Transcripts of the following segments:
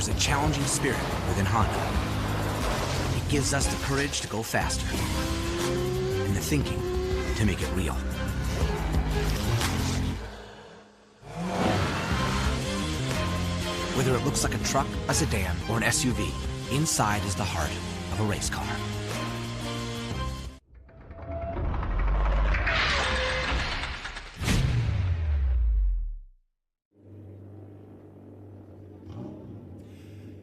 There's a challenging spirit within Honda. It gives us the courage to go faster and the thinking to make it real. Whether it looks like a truck, a sedan, or an SUV, inside is the heart of a race car.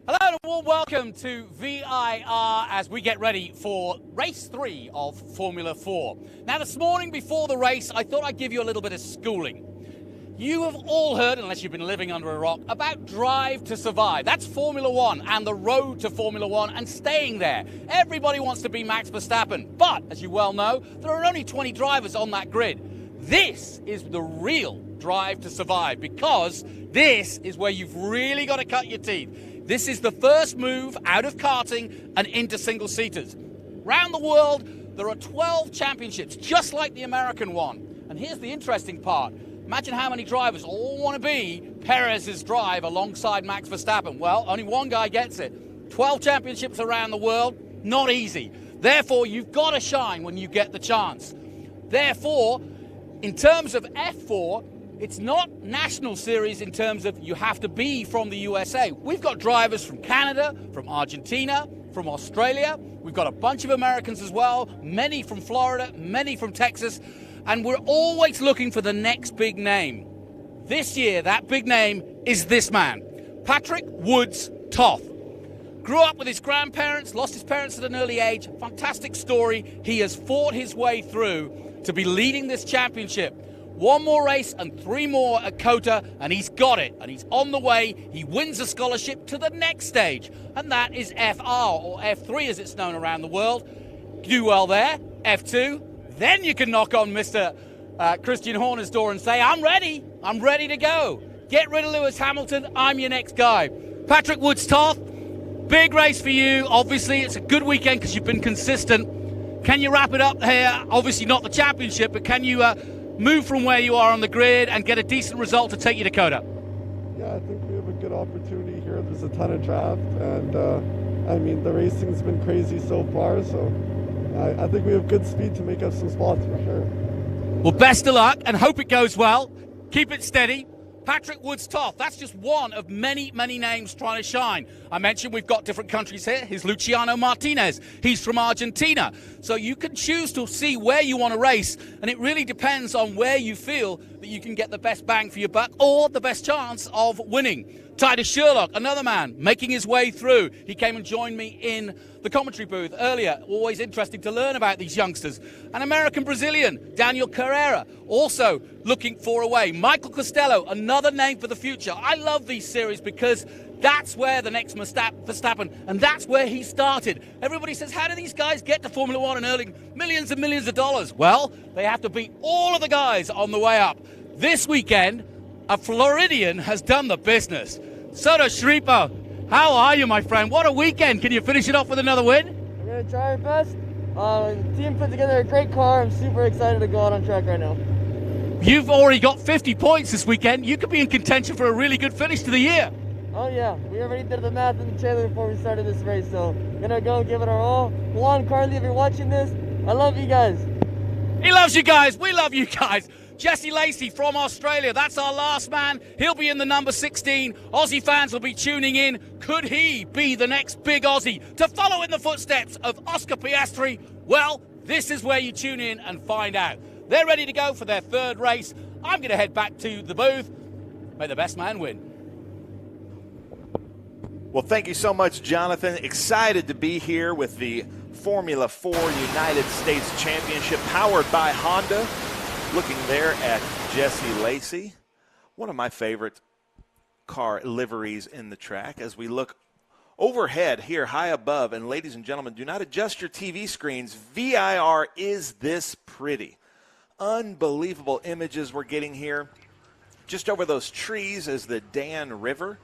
Hello and a warm welcome to VIR as we get ready for race 3 of Formula 4. Now this morning before the race, I thought I'd give you a little bit of schooling. You have all heard, unless you've been living under a rock, about Drive to Survive. That's Formula 1 and the road to Formula 1 and staying there. Everybody wants to be Max Verstappen, but as you well know, there are only 20 drivers on that grid. This is the real Drive to Survive because this is where you've really got to cut your teeth. This is the first move out of karting and into single-seaters. Around the world, there are 12 championships, just like the American one. And here's the interesting part. Imagine how many drivers all want to be Perez's drive alongside Max Verstappen. Well, only one guy gets it. 12 championships around the world, not easy. Therefore, you've got to shine when you get the chance. Therefore, in terms of F4, it's not national series in terms of you have to be from the USA. We've got drivers from Canada, from Argentina, from Australia. We've got a bunch of Americans as well, many from Florida, many from Texas. And we're always looking for the next big name. This year, that big name is this man, Patrick Woods Toth. Grew up with his grandparents, lost his parents at an early age. Fantastic story. He has fought his way through to be leading this championship. One more race and 3 more at COTA, and he's got it. And he's on the way. He wins a scholarship to the next stage, and that is FR, or F3 as it's known around the world. Do well there, F2. Then you can knock on Mr. Christian Horner's door and say, I'm ready to go. Get rid of Lewis Hamilton, I'm your next guy. Patrick Woods Toth, big race for you. Obviously, it's a good weekend because you've been consistent. Can you wrap it up here? Obviously not the championship, but can you move from where you are on the grid and get a decent result to take you to COTA? Yeah, I think we have a good opportunity here. There's a ton of draft, and I mean, the racing's been crazy so far, so I think we have good speed to make up some spots for sure. Well, best of luck and hope it goes well. Keep it steady. Patrick Woods Toth, that's just one of many, many names trying to shine. I mentioned we've got different countries here. Here's Luciano Martinez. He's from Argentina. So you can choose to see where you want to race, and it really depends on where you feel that you can get the best bang for your buck or the best chance of winning. Titus Sherlock, another man, making his way through. He came and joined me in the commentary booth earlier. Always interesting to learn about these youngsters. An American-Brazilian, Daniel Carrera, also looking for a way. Michael Costello, another name for the future. I love these series because that's where the next Verstappen, and that's where he started. Everybody says, how do these guys get to Formula 1 and earning millions and millions of dollars? Well, they have to beat all of the guys on the way up. This weekend, a Floridian has done the business. Soto Schripa, how are you, my friend? What a weekend. Can you finish it off with another win? I'm going to try our best. The team put together a great car. I'm super excited to go out on track right now. You've already got 50 points this weekend. You could be in contention for a really good finish to the year. Oh, yeah. We already did the math in the trailer before we started this race, so going to go give it our all. Juan, Carly, if you're watching this, I love you guys. He loves you guys. We love you guys. Jesse Lacey from Australia, that's our last man. He'll be in the number 16. Aussie fans will be tuning in. Could he be the next big Aussie to follow in the footsteps of Oscar Piastri? Well, this is where you tune in and find out. They're ready to go for their 3rd race. I'm going to head back to the booth. May the best man win. Well, thank you so much, Jonathan. Excited to be here with the Formula 4 United States Championship powered by Honda. Looking there at Jesse Lacey, one of my favorite car liveries in the track. As we look overhead here high above, and ladies and gentlemen, do not adjust your TV screens. VIR is this pretty. Unbelievable images we're getting here. Just over those trees is the Dan River,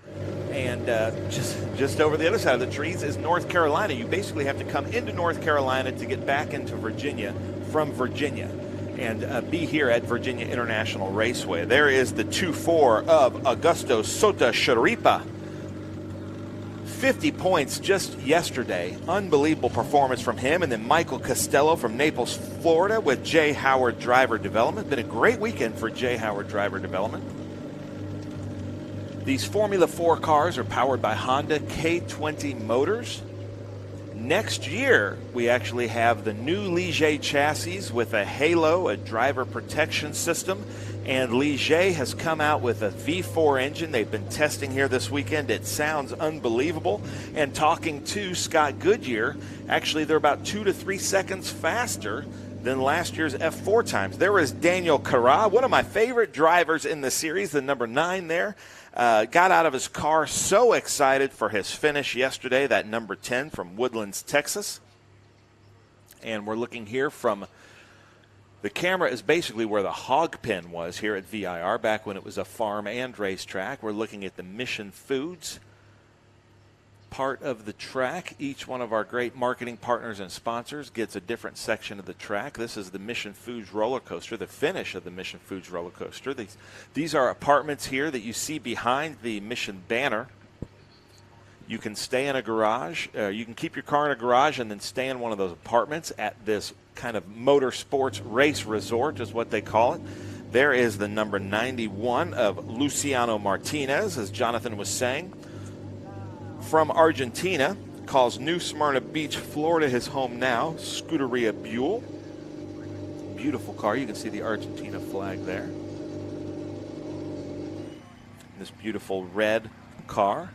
and just over the other side of the trees is North Carolina. You basically have to come into North Carolina to get back into Virginia from Virginia. And be here at Virginia International Raceway. There is the 2-4 of Augusto Soto Schripa. 50 points just yesterday. Unbelievable performance from him. And then Michael Costello from Naples, Florida with J. Howard Driver Development. Been a great weekend for J. Howard Driver Development. These Formula 4 cars are powered by Honda K20 motors. Next year, we actually have the new Ligier chassis with a halo, a driver protection system. And Ligier has come out with a V4 engine they've been testing here this weekend. It sounds unbelievable. And talking to Scott Goodyear, actually they're about 2 to 3 seconds faster than last year's F4 times. There is Daniel Carra, one of my favorite drivers in the series, the number 9 there. Got out of his car, so excited for his finish yesterday, that number 10 from Woodlands, Texas. And we're looking here from the camera is basically where the hog pen was here at VIR back when it was a farm and racetrack. We're looking at the Mission Foods part of the track. Each one of our great marketing partners and sponsors gets a different section of the track. This is the Mission Foods roller coaster, the finish of the Mission Foods roller coaster. These are apartments here that you see behind the Mission banner. You can stay in a garage. You can keep your car in a garage and then stay in one of those apartments at this kind of motorsports race resort is what they call it. There is the number 91 of Luciano Martinez, as Jonathan was saying. From Argentina, calls New Smyrna Beach, Florida his home now, Scuderia Buell. Beautiful car. You can see the Argentina flag there. This beautiful red car.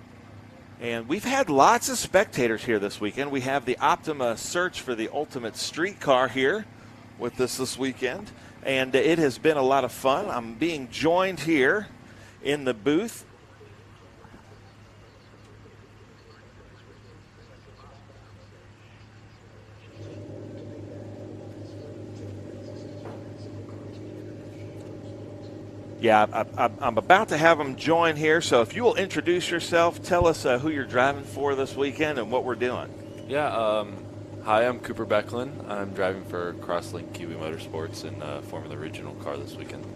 And we've had lots of spectators here this weekend. We have the Optima search for the ultimate street car here with us this weekend. And it has been a lot of fun. I'm being joined here in the booth. Yeah, I'm about to have them join here, so if you will introduce yourself, tell us who you're driving for this weekend and what we're doing. Yeah, hi, I'm Cooper Becklin. I'm driving for Crosslink Kiwi Motorsports in Formula Regional car this weekend.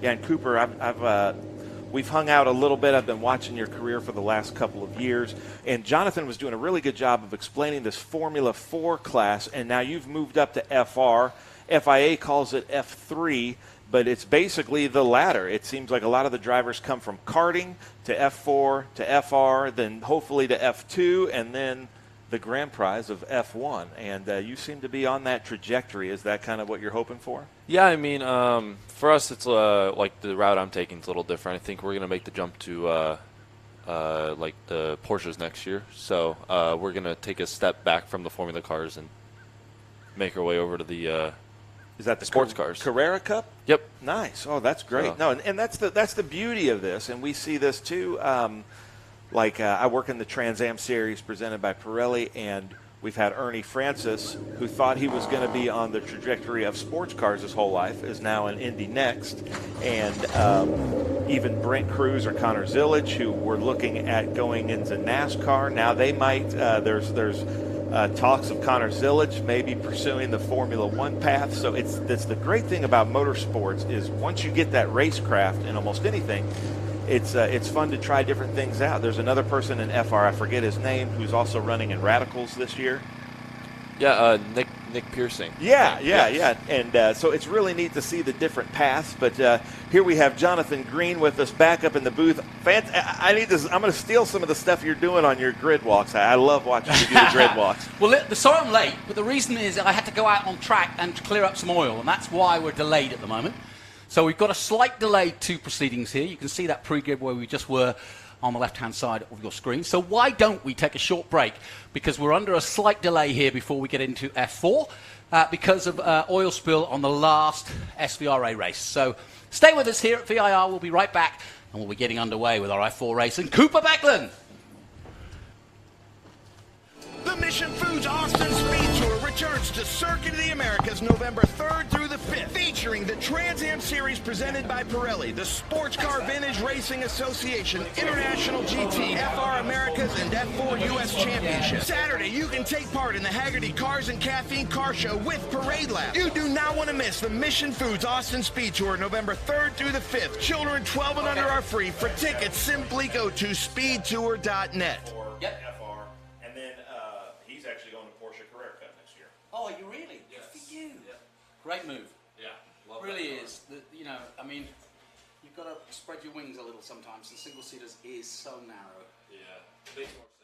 Yeah, and Cooper, we've hung out a little bit. I've been watching your career for the last couple of years, and Jonathan was doing a really good job of explaining this Formula 4 class, and now you've moved up to FR. FIA calls it F3. But it's basically the ladder. It seems like a lot of the drivers come from karting to F4 to FR, then hopefully to F2, and then the grand prize of F1. And you seem to be on that trajectory. Is that kind of what you're hoping for? Yeah, I mean, for us, it's like the route I'm taking is a little different. I think we're going to make the jump to like the Porsches next year. So we're going to take a step back from the Formula cars and make our way over to the is that the sports cars? Carrera Cup? Yep. Nice. Oh, that's great. So. No, and that's the beauty of this, and we see this too. I work in the Trans Am series presented by Pirelli, and we've had Ernie Francis, who thought he was going to be on the trajectory of sports cars his whole life, is now in Indy Next, and even Brent Cruz or Connor Zillage, who were looking at going into NASCAR. Now they might. There's talks of Connor Zillage maybe pursuing the Formula One path. So that's the great thing about motorsports is once you get that racecraft in almost anything, it's fun to try different things out. There's another person in FR, I forget his name, who's also running in Radicals this year. Yeah, Nick Piercing. Yeah. And so it's really neat to see the different paths. But here we have Jonathan Green with us back up in the booth. I'm going to steal some of the stuff you're doing on your grid walks. I love watching you do the grid walks. Well, sorry I'm late, but the reason is I had to go out on track and clear up some oil, and that's why we're delayed at the moment. So we've got a slight delay to proceedings here. You can see that pre-grid where we just were on the left-hand side of your screen. So why don't we take a short break? Because we're under a slight delay here before we get into F4 because of oil spill on the last SVRA race. So stay with us here at VIR. We'll be right back, and we'll be getting underway with our F4 race. And Cooper Becklin. The Mission Foods Austin Speed Tour returns to Circuit of the Americas November 3rd through the 5th, featuring the Trans Am Series presented by Pirelli, the Sportscar Vintage Racing Association, International GT, FR Americas, and F4 US Championship. Saturday, you can take part in the Haggerty Cars and Caffeine Car Show with Parade Lab. You do not want to miss the Mission Foods Austin Speed Tour November 3rd through the 5th. Children 12 and under are free. For tickets, simply go to speedtour.net. Yep. Are you really? Yes. Good for you. Yeah. Great move. Yeah. Love Really that is. You know, I mean, you've got to spread your wings a little sometimes. The single seaters is so narrow. Yeah. It makes more sense.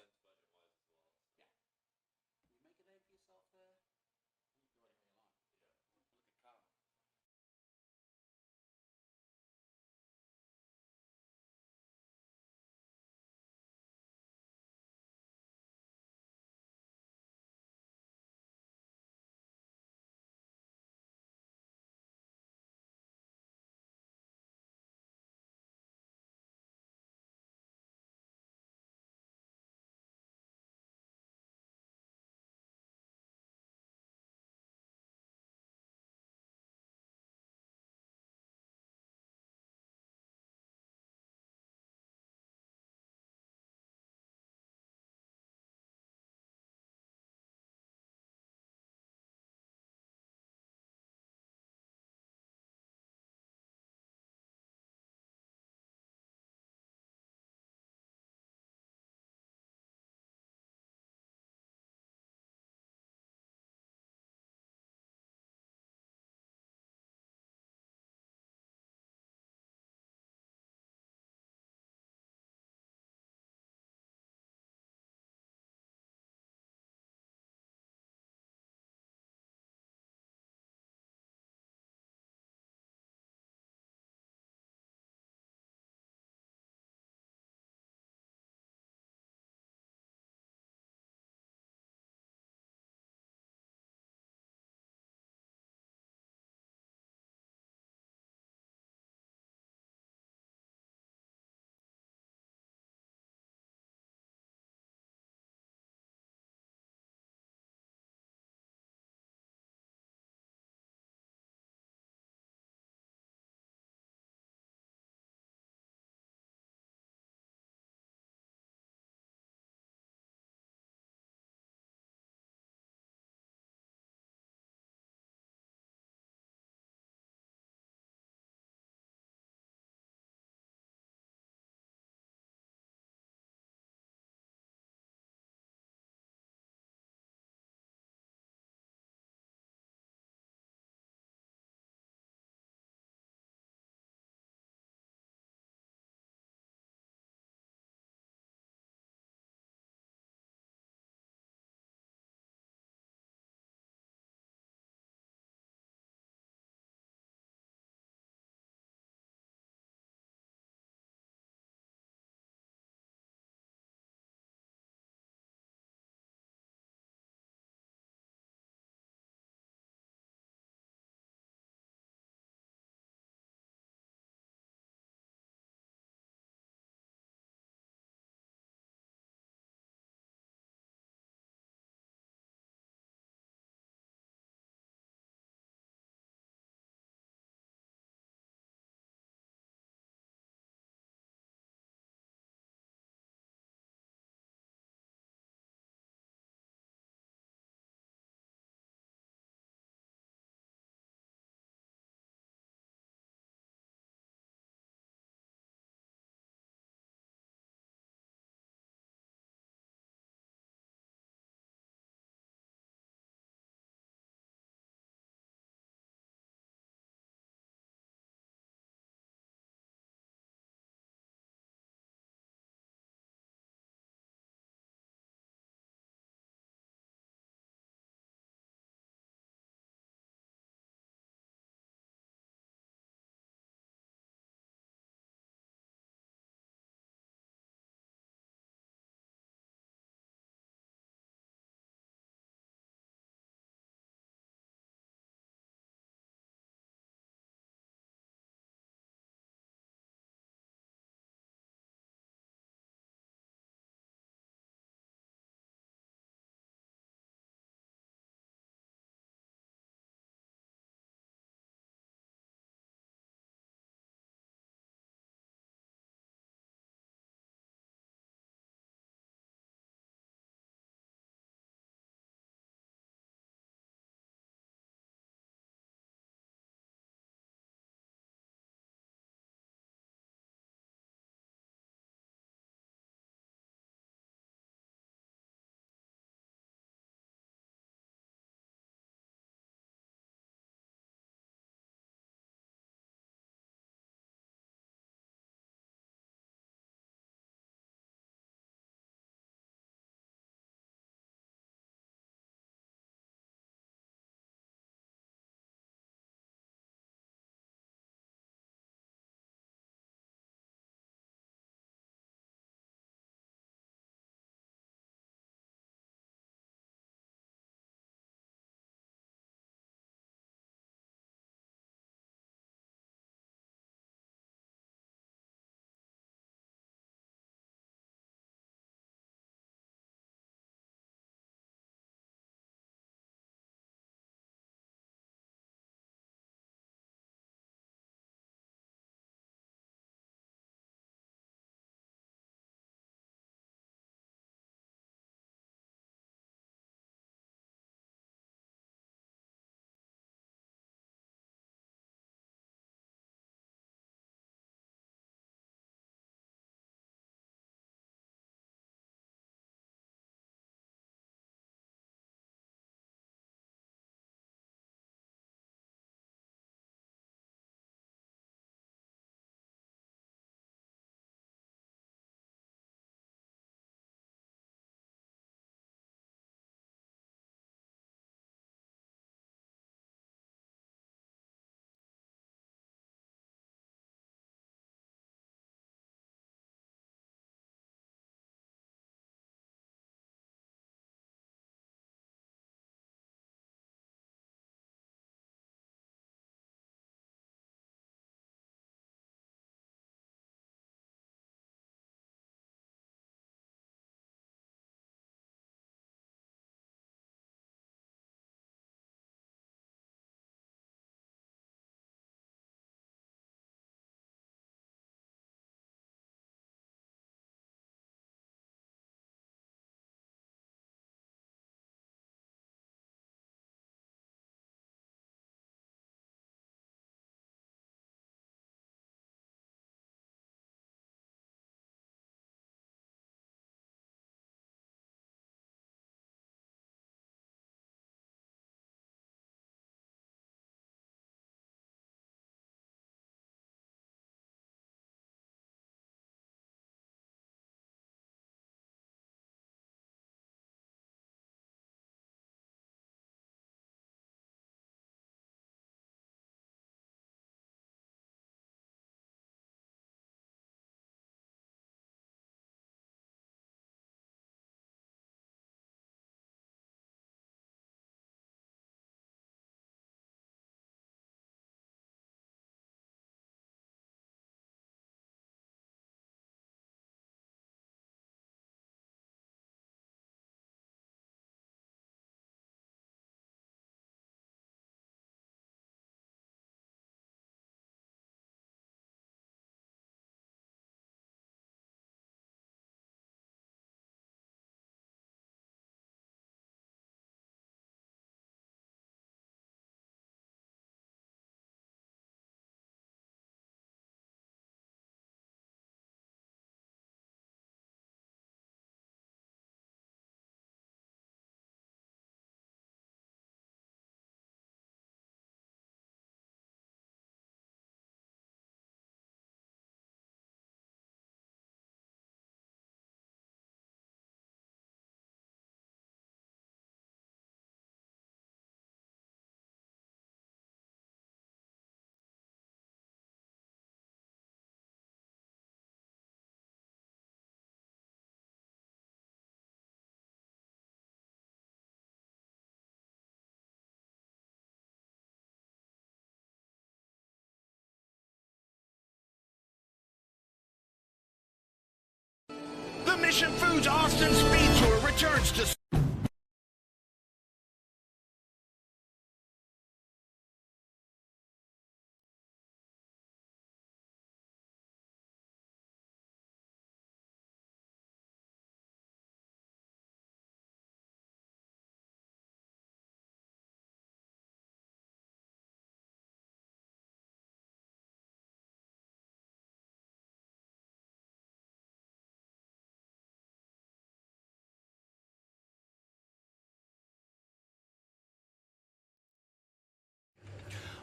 Mission Foods Austin Speed Tour returns to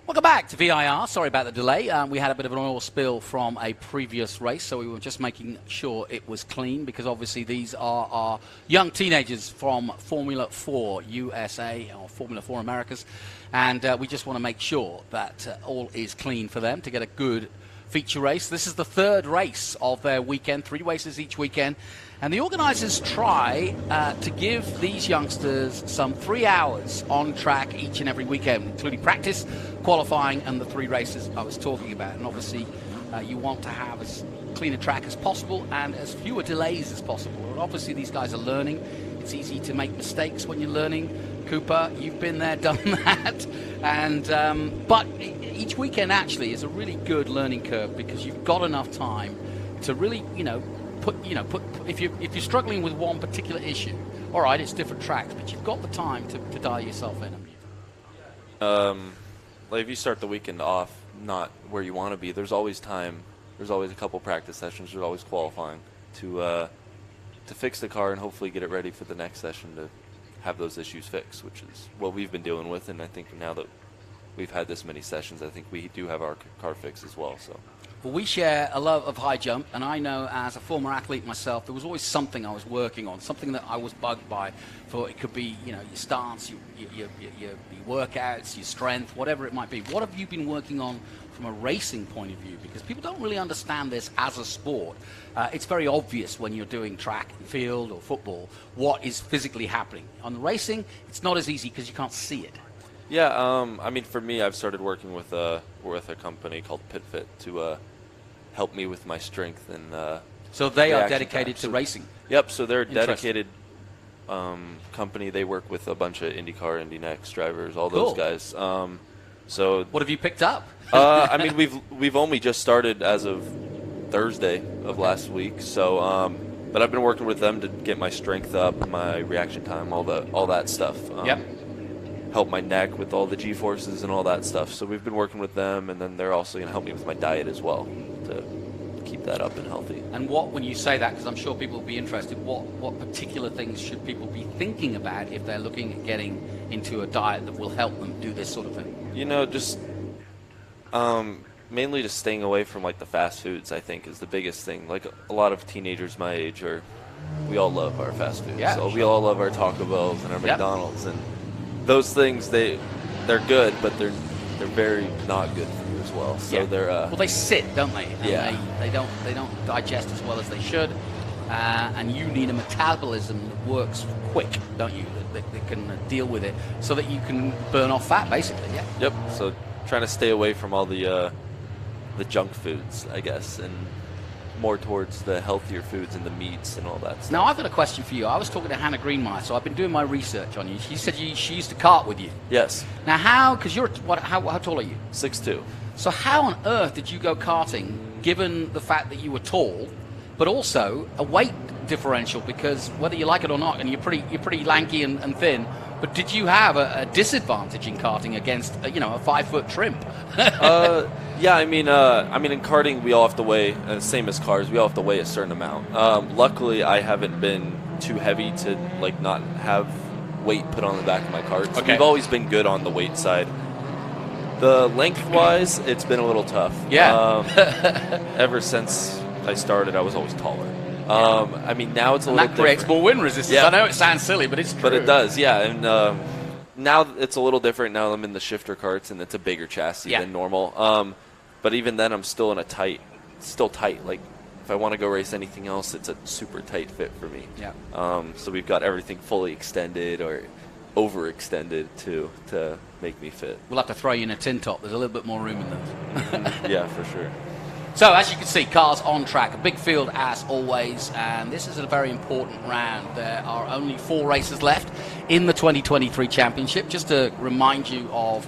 Welcome back to VIR. Sorry about the delay. We had a bit of an oil spill from a previous race, so we were just making sure it was clean, because obviously these are our young teenagers from Formula 4 USA, or Formula 4 Americas, and we just want to make sure that all is clean for them to get a good feature race. This is the third race of their weekend, 3 races each weekend. And the organisers try to give these youngsters some 3 hours on track each and every weekend, including practice, qualifying, and the 3 races I was talking about. And obviously, you want to have as clean a track as possible and as fewer delays as possible. And obviously, these guys are learning. It's easy to make mistakes when you're learning. Cooper, you've been there, done that. And but each weekend actually is a really good learning curve, because you've got enough time to really, if you're struggling with one particular issue, all right, it's different tracks, but you've got the time to dial yourself in, haven't you? Like if you start the weekend off not where you want to be, there's always time. There's always a couple practice sessions. There's always qualifying to fix the car and hopefully get it ready for the next session to have those issues fixed, which is what we've been dealing with. And I think now that we've had this many sessions, I think we do have our car fixed as well. So. Well, we share a love of high jump, and I know as a former athlete myself, there was always something I was working on, something that I was bugged by. For it could be, your stance, your workouts, your strength, whatever it might be. What have you been working on from a racing point of view? Because people don't really understand this as a sport. It's very obvious when you're doing track and field or football what is physically happening. On racing, it's not as easy because you can't see it. Yeah, I mean, for me, I've started working with a company called PitFit to help me with my strength and so they are dedicated to racing. Yep, so they're a dedicated company. They work with a bunch of IndyCar, Indy Next drivers, all those guys. So what have you picked up? I mean, we've only just started as of Thursday of last week. So, but I've been working with them to get my strength up, my reaction time, all that stuff. Yep. Help my neck with all the G-forces and all that stuff. So we've been working with them, and then they're also going to help me with my diet as well to keep that up and healthy. And when you say that, because I'm sure people will be interested, what particular things should people be thinking about if they're looking at getting into a diet that will help them do this sort of thing? Just mainly just staying away from like the fast foods, I think, is the biggest thing. Like a lot of teenagers my age we all love our fast food. Yeah, so sure. We all love our Taco Bells and our Yep. McDonald's, and those things they're good, but they're very not good for you as well. So they're they sit, don't they? And Yeah. They don't digest as well as they should, and you need a metabolism that works quick, don't you? That can deal with it, so that you can burn off fat, basically. Yeah. Yep. So trying to stay away from all the junk foods, I guess, and more towards the healthier foods and the meats and all that stuff. Now, I've got a question for you. I was talking to Hannah Greenmeyer, so I've been doing my research on you. She said she used to kart with you. Yes. Now, how tall are you? 6'2". So how on earth did you go karting, given the fact that you were tall, but also a weight differential? Because whether you like it or not, and you're pretty lanky and thin, but did you have a disadvantage in karting against a 5-foot trimp? Yeah, I mean, in karting, we all have to weigh, same as cars, we all have to weigh a certain amount. Luckily, I haven't been too heavy to not have weight put on the back of my cart. So we've always been good on the weight side. The length-wise, it's been a little tough. Yeah. Ever since I started, I was always taller. I mean, now it's a little different. That creates more wind resistance. Yeah. I know it sounds silly, but it's true. But it does, yeah. And now it's a little different. Now I'm in the shifter carts, and it's a bigger chassis than normal. But even then, I'm still in still tight. Like, if I want to go race anything else, it's a super tight fit for me. Yeah. So we've got everything fully extended or overextended to make me fit. We'll have to throw you in a tin top. There's a little bit more room in those. Yeah, for sure. So, as you can see, cars on track, a big field as always, and this is a very important round. There are only 4 races left in the 2023 championship. Just to remind you of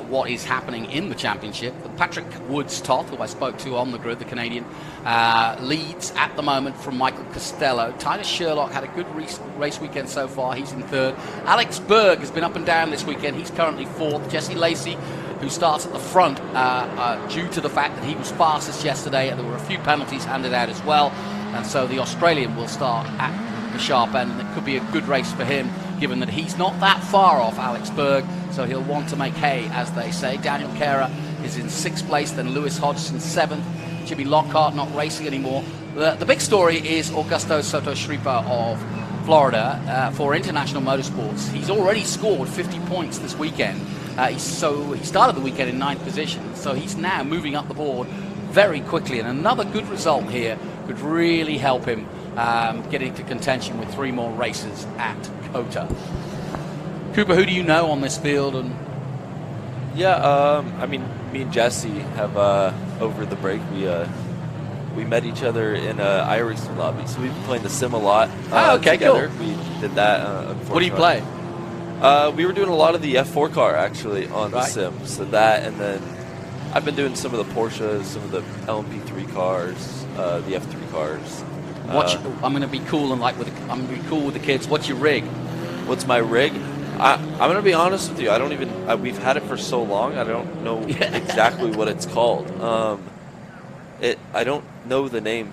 what is happening in the championship, Patrick Woods-Toth, who I spoke to on the grid, the Canadian, leads at the moment from Michael Costello. Tyler Sherlock had a good race weekend so far. He's in 3rd. Alex Berg has been up and down this weekend. He's currently 4th. Jesse Lacey, who starts at the front due to the fact that he was fastest yesterday, and there were a few penalties handed out as well. And so the Australian will start at the sharp end, and it could be a good race for him, given that he's not that far off Alex Berg, so he'll want to make hay, as they say. Daniel Kara is in 6th place, then Lewis Hodgson 7th. Jimmy Lockhart not racing anymore. The big story is Augusto Soto-Schripa of Florida for International Motorsports. He's already scored 50 points this weekend. He started the weekend in 9th position, so he's now moving up the board very quickly, and another good result here could really help him get into contention with 3 more races at COTA. Cooper, who do you know on this field? And I mean, me and Jesse have over the break we met each other in iRacing lobby, so we've been playing the sim a lot. Together. Cool. We did that. What do you play? We were doing a lot of the F4 car actually on the sim, so that, and then I've been doing some of the Porsches, some of the LMP3 cars, the F3 cars. I'm going to be cool and I'm going to be cool with the kids. What's your rig? What's my rig? I'm going to be honest with you. I don't even. We've had it for so long. I don't know exactly what it's called. I don't know the name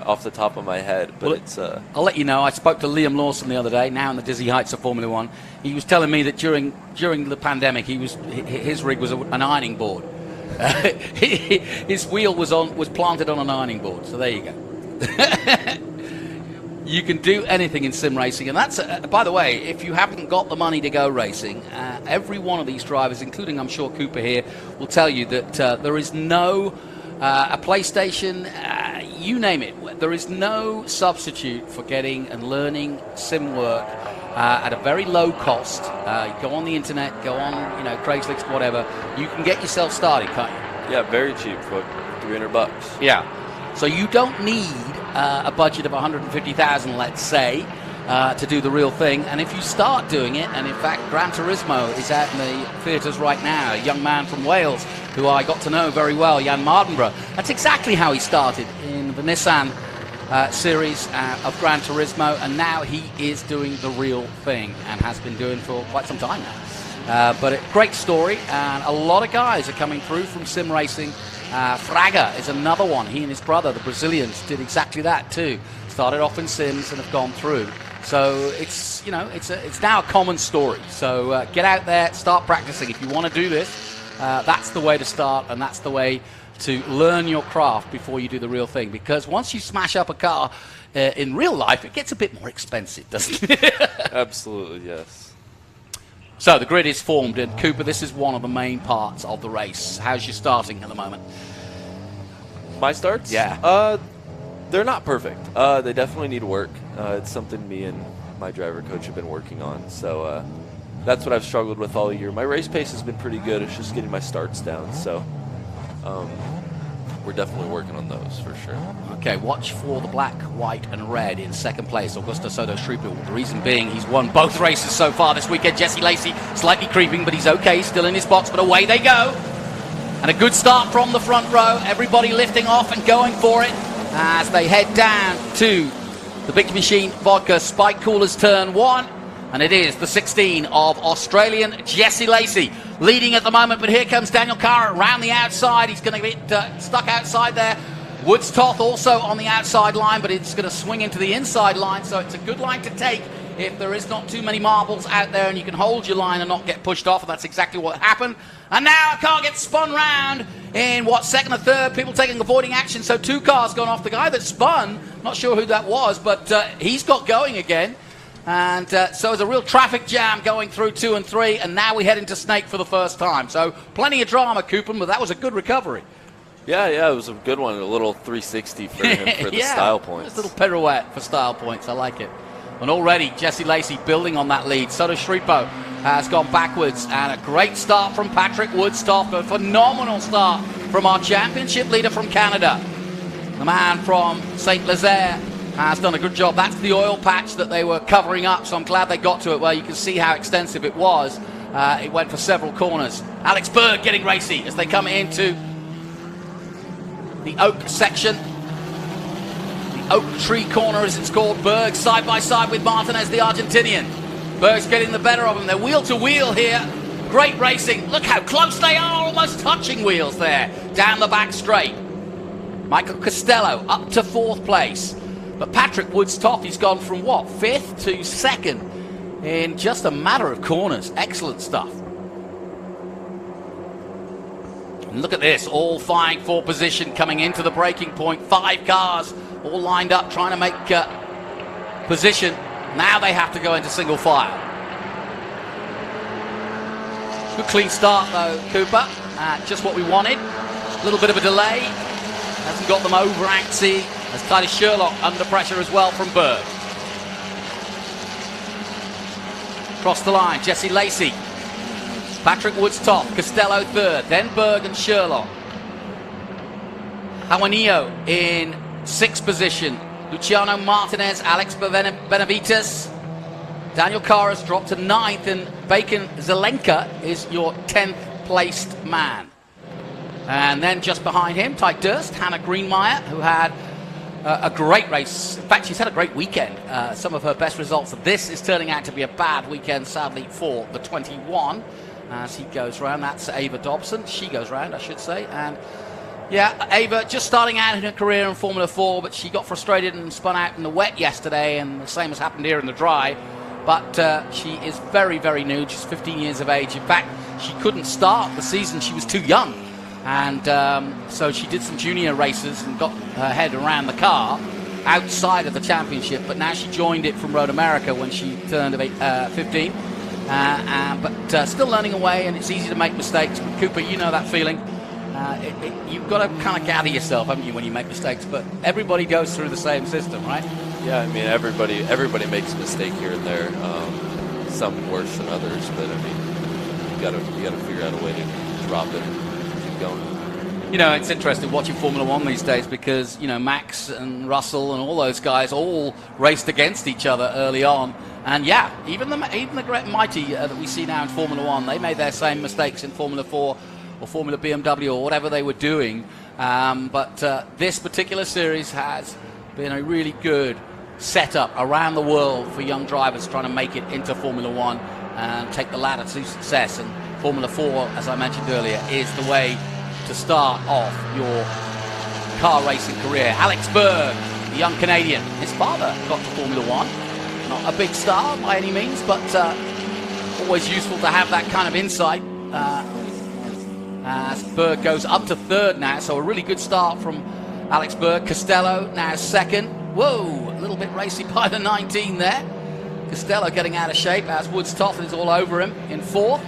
off the top of my head, but it's. I'll let you know. I spoke to Liam Lawson the other day, now in the dizzy heights of Formula One. He was telling me that during the pandemic, his rig was an ironing board. His wheel was planted on an ironing board. So there you go. You can do anything in sim racing, and that's by the way, if you haven't got the money to go racing, every one of these drivers, including I'm sure Cooper here, will tell you that there is no a PlayStation, you name it, there is no substitute for getting and learning sim work at a very low cost. Go on the internet, go on Craigslist, whatever. You can get yourself started, can't you? Yeah, very cheap for $300. Yeah. So you don't need a budget of 150,000, let's say, to do the real thing. And if you start doing it, and in fact, Gran Turismo is out in the theatres right now. A young man from Wales who I got to know very well, Jan Mardenborough. That's exactly how he started in the Nissan series of Gran Turismo, and now he is doing the real thing and has been doing for quite some time now. But a great story, and a lot of guys are coming through from sim racing. Fraga is another one. He and his brother, the Brazilians, did exactly that too. Started off in sims and have gone through. So it's now a common story. So get out there, start practicing. If you want to do this, that's the way to start, and that's the way to learn your craft before you do the real thing. Because once you smash up a car in real life, it gets a bit more expensive, doesn't it? Absolutely, yes. So the grid is formed, and Cooper, this is one of the main parts of the race. How's your starting at the moment? My starts? Yeah. They're not perfect. They definitely need work. It's something me and my driver coach have been working on. So that's what I've struggled with all year. My race pace has been pretty good. It's just getting my starts down. So we're definitely working on those for sure. Okay, watch for the black, white, and red in 2nd place. Augusto Soto-Schripa. The reason being he's won both races so far this weekend. Jesse Lacey slightly creeping, but he's okay, still in his box, but away they go. And a good start from the front row. Everybody lifting off and going for it as they head down to the Big Machine Vodka Spike Coolers Turn 1. And it is the 16 of Australian Jesse Lacey leading at the moment, but here comes Daniel Kara around the outside. He's going to get stuck outside there. Woods-Toth also on the outside line, but it's going to swing into the inside line, so it's a good line to take if there is not too many marbles out there and you can hold your line and not get pushed off. And that's exactly what happened. And now a car gets spun round in, 2nd or 3rd, people avoiding action, so 2 cars gone off. The guy that spun, not sure who that was, but he's got going again. And so there's a real traffic jam going through 2 and 3, and now we head into Snake for the first time. So plenty of drama, Cooper, but that was a good recovery. Yeah, it was a good one. A little 360 for him for the style points. A little pirouette for style points. I like it. And already Jesse Lacey building on that lead. Soto-Schripa has gone backwards, and a great start from Patrick Woods-Toth. A phenomenal start from our championship leader from Canada. The man from St. Lazare has done a good job. That's the oil patch that they were covering up, so I'm glad they got to it. Well, you can see how extensive it was. It went for several corners. Alex Berg getting racy as they come into the Oak section. The Oak Tree corner, as it's called. Berg side by side with Martinez, the Argentinian. Berg's getting the better of him. They're wheel to wheel here. Great racing. Look how close they are, almost touching wheels there. Down the back straight. Michael Costello up to 4th place. But Patrick Woodstock, he's gone from what, 5th to 2nd in just a matter of corners. Excellent stuff. And look at this, all vying for position coming into the braking point. 5 cars all lined up trying to make position. Now they have to go into single file. Good clean start though, Cooper. Just what we wanted. A little bit of a delay. Hasn't got them over antsy. As Titus Sherlock under pressure as well from Berg. Across the line, Jesse Lacey. Patrick Woods top, Costello 3rd, then Berg and Sherlock. Jaramillo in 6th position. Luciano Martinez, Alex Benavides. Daniel Carras dropped to 9th, and Bacon Zelenka is your 10th placed man. And then just behind him, Ty Durst, Hannah Greenmeyer, who had a great race. In fact, she's had a great weekend. Some of her best results. This is turning out to be a bad weekend, sadly, for the 21. As he goes round, that's Ava Dobson. She goes round, I should say. And yeah, Ava just starting out in her career in Formula 4, but she got frustrated and spun out in the wet yesterday, and the same has happened here in the dry. But she is very, very new. She's 15 years of age. In fact, she couldn't start the season. She was too young. And so she did some junior races and got her head around the car outside of the championship. But now she joined it from Road America when she turned 15. But still learning away, and it's easy to make mistakes. But Cooper, you know that feeling. You've got to kind of gather yourself, haven't you, when you make mistakes? But everybody goes through the same system, right? Yeah, I mean, everybody makes a mistake here and there. Some worse than others, but I mean, you got to figure out a way to drop it and keep going. You know, it's interesting watching Formula One these days because, you know, Max and Russell and all those guys all raced against each other early on. And yeah, even the great and mighty that we see now in Formula One, they made their same mistakes in Formula 4 or Formula BMW or whatever they were doing. But this particular series has been a really good setup around the world for young drivers trying to make it into Formula One and take the ladder to success. And Formula 4, as I mentioned earlier, is the way to start off your car racing career. Alex Berg, the young Canadian, his father got to Formula One. Not a big star by any means, but always useful to have that kind of insight. As Berg goes up to 3rd now, so a really good start from Alex Berg. Costello now 2nd. Whoa, a little bit racy by the 19 there. Costello getting out of shape as Woods Toffin is all over him in 4th.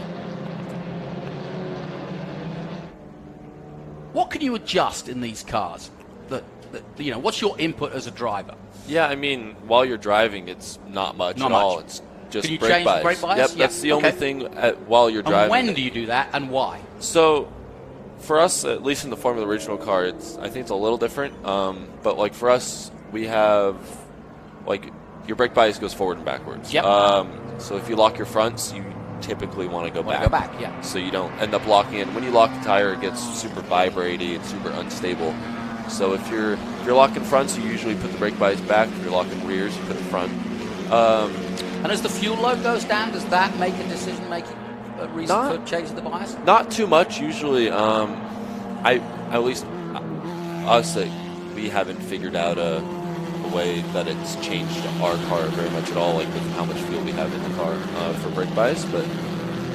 What can you adjust in these cars? You know, what's your input as a driver? Yeah, I mean, while you're driving, it's not much at all. It's just can you brake change bias. The brake bias? Yep, Yeah. that's the only thing while you're driving. And when do you do that, and why? So, for us, at least in the Formula Original car, I think it's a little different. But like for us, we have like your brake bias goes forward and backwards. Yep. So if you lock your fronts, you typically want to go back. Yeah. So you don't end up locking in. When you lock the tire, it gets super vibrating and super unstable. So if you're locking fronts, you usually put the brake bias back. If you're locking rears, you put the front. And as the fuel load goes down, does that make a decision-making reason for changing the bias? Not too much. Usually, we haven't figured out a way that it's changed our car very much at all, like with how much fuel we have in the car for brake bias. But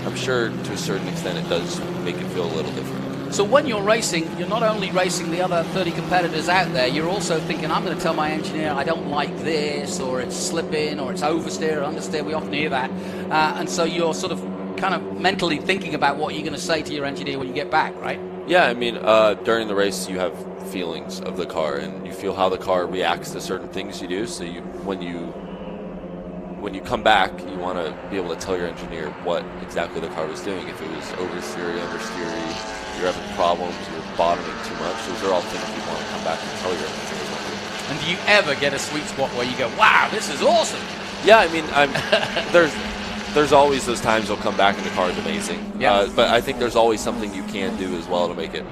I'm sure to a certain extent it does make it feel a little different. So when you're racing, you're not only racing the other 30 competitors out there, you're also thinking, I'm going to tell my engineer I don't like this, or it's slipping, or it's oversteer or understeer. We often hear that. And so you're sort of kind of mentally thinking about what you're going to say to your engineer when you get back, right? Yeah, I mean, during the race you have feelings of the car, and you feel how the car reacts to certain things you do. So when you come back, you want to be able to tell your engineer what exactly the car was doing. If it was oversteery, understeery, you're having problems, you're bottoming too much. Those are all things you want to come back and tell your engineers. And do you ever get a sweet spot where you go, wow, this is awesome? Yeah, I mean, there's always those times they'll come back and the car is amazing. Yeah. But I think there's always something you can do as well to make it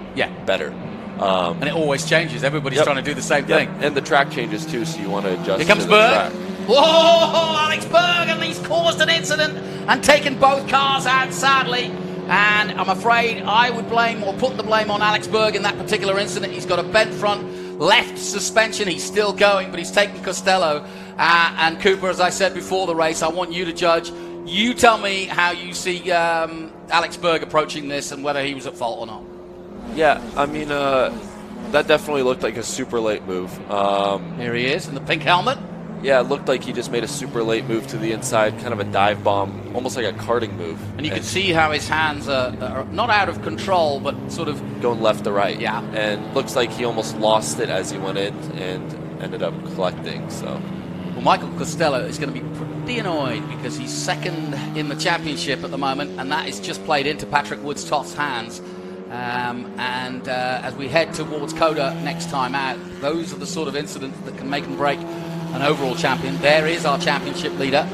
better. And it always changes. Everybody's trying to do the same thing. And the track changes too, so you want to adjust. Here comes to the Berg. track. Whoa, Alex Berg, and he's caused an incident and taken both cars out, sadly. And I'm afraid I would blame or put the blame on Alex Berg in that particular incident. He's got a bent front left suspension. He's still going, but he's taken Costello. And Cooper, as I said before the race, I want you to judge. You tell me how you see Alex Berg approaching this and whether he was at fault or not. Yeah, I mean, that definitely looked like a super late move. Here he is in the pink helmet. Yeah, it looked like he just made a super late move to the inside, kind of a dive bomb, almost like a karting move. And you could see how his hands are not out of control, but sort of going left to right. Yeah. And looks like he almost lost it as he went in and ended up collecting. So, well, Michael Costello is going to be pretty annoyed because he's second in the championship at the moment, and that is just played into Patrick Woods-Toth's hands. As we head towards Coda next time out, those are the sort of incidents that can make and break an overall champion. There is our championship leader.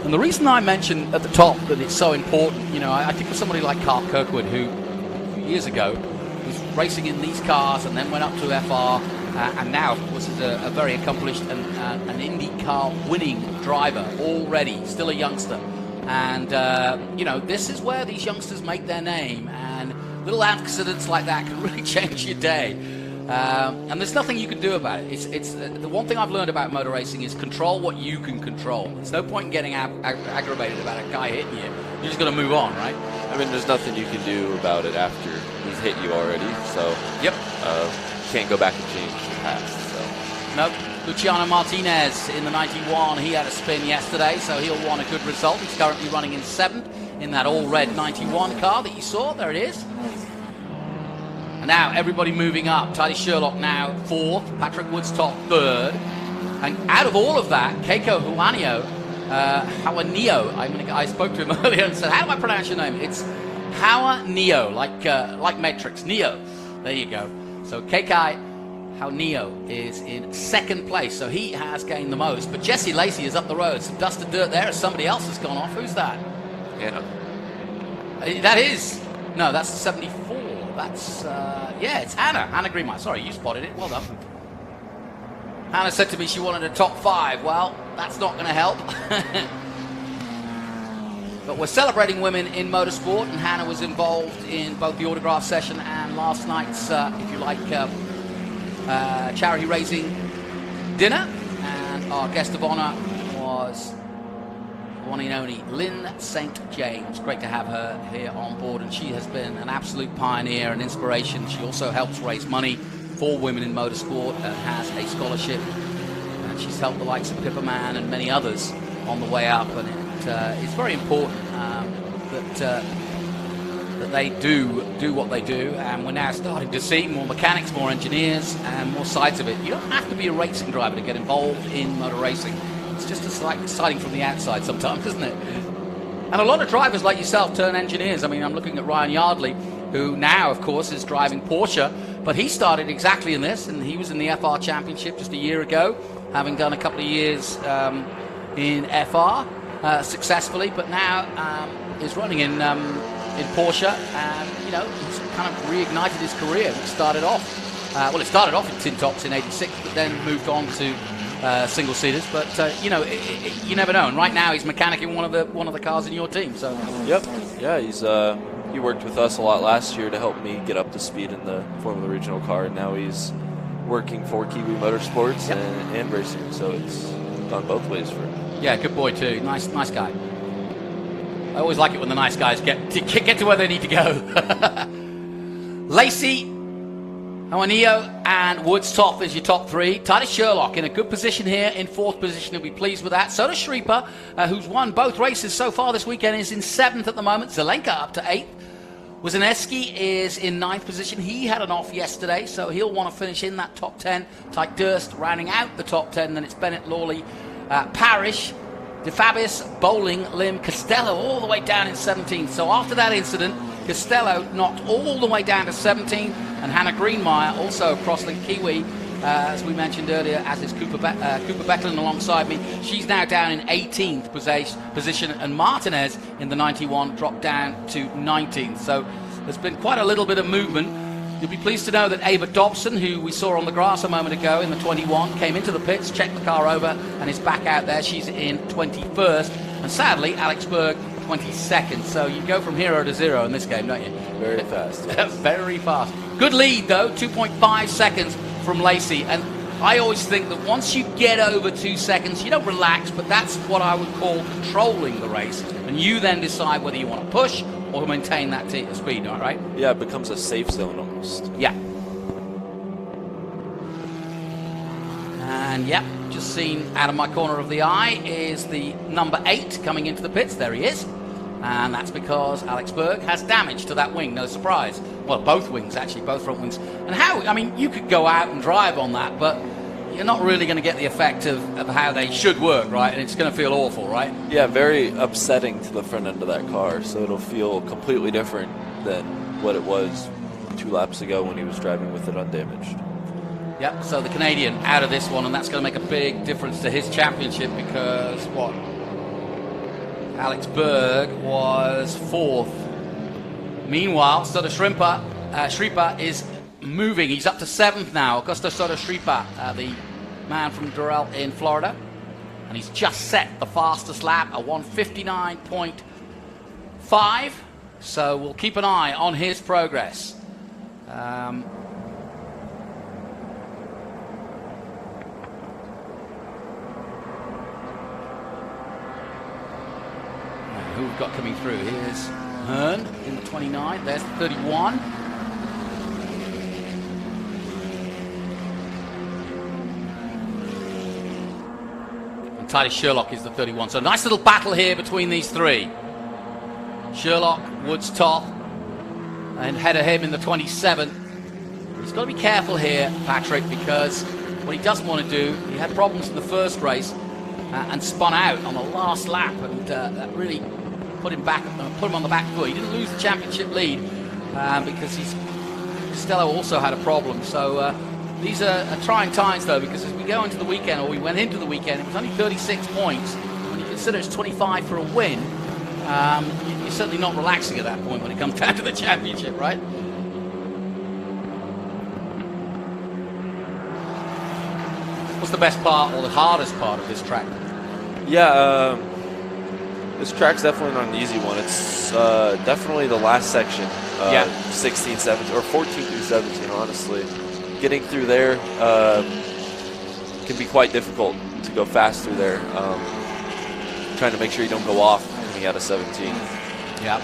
And the reason I mentioned at the top that it's so important, you know, I think of somebody like Carl Kirkwood, who a few years ago was racing in these cars and then went up to FR, and now, of course, is a very accomplished and an IndyCar winning driver already, still a youngster. And, you know, this is where these youngsters make their name, and little accidents like that can really change your day. And there's nothing you can do about it. It's the one thing I've learned about motor racing is control what you can control. There's no point in getting aggravated about a guy hitting you. You're just going to move on, right? I mean, there's nothing you can do about it after he's hit you already. So, yep. Can't go back and change the past. So. Nope. Luciano Martinez in the 91. He had a spin yesterday, so he'll want a good result. He's currently running in 7th in that all-red 91 car that you saw. There it is. And now everybody moving up. Tidy Sherlock now 4th. Patrick Woods-Toth 3rd. And out of all of that, Keiko Hauanio, I spoke to him earlier and said, how do I pronounce your name? It's Hauanio, like Matrix. Neo. There you go. So Keiko Hauanio is in 2nd place, so he has gained the most. But Jesse Lacey is up the road. Some dust and dirt there as somebody else has gone off. Who's that? Hannah. That is. No, that's 74. That's, it's Hannah. Hannah Greenmeyer. Sorry, you spotted it. Well done. Hannah said to me she wanted a top 5. Well, that's not going to help. But we're celebrating women in motorsport, and Hannah was involved in both the autograph session and last night's, if you like, charity raising dinner. And our guest of honor was one and only Lynn St. James. Great to have her here on board, and she has been an absolute pioneer and inspiration. She also helps raise money for women in motorsport and has a scholarship, and she's helped the likes of Pippa Mann and many others on the way up. And it's very important that they do what they do, and we're now starting to see more mechanics, more engineers, and more sides of it. You don't have to be a racing driver to get involved in motor racing. It's just exciting from the outside sometimes, isn't it? And a lot of drivers like yourself turn engineers. I mean, I'm looking at Ryan Yardley, who now, of course, is driving Porsche, but he started exactly in this, and he was in the FR Championship just a year ago, having done a couple of years in FR successfully, but now is running in Porsche, and, you know, he's kind of reignited his career. It started off, it started off in tin tops in '86, but then moved on to single seaters, but you know, you never know. And right now, he's mechanicking one of the cars in your team. So, yep, yeah, he worked with us a lot last year to help me get up to speed in the Formula Regional car, and now he's working for Kiwi Motorsports and racing. So it's gone both ways for him. Yeah, good boy too. Nice guy. I always like it when the nice guys get to where they need to go. Lacey, Hauanio and Woods-Toth is your top 3. Titus Sherlock in a good position here in 4th position. He'll be pleased with that. So does Schreiber, who's won both races so far this weekend, is in 7th at the moment. Zelenka up to 8th. Wisniewski is in 9th position. He had an off yesterday, so he'll want to finish in that top 10. Tyke Durst rounding out the top 10. Then it's Bennett, Lawley, Parrish, DeFabis, Bowling, Lim, Costello all the way down in 17th. So after that incident, Costello knocked all the way down to 17th, and Hannah Greenmeyer, also a crosslink Kiwi, as we mentioned earlier, as is Cooper Becklin alongside me. She's now down in 18th position, and Martinez in the 91 dropped down to 19th. So there's been quite a little bit of movement. You'll be pleased to know that Ava Dobson, who we saw on the grass a moment ago in the 21, came into the pits, checked the car over, and is back out there. She's in 21st. And sadly, Alex Berg, 22nd. So you go from hero to zero in this game, don't you? Very fast. Very fast. Good lead, though, 2.5 seconds from Lacey. And I always think that once you get over 2 seconds, you don't relax, but that's what I would call controlling the race. And you then decide whether you want to push or maintain that speed, all right? Yeah, it becomes a safe zone almost. Yeah. And yep, just seen out of my corner of the eye is the number 8 coming into the pits. There he is. And that's because Alex Berg has damage to that wing, no surprise. Well, both wings, actually, both front wings. And how, I mean, you could go out and drive on that, but you're not really going to get the effect of how they should work, right? And it's going to feel awful, right? Yeah, very upsetting to the front end of that car, so it'll feel completely different than what it was 2 laps ago when he was driving with it undamaged. Yep, so the Canadian out of this one, and that's going to make a big difference to his championship because, what? Alex Berg was 4th. Meanwhile, Soda Schreiber is moving. He's up to 7th now. Augusto Soda Schreiber, the man from Durrell in Florida. And he's just set the fastest lap, a 1:59.5. So we'll keep an eye on his progress. Who we've got coming through? Here's Hearn in the 29. There's the 31. And Titus Sherlock is the 31. So nice little battle here between these three. Sherlock, Woods top, and ahead of him in the 27. He's got to be careful here, Patrick, because what he doesn't want to do, he had problems in the first race and spun out on the last lap, and that really put him on the back foot. He didn't lose the championship lead because Costello also had a problem. So these are trying times, though, because as we go into the weekend, or we went into the weekend, it was only 36 points. When you consider it's 25 for a win, you're certainly not relaxing at that point when it comes down to the championship, right? What's the best part or the hardest part of this track? Yeah, this track's definitely not an easy one. It's definitely the last section, 16, 17, or 14 through 17, honestly. Getting through there can be quite difficult to go fast through there. Trying to make sure you don't go off coming out of 17. Yeah.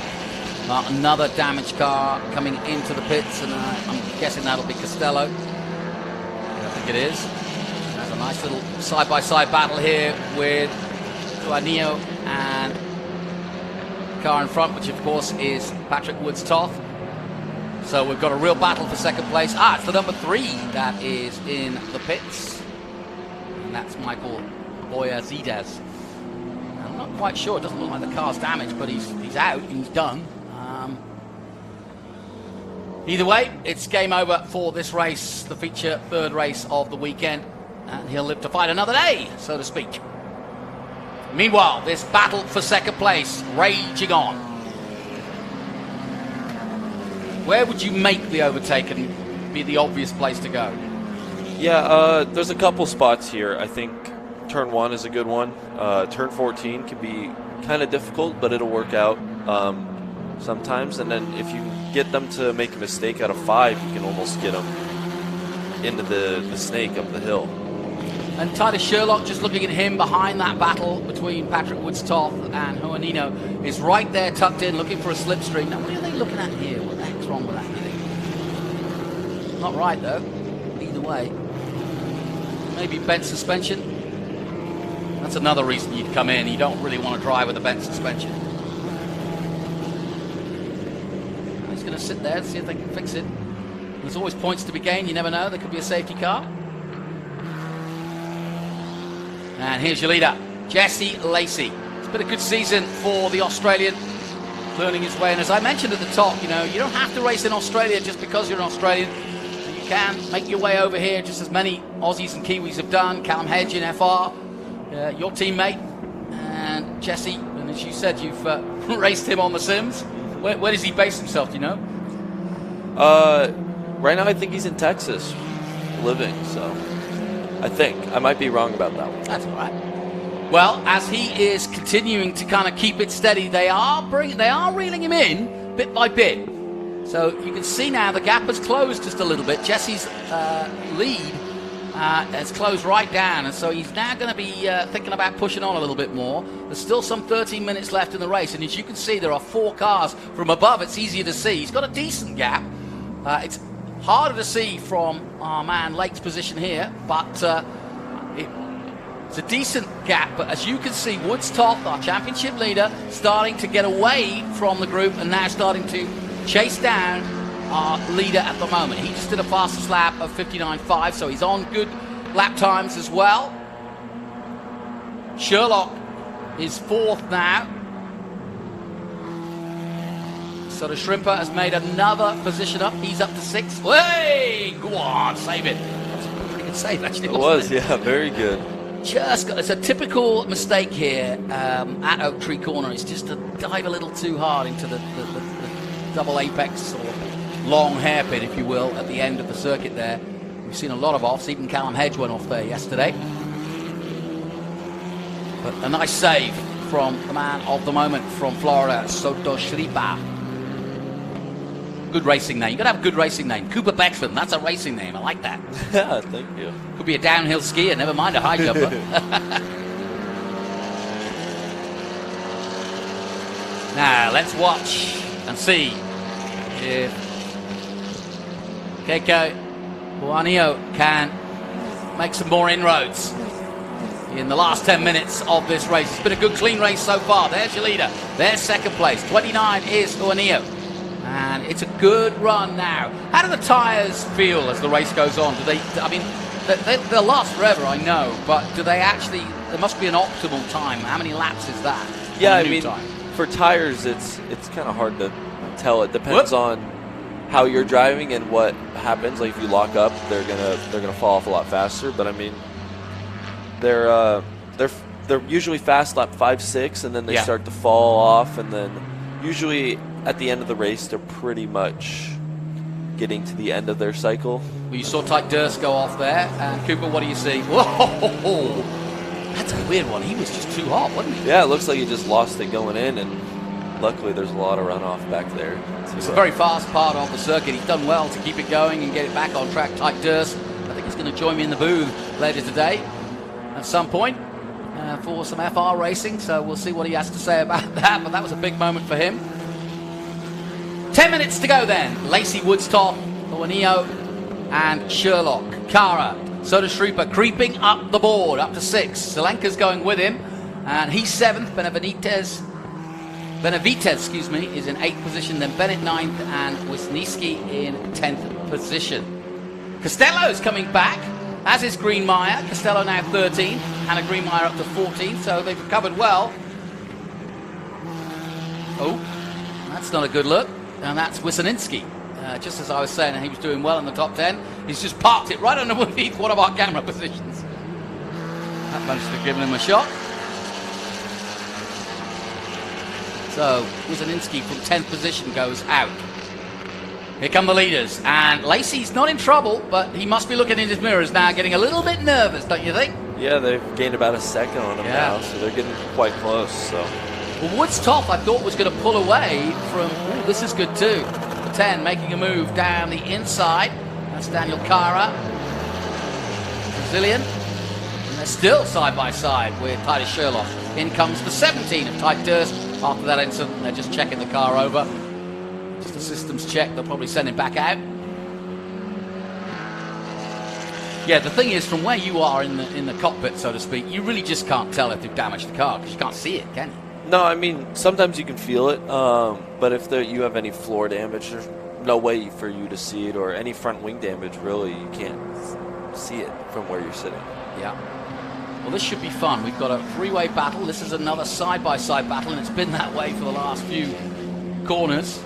Another damaged car coming into the pits, and I'm guessing that'll be Costello. I think it is. There's a nice little side-by-side battle here with Juanillo and the car in front, which of course is Patrick Woods-Toth. So we've got a real battle for second place. It's the number 3 that is in the pits, and that's Michael Boyazides. I'm not quite sure. It doesn't look like the car's damaged, but he's out. He's done. Either way, it's game over for this race, the feature 3rd race of the weekend, and he'll live to fight another day, so to speak. Meanwhile, this battle for second place raging on. Where would you make the overtake and be the obvious place to go? Yeah, there's a couple spots here. I think turn 1 is a good one. Turn 14 can be kind of difficult, but it'll work out sometimes. And then if you get them to make a mistake out of 5, you can almost get them into the snake up the hill. And Titus Sherlock, just looking at him behind that battle between Patrick Woods-Toth and Juanillo, is right there tucked in looking for a slipstream. Now, what are they looking at here? What the heck's wrong with that, do you think? Not right, though. Either way. Maybe bent suspension. That's another reason you'd come in. You don't really want to drive with a bent suspension. He's going to sit there and see if they can fix it. There's always points to be gained. You never know. There could be a safety car. And here's your leader, Jesse Lacey. It's been a good season for the Australian. learning his way. And as I mentioned at the top, you know, you don't have to race in Australia just because you're an Australian. You can make your way over here, just as many Aussies and Kiwis have done. Callum Hedge in FR, your teammate, and Jesse. And as you said, you've raced him on the sims. Where does he base himself, do you know? Right now I think he's in Texas, living, so I think. I might be wrong about that one. That's all right. Well, as he is continuing to kind of keep it steady, they are reeling him in bit by bit. So you can see now the gap has closed just a little bit. Jesse's lead has closed right down, and so he's now going to be thinking about pushing on a little bit more. There's still some 13 minutes left in the race, and as you can see, there are 4 cars from above. It's easier to see. He's got a decent gap. It's harder to see from our man Lake's position here, but it's a decent gap. But as you can see, Woods Toth, our championship leader, starting to get away from the group and now starting to chase down our leader at the moment. He just did a fastest lap of 59.5, so he's on good lap times as well. Sherlock is 4th now. So the Shrimper has made another position up. He's up to 6th. Hey, go on, save it. That was a pretty good save, actually. It was, yeah, very good. It's a typical mistake here at Oak Tree Corner. It's just to dive a little too hard into the double apex or long hairpin, if you will, at the end of the circuit there. We've seen a lot of offs. Even Callum Hedge went off there yesterday. But a nice save from the man of the moment from Florida, Soto Shripa. Good racing name. You've got to have a good racing name. Cooper Beckford, that's a racing name. I like that. Yeah, thank you. Could be a downhill skier, never mind a high jumper. Now, let's watch and see if Keiko Juanillo can make some more inroads in the last 10 minutes of this race. It's been a good, clean race so far. There's your leader. There's second place. 29 is Juanillo. And it's a good run now. How do the tyres feel as the race goes on? Do they, I mean, they'll last forever, I know, but do they actually, there must be an optimal time. How many laps is that? Yeah, I mean, for tires, it's kind of hard to tell. It depends on how you're driving and what happens. Like if you lock up, they're gonna fall off a lot faster. But I mean, they're usually fast lap 5, 6, and then they start to fall off, and then usually at the end of the race, they're pretty much getting to the end of their cycle. Well, you saw Tyke Durst go off there, and Cooper, what do you see? Whoa! That's a weird one. He was just too hot, wasn't he? Yeah, it looks like he just lost it going in, and luckily there's a lot of runoff back there. It's a very fast part of the circuit. He's done well to keep it going and get it back on track. Tyke Durst, I think he's going to join me in the booth later today at some point for some FR racing, so we'll see what he has to say about that, but that was a big moment for him. 10 minutes to go then. Lacey Woods Toth, Juanillo, and Sherlock. Kara, Soto Shripa creeping up the board, up to 6. Zelenka's going with him, and he's 7th. Benavides, is in 8th position, then Bennett 9th, and Wisniewski in 10th position. Costello's coming back, as is Greenmeyer. Costello now 13, Hannah Greenmeyer up to 14, so they've recovered well. Oh, that's not a good look. And that's Wisniewski. Just as I was saying, he was doing well in the top 10. He's just parked it right underneath one of our camera positions. That managed to give him a shot. So Wisniewski from 10th position goes out. Here come the leaders. And Lacey's not in trouble, but he must be looking in his mirrors now, getting a little bit nervous, don't you think? Yeah, they've gained about a second on him now, so they're getting quite close. So. Well, Woods Toth, I thought, was going to pull away from... Ooh, this is good, too. 10, making a move down the inside. That's Daniel Kara. Brazilian. And they're still side-by-side with Titus Sherlock. In comes the 17 of Tyke Durst. After that incident, they're just checking the car over. Just a systems check. They'll probably send him back out. Yeah, the thing is, from where you are in the cockpit, so to speak, you really just can't tell if they've damaged the car, because you can't see it, can you? No, I mean, sometimes you can feel it, but if you have any floor damage, there's no way for you to see it, or any front wing damage, really, you can't see it from where you're sitting. Yeah. Well, this should be fun. We've got a three-way battle. This is another side-by-side battle, and it's been that way for the last few corners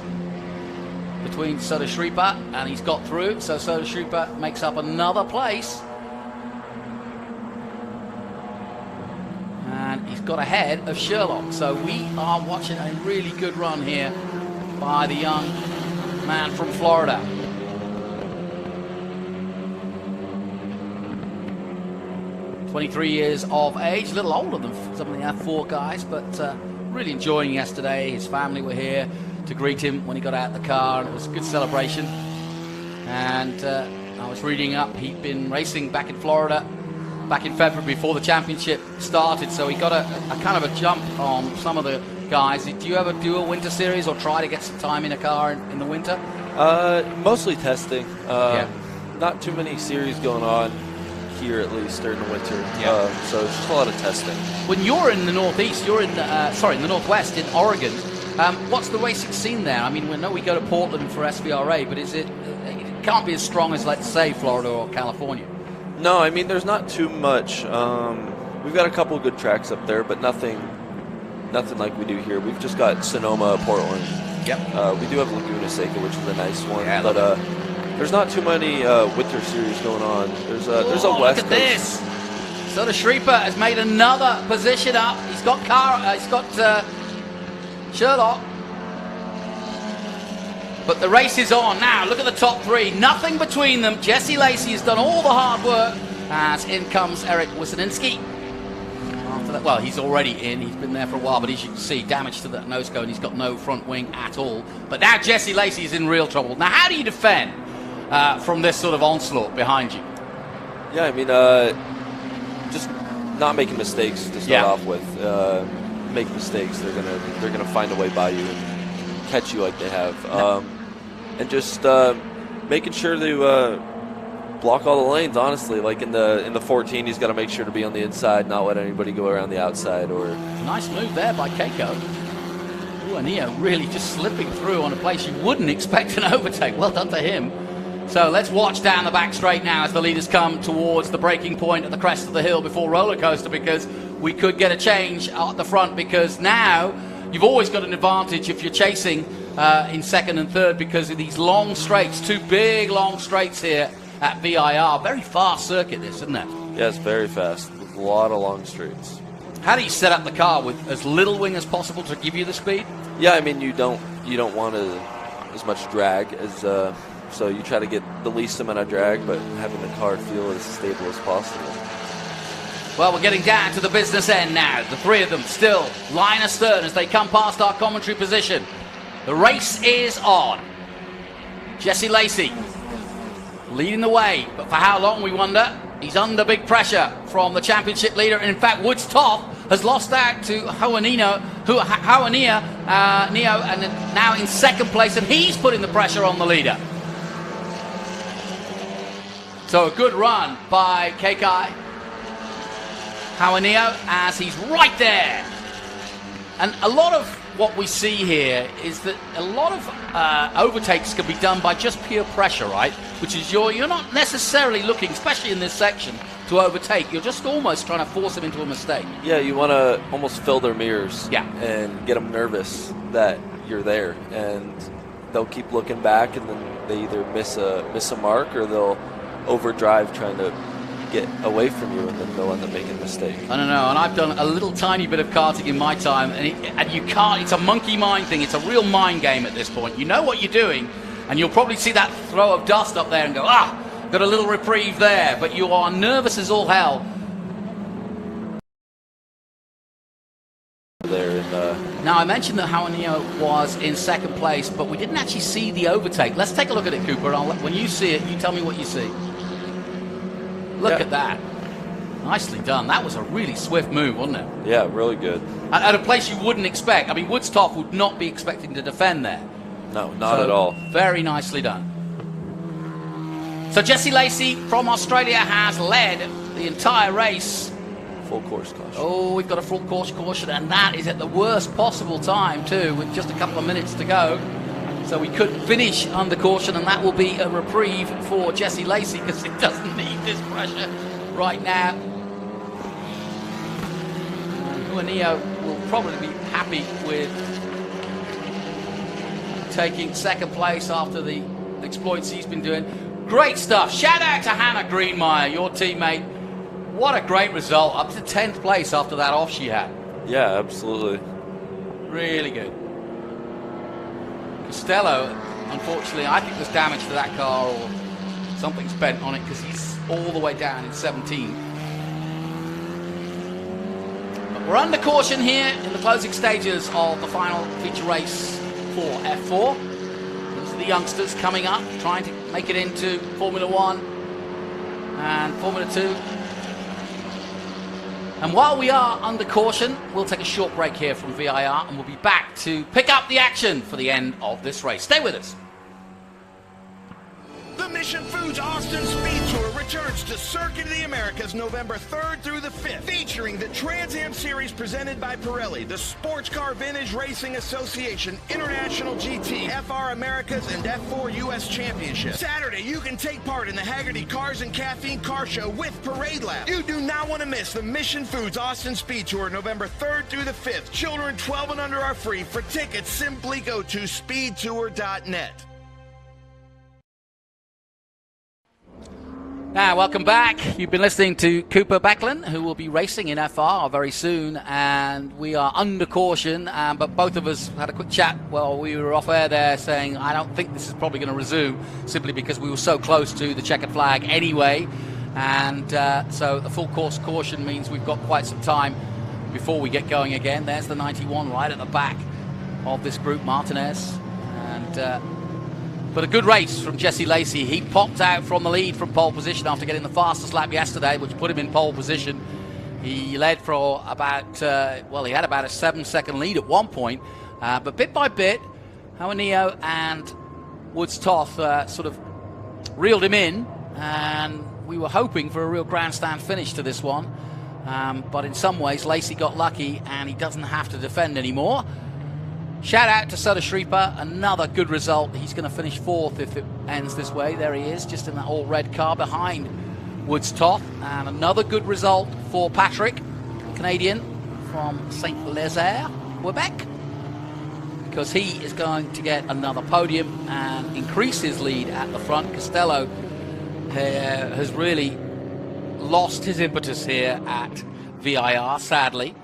between Soda Shripa, and he's got through, so Soda Shripa makes up another place. And he's got ahead of Sherlock, so we are watching a really good run here by the young man from Florida. "23 years of age, a little older than some of the F4 guys, but really enjoying yesterday. His family were here to greet him when he got out of the car, and it was a good celebration. And I was reading up, he'd been racing back in Florida back in February before the championship started, so he got a kind of a jump on some of the guys. Do you ever do a winter series or try to get some time in a car in the winter? Mostly testing. Yeah. Not too many series going on here, at least during the winter. Yeah. So it's just a lot of testing. When you're in the Northeast, you're in the Northwest in Oregon. What's the racing scene there? I mean, we know we go to Portland for SVRA, but it can't be as strong as, let's say, Florida or California. No, I mean, there's not too much. We've got a couple of good tracks up there, but nothing like we do here. We've just got Sonoma, Portland. Yep. We do have Laguna Seca, which is a nice one. Yeah, but there's not too many winter series going on. There's a West look at Coast. this. Soda Shripa has made another position up. He's got Sherlock. But the race is on now. Look at the top three. Nothing between them. Jesse Lacey has done all the hard work. As in comes Eric Wisniewski. After that, well, he's already in. He's been there for a while, but as you can see, damage to that nose cone. He's got no front wing at all. But now Jesse Lacey is in real trouble. Now, how do you defend from this sort of onslaught behind you? Yeah, I mean, just not making mistakes to start off with. Make mistakes, they're gonna find a way by you and catch you like they have. And just making sure to block all the lanes. Honestly, like in the 14, he's got to make sure to be on the inside, not let anybody go around the outside. Or nice move there by Keiko. Neo really just slipping through on a place you wouldn't expect an overtake. Well done to him. So let's watch down the back straight now as the leaders come towards the breaking point at the crest of the hill before roller coaster, because we could get a change at the front, because now you've always got an advantage if you're chasing in second and third because of these long straights, two big long straights here at VIR. Very fast circuit this, isn't it? yeah, it's very fast with a lot of long straights. How do you set up the car with as little wing as possible to give you the speed? Yeah, I mean, you don't want as much drag as so you try to get the least amount of drag, but having the car feel as stable as possible. Well, we're getting down to the business end now. The three of them still line astern as they come past our commentary position. The race is on. Jesse Lacey leading the way, but for how long, we wonder? He's under big pressure from the championship leader. And in fact, Woods Toff has lost out to Neo, and now in second place, and he's putting the pressure on the leader. So a good run by Kekai Hawaneo as he's right there. And a lot of what we see here is that a lot of overtakes can be done by just pure pressure, right? Which is you're not necessarily looking, especially in this section, to overtake. You're just almost trying to force them into a mistake. Yeah, you want to almost fill their mirrors. Yeah. And get them nervous that you're there, and they'll keep looking back, and then they either miss a mark or they'll overdrive trying to get away from you, and then they'll end up making a mistake. I don't know, and I've done a little tiny bit of karting in my time, and you can't, it's a monkey mind thing, it's a real mind game at this point. You know what you're doing, and you'll probably see that throw of dust up there and go, got a little reprieve there, but you are nervous as all hell. Now, I mentioned that Hawaneo was in second place, but we didn't actually see the overtake. Let's take a look at it, Cooper. When you see it, you tell me what you see. Look at that. Nicely done. That was a really swift move, wasn't it? Yeah, really good. At a place you wouldn't expect. I mean, Woods Toff would not be expecting to defend there. No, not at all. Very nicely done. So Jesse Lacey from Australia has led the entire race. Full course caution. Oh, we've got a full course caution, and that is at the worst possible time too, with just a couple of minutes to go. So we could finish under caution, and that will be a reprieve for Jesse Lacey because it doesn't need this pressure right now. Neo will probably be happy with taking second place after the exploits he's been doing. Great stuff. Shout out to Hannah Greenmeyer, your teammate. What a great result. Up to 10th place after that off she had. Yeah, absolutely. Really good. Costello, unfortunately, I think there's damage to that car or something's bent on it because he's all the way down in 17th. But we're under caution here in the closing stages of the final feature race for F4. These are the youngsters coming up, trying to make it into Formula 1 and Formula 2. And while we are under caution, we'll take a short break here from VIR and we'll be back to pick up the action for the end of this race. Stay with us. The Mission Foods Austin Speed Tour returns to Circuit of the Americas November 3rd through the 5th, featuring the Trans Am Series presented by Pirelli, the Sportscar Vintage Racing Association, International GT, FR Americas, and F4 US Championship. Saturday, you can take part in the Haggerty Cars and Caffeine Car Show with Parade Lab. You do not want to miss the Mission Foods Austin Speed Tour November 3rd through the 5th. Children 12 and under are free. For tickets, simply go to speedtour.net. Now, welcome back. You've been listening to Cooper Backlund, who will be racing in FR very soon, and we are under caution, but both of us had a quick chat while we were off air there saying, I don't think this is probably going to resume, simply because we were so close to the checkered flag anyway, and so the full course caution means we've got quite some time before we get going again. There's the 91 right at the back of this group, Martinez, and but a good race from Jesse Lacey. He popped out from the lead from pole position after getting the fastest lap yesterday, which put him in pole position. He led for about, he had about a 7-second lead at one point. But bit by bit, Hauaneo and Woods Toth sort of reeled him in. And we were hoping for a real grandstand finish to this one. But in some ways, Lacey got lucky and he doesn't have to defend anymore. Shout out to Soda Shrieper, another good result. He's going to finish 4th if it ends this way. There he is, just in that all-red car behind Woods Toth. And another good result for Patrick, Canadian from St. Lazare, Quebec, because he is going to get another podium and increase his lead at the front. Costello has really lost his impetus here at VIR, sadly.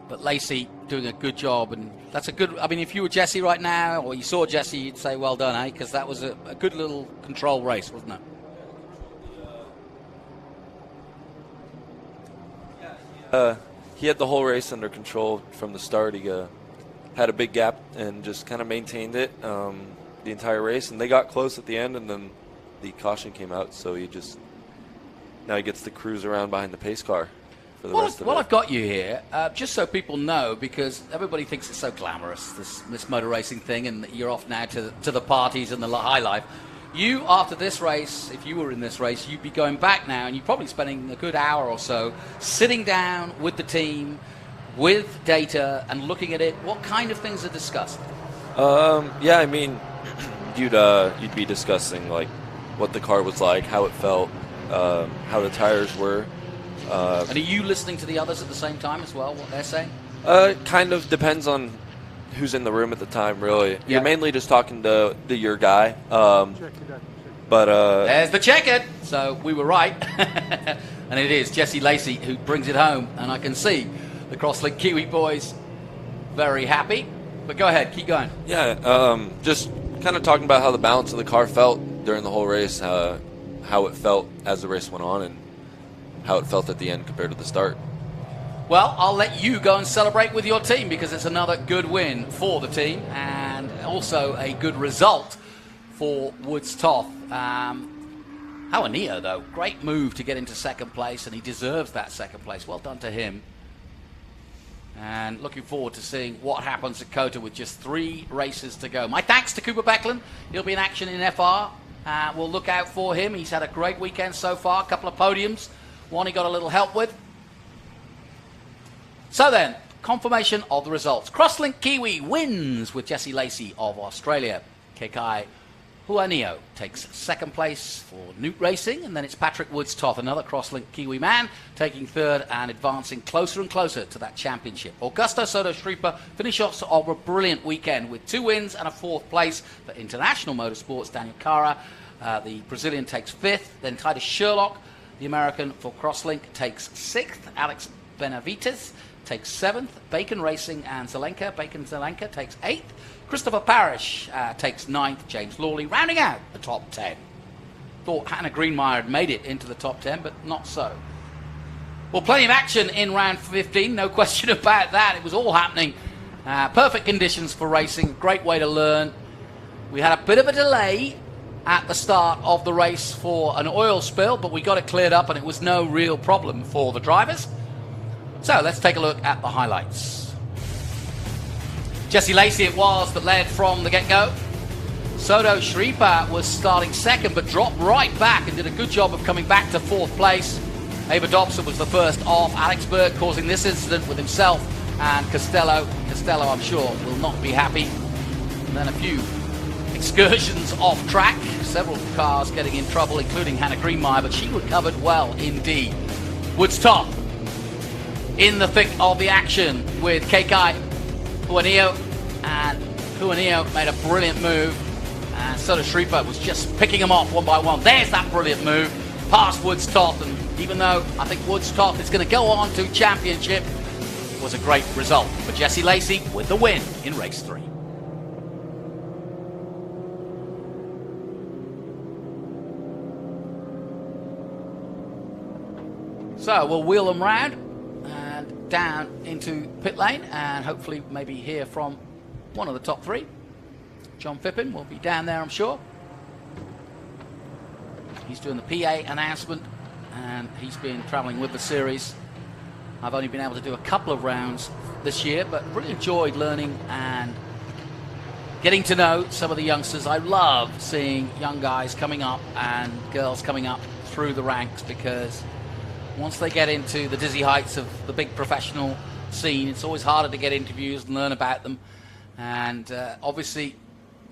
But Lacey doing a good job, and that's a good, I mean, if you were Jesse right now, or you saw Jesse, you'd say well done, eh? Because that was a good little control race, wasn't it? He had the whole race under control from the start. He had a big gap and just kind of maintained it the entire race, and they got close at the end, and then the caution came out, so now he gets to cruise around behind the pace car. Well, I've got you here, just so people know, because everybody thinks it's so glamorous, this motor racing thing, and you're off now to the parties and the high life. You, after this race, if you were in this race, you'd be going back now, and you're probably spending a good hour or so sitting down with the team, with data, and looking at it. What kind of things are discussed? Yeah, I mean, you'd be discussing like what the car was like, how it felt, how the tires were. And are you listening to the others at the same time as well, what they're saying? Kind of depends on who's in the room at the time, really. Yeah. You're mainly just talking to your guy. But there's the checkered. So we were right. And it is Jesse Lacey who brings it home. And I can see the Crosslink Kiwi boys very happy. But go ahead, keep going. Yeah, just kind of talking about how the balance of the car felt during the whole race, how it felt as the race went on, and how it felt at the end compared to the start. Well, I'll let you go and celebrate with your team, because it's another good win for the team and also a good result for Woods Toth. Hauaneo, though, great move to get into second place, and he deserves that second place. Well done to him. And looking forward to seeing what happens at COTA with just 3 races to go. My thanks to Cooper Backlund. He'll be in action in FR. We'll look out for him. He's had a great weekend so far, a couple of podiums. One he got a little help with. So then, confirmation of the results. Crosslink Kiwi wins with Jesse Lacey of Australia. Kekai Juanillo takes second place for Newt Racing, and then it's Patrick Woods-Toth, another Crosslink Kiwi man, taking third and advancing closer and closer to that championship. Augusto Soto-Schreiber finished off of a brilliant weekend with 2 wins and a 4th place for International Motorsports. Daniel Cara, the Brazilian, takes 5th. Then Titus Sherlock, the American for Crosslink, takes 6th. Alex Benavides takes 7th. Bacon Racing and Zelenka takes 8th. Christopher Parrish takes 9th. James Lawley rounding out the top 10. Thought Hannah Greenmeyer had made it into the top 10, but not so. Well, plenty of action in round 15, no question about that. It was all happening. Perfect conditions for racing, great way to learn. We had a bit of a delay at the start of the race for an oil spill, but we got it cleared up and it was no real problem for the drivers. So let's take a look at the highlights. Jesse Lacey it was that led from the get-go. Soto-Schreiber was starting second but dropped right back and did a good job of coming back to 4th place. Ava Dobson was the first off. Alex Bird causing this incident with himself and Costello. Costello, I'm sure, will not be happy. And then a few excursions off track. Several cars getting in trouble, including Hannah Greenmeyer, but she recovered well indeed. Woods-Toth in the thick of the action with Keikai Juanillo, and Juanillo made a brilliant move, and Soto-Schreiber was just picking them off one by one. There's that brilliant move past Woods-Toth, and even though I think Woods-Toth is going to go on to championship, it was a great result for Jesse Lacey with the win in race 3. So we'll wheel them round and down into pit lane and hopefully maybe hear from one of the top 3. John Phippen will be down there, I'm sure. He's doing the PA announcement and he's been traveling with the series. I've only been able to do a couple of rounds this year, but really enjoyed learning and getting to know some of the youngsters. I love seeing young guys coming up and girls coming up through the ranks, because once they get into the dizzy heights of the big professional scene, it's always harder to get interviews and learn about them. And obviously,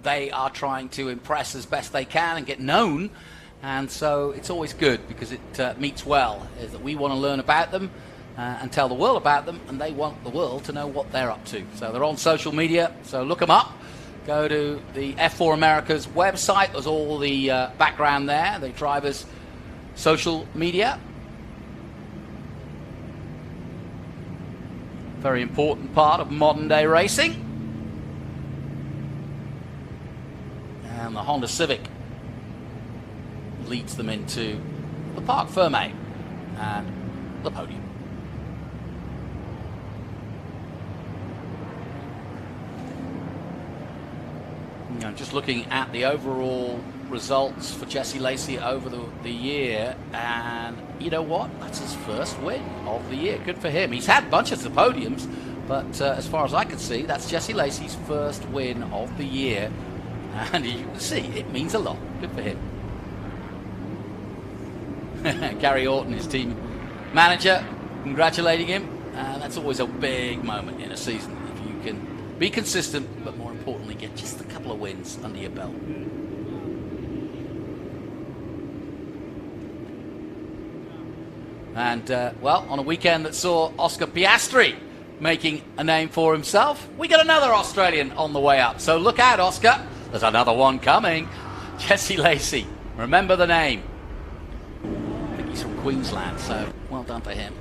they are trying to impress as best they can and get known. And so it's always good because it meets well, is that we want to learn about them and tell the world about them, and they want the world to know what they're up to. So they're on social media, so look them up. Go to the F4 America's website. There's all the background there, the drivers' social media. Very important part of modern day racing. And the Honda Civic leads them into the Parc Fermé and the podium. You know, just looking at the overall results for Jesse Lacey over the year, and you know what? That's his first win of the year. Good for him. He's had bunches of podiums, but as far as I can see, that's Jesse Lacey's first win of the year, and you can see it means a lot. Good for him. Gary Orton, his team manager, congratulating him, and that's always a big moment in a season if you can be consistent, but more importantly, get just a couple of wins under your belt. And, well, on a weekend that saw Oscar Piastri making a name for himself, we got another Australian on the way up. So look out, Oscar. There's another one coming. Jesse Lacey. Remember the name. I think he's from Queensland, so well done to him.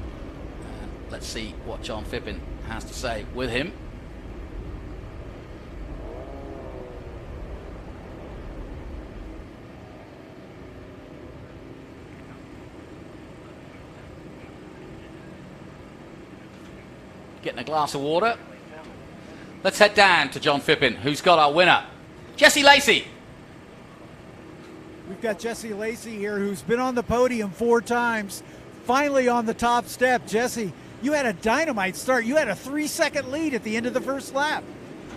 Let's see what John Phippen has to say with him. Getting a glass of water. Let's head down to John Phippen, who's got our winner, Jesse Lacey. We've got Jesse Lacey here, who's been on the podium 4 times, finally on the top step. Jesse, you had a dynamite start. You had a 3-second lead at the end of the first lap.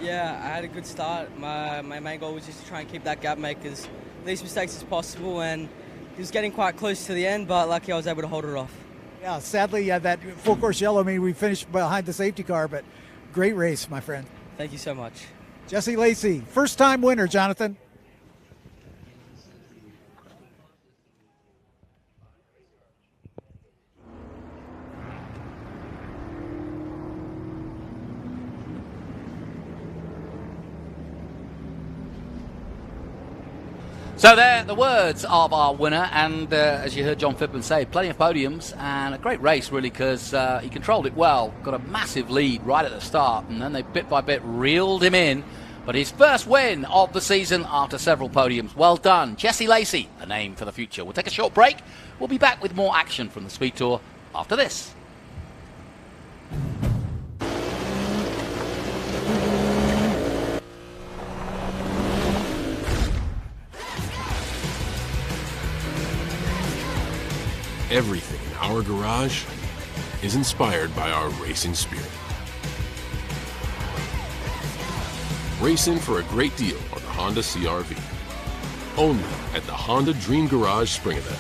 Yeah, I had a good start. My main goal was just to try and keep that gap, make as least mistakes as possible, and it was getting quite close to the end, but lucky I was able to hold it off. Yeah, sadly, that full course yellow made we finished behind the safety car, but great race, my friend. Thank you so much. Jesse Lacey, first time winner, Jonathan. So there, the words of our winner, and as you heard John Fitman say, plenty of podiums and a great race really, because he controlled it well, got a massive lead right at the start, and then they bit by bit reeled him in. But his first win of the season after several podiums. Well done, Jesse Lacey, a name for the future. We'll take a short break. We'll be back with more action from the Speed Tour after this. Everything in our garage is inspired by our racing spirit. Race in for a great deal on the Honda CR-V. Only at the Honda Dream Garage Spring Event.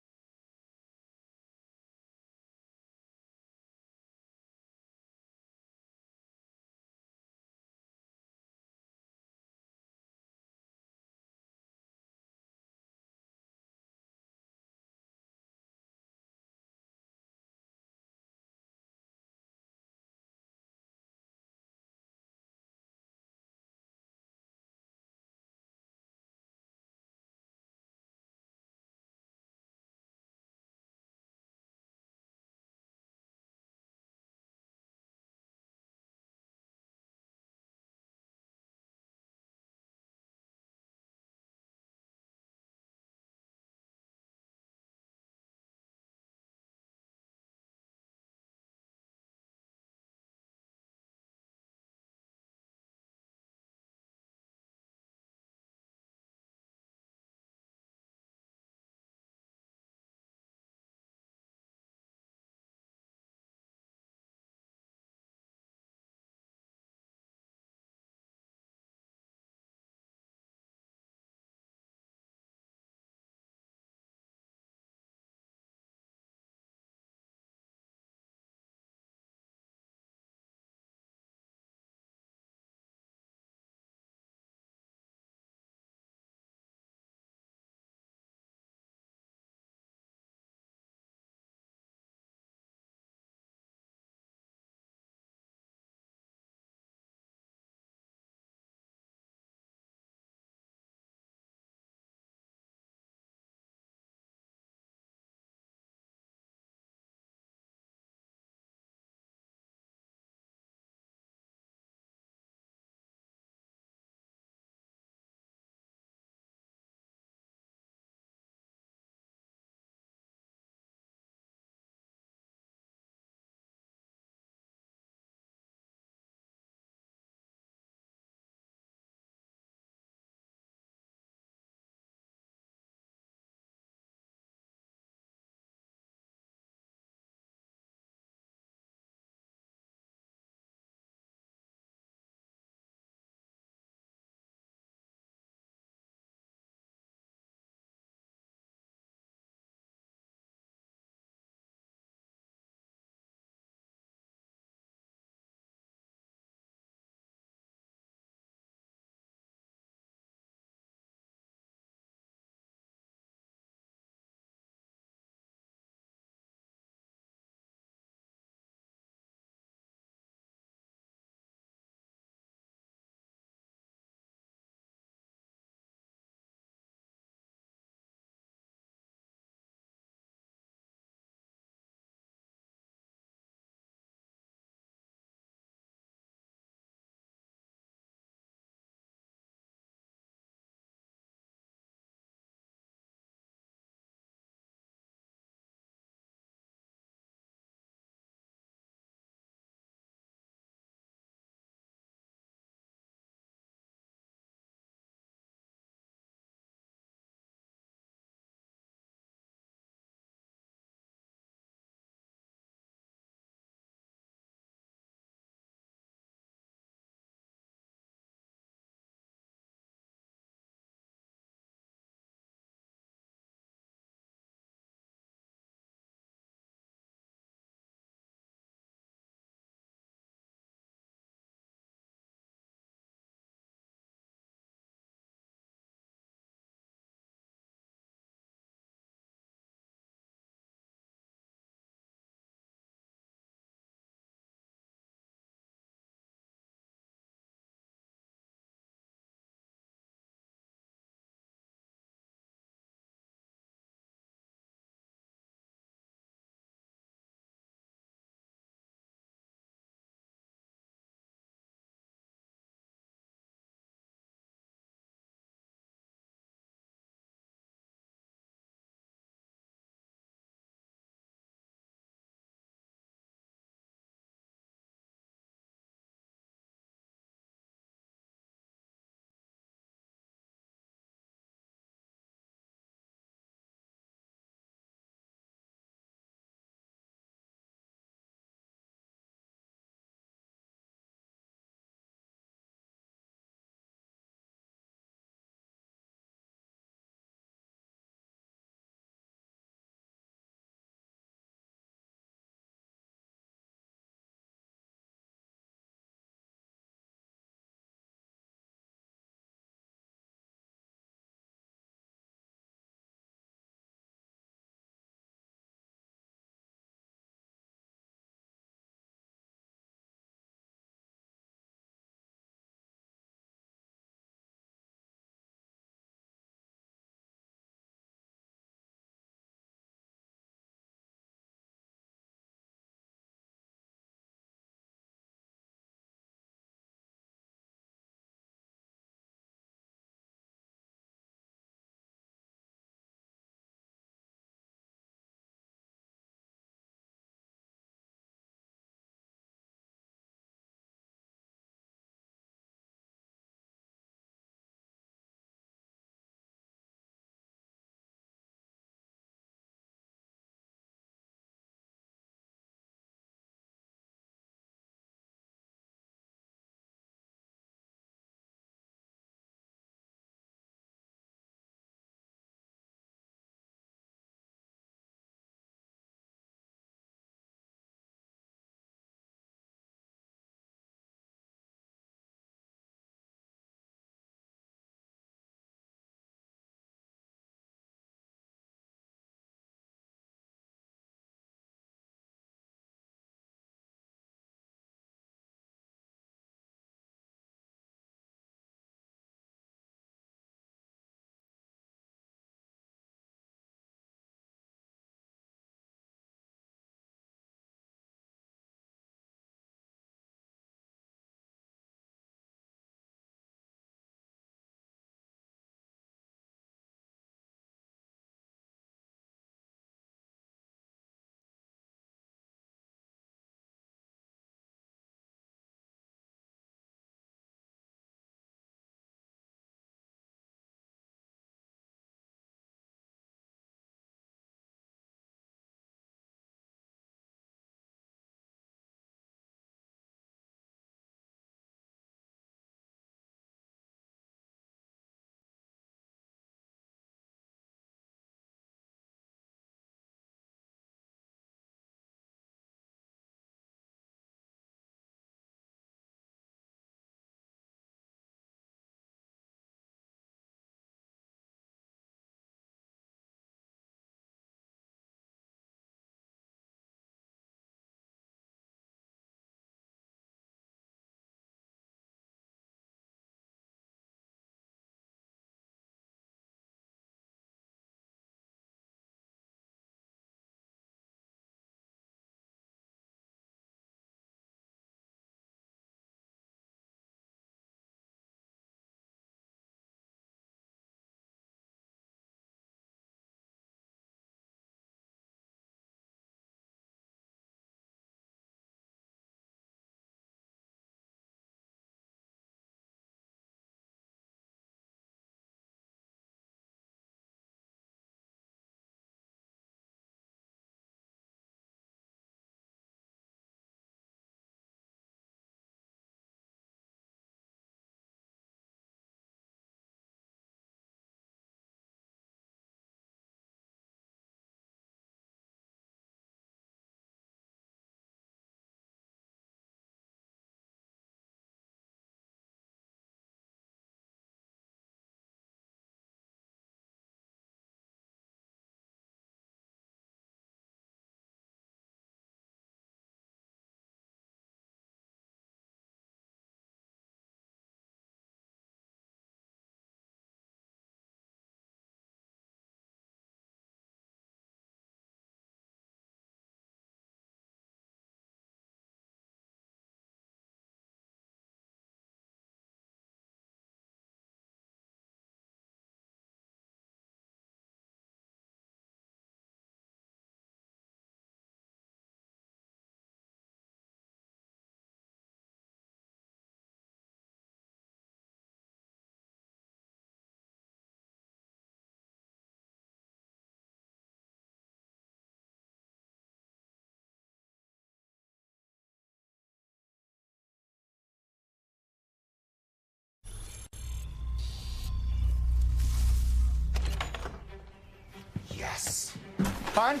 Hon,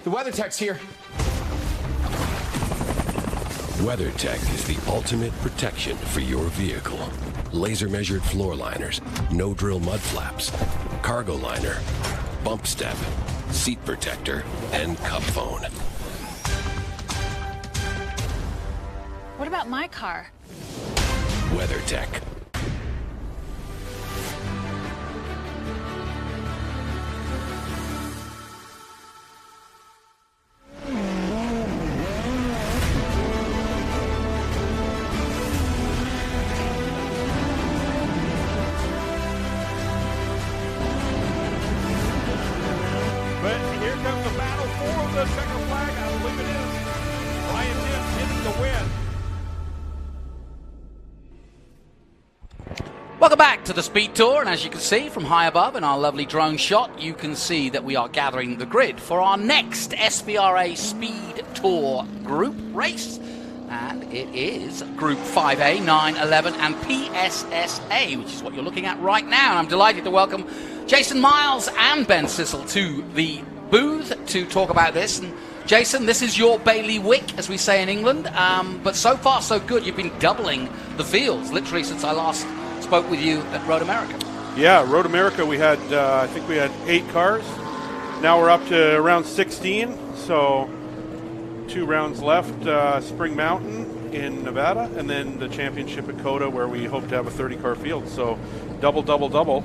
the weather tech's here. WeatherTech is the ultimate protection for your vehicle. Laser measured floor liners, no drill mud flaps, cargo liner, bump step, seat protector, and cup phone. What about my car? WeatherTech. Welcome back to the Speed Tour, and as you can see from high above in our lovely drone shot, you can see that we are gathering the grid for our next SVRA Speed Tour group race. And it is Group 5A, 9, 11, and PSSA, which is what you're looking at right now. And I'm delighted to welcome Jason Miles and Ben Sissel to the booth to talk about this. And Jason, this is your bailiwick, as we say in England. But so far, so good. You've been doubling the fields, literally, since I last spoke with you at Road America. Yeah, Road America, we had, I think we had 8 cars. Now we're up to around 16, so 2 rounds left. Spring Mountain in Nevada, and then the championship at COTA, where we hope to have a 30-car field. So double, double, double.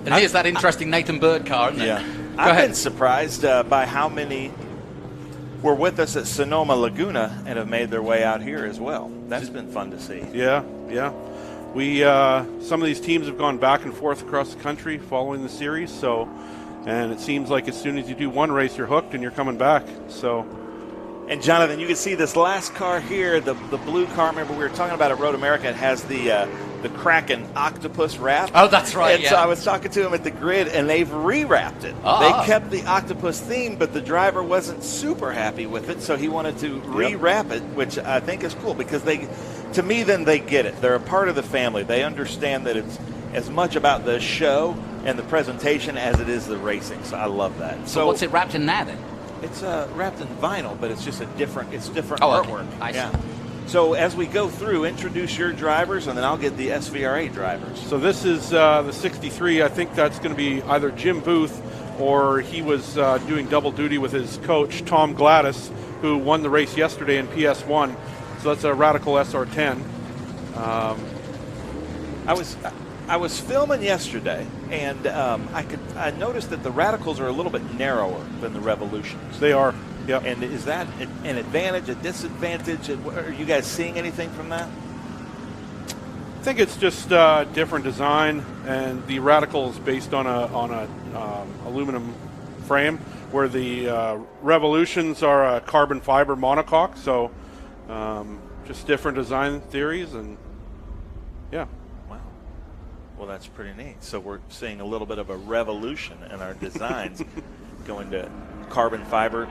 And here's that interesting Nathan Bird car, isn't it? Yeah. I've been surprised by how many were with us at Sonoma Laguna and have made their way out here as well. That's been fun to see. Yeah, yeah. We some of these teams have gone back and forth across the country following the series, so, and it seems like as soon as you do one race, you're hooked and you're coming back. So, and Jonathan, you can see this last car here, the blue car. Remember, we were talking about at Road America. It has the Kraken octopus wrap. Oh, that's right. And yeah. so I was talking to him at the grid, and they've rewrapped it. They kept the octopus theme, but the driver wasn't super happy with it, so he wanted to rewrap it, which I think is cool because they. To me, then they get it. They're a part of the family. They understand that it's as much about the show and the presentation as it is the racing. So I love that. So what's it wrapped in now then? It's wrapped in vinyl, but it's just different artwork. Okay. I see. So as we go through, introduce your drivers, and then I'll get the SVRA drivers. So this is the 63. I think that's going to be either Jim Booth or he was doing double duty with his coach, Tom Gladys, who won the race yesterday in PS1. So that's a Radical SR10. I was filming yesterday, and I noticed that the Radicals are a little bit narrower than the Revolutions. They are. Yeah. And is that an advantage, a disadvantage? Are you guys seeing anything from that? I think it's just different design, and the Radical is based on a aluminum frame, where the Revolutions are a carbon fiber monocoque. So. Just different design theories, and yeah. Wow. Well, that's pretty neat. So we're seeing a little bit of a revolution in our designs, going to carbon fiber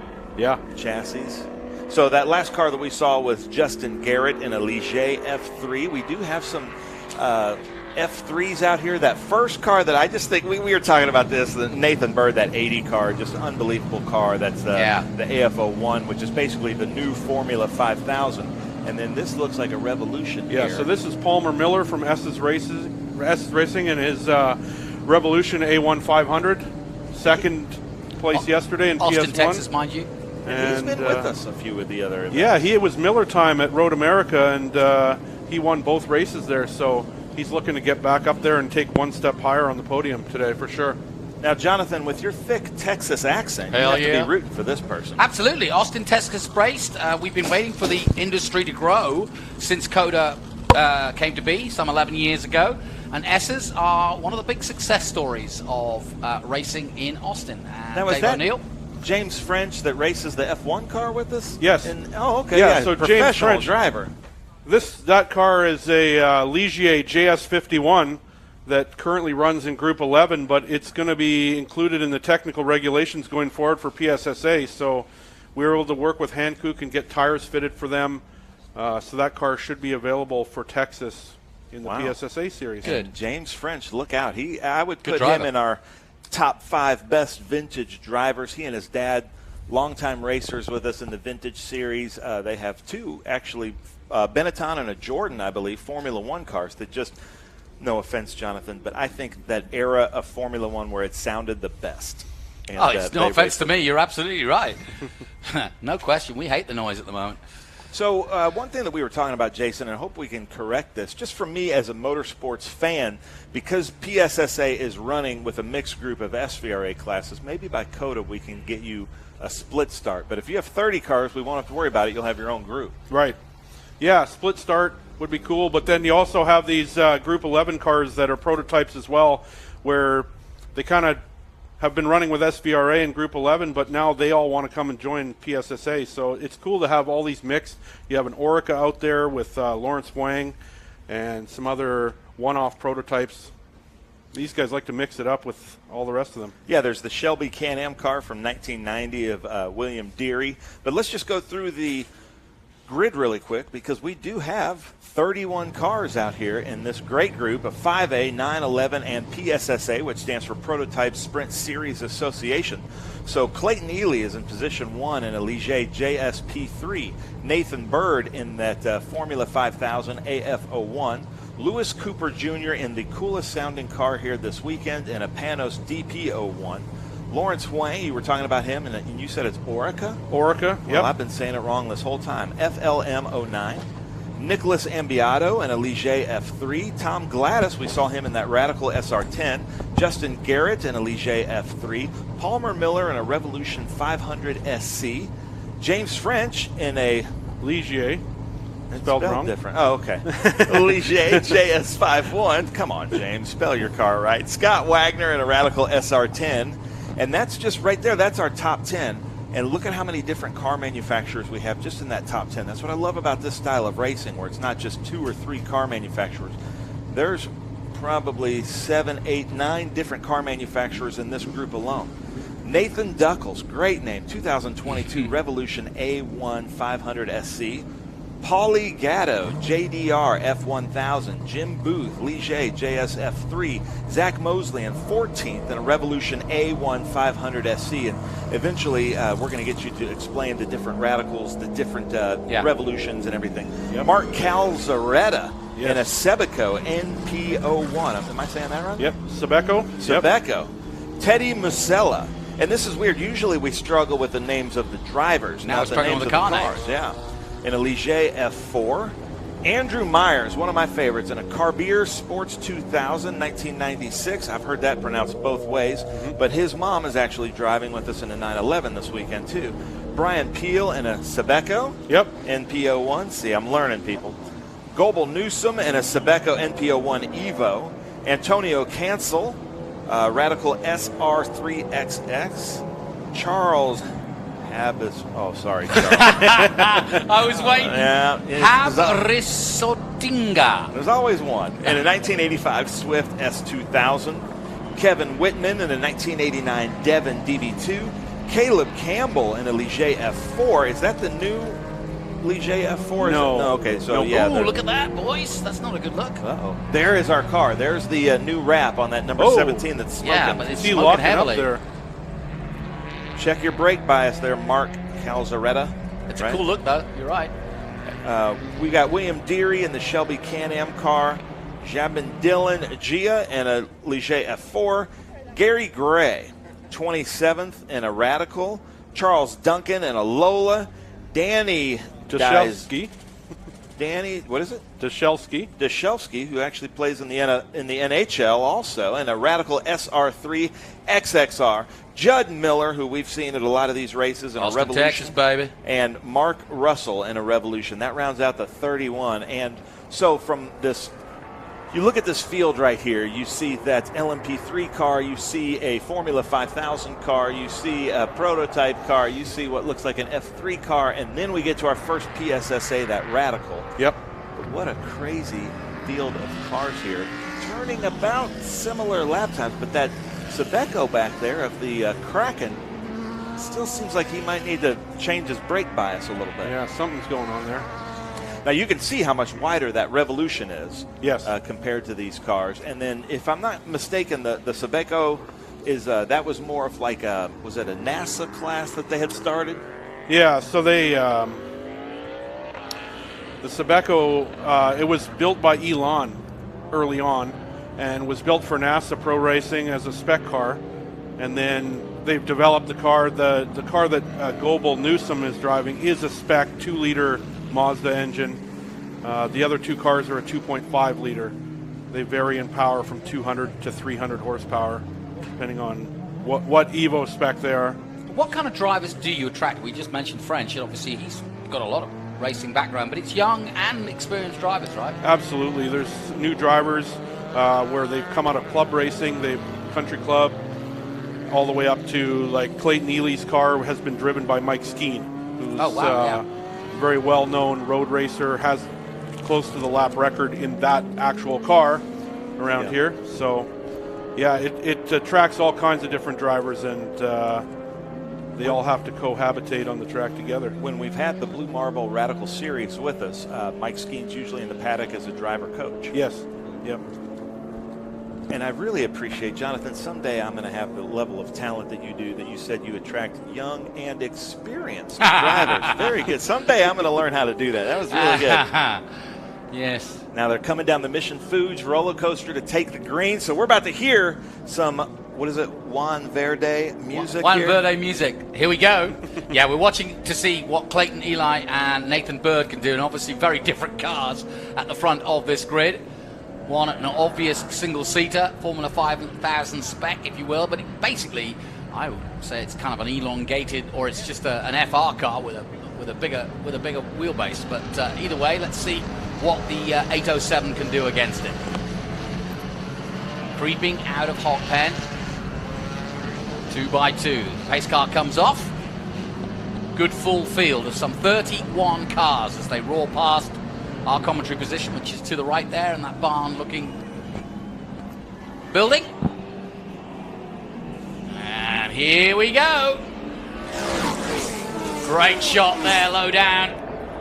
chassis. So that last car that we saw was Justin Garrett in a Ligier F3. We do have some F3s out here. That first car that I just think, we were talking about this, the Nathan Bird, that 80 car, just an unbelievable car. That's the AF01, which is basically the new Formula 5000. And then this looks like a Revolution here. So this is Palmer Miller from S's Racing and his Revolution A1 500. Second place yesterday in Austin, PS1. Texas, mind you. And he's been with us a few of the other events. Yeah, it was Miller time at Road America, and he won both races there. So he's looking to get back up there and take one step higher on the podium today for sure. Now, Jonathan, with your thick Texas accent, you have to be rooting for this person. Absolutely. Austin, Texas based. We've been waiting for the industry to grow since COTA came to be some 11 years ago. And S's are one of the big success stories of racing in Austin. Now, is Dave that O'Neill? James French that races the F1 car with us? Yes. Okay. Yeah, so professional James French, driver. That car is a Ligier JS51 that currently runs in Group 11, but it's going to be included in the technical regulations going forward for PSSA. So we were able to work with Hankook and get tires fitted for them. So that car should be available for Texas in the PSSA series. Good. And James French, look out. I would put him in our top 5 best vintage drivers. He and his dad, longtime racers with us in the vintage series. They have 2, actually, Benetton and a Jordan, I believe, Formula One cars that just, no offense, Jonathan, but I think that era of Formula One where it sounded the best. And, it's no offense to me. You're absolutely right. No question. We hate the noise at the moment. So one thing that we were talking about, Jason, and I hope we can correct this, just for me as a motorsports fan, because PSSA is running with a mixed group of SVRA classes, maybe by COTA we can get you a split start. But if you have 30 cars, we won't have to worry about it. You'll have your own group. Right. Yeah, split start would be cool. But then you also have these Group 11 cars that are prototypes as well, where they kind of have been running with SVRA in Group 11, but now they all want to come and join PSSA. So it's cool to have all these mixed. You have an Orica out there with Lawrence Wang and some other one-off prototypes. These guys like to mix it up with all the rest of them. Yeah, there's the Shelby Can-Am car from 1990 of William Deary. But let's just go through the grid really quick, because we do have 31 cars out here in this great group of 5A, 911, and PSSA, which stands for Prototype Sprint Series Association. So Clayton Ely is in position 1 in a Ligier JSP3. Nathan Bird in that Formula 5000 AF01. Lewis Cooper Jr. in the coolest sounding car here this weekend in a Panos DP01. Lawrence Wang, you were talking about him, and you said it's Orica? Orica, Well, yep. I've been saying it wrong this whole time. FLM09. Nicholas Ambiato in a Ligier F3. Tom Gladys, we saw him in that Radical SR10. Justin Garrett in a Ligier F3. Palmer Miller in a Revolution 500 SC. James French in a Ligier. It's spelled wrong. Different. Oh, okay. Ligier JS51. Come on, James. Spell your car right. Scott Wagner in a Radical SR10. And that's just right there. That's our top 10. And look at how many different car manufacturers we have just in that top 10. That's what I love about this style of racing, where it's not just 2 or 3 car manufacturers. There's probably 7, 8, 9 different car manufacturers in this group alone. Nathan Duckles, great name, 2022 Revolution A1 500 SC. Paulie Gatto, JDR F1000, Jim Booth, Ligier JSF3, Zach Mosley in 14th in a Revolution A1 500 SC, and eventually we're going to get you to explain the different radicals, the different Revolutions and everything. Yep. Mark Calzaretta in a Sebeco NP01. Am I saying that right? Yep, Sebeco. Sebeco. Yep. Teddy Musella. And this is weird. Usually we struggle with the names of the drivers. Now not it's the struggling names with the of car cars. names. Yeah. In a Ligier F4. Andrew Myers, one of my favorites, in a Carbier Sports 2000, 1996. I've heard that pronounced both ways, but his mom is actually driving with us in a 911 this weekend, too. Brian Peel in a Sebeco. Yep. NP01. See, I'm learning, people. Gobel Newsom in a Sebeco NP01 Evo. Antonio Cancel, Radical SR3XX. Charles Habis. Oh, sorry, Charles. I was waiting. Yeah. Habrissotinga. There's always one. In a 1985 Swift S2000. Kevin Whitman in a 1989 Devon DB2. Caleb Campbell in a Ligier F4. Is that the new Ligier F4? No. No. Okay, so No. yeah. Ooh, look at that, boys. That's not a good look. Uh-oh. There is our car. There's the new wrap on that number 17 that's smoking. Yeah, but it's Is he smoking locking heavily. up there? Check your brake bias there, Mark Calzaretta. It's a cool look, though. You're right. We got William Deary in the Shelby Can-Am car. Jabin Dillon Gia in a Ligier F4. Gary Gray, 27th in a Radical. Charles Duncan in a Lola. Danny Dashelski. Danny, what is it? Dashelski, who actually plays in the NHL also, and a Radical SR3 XXR. Judd Miller, who we've seen at a lot of these races in Austin, a Revolution. Texas, baby. And Mark Russell in a Revolution. That rounds out the 31. And so from this, you look at this field right here, you see that LMP3 car, you see a Formula 5000 car, you see a prototype car, you see what looks like an F3 car, and then we get to our first PSSA, that Radical. Yep. But what a crazy field of cars here. Turning about similar lap times, but that Sebeco back there of the Kraken still seems like he might need to change his brake bias a little bit. Yeah, something's going on there. Now you can see how much wider that Revolution is, yes, compared to these cars. And then, if I'm not mistaken, the Sebeco is that was more of like was it a NASA class that they had started? Yeah, so they the Sebeco, it was built by Elon early on and was built for NASA Pro Racing as a spec car. And then they've developed the car. The car that Goebel Newsom is driving is a spec 2-liter Mazda engine. The other two cars are a 2.5 liter. They vary in power from 200 to 300 horsepower, depending on what Evo spec they are. What kind of drivers do you attract? We just mentioned French, and obviously he's got a lot of racing background, but it's young and experienced drivers, right? Absolutely. There's new drivers where they've come out of club racing, they've country club, all the way up to like Clayton Ely's car has been driven by Mike Skeen, who's a very well-known road racer, has close to the lap record in that actual car around here. So, yeah, it attracts all kinds of different drivers, and they all have to cohabitate on the track together. When we've had the Blue Marble Radical Series with us, Mike Skeen's usually in the paddock as a driver coach. Yes. Yep. And I really appreciate, Jonathan, someday I'm going to have the level of talent that you do, that you said you attract young and experienced drivers. Very good. Someday I'm going to learn how to do that. That was really good. Yes. Now they're coming down the Mission Foods roller coaster to take the green. So we're about to hear some, what is it, Juan Verde music Juan here? Verde music. Here we go. Yeah, we're watching to see what Clayton Ely and Nathan Bird can do, and obviously very different cars at the front of this grid. One an obvious single-seater, Formula 5000 spec, if you will, but basically, I would say it's kind of an elongated, or it's just an FR car with a bigger wheelbase. But either way, let's see what the 807 can do against it. Creeping out of hot pen, 2x2. Pace car comes off. Good full field of some 31 cars as they roar past our commentary position, which is to the right there, and that barn-looking building. And here we go. Great shot there, low down.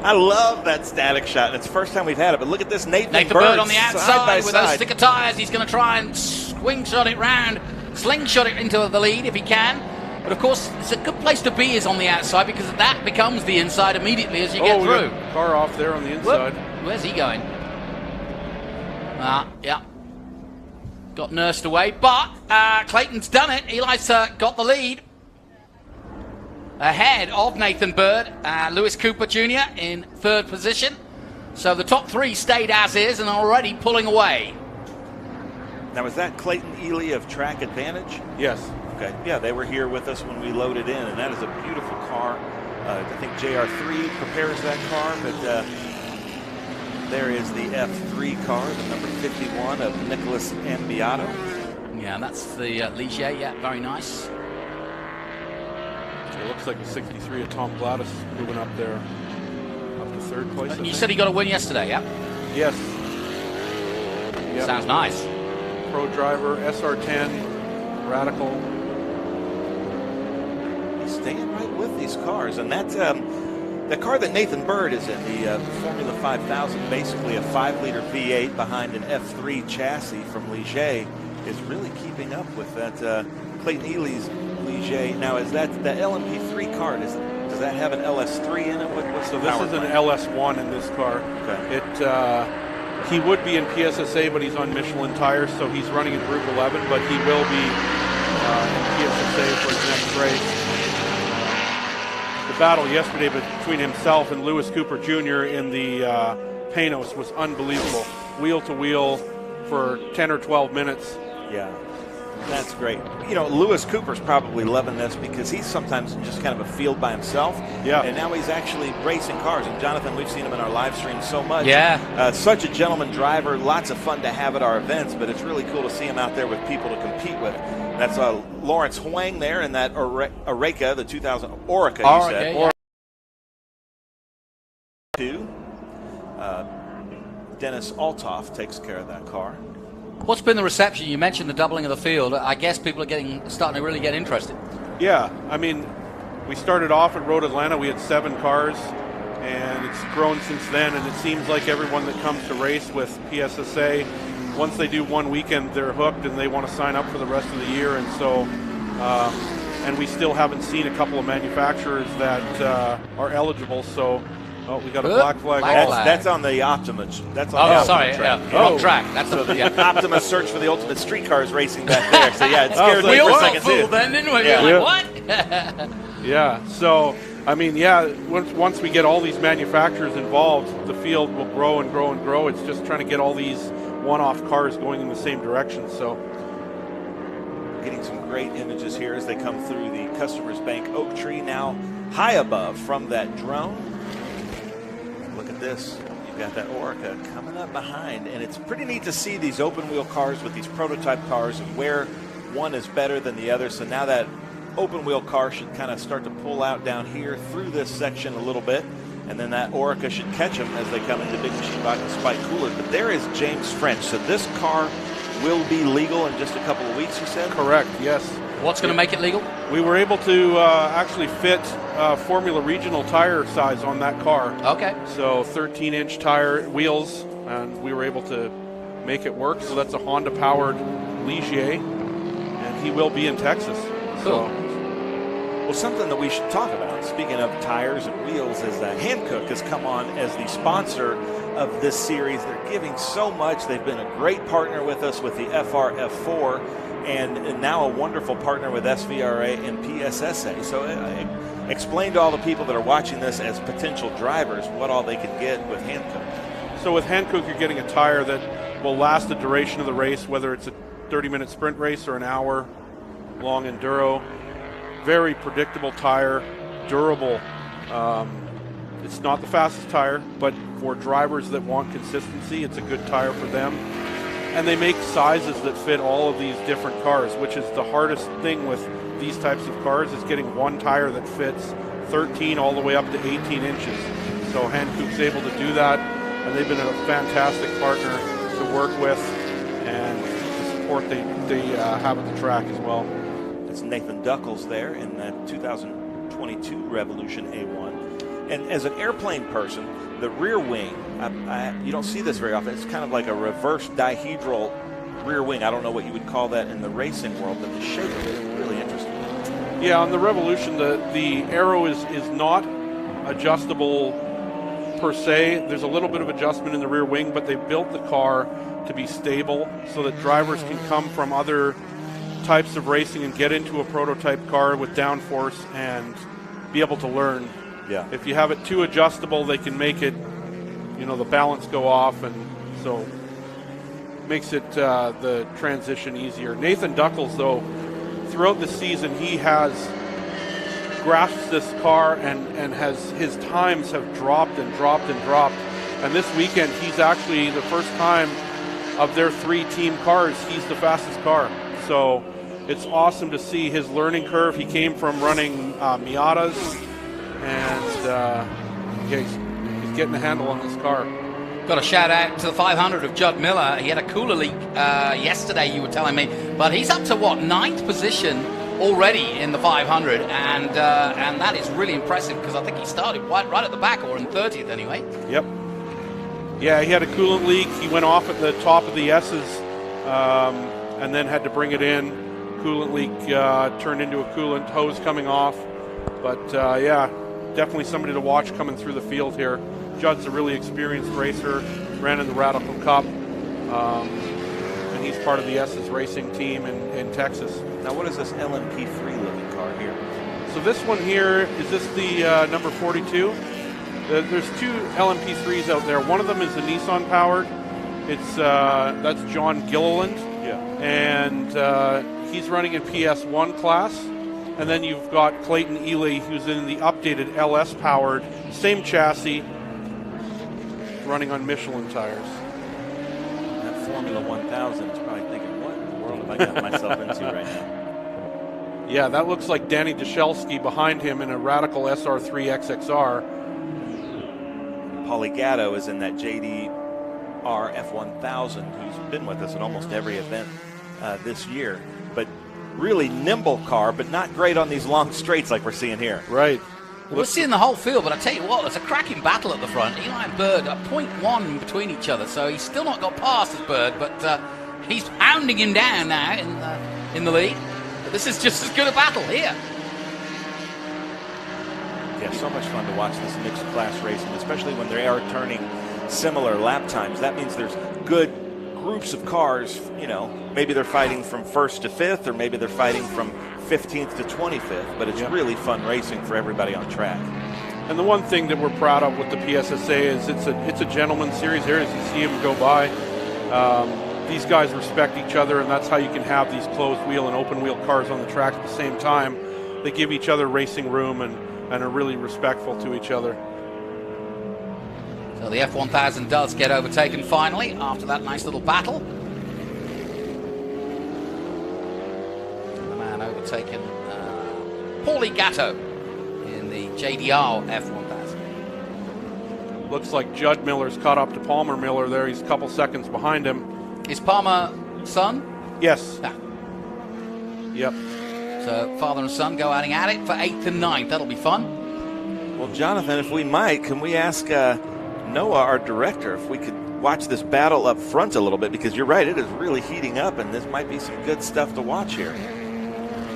I love that static shot. It's the first time we've had it, but look at this Nathan Bird on the side outside by with side. those sticker tires. He's going to try and slingshot it into the lead if he can. But of course, it's a good place to be is on the outside, because that becomes the inside immediately as you get through. We got a car off there on the inside. Whoop. Where's he going? Yeah. Got nursed away, but Clayton's done it. Eli's got the lead. Ahead of Nathan Bird, Lewis Cooper Jr. in third position. So the top three stayed as is and are already pulling away. Now, is that Clayton Ely of Track Advantage? Yes. Okay. Yeah, they were here with us when we loaded in, and that is a beautiful car. I think JR3 prepares that car, but there is the F3 car, the number 51 of Nicholas Ambiato. Yeah, that's the Ligier. Yeah, very nice. It looks like a 63 of Tom Gladys moving up there, up to third place. You said he got a win yesterday, yeah? Yes. Yep. Sounds nice. Pro driver, SR10, Radical. He's staying right with these cars, and that's the car that Nathan Bird is in, the Formula 5000, basically a 5-liter V8 behind an F3 chassis from Ligier, is really keeping up with that Clayton Ely's Ligier. Now, is that the LMP3 car? Does that have an LS3 in it? What's So the this power is an plant? LS1 in this car. Okay. He would be in PSSA, but he's on Michelin tires, so he's running in Group 11, but he will be in PSSA for his next race. The battle yesterday between himself and Lewis Cooper Jr. in the Panos was unbelievable. Wheel to wheel for 10 or 12 minutes. Yeah, that's great. You know, Lewis Cooper's probably loving this because he's sometimes just kind of a field by himself. Yeah. And now he's actually racing cars. And Jonathan, we've seen him in our live stream so much. Yeah. Such a gentleman driver. Lots of fun to have at our events, but it's really cool to see him out there with people to compete with. That's Lawrence Huang there in that Oreca, the 2000 Oreca, you said. Yeah. Dennis Althoff takes care of that car. What's been the reception? You mentioned the doubling of the field. I guess people are starting to really get interested. Yeah, I mean, we started off at Road Atlanta. We had 7 cars, and it's grown since then. And it seems like everyone that comes to race with PSSA once they do one weekend, they're hooked and they want to sign up for the rest of the year. And so, and we still haven't seen a couple of manufacturers that are eligible. So, we got a black flag. That's on the Optima. That's on the Optima track. Wrong track. That's so the Optima search for the ultimate street cars racing back there. So yeah, it scared me we for all a got second fooled too. then, didn't we? Yeah. We were like, what? Yeah. So I mean, yeah. Once we get all these manufacturers involved, the field will grow and grow and grow. It's just trying to get all these one-off cars going in the same direction. So. Getting some great images here as they come through the Customers Bank oak tree, now high above from that drone. Look at this. You've got that Orica coming up behind, and it's pretty neat to see these open wheel cars with these prototype cars and where one is better than the other. So now that open wheel car should kind of start to pull out down here through this section a little bit, and then that Orica should catch them as they come into Big Machine Vodka Spike Cooler. But there is James French. So this car will be legal in just a couple of weeks, you said? Correct, yes. What's going to make it legal? We were able to actually fit Formula Regional tire size on that car. Okay. So 13-inch tire wheels, and we were able to make it work. So that's a Honda-powered Ligier, and he will be in Texas. Cool. Well, something that we should talk about, speaking of tires and wheels, is that Hankook has come on as the sponsor of this series. They're giving so much. They've been a great partner with us with the FR-F4, and now a wonderful partner with SVRA and PSSA. So explain to all the people that are watching this as potential drivers what all they can get with Hankook. So with Hankook, you're getting a tire that will last the duration of the race, whether it's a 30-minute sprint race or an hour-long enduro. Very predictable tire, durable. It's not the fastest tire, but for drivers that want consistency, it's a good tire for them. And they make sizes that fit all of these different cars, which is the hardest thing with these types of cars, is getting one tire that fits 13 all the way up to 18 inches. So Hankook's able to do that, and they've been a fantastic partner to work with and the support they have at the track as well. That's Nathan Duckles there in that 2022 Revolution A1. And as an airplane person, the rear wing, you don't see this very often. It's kind of like a reverse dihedral rear wing. I don't know what you would call that in the racing world, but the shape of it is really interesting. Yeah, on the Revolution, the arrow is not adjustable per se. There's a little bit of adjustment in the rear wing, but they built the car to be stable so that drivers can come from other types of racing and get into a prototype car with downforce and be able to learn. Yeah. If you have it too adjustable, they can make it, the balance go off, and so makes it the transition easier. Nathan Duckles, though, throughout the season, he has grasped this car and his times have dropped and dropped and dropped. And this weekend, he's actually, the first time of their 3 team cars, he's the fastest car. So it's awesome to see his learning curve. He came from running Miatas, and he's getting a handle on this car. Got a shout out to the 500 of Judd Miller. He had a cooler leak yesterday, you were telling me, but he's up to 9th position already in the 500, and that is really impressive because I think he started right at the back, or in 30th anyway. Yep. Yeah, he had a coolant leak. He went off at the top of the S's, and then had to bring it in. Coolant leak turned into a coolant hose coming off. But yeah, definitely somebody to watch coming through the field here. Judd's a really experienced racer, ran in the Radical Cup, and he's part of the S's racing team in Texas. Now, what is this LMP3 looking car here? So this one here, is this the number 42? There's 2 LMP3s out there. One of them is the Nissan powered. It's that's John Gilliland. Yeah. And he's running in PS1 class. And then you've got Clayton Ely, who's in the updated LS powered, same chassis, running on Michelin tires. That Formula 1000 is probably thinking, what in the world have I got myself into right now? Yeah, that looks like Danny Dashelski behind him in a Radical SR3 XXR. Paulie Gatto is in that JDR F1000, who's been with us at almost every event this year. But really nimble car, but not great on these long straights like we're seeing here. Right. We're seeing the whole field, but I tell you what, there's a cracking battle at the front. Eli and Bird are 0.1 between each other, so he's still not got past as Bird, but he's pounding him down now in the lead. But this is just as good a battle here. Yeah, so much fun to watch this mixed class racing, especially when they are turning similar lap times. That means there's good groups of cars, you know, maybe they're fighting from 1st to 5th, or maybe they're fighting from 15th to 25th, but it's really fun racing for everybody on track. And the one thing that we're proud of with the PSSA is it's a gentleman's series here. As you see them go by, these guys respect each other, and that's how you can have these closed wheel and open wheel cars on the track at the same time. They give each other racing room and are really respectful to each other. So the F1000 does get overtaken finally after that nice little battle. The man overtaken Paulie Gatto in the JDR F1000. Looks like Judd Miller's caught up to Palmer Miller there. He's a couple seconds behind him. Is Palmer son? Yes. Ah. Yep. So father and son go at it for 8th and 9th. That'll be fun. Well, Jonathan, if we might, can we ask Noah, our director, if we could watch this battle up front a little bit, because you're right, it is really heating up, and this might be some good stuff to watch here.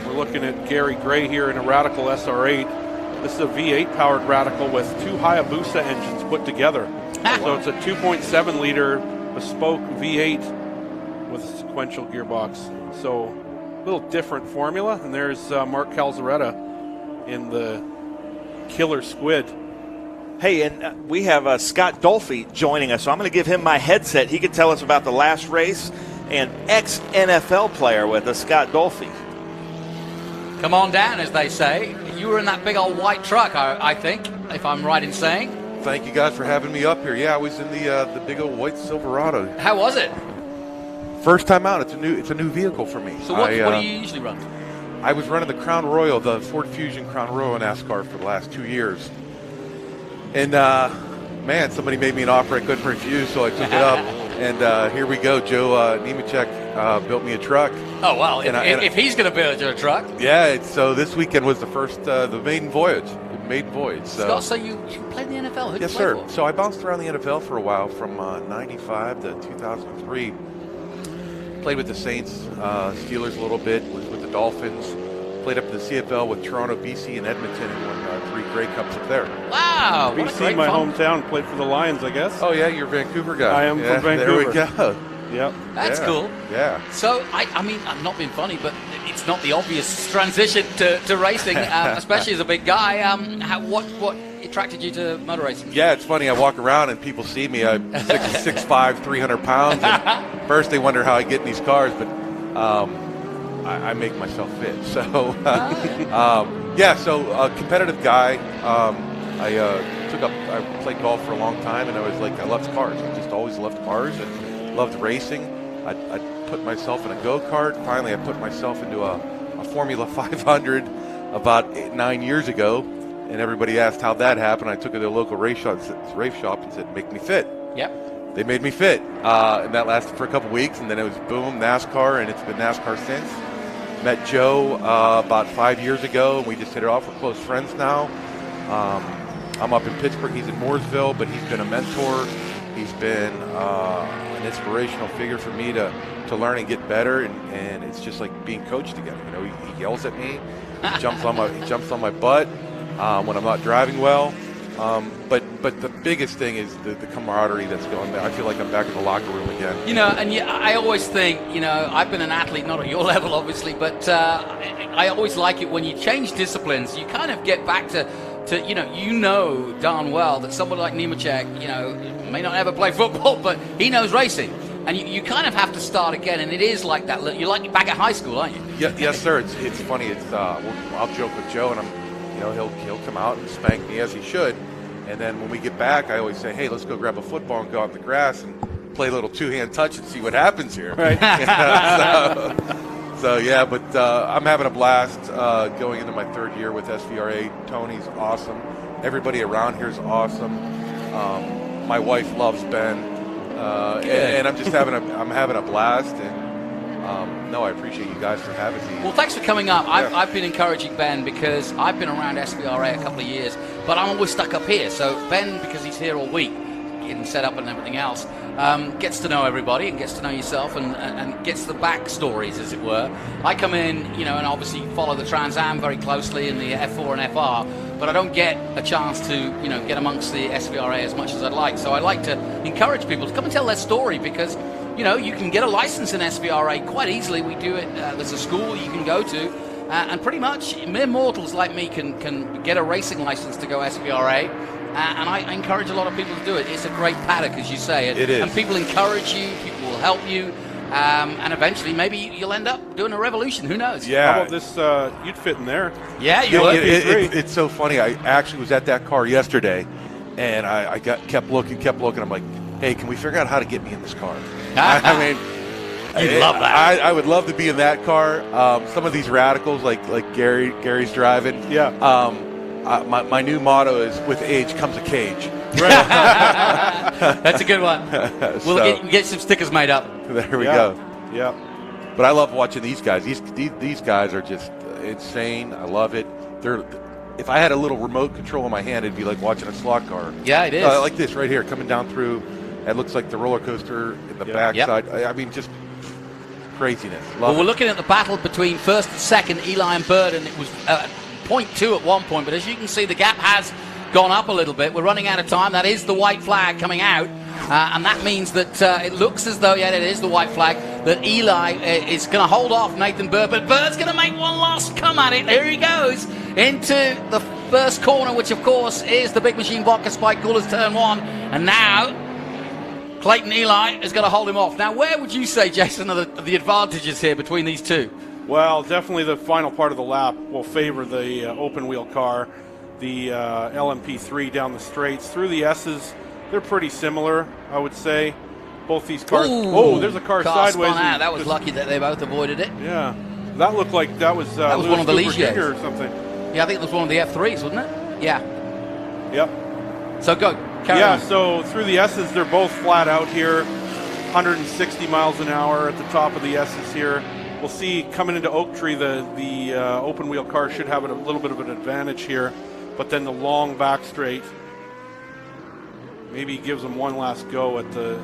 We're looking at Gary Gray here in a Radical SR8. This is a V8 powered Radical with 2 Hayabusa engines put together. So it's a 2.7 liter bespoke V8 with a sequential gearbox. So a little different formula. And there's Mark Calzaretta in the Killer Squid. Hey, and we have Scott Dolphy joining us, so I'm going to give him my headset. He can tell us about the last race, and ex-NFL player with us, Scott Dolphy. Come on down, as they say. You were in that big old white truck, I think, if I'm right in saying. Thank you guys for having me up here. Yeah, I was in the big old white Silverado. How was it? First time out. It's a new vehicle for me. So what do you usually run? I was running the Crown Royal, the Ford Fusion Crown Royal NASCAR for the last 2 years. And, man, somebody made me an offer I couldn't refuse, so I took it up. And here we go. Joe Nemechek built me a truck. Oh, wow. If he's going to build you a truck. Yeah, so this weekend was the first, the maiden voyage. So, Scott, so you played in the NFL? Yes, sir. So I bounced around the NFL for a while from 95 to 2003. Played with the Saints, Steelers a little bit, was with the Dolphins. Played up to the CFL with Toronto, BC, and Edmonton, and won 3 Grey Cups up there. Wow! BC, my hometown, played for the Lions, I guess. Oh, yeah, you're a Vancouver guy. I am from Vancouver. There we go. Yep. That's cool. Yeah. So, I mean, I'm not being funny, but it's not the obvious transition to racing, especially as a big guy. What attracted you to motor racing? Yeah, it's funny. I walk around and people see me. I'm 6'5", 300 pounds. And first, they wonder how I get in these cars, but I make myself fit. So, yeah, so a competitive guy. I played golf for a long time, and I was like, I loved cars. I just always loved cars and loved racing. I put myself in a go-kart. Finally, I put myself into a Formula 500 about 9 years ago, and everybody asked how that happened. I took it to a local race shop and said, make me fit. Yep. They made me fit, and that lasted for a couple weeks, and then it was boom, NASCAR, and it's been NASCAR since. Met Joe about 5 years ago, and we just hit it off. We're close friends now. I'm up in Pittsburgh. He's in Mooresville, but he's been a mentor. He's been an inspirational figure for me to learn and get better, and it's just like being coached together. You know, he yells at me, he jumps on my butt when I'm not driving well. But the biggest thing is the camaraderie that's going there. I feel like I'm back in the locker room again. You know, and I always think, you know, I've been an athlete, not at your level, obviously, but I always like it when you change disciplines, you kind of get back to you know darn well that somebody like Nemechek, you know, may not ever play football, but he knows racing. And you kind of have to start again, and it is like that. You're like back at high school, aren't you? Yeah, yes, sir. It's funny. I'll joke with Joe, and he'll come out and spank me as he should. And then when we get back, I always say, hey, let's go grab a football and go out in the grass and play a little two-hand touch and see what happens here. Right. So yeah, but I'm having a blast going into my 3rd year with SVRA. Tony's awesome. Everybody around here is awesome. My wife loves Ben. And I'm just having a blast. And no, I appreciate you guys for having me. Well, thanks for coming up. I've been encouraging Ben because I've been around SVRA a couple of years, but I'm always stuck up here. So Ben, because he's here all week, getting set up and everything else, gets to know everybody and gets to know yourself and gets the backstories, as it were. I come in, and obviously follow the Trans Am very closely in the F4 and FR, but I don't get a chance to, get amongst the SVRA as much as I'd like. So I like to encourage people to come and tell their story because, you can get a license in SVRA quite easily. We do it. There's a school you can go to, and pretty much mere mortals like me can get a racing license to go SVRA. And I encourage a lot of people to do it. It's a great paddock, as you say. It is. And people encourage you. People will help you. And eventually, maybe you'll end up doing a revolution. Who knows? Yeah. How about this? You'd fit in there. Yeah, you would. It's so funny. I actually was at that car yesterday, and I kept looking. I'm like, hey, can we figure out how to get me in this car? I mean, you'd love that. I would love to be in that car. Some of these radicals, like Gary's driving. Yeah. My new motto is, with age comes a cage. That's a good one. We'll get some stickers made up. There we go. Yeah. But I love watching these guys. These guys are just insane. I love it. If I had a little remote control in my hand, it'd be like watching a slot car. Yeah, it is. Like this right here, coming down through. It looks like the roller coaster in the backside. I mean, just craziness. Well, we're looking at the battle between first and second, Eli and Bird, and it was 0.2 at one point. But as you can see, the gap has gone up a little bit. We're running out of time. That is the white flag coming out. And that means that it looks as though, it is the white flag, that Eli is going to hold off Nathan Bird. But Bird's going to make one last come at it. Here he goes into the first corner, which, of course, is the Big Machine Vodka Spike Coolers turn one. And now Clayton Eli is going to hold him off. Now, where would you say, Jason, are the advantages here between these two? Well, definitely the final part of the lap will favor the open-wheel car. The LMP3 down the straights. Through the S's, they're pretty similar, I would say. Both these cars. Ooh, there's a car spun sideways. out. That was lucky that they both avoided it. Yeah. That looked like that was Lewis one of the Cooper Ligiers. Jr. or something. Yeah, I think it was one of the F3s, wasn't it? Yeah. Yep. So go. Carry on. So through the S's, they're both flat out here. 160 miles an hour at the top of the S's here. We'll see coming into Oak Tree, the open wheel car should have a little bit of an advantage here, but then the long back straight maybe gives him one last go at the.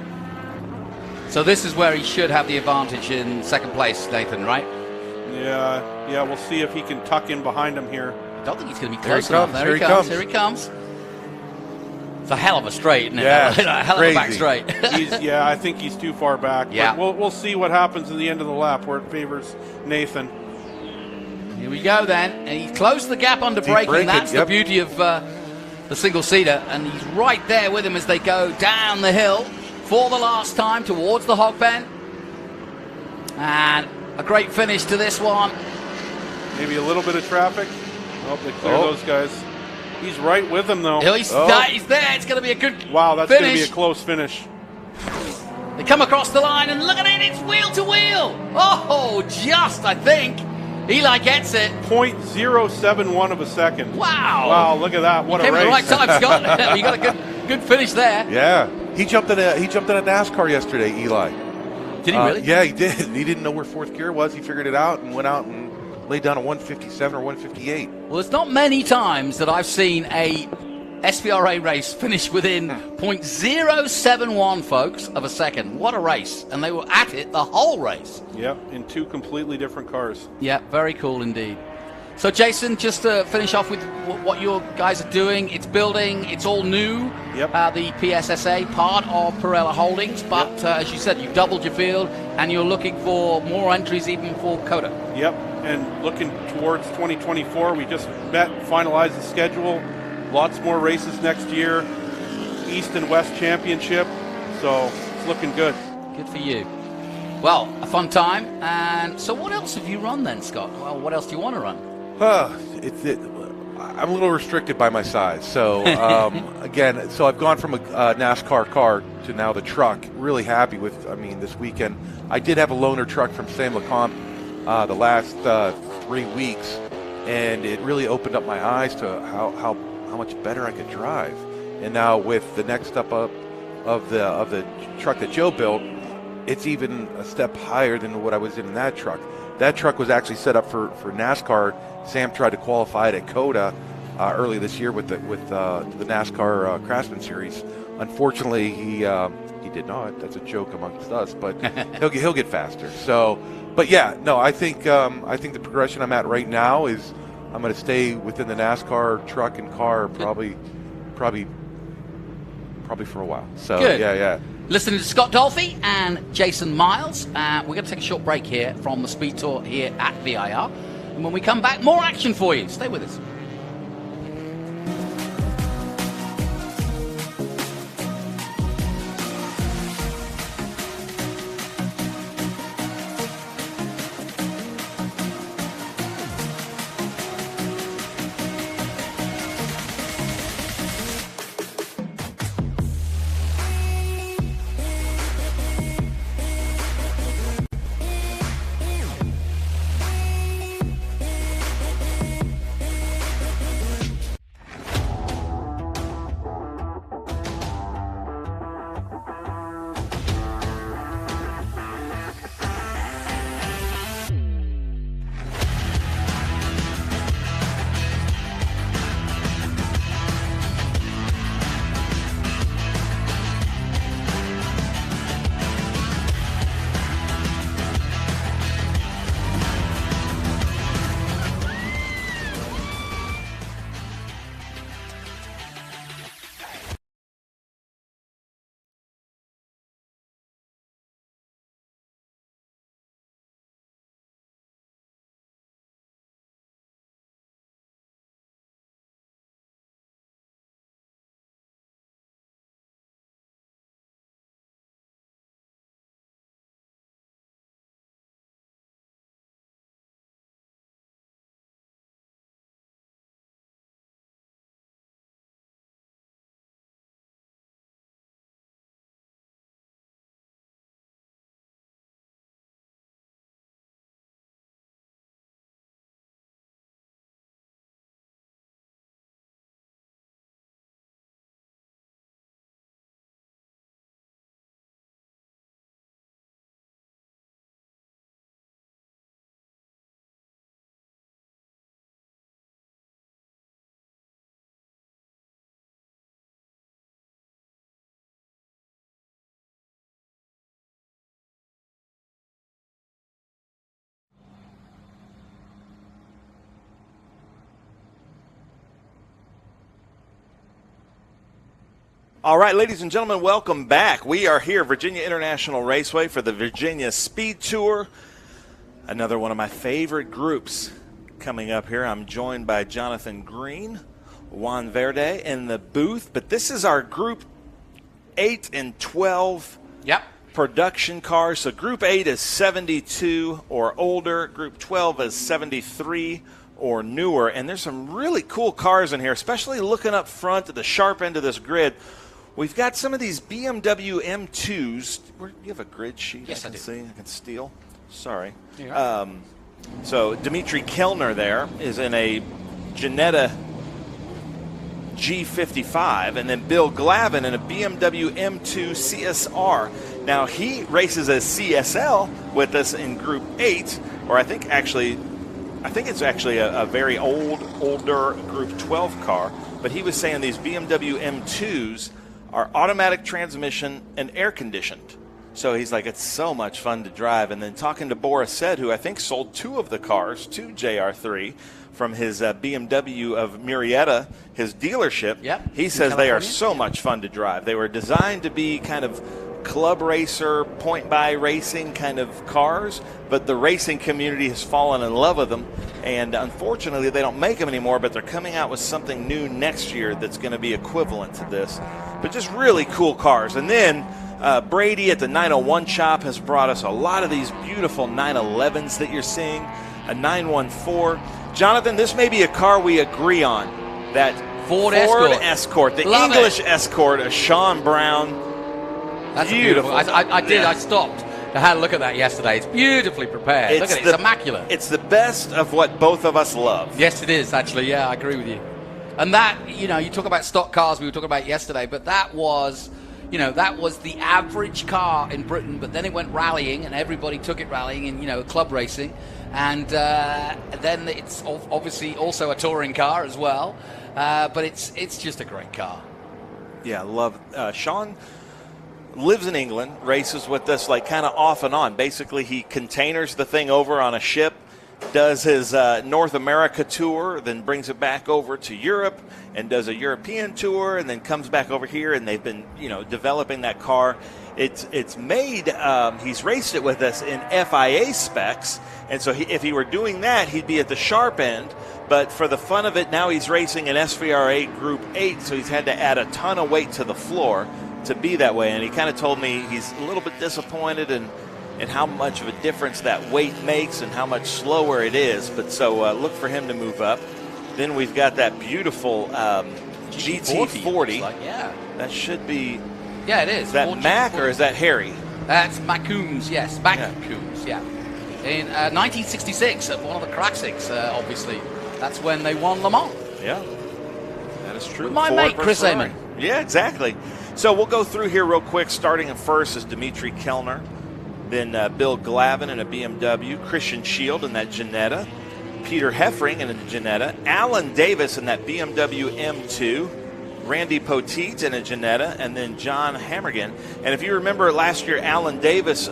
So this is where he should have the advantage in second place, Nathan, right? Yeah. We'll see if he can tuck in behind him here. I don't think he's going to be close enough. Here he comes. It's a hell of a straight, isn't it? Yeah, a hell of a back straight. I think he's too far back. Yeah. But we'll see what happens at the end of the lap where it favors Nathan. Here we go then. And he closed the gap under braking. That's the beauty of the single-seater. And he's right there with him as they go down the hill for the last time towards the hog pen. And a great finish to this one. Maybe a little bit of traffic. Oh, they clear those guys. He's right with him, though. He's there. It's going to be a good finish. Wow, that's going to be a close finish. They come across the line, and look at it. It's wheel to wheel. Oh, just, I think. Eli gets it. 0.071 of a second. Wow. Wow, look at that. What a race. Came at the right time, Scott. You got a good finish there. Yeah. He jumped in a NASCAR yesterday, Eli. Did he really? Yeah, he did. He didn't know where fourth gear was. He figured it out and went out and laid down a 157 or 158. Well, it's not many times that I've seen a SVRA race finish within 0.071, folks, of a second. What a race. And they were at it the whole race. Yep, in two completely different cars. Yeah, very cool indeed. So, Jason, just to finish off with what your guys are doing, it's building, it's all new. Yep. The PSSA, part of Pirelli Holdings, but as you said, you've doubled your field, and you're looking for more entries even for Coda. Yep, and looking towards 2024, we just finalized the schedule. Lots more races next year, East and West Championship, so it's looking good. Good for you. Well, a fun time. And so what else have you run then, Scott? Well, what else do you want to run? I'm a little restricted by my size. So, again, so I've gone from a NASCAR car to now the truck. Really happy with, this weekend. I did have a loaner truck from Sam LeCompte the last 3 weeks, and it really opened up my eyes to how much better I could drive. And now with the next step up of the truck that Joe built, it's even a step higher than what I was in that truck. That truck was actually set up for NASCAR. Sam tried to qualify it at COTA early this year with the NASCAR Craftsman Series. Unfortunately, he did not. That's a joke amongst us, but he'll get faster. So, but yeah, no, I think the progression I'm at right now is I'm going to stay within the NASCAR truck and car probably for a while. So Good. yeah. Listening to Scott Dolphy and Jason Miles. We're going to take a short break here from the Speed Tour here at VIR. And when we come back, more action for you. Stay with us. All right, ladies and gentlemen, welcome back. We are here, Virginia International Raceway, for the Virginia Speed Tour. Another one of my favorite groups coming up here. I'm joined by Jonathan Green, Juan Verde in the booth. But this is our Group 8 and 12 production cars. So Group 8 is 72 or older. Group 12 is 73 or newer. And there's some really cool cars in here, especially looking up front at the sharp end of this grid. We've got some of these BMW M2s. Do you have a grid sheet? Yes, I can I do. see. I can steal. Sorry. Yeah. So Dimitri Kellner there is in a Ginetta G55, and then Bill Glavin in a BMW M2 CSR. Now he races a CSL with us in Group 8, or I think it's actually a very older Group 12 car. But he was saying these BMW M2s are automatic transmission and air conditioned. So he's like, it's so much fun to drive. And then talking to Boris Said, who I think sold 2 of the cars to JR3 from his BMW of Murrieta, his dealership, he says they are so much fun to drive. They were designed to be kind of club racer, point-by racing kind of cars, but the racing community has fallen in love with them. And unfortunately, they don't make them anymore, but they're coming out with something new next year that's going to be equivalent to this. But just really cool cars. And then Brady at the 901 shop has brought us a lot of these beautiful 911s that you're seeing, a 914. Jonathan, this may be a car we agree on, that Ford Escort, the Love English it. Escort, a Sean Brown. That's beautiful. I did. I stopped. I had a look at that yesterday. It's beautifully prepared. Look at it. It's immaculate. It's the best of what both of us love. Yes, it is, actually. Yeah, I agree with you. And that, you talk about stock cars we were talking about yesterday, but that was, that was the average car in Britain, but then it went rallying, and everybody took it rallying in, club racing. And then it's obviously also a touring car as well. But it's just a great car. Yeah, love Sean lives in England, races with us like kind of off and on. Basically, he containers the thing over on a ship, does his North America tour, then brings it back over to Europe and does a European tour, and then comes back over here, and they've been, developing that car. It's made, he's raced it with us in FIA specs, and so if he were doing that, he'd be at the sharp end, but for the fun of it, now he's racing an SVR8 Group 8, so he's had to add a ton of weight to the floor to be that way, and he kind of told me he's a little bit disappointed in how much of a difference that weight makes and how much slower it is, but so look for him to move up. Then we've got that beautiful GT40. Yeah. That should be... Yeah, it is. Is that Mac or is that Harry? That's Macoombs, yes. Macoombs, yeah. In 1966, one of the classics, obviously. That's when they won Le Mans. Yeah, that is true. With my mate, Chris Amon. Yeah, exactly. So we'll go through here real quick. Starting in first is Dimitri Kellner. Then Bill Glavin in a BMW. Christian Shield in that Ginetta. Peter Heffring in a Ginetta. Alan Davis in that BMW M2. Randy Poteet in a Ginetta, and then John Hammergan. And if you remember last year, Alan Davis,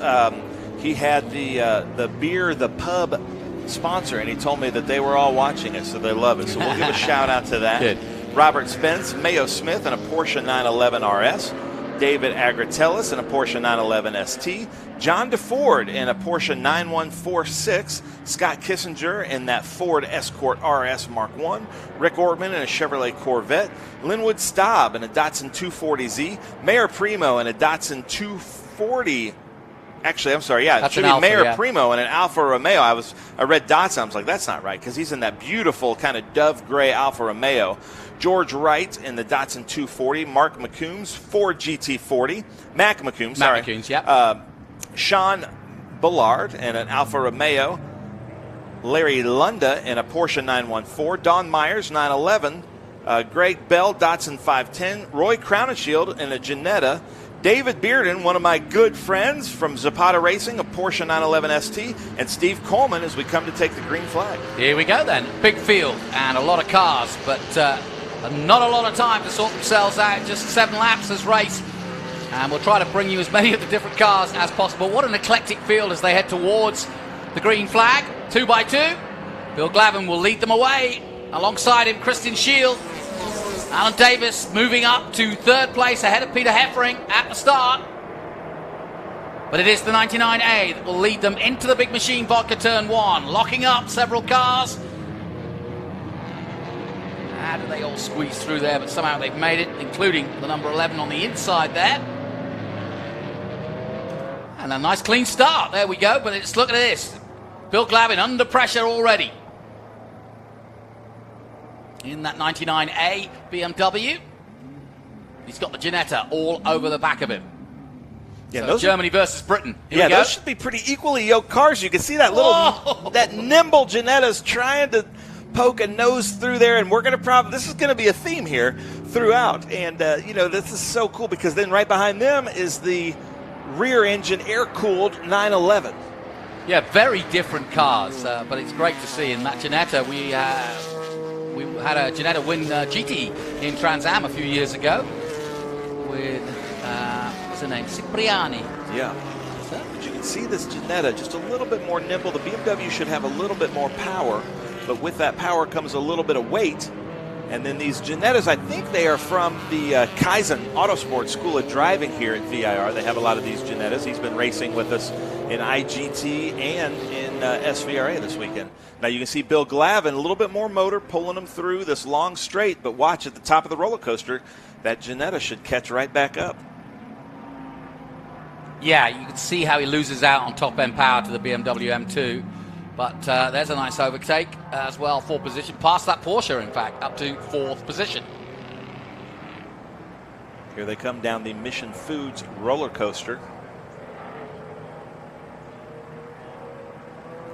he had the beer, the pub sponsor, and he told me that they were all watching us, so they love it. So we'll give a shout out to that. Good. Robert Spence, Mayo Smith in a Porsche 911 RS. David Agratellis in a Porsche 911 ST. John DeFord in a Porsche 9146. Scott Kissinger in that Ford Escort RS Mark I. Rick Ortman in a Chevrolet Corvette. Linwood Staub in a Datsun 240Z. Mayor Primo in a Datsun 240. Actually, I'm sorry, yeah, it should be Mayor Primo in an Alfa Romeo. I read Datsun, I was like, that's not right, because he's in that beautiful kind of dove gray Alfa Romeo. George Wright in the Datsun 240. Mark McCombs, Ford GT40. Mac McCombs, sorry. Mac McCombs, yeah. Sean Bullard in an Alfa Romeo. Larry Lunda in a Porsche 914. Don Myers, 911. Greg Bell, Datsun 510. Roy Crowninshield in a Ginetta. David Bearden, one of my good friends from Zapata Racing, a Porsche 911 ST, and Steve Coleman as we come to take the green flag. Here we go then. Big field and a lot of cars, but not a lot of time to sort themselves out. Just 7 laps this race. And we'll try to bring you as many of the different cars as possible. What an eclectic field as they head towards the green flag. 2 by 2. Bill Glavin will lead them away. Alongside him, Christian Shield. Alan Davis moving up to 3rd place ahead of Peter Heffring at the start. But it is the 99A that will lead them into the big machine Vodka turn 1, locking up several cars. How do they all squeeze through there? But somehow they've made it, including the number 11 on the inside there. And a nice clean start. There we go. But look at this. Bill Glavin under pressure already. In that 99A BMW. He's got the Ginetta all over the back of him. Yeah, so Germany versus Britain. Here those should be pretty equally yoked cars. You can see that little, that nimble Ginetta's trying to poke a nose through there, and we're going to this is going to be a theme here throughout. And, this is so cool because then right behind them is the rear engine air-cooled 911. Yeah, very different cars, but it's great to see. In that Ginetta, we had a Ginetta win GT in Trans Am a few years ago with, what's her name, Cipriani. Yeah. But you can see this Ginetta just a little bit more nimble. The BMW should have a little bit more power, but with that power comes a little bit of weight. And then these Ginettas, I think they are from the Kaizen Autosport School of Driving here at VIR. They have a lot of these Ginettas. He's been racing with us in IGT and in SVRA this weekend. Now you can see Bill Glavin, a little bit more motor, pulling him through this long straight, but watch at the top of the roller coaster, that Ginetta should catch right back up. Yeah, you can see how he loses out on top-end power to the BMW M2. But there's a nice overtake as well, 4th position. Past that Porsche, in fact, up to 4th position. Here they come down the Mission Foods roller coaster.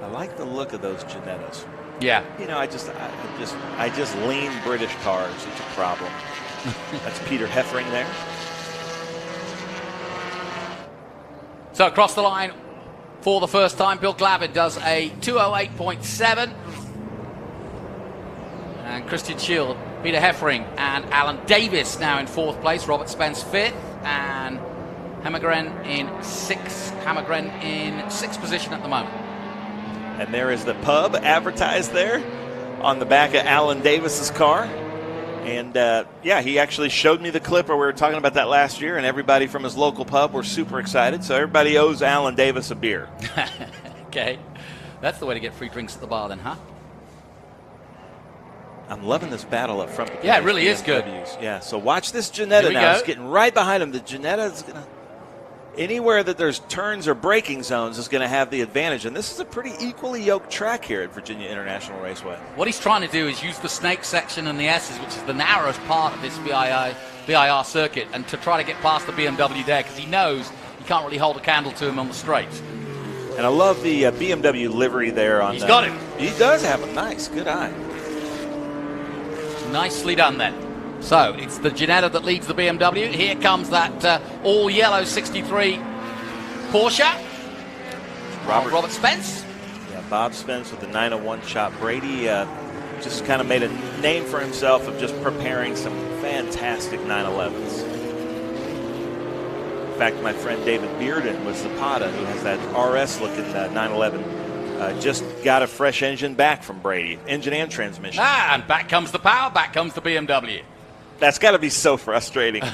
I like the look of those Ginettas. Yeah. I just lean British cars. It's a problem. That's Peter Heffring there. So across the line for the first time, Bill Glavin does a 2:08.7. And Christian Shield, Peter Heffering, and Alan Davis now in 4th place. Robert Spence 5th, and Hammergren in 6th. Hammergren in 6th position at the moment. And there is the pub advertised there on the back of Alan Davis's car. And, yeah, he actually showed me the clip where we were talking about that last year, and everybody from his local pub were super excited. So everybody owes Alan Davis a beer. Okay. That's the way to get free drinks at the bar then, huh? I'm loving this battle up front. Yeah, it really is good. Yeah, so watch this Ginetta now. It's getting right behind him. The Ginetta is going to... Anywhere that there's turns or braking zones is going to have the advantage. And this is a pretty equally yoked track here at Virginia International Raceway. What he's trying to do is use the snake section and the S's, which is the narrowest part of this VIR circuit, and to try to get past the BMW there, because he knows he can't really hold a candle to him on the straights. And I love the BMW livery there. He's got him. He does have him. Nice. Good eye. Nicely done then. So it's the Ginetta that leads the BMW. Here comes that all-yellow 63 Porsche. Robert Spence. Yeah, Bob Spence with the 901 shop. Brady just kind of made a name for himself of just preparing some fantastic 911s. In fact, my friend David Bearden with Zapata, who has that RS-looking 911, just got a fresh engine back from Brady, engine and transmission. And back comes the power, back comes the BMW. That's got to be so frustrating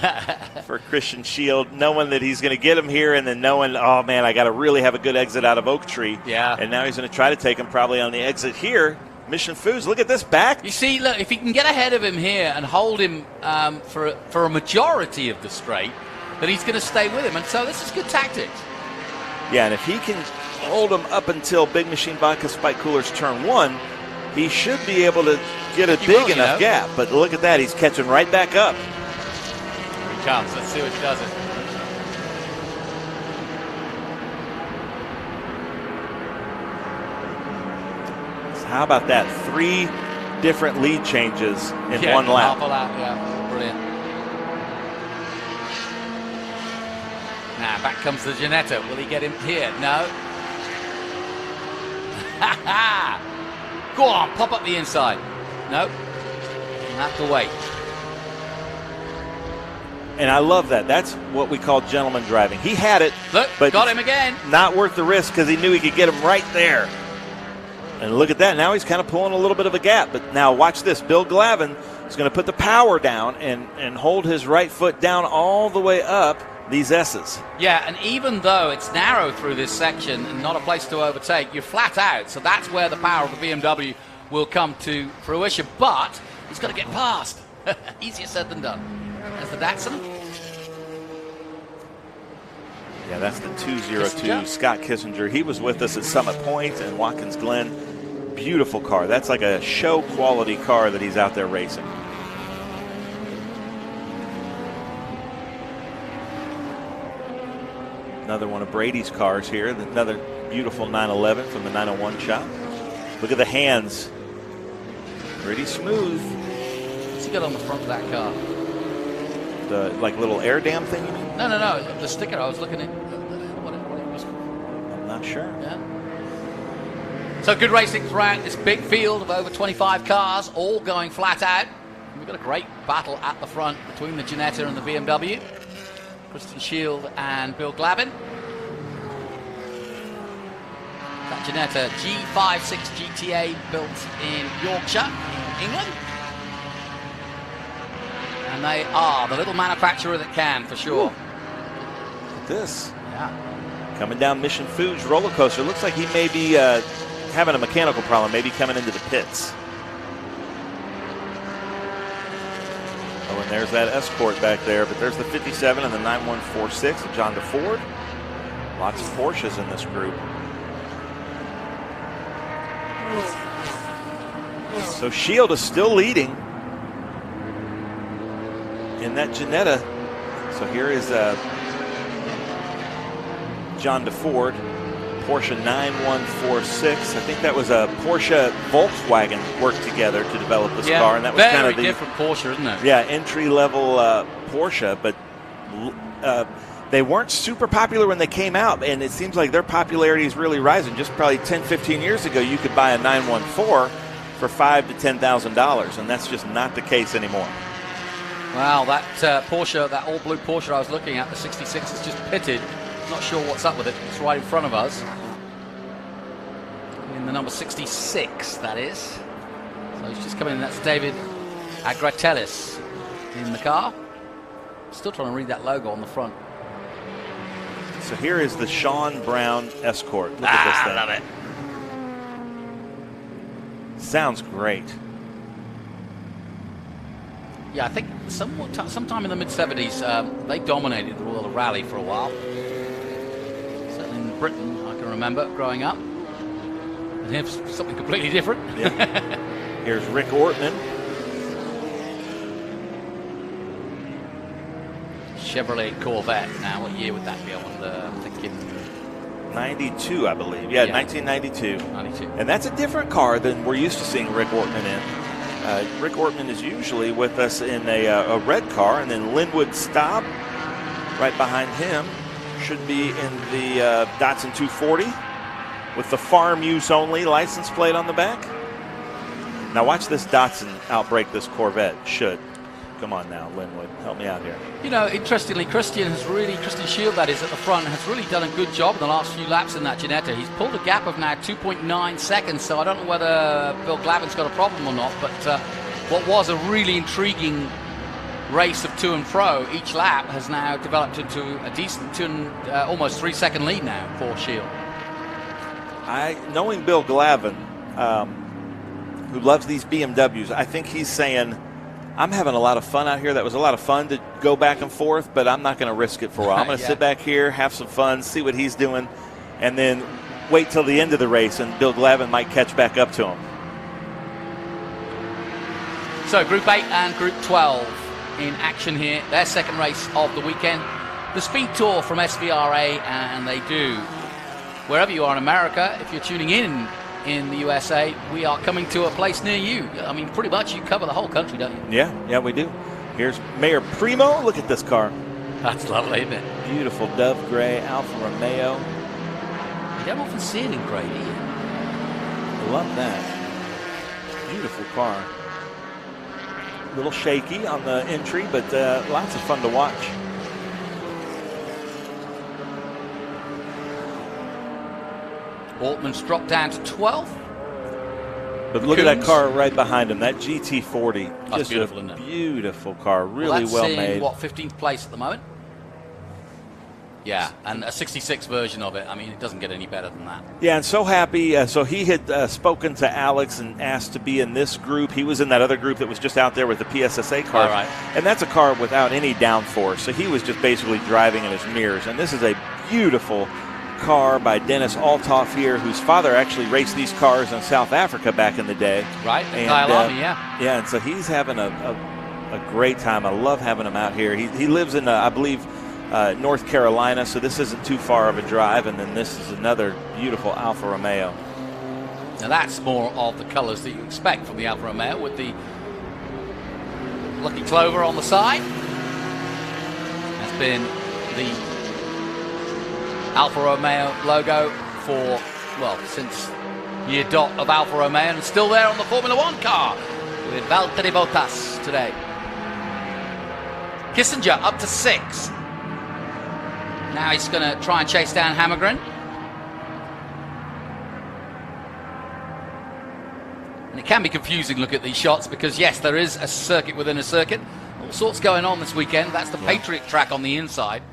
for Christian Shield, knowing that he's going to get him here and then knowing, oh, man, I got to really have a good exit out of Oak Tree. Yeah. And now he's going to try to take him probably on the exit here. Mission Foods, look at this back. You see, look, if he can get ahead of him here and hold him for a majority of the straight, then he's going to stay with him. And so this is good tactics. Yeah, and if he can hold him up until Big Machine Vodka Spike Cooler's turn 1, he should be able to get a big enough gap. But look at that. He's catching right back up. Here he comes. Let's see what he does. So how about that? 3 different lead changes in one lap. Half a lap, yeah. Brilliant. Now back comes the Ginetta. Will he get him here? No. Ha ha! Go on, pop up the inside. Nope. Have to wait. And I love that. That's what we call gentleman driving. He had it. Look, but got him again. Not worth the risk because he knew he could get him right there. And look at that. Now he's kind of pulling a little bit of a gap. But now watch this. Bill Glavin is going to put the power down and hold his right foot down all the way up these S's. Yeah, and even though it's narrow through this section and not a place to overtake, you're flat out. So that's where the power of the BMW will come to fruition. But he's got to get past. Easier said than done. There's the Datsun. Yeah, that's the 202 Scott Kissinger. He was with us at Summit Point and Watkins Glen. Beautiful car. That's like a show quality car that he's out there racing. Another one of Brady's cars here. Another beautiful 911 from the 901 shop. Look at the hands. Pretty smooth. What's he got on the front of that car? The like little air dam thing, you mean? No. The sticker. I was looking at. What it was. I'm not sure. Yeah. So good racing throughout this big field of over 25 cars, all going flat out. We've got a great battle at the front between the Ginetta and the BMW. Christian Shield and Bill Glavin. That Ginetta G56 GTA built in Yorkshire, England. And they are the little manufacturer that can, for sure. Look at this. Yeah. Coming down Mission Foods roller coaster. Looks like he may be having a mechanical problem, maybe coming into the pits. Oh, and there's that Escort back there, but there's the 57 and the 9146 of John DeFord. Lots of Porsches in this group. So Shield is still leading in that Ginetta. So here is John DeFord, Porsche 9146. I think that was a Porsche Volkswagen worked together to develop this car, and that was kind of the different Porsche, isn't it? Yeah, entry level Porsche, but they weren't super popular when they came out, and it seems like their popularity is really rising. Just probably 10, 15 years ago, you could buy a 914 for $5,000 to $10,000, and that's just not the case anymore. Wow, that Porsche, that all-blue Porsche I was looking at, the 66, is just pitted. Not sure what's up with it. It's right in front of us. In the number 66, that is. So he's just coming in. That's David Agratelis in the car. Still trying to read that logo on the front. So here is the Sean Brown Escort. Look at this thing. I love it. Sounds great. Yeah, I think sometime in the mid-70s, they dominated the Royal Rally for a while. Certainly in Britain, I can remember growing up. And here's something completely different. Yeah. Here's Rick Ortman. Chevrolet Corvette. Now, what year would that be? I wonder. I'm thinking 92, I believe. Yeah, 1992. 92. And that's a different car than we're used to seeing Rick Ortman in. Rick Ortman is usually with us in a red car, and then Linwood Staub, right behind him, should be in the Datsun 240 with the farm use only license plate on the back. Now watch this Datsun outbreak this Corvette. Should. Come on now, Linwood, help me out here. You know, interestingly, Christian Shield, that is, at the front, has really done a good job in the last few laps in that Ginetta. He's pulled a gap of now 2.9 seconds, so I don't know whether Bill Glavin's got a problem or not, but what was a really intriguing race of to and fro each lap has now developed into a decent almost 3-second lead now for Shield. Knowing Bill Glavin, who loves these BMWs, I think he's saying, I'm having a lot of fun out here. That was a lot of fun to go back and forth, but I'm not going to risk it for a while. I'm going to sit back here, have some fun, see what he's doing, and then wait till the end of the race, and Bill Glavin might catch back up to him. So Group 8 and Group 12 in action here. Their second race of the weekend. The Speed Tour from SVRA, and they do, wherever you are in America, if you're tuning in the USA, we are coming to a place near you. I mean, pretty much you cover the whole country, don't you? Yeah, we do. Here's Mayor Primo. Look at this car. That's lovely, isn't it? Beautiful dove gray Alfa Romeo. You don't often see it in gray, do you? Love that. Beautiful car. A little shaky on the entry, but lots of fun to watch. Altman's dropped down to 12th. But look at that car right behind him, that GT40. That's just beautiful, a isn't it? beautiful car, really well made. What, 15th place at the moment? Yeah, and a 66 version of it. I mean, it doesn't get any better than that. Yeah, and so happy. So he had spoken to Alex and asked to be in this group. He was in that other group that was just out there with the PSSA car. All right. And that's a car without any downforce. So he was just basically driving in his mirrors. And this is a beautiful car by Dennis Althoff here, whose father actually raced these cars in South Africa back in the day. Right, and, Kyalami, yeah. Yeah, and so he's having a great time. I love having him out here. He lives in, I believe, North Carolina, so this isn't too far of a drive, and then this is another beautiful Alfa Romeo. Now that's more of the colors that you expect from the Alfa Romeo, with the Lucky Clover on the side. That's been the Alfa Romeo logo for, well, since year dot of Alfa Romeo, and it's still there on the Formula One car with Valtteri Bottas today. Kissinger up to 6. Now he's going to try and chase down Hammergren. And it can be confusing, look at these shots, because yes, there is a circuit within a circuit. All sorts going on this weekend. That's the Patriot track on the inside.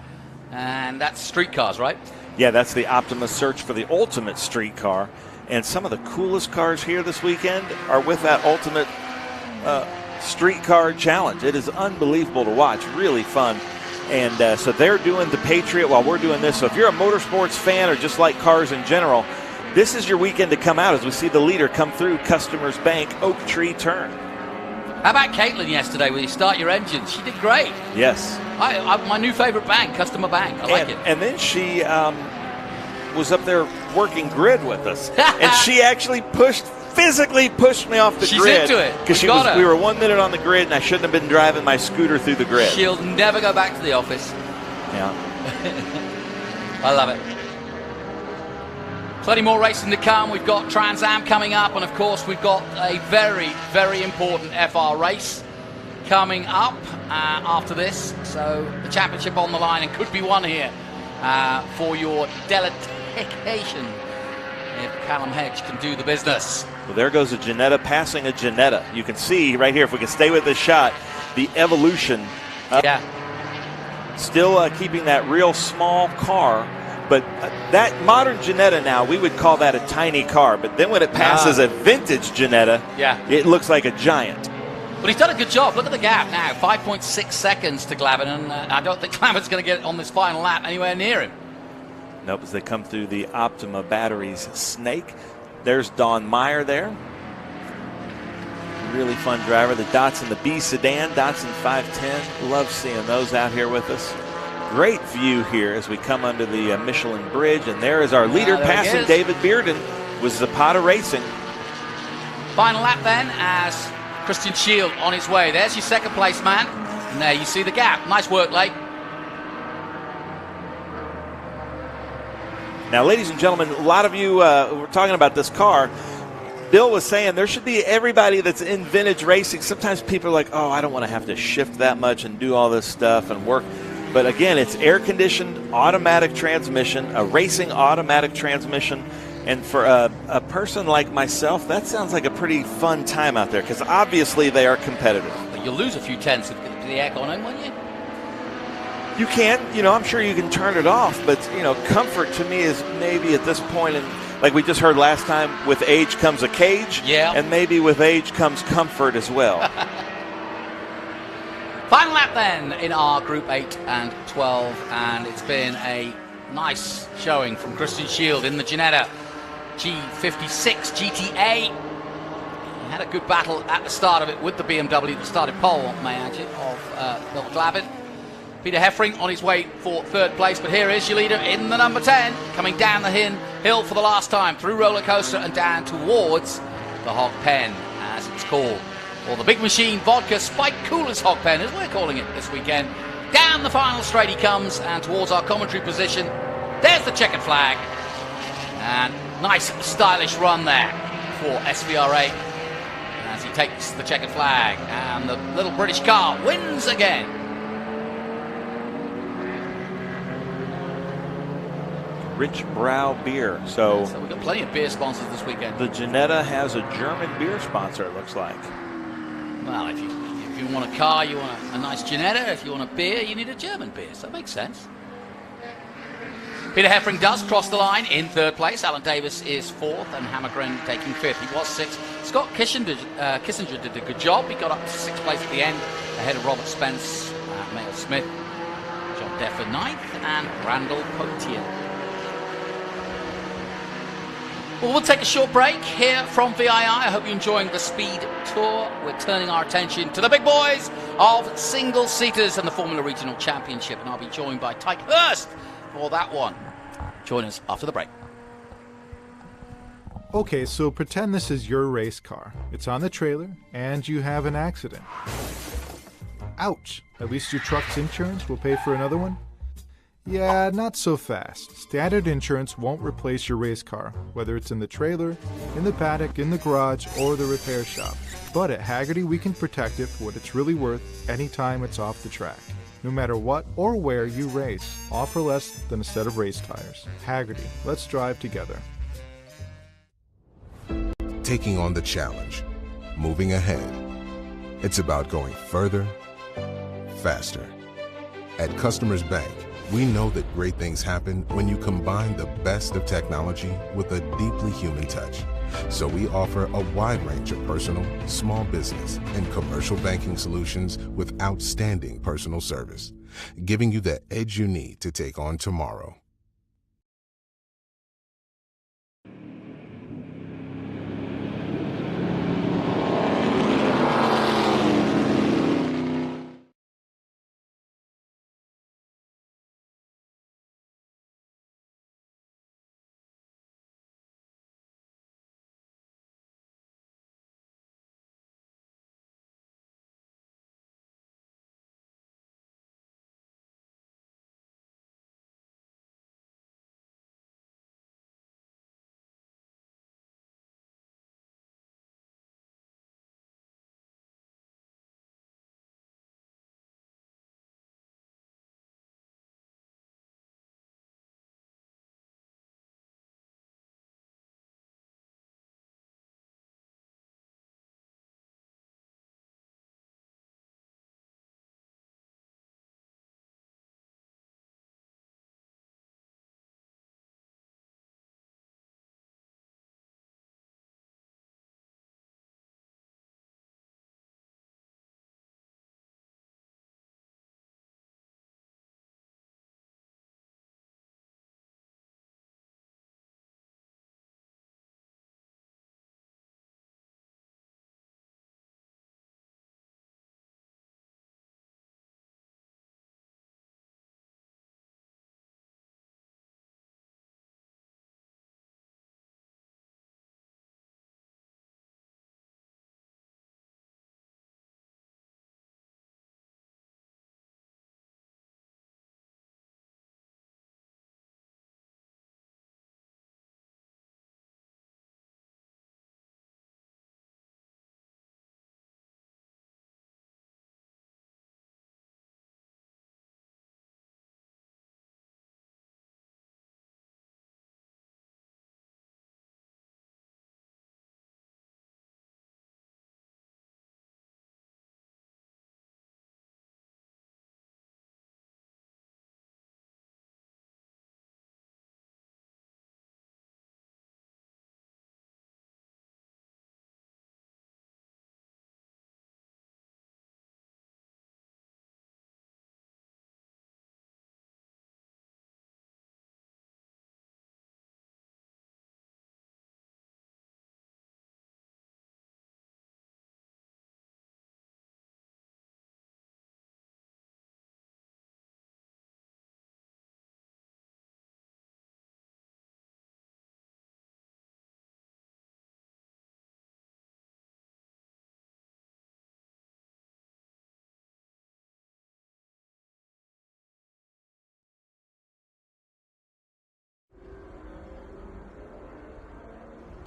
And that's street cars, right? Yeah, that's the Optimus search for the ultimate street car. And some of the coolest cars here this weekend are with that ultimate street car challenge. It is unbelievable to watch, really fun. And so they're doing the Patriot while we're doing this. So if you're a motorsports fan or just like cars in general, this is your weekend to come out as we see the leader come through Customers Bank Oak Tree Turn. How about Caitlin yesterday when you start your engines? She did great. Yes. My new favorite bank, Customer Bank. I like it. And then she was up there working grid with us. And she actually physically pushed me off the grid. She's into it. Because we were 1 minute on the grid, and I shouldn't have been driving my scooter through the grid. She'll never go back to the office. Yeah. I love it. Plenty more racing to come. We've got Trans Am coming up, and of course we've got a very, very important FR race coming up after this. So the championship on the line and could be won here for your delectation if Callum Hedge can do the business. Well, there goes a Ginetta passing a Ginetta. You can see right here, if we can stay with this shot, the evolution. Yeah. Still keeping that real small car. But that modern Ginetta now, we would call that a tiny car. But then when it passes a vintage Ginetta, it looks like a giant. But he's done a good job. Look at the gap now. 5.6 seconds to Glavin. And I don't think Glavin's going to get on this final lap anywhere near him. Nope, as they come through the Optima Batteries snake. There's Don Meyer there. Really fun driver. The Datsun, the B sedan, Datsun 510. Love seeing those out here with us. Great view here as we come under the Michelin Bridge, and there is our leader passing David Bearden with Zapata Racing. Final lap then as Christian Shield on his way. There's your second place man, and there you see the gap. Nice work, Lake. Now, ladies and gentlemen, a lot of you were talking about this car. Bill was saying there should be everybody that's in vintage racing. Sometimes people are like, oh, I don't want to have to shift that much and do all this stuff and work. But again, it's air-conditioned, automatic transmission, a racing automatic transmission. And for a person like myself, that sounds like a pretty fun time out there because obviously they are competitive. But you'll lose a few tenths with the aircon on, won't you? You can. I'm sure you can turn it off. But, comfort to me is maybe at this point, and like we just heard last time, with age comes a cage. Yeah. And maybe with age comes comfort as well. Final lap then in our Group 8 and 12, and it's been a nice showing from Christian Shield in the Ginetta G56 GTA. He had a good battle at the start of it with the BMW that started pole, may I add, of Bill Glavin. Peter Heffring on his way for third place, but here is your leader in the number 10, coming down the hill for the last time, through roller coaster and down towards the hog pen, as it's called. Or the big machine Vodka Spike Coolers hog pen, as we're calling it this weekend. Down the final straight he comes, and towards our commentary position. There's the checkered flag. And nice stylish run there for SVR8 as he takes the checkered flag. And the little British car wins again. Rich Brow Beer. So we've got plenty of beer sponsors this weekend. The Ginetta has a German beer sponsor, it looks like. Well, if you want a car, you want a nice Ginetta. If you want a beer, you need a German beer. So that makes sense. Peter Heffring does cross the line in third place. Alan Davis is fourth, and Hammergren taking fifth. He was sixth. Scott Kissinger did a good job. He got up to sixth place at the end, ahead of Robert Spence, Mail Smith, John Deffer ninth, and Randall Potier. Well, we'll take a short break here from VIR. I hope you're enjoying the Speed Tour. We're turning our attention to the big boys of single-seaters and the Formula Regional Championship. And I'll be joined by Tyke Hurst for that one. Join us after the break. Okay, so pretend this is your race car. It's on the trailer, and you have an accident. Ouch! At least your truck's insurance will pay for another one? Yeah, not so fast. Standard insurance won't replace your race car, whether it's in the trailer, in the paddock, in the garage, or the repair shop. But at Hagerty, we can protect it for what it's really worth anytime it's off the track. No matter what or where you race, offer less than a set of race tires. Hagerty, let's drive together. Taking on the challenge, moving ahead. It's about going further, faster. At Customers Bank, we know that great things happen when you combine the best of technology with a deeply human touch. So we offer a wide range of personal, small business, and commercial banking solutions with outstanding personal service, giving you the edge you need to take on tomorrow.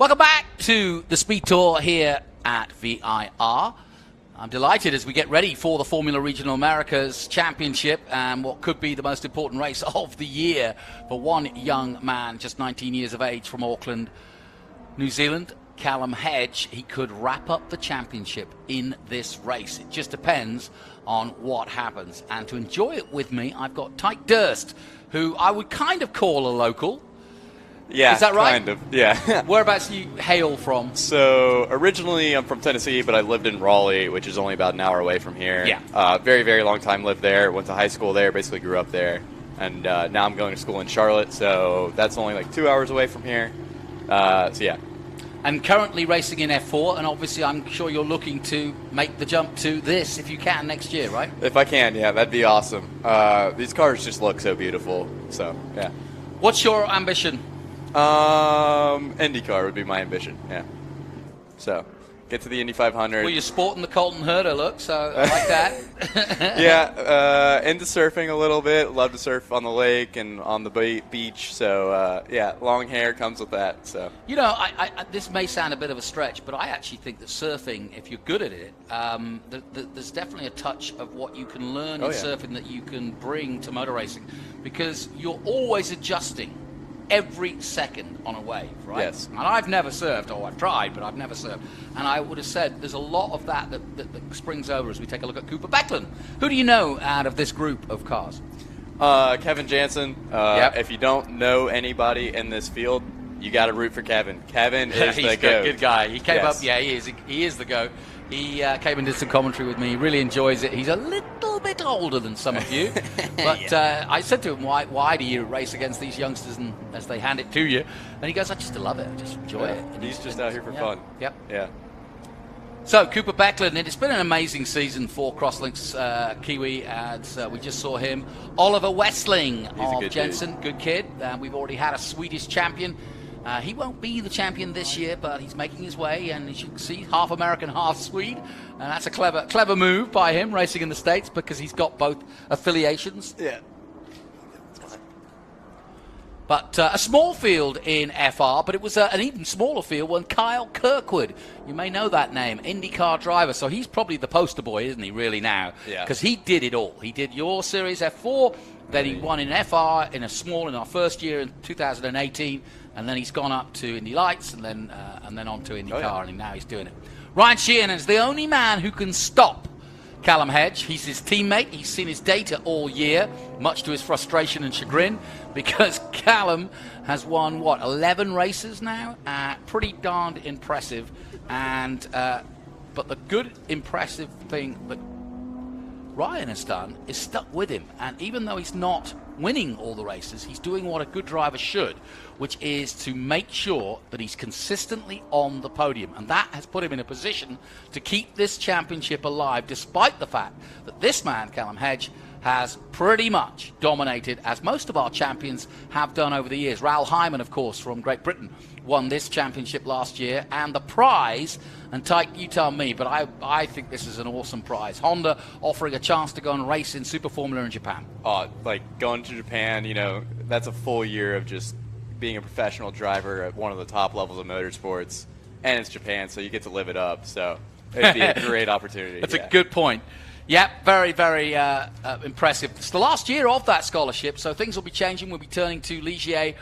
Welcome back to the Speed Tour here at VIR. I'm delighted as we get ready for the Formula Regional Americas Championship and what could be the most important race of the year for one young man, just 19 years of age from Auckland, New Zealand, Callum Hedge. He could wrap up the championship in this race. It just depends on what happens. And to enjoy it with me, I've got Tyke Durst, who I would kind of call a local. Yeah, is that right? kind of, yeah. Whereabouts do you hail from? So, originally I'm from Tennessee, but I lived in Raleigh, which is only about an hour away from here. Yeah. Very, very long time lived there, went to high school there, basically grew up there. And now I'm going to school in Charlotte, so that's only like 2 hours away from here. So, yeah. And currently racing in F4, and obviously I'm sure you're looking to make the jump to this if you can next year, right? If I can, yeah, that'd be awesome. These cars just look so beautiful, so, yeah. What's your ambition? IndyCar would be my ambition, yeah. So, get to the Indy 500. Well, you're sporting the Colton Herder look, so I like that. Yeah, into surfing a little bit. Love to surf on the lake and on the beach. So, yeah, long hair comes with that. So, you know, this may sound a bit of a stretch, but I actually think that surfing, if you're good at it, there's definitely a touch of what you can learn in surfing that you can bring to motor racing, because you're always adjusting every second on a wave, right? Yes. And I've never surfed, or I've tried, but I've never surfed. And I would have said there's a lot of that springs over as we take a look at Cooper Becklin. Who do you know out of this group of cars? Kevin Jansen. If you don't know anybody in this field, you got to root for Kevin. Kevin is He's the GOAT. Good guy. He came up, he is the GOAT. He came and did some commentary with me. He really enjoys it. He's a little bit older than some of you. But I said to him, why do you race against these youngsters and as they hand it to you? And he goes, I just love it. I just enjoy it. And He's just out here for fun. Yep. Yeah. So, Cooper Becklin, it's been an amazing season for Crosslink's Kiwi, as we just saw him. Oliver Westling of Jensen, good kid. We've already had a Swedish champion. He won't be the champion this year, but he's making his way, and as you can see, half American, half Swede. And that's a clever move by him, racing in the States, because he's got both affiliations. Yeah. But a small field in FR, but it was an even smaller field when Kyle Kirkwood, you may know that name, IndyCar driver. So he's probably the poster boy, isn't he, really, now? Yeah. Because he did it all. He did your Series F4, then he won in FR in our first year in 2018, and then he's gone up to Indy Lights, and then on to IndyCar, and now he's doing it. Ryan Sheehan is the only man who can stop Callum Hedge. He's his teammate. He's seen his data all year, much to his frustration and chagrin, because Callum has won, 11 races now? Pretty darned impressive. And but the good, impressive thing that Ryan has done is stuck with him. And even though he's not winning all the races, he's doing what a good driver should, which is to make sure that he's consistently on the podium. And that has put him in a position to keep this championship alive, despite the fact that this man, Callum Hedge, has pretty much dominated, as most of our champions have done over the years. Raoul Hyman, of course, from Great Britain, won this championship last year, and the prize, and Tyke, you tell me, but I think this is an awesome prize. Honda offering a chance to go and race in Super Formula in Japan. Like going to Japan, that's a full year of just being a professional driver at one of the top levels of motorsports, and it's Japan, so you get to live it up. So it'd be a great opportunity. That's a good point. Yeah, very, very impressive. It's the last year of that scholarship, so things will be changing. We'll be turning to Ligier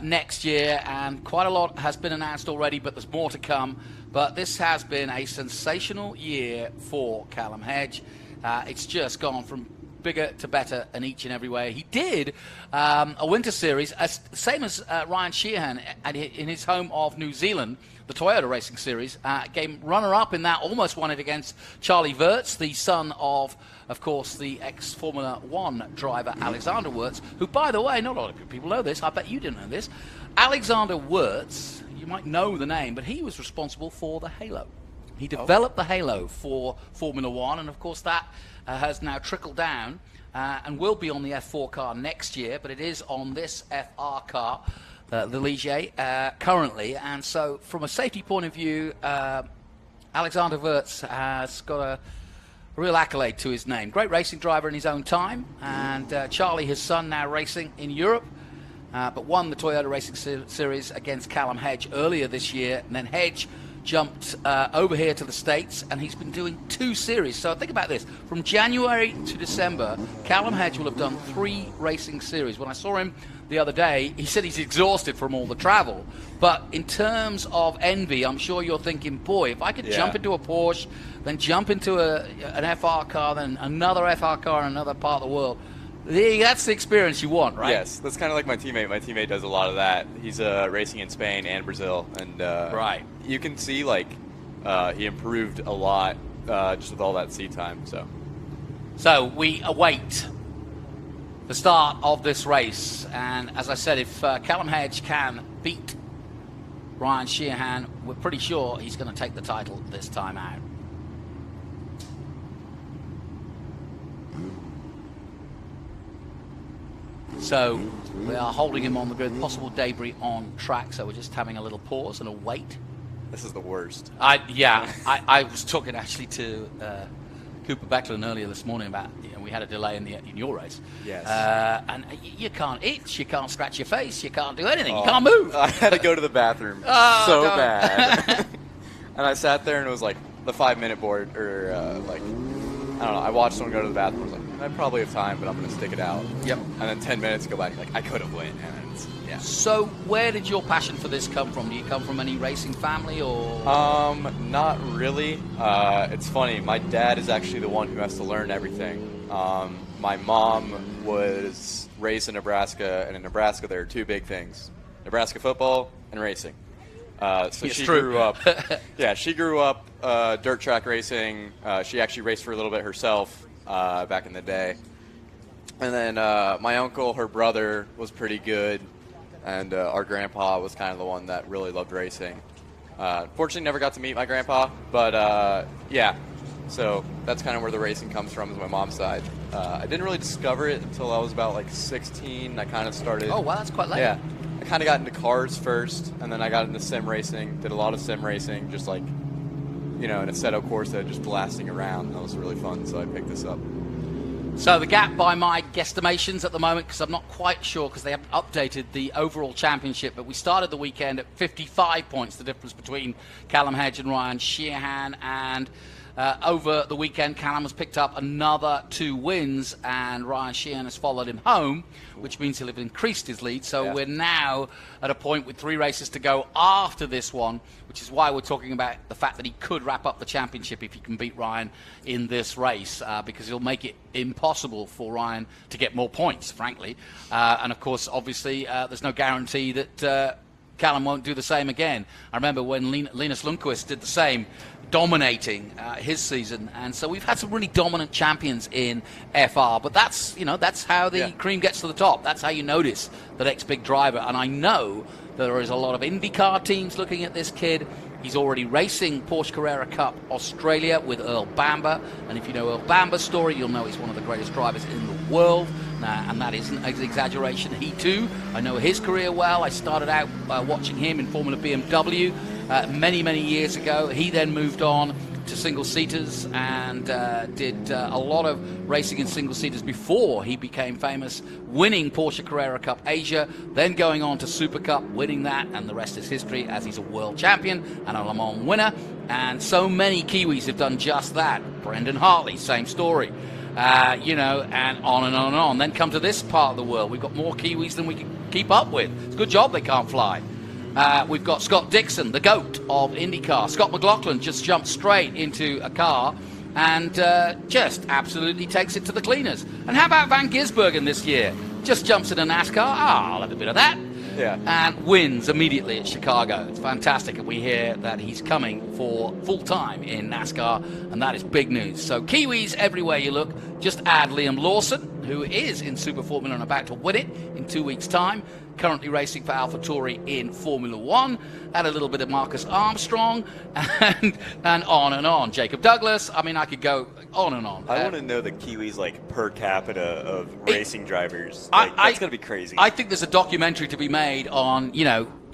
next year, and quite a lot has been announced already, but there's more to come. But this has been a sensational year for Callum Hedge. It's just gone from bigger to better in each and every way. He did a winter series, same as Ryan Sheehan in his home of New Zealand, the Toyota Racing Series, came runner-up in that, almost won it against Charlie Wirtz, the son of course, the ex-Formula One driver Alexander Wirtz, who, by the way, not a lot of people know this, I bet you didn't know this. Alexander Wirtz, you might know the name, but he was responsible for the Halo. He developed the Halo for Formula One, and of course that has now trickled down and will be on the F4 car next year, but it is on this FR car, the Ligier, currently. And so from a safety point of view, Alexander Wirtz has got a real accolade to his name. Great racing driver in his own time, and Charlie, his son, now racing in Europe. but won the Toyota Racing Series against Callum Hedge earlier this year. And then Hedge jumped over here to the States, and he's been doing 2 series. So think about this. From January to December, Callum Hedge will have done 3 racing series. When I saw him the other day, he said he's exhausted from all the travel. But in terms of envy, I'm sure you're thinking, boy, if I could jump into a Porsche, then jump into an FR car, then another FR car in another part of the world, that's the experience you want, right? Yes, that's kind of like my teammate. My teammate does a lot of that. He's racing in Spain and Brazil, and right. You can see like he improved a lot just with all that seat time. So we await the start of this race, and as I said, if Callum Hedge can beat Ryan Sheehan, we're pretty sure he's going to take the title this time out. So we are holding him on the grid. Possible debris on track, so we're just having a little pause and a wait. This is the worst. I was talking actually to Cooper Becklin earlier this morning about, we had a delay in your race. Yes. And you can't itch, you can't scratch your face, you can't do anything, you can't move. I had to go to the bathroom bad. And I sat there and it was like the 5-minute board, or I don't know, I watched someone go to the bathroom. I was like, I probably have time, but I'm going to stick it out. Yep. And then 10 minutes go by, and you're like, I could have went. And yeah. So where did your passion for this come from? Do you come from any racing family, or? Not really. It's funny. My dad is actually the one who has to learn everything. My mom was raised in Nebraska, and in Nebraska there are 2 big things: Nebraska football and racing. So she grew up. Yeah, she grew up dirt track racing. She actually raced for a little bit herself back in the day. And then my uncle, her brother, was pretty good, and our grandpa was kind of the one that really loved racing. Fortunately, never got to meet my grandpa, but yeah. So that's kind of where the racing comes from, is my mom's side. I didn't really discover it until I was about like 16. I kind of started. Oh wow, that's quite late. Yeah. I kind of got into cars first, and then I got into sim racing. Did a lot of sim racing, just like, in a Assetto Corsa, just blasting around. That was really fun, so I picked this up. So the gap, by my guesstimations at the moment, because I'm not quite sure, because they haven't updated the overall championship, but we started the weekend at 55 points, the difference between Callum Hedge and Ryan Sheehan, and over the weekend, Callum has picked up another 2 wins, and Ryan Sheehan has followed him home, which means he'll have increased his lead. So we're now at a point with 3 races to go after this one, which is why we're talking about the fact that he could wrap up the championship if he can beat Ryan in this race, because he'll make it impossible for Ryan to get more points, frankly. And of course, obviously, there's no guarantee that Callum won't do the same again. I remember when Linus Lundqvist did the same, dominating his season, and so we've had some really dominant champions in FR, but that's how the cream gets to the top. That's how you notice the next big driver, and I know there is a lot of IndyCar teams looking at this kid. He's already racing Porsche Carrera Cup Australia with Earl Bamber, and if you know Earl Bamber's story, you'll know he's one of the greatest drivers in the world, and that isn't an exaggeration. He too, I know his career well. I started out watching him in Formula BMW many years ago. He then moved on to single-seaters and did a lot of racing in single-seaters before he became famous, winning Porsche Carrera Cup Asia, then going on to Super Cup, winning that, and the rest is history, as he's a world champion and a Le Mans winner. And so many Kiwis have done just that. Brendan Hartley, same story. And on and on and on. Then come to this part of the world. We've got more Kiwis than we can keep up with. It's a good job they can't fly. We've got Scott Dixon, the GOAT of IndyCar. Scott McLaughlin just jumped straight into a car and just absolutely takes it to the cleaners. And how about Van Gisbergen this year? Just jumps in a NASCAR. I'll have a bit of that. Yeah. And wins immediately at Chicago. It's fantastic. And we hear that he's coming for full time in NASCAR, and that is big news. So Kiwis everywhere you look. Just add Liam Lawson, who is in Super Formula and about to win it in 2 weeks' time. Currently racing for AlphaTauri in Formula 1. Add a little bit of Marcus Armstrong, and on and on. Jacob Douglas. I mean, I could go on and on. I want to know the Kiwis, like, per capita of racing drivers. Like, that's going to be crazy. I think there's a documentary to be made on,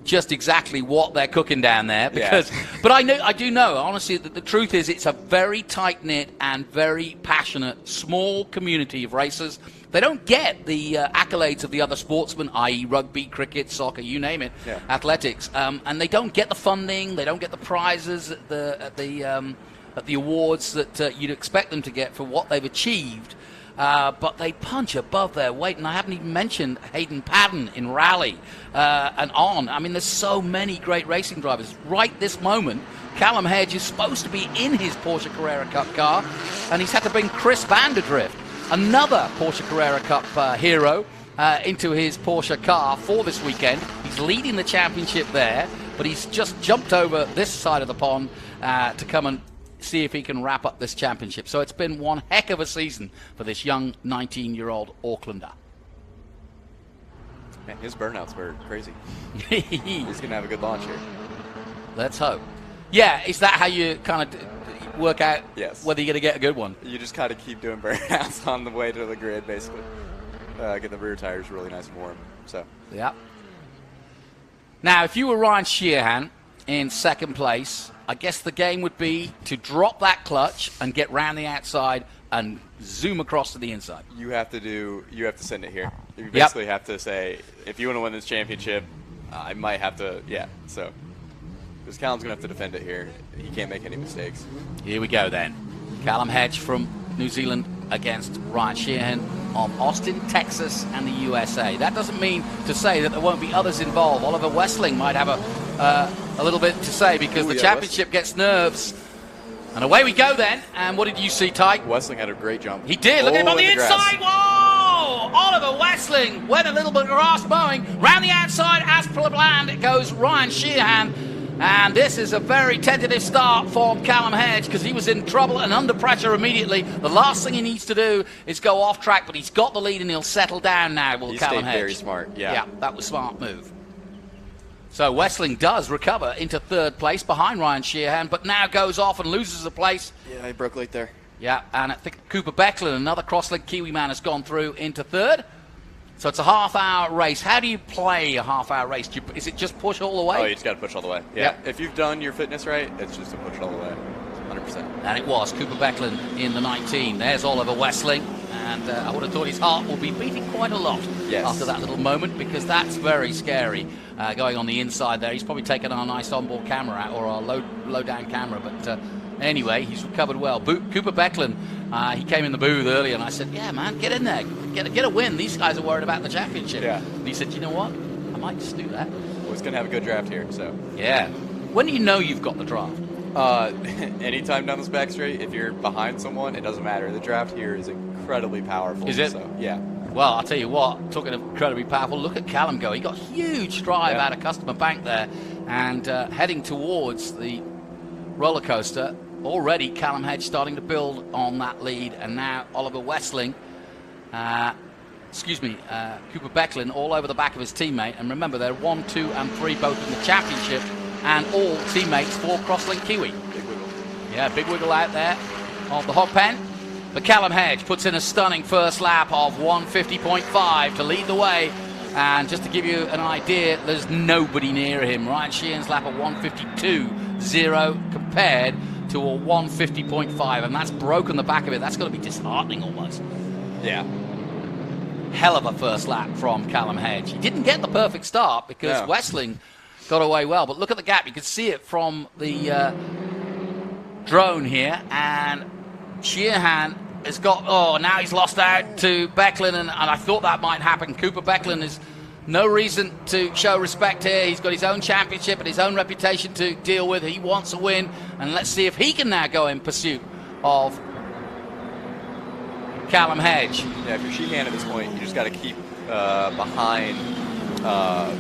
just exactly what they're cooking down there. Because, but I do know, honestly, that the truth is it's a very tight-knit and very passionate, small community of racers. They don't get the accolades of the other sportsmen, i.e. rugby, cricket, soccer, you name it, athletics. And they don't get the funding, they don't get the prizes at the awards that you'd expect them to get for what they've achieved. But they punch above their weight, and I haven't even mentioned Hayden Paddon in rally and on. I mean, there's so many great racing drivers. Right this moment, Callum Hedge is supposed to be in his Porsche Carrera Cup car, and he's had to bring Chris Vanderdrift, another Porsche Carrera Cup hero, into his Porsche car for this weekend. He's leading the championship there, but he's just jumped over this side of the pond to come and see if he can wrap up this championship. So it's been one heck of a season for this young 19-year-old Aucklander. Man, his burnouts were crazy. He's going to have a good launch here. Let's hope. Yeah, is that how you kind of work out whether you're going to get a good one? You just kind of keep doing burnouts on the way to the grid, basically. Get the rear tires really nice and warm. So. Yeah. Now, if you were Ryan Sheehan in second place, I guess the game would be to drop that clutch and get round the outside and zoom across to the inside. You have to send it here. You basically have to say, if you want to win this championship, I might have to, so. Because Callum's going to have to defend it here. He can't make any mistakes. Here we go then. Callum Hedge from New Zealand against Ryan Sheehan of Austin, Texas, and the USA. That doesn't mean to say that there won't be others involved. Oliver Westling might have a little bit to say because the championship gets nerves. And away we go then. And what did you see, Tyke? Westling had a great jump. He did. Look at him on the inside. Whoa! Oliver Westling went a little bit of grass mowing. Round the outside as planned. It goes Ryan Sheehan. And this is a very tentative start for Callum Hedge because he was in trouble and under pressure immediately. The last thing he needs to do is go off track, but he's got the lead and he'll settle down now. Will Callum Hedge? Very smart, Yeah, that was a smart move. So Westling does recover into third place behind Ryan Sheehan, but now goes off and loses a place. Yeah, he broke late there. Yeah, and I think Cooper Becklin, another cross-leg Kiwi man, has gone through into third. So it's a half-hour race. How do you play a half-hour race? Is it just push all the way? Oh, you just got to push all the way. Yeah. If you've done your fitness right, it's just to push all the way. 100%. And it was Cooper Becklin in the 19. There's Oliver Westling. And I would have thought his heart will be beating quite a lot after that little moment because that's very scary going on the inside there. He's probably taken our nice onboard camera out or our low-down camera. But anyway, he's recovered well. Cooper Becklin, he came in the booth earlier and I said, yeah, man, get in there. Get a win. These guys are worried about the championship. Yeah. And he said, you know what? I might just do that. Well, he's going to have a good draft here, so. Yeah. When do you know you've got the draft? Anytime down this back straight, if you're behind someone, it doesn't matter. The draft here is incredibly powerful. Is it? So, yeah. Well, I'll tell you what, talking of incredibly powerful, look at Callum go. He got huge drive out of Customer Bank there and heading towards the roller coaster. Already Callum Hedge starting to build on that lead, and now Oliver Westling, Cooper Becklin all over the back of his teammate. And remember, they're 1, 2, and 3 both in the championship, and all teammates for Crosslink Kiwi. Big wiggle. Yeah, big wiggle out there of the hog pen. But Callum Hedge puts in a stunning first lap of 150.5 to lead the way. And just to give you an idea, there's nobody near him. Ryan Sheehan's lap of 152.0 compared to a 150.5, and that's broken the back of it. That's got to be disheartening almost. Yeah. Hell of a first lap from Callum Hedge. He didn't get the perfect start because Westling got away well, but look at the gap. You can see it from the drone here, and Sheehan has got, now he's lost out to Becklin, and I thought that might happen. Cooper Becklin is no reason to show respect here. He's got his own championship and his own reputation to deal with. He wants a win, and let's see if he can now go in pursuit of Callum Hedge. Yeah, if you're Sheehan at this point, you just got to keep behind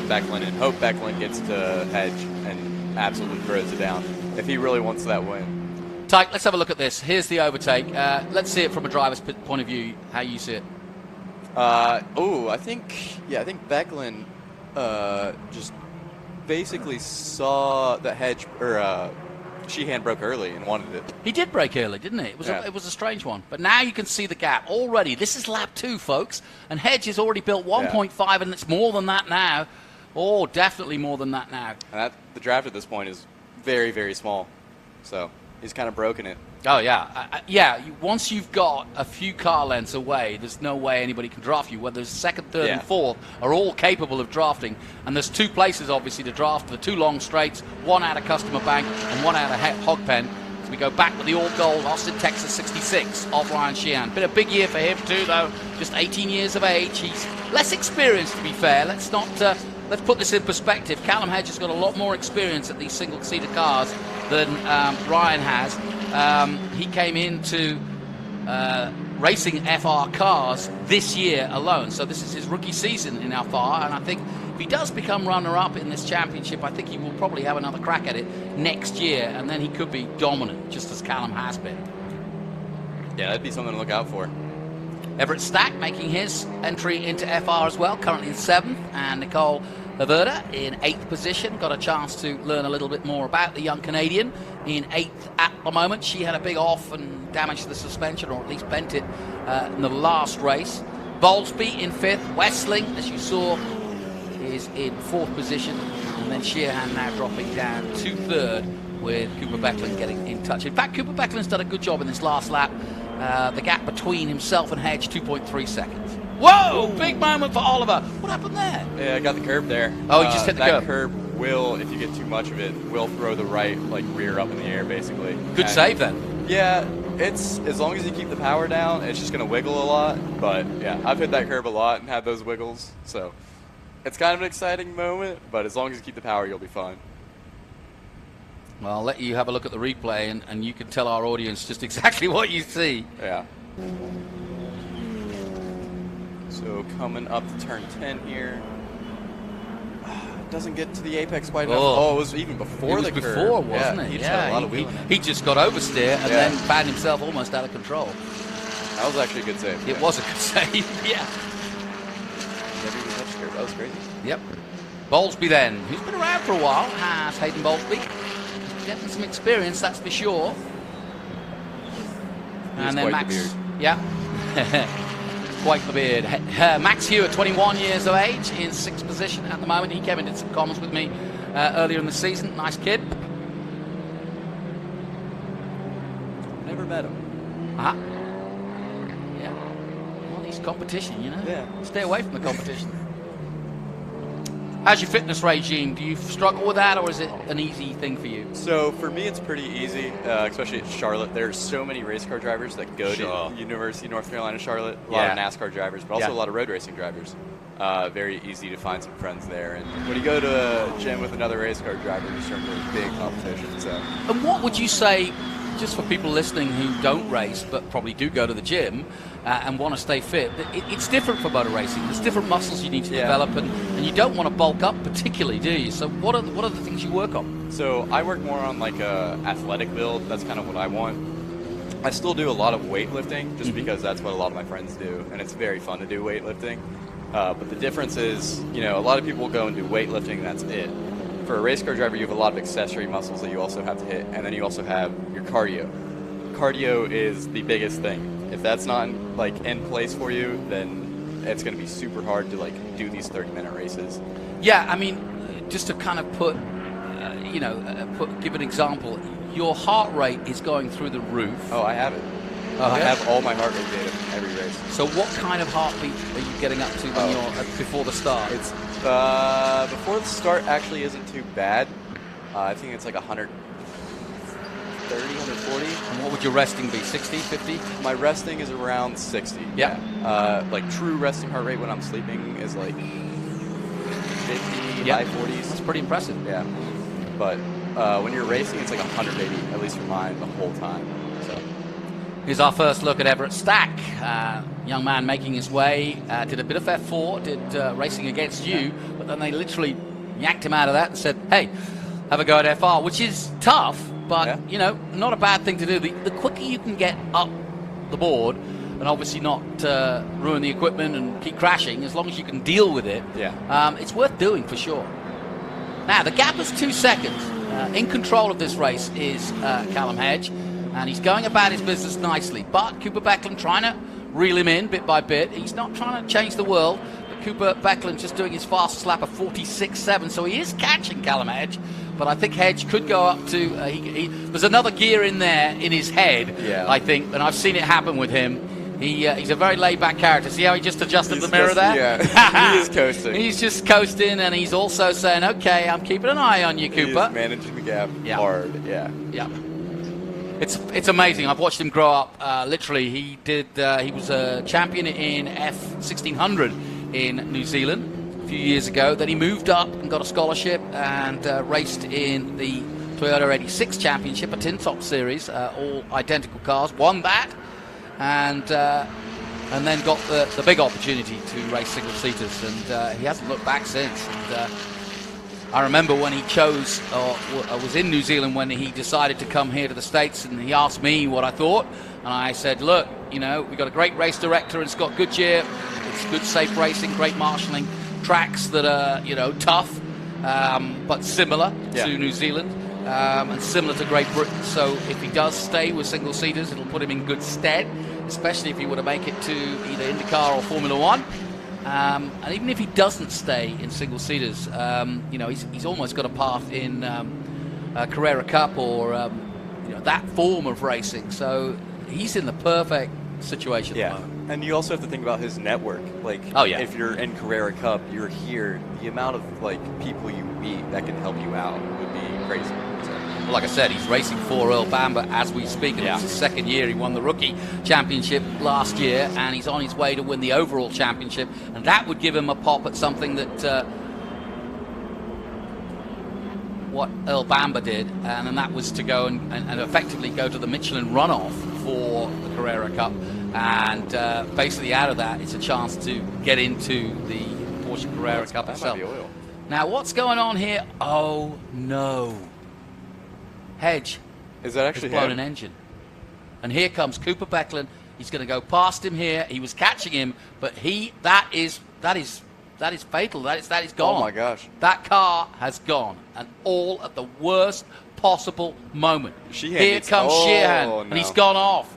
Becklin and hope Becklin gets to Hedge and absolutely throws it down if he really wants that win. Tyke, let's have a look at this. Here's the overtake. Let's see it from a driver's point of view, how you see it. I think Becklin just basically saw the Hedge or Sheehan broke early and wanted it. He did break early, didn't he? It was a strange one. But now you can see the gap already. This is lap 2, folks, and Hedge has already built 1.5, and it's more than that now. Oh, definitely more than that now. And the draft at this point is very, very small. So he's kind of broken it. Oh, yeah. Once you've got a few car lengths away, there's no way anybody can draft you. Whether there's second, third, and fourth are all capable of drafting. And there's two places, obviously, to draft. The two long straights, one out of Customer Bank and one out of Hogpen. As we go back to the all-gold Austin, Texas 66 of Ryan Sheehan. Been a big year for him, too, though. Just 18 years of age. He's less experienced, to be fair. Let's put this in perspective. Callum Hedge has got a lot more experience at these single-seater cars than Ryan has. He came into racing FR cars this year alone, so this is his rookie season in FR, and I think if he does become runner-up in this championship, I think he will probably have another crack at it next year, and then he could be dominant, just as Callum has been. Yeah, that'd be something to look out for. Everett Stack making his entry into FR as well, currently in 7th, and Nicole Laverda in 8th position. Got a chance to learn a little bit more about the young Canadian in 8th at the moment. She had a big off and damaged the suspension, or at least bent it in the last race. Bowlesby in 5th. Westling, as you saw, is in 4th position. And then Sheehan now dropping down to 3rd with Cooper Becklin getting in touch. In fact, Cooper Becklin's done a good job in this last lap. The gap between himself and Hedge, 2.3 seconds. Whoa! Big moment for Oliver. What happened there? Yeah, I got the curb there. Oh, you just hit the curb. That curb will, if you get too much of it, will throw the right rear up in the air, basically. Good save then. Yeah, it's as long as you keep the power down, it's just going to wiggle a lot. But yeah, I've hit that curb a lot and had those wiggles, so it's kind of an exciting moment. But as long as you keep the power, you'll be fine. Well, I'll let you have a look at the replay, and you can tell our audience just exactly what you see. Yeah. So coming up to turn 10 here. Doesn't get to the apex quite enough. Oh, it was even before the curb. It was before, wasn't it? He just had a lot of wheeling. He just got oversteer and then found himself almost out of control. That was actually a good save. It was a good save, yeah. Never even touched the curb. That was crazy. Yep. Bowlesby then, who's been around for a while, has Hayden Bowlesby. Getting some experience, that's for sure. And then Max. Yeah. Quite the beard. Max Hewitt, 21 years of age, in 6th position at the moment. He came and did some comments with me earlier in the season. Nice kid. Never met him. Uh-huh. Yeah. Well, he's competition, you know? Yeah. Stay away from the competition. How's your fitness regime? Do you struggle with that, or is it an easy thing for you? So for me, it's pretty easy, especially at Charlotte. There's so many race car drivers that go to University of North Carolina, Charlotte. A lot of NASCAR drivers, but also a lot of road racing drivers. Very easy to find some friends there. And when you go to a gym with another race car driver, you start doing big competition. So. And what would you say, just for people listening who don't race but probably do go to the gym and want to stay fit, it's different for motor racing. There's different muscles you need to develop, and you don't want to bulk up particularly, do you? So what are the things you work on? So I work more on like a athletic build. That's kind of what I want. I still do a lot of weightlifting just because that's what a lot of my friends do, and it's very fun to do weightlifting. But the difference is, a lot of people go and do weightlifting and that's it. For a race car driver, you have a lot of accessory muscles that you also have to hit, and then you also have your cardio. Cardio is the biggest thing. If that's not in place for you, then it's going to be super hard to do these 30-minute races. Yeah, I mean, just to kind of give an example, your heart rate is going through the roof. Oh, I have it. I have all my heart rate data from every race. So what kind of heartbeat are you getting up to when you're before the start? It's before the start actually isn't too bad. I think it's like 130, 140. And what would your resting be, 60, 50? My resting is around 60. Yeah. True resting heart rate when I'm sleeping is 50, high 40s. That's pretty impressive. Yeah. But when you're racing, it's 180, at least for mine, the whole time. So. Here's our first look at Everett Stack. Young man making his way, did a bit of F4, did racing against you, but then they literally yanked him out of that and said, hey, have a go at FR, which is tough, but, not a bad thing to do. The quicker you can get up the board and obviously not ruin the equipment and keep crashing, as long as you can deal with it, it's worth doing for sure. Now, the gap is 2 seconds. In control of this race is Callum Hedge, and he's going about his business nicely. But Cooper Becklin trying to reel him in bit by bit. He's not trying to change the world, but Cooper Beckland just doing his fastest lap of 46.7, so he is catching Callum Hedge. But I think Hedge could go up to. There's another gear in there in his head, I think, and I've seen it happen with him. He's a very laid-back character. See how he just adjusted the mirror there? Yeah, he is coasting. He's just coasting, and he's also saying, "Okay, I'm keeping an eye on you, Cooper." He's managing the gap hard. Yeah. It's amazing. I've watched him grow up. Literally, he was a champion in F1600 in New Zealand a few years ago. Then he moved up and got a scholarship and raced in the Toyota 86 Championship, a tin top series, all identical cars. Won that, and then got the big opportunity to race single seaters, and he hasn't looked back since. And, I remember when he chose, or was in New Zealand when he decided to come here to the States, and he asked me what I thought, and I said, look, we've got a great race director, and Scott Goodyear. It's good, safe racing, great marshalling, tracks that are, tough, but similar to New Zealand, and similar to Great Britain. So if he does stay with single seaters, it'll put him in good stead, especially if he were to make it to either IndyCar or Formula One. And even if he doesn't stay in single seaters, he's almost got a path in Carrera Cup or that form of racing. So he's in the perfect situation. Yeah, and you also have to think about his network. Like, if you're in Carrera Cup, you're here. The amount of people you meet that can help you out would be crazy. Well, like I said, he's racing for Earl Bamber as we speak, and it's his second year. He won the rookie championship last year, and he's on his way to win the overall championship, and that would give him a pop at something that what Earl Bamber did, and then that was to go and effectively go to the Michelin runoff for the Carrera Cup, and basically out of that, it's a chance to get into the Porsche Carrera Cup itself. Now, what's going on here? Oh, no. Hedge is that actually blown an engine, and here comes Cooper Beckland. He's going to go past him here. He was catching him, but that is fatal. That is gone. Oh my gosh, that car has gone, and all at the worst possible moment. Here comes Sheehan, and he's gone off.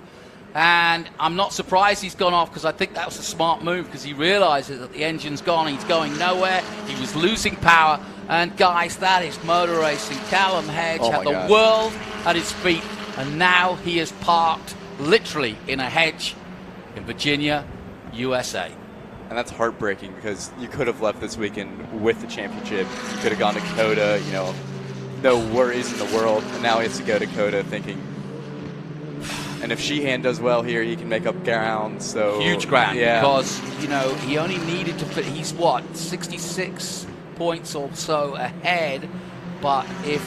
And I'm not surprised he's gone off, because I think that was a smart move, because he realizes that the engine's gone and he's going nowhere. He was losing power. And guys, that is motor racing. Callum Hedge had the world at his feet, and now he is parked literally in a hedge in Virginia, USA. And that's heartbreaking, because you could have left this weekend with the championship. You could have gone to COTA, no worries in the world. And now he has to go to COTA thinking, and if Sheehan does well here, he can make up ground. So huge ground, because he only needed to fit. He's 66 points or so ahead, but if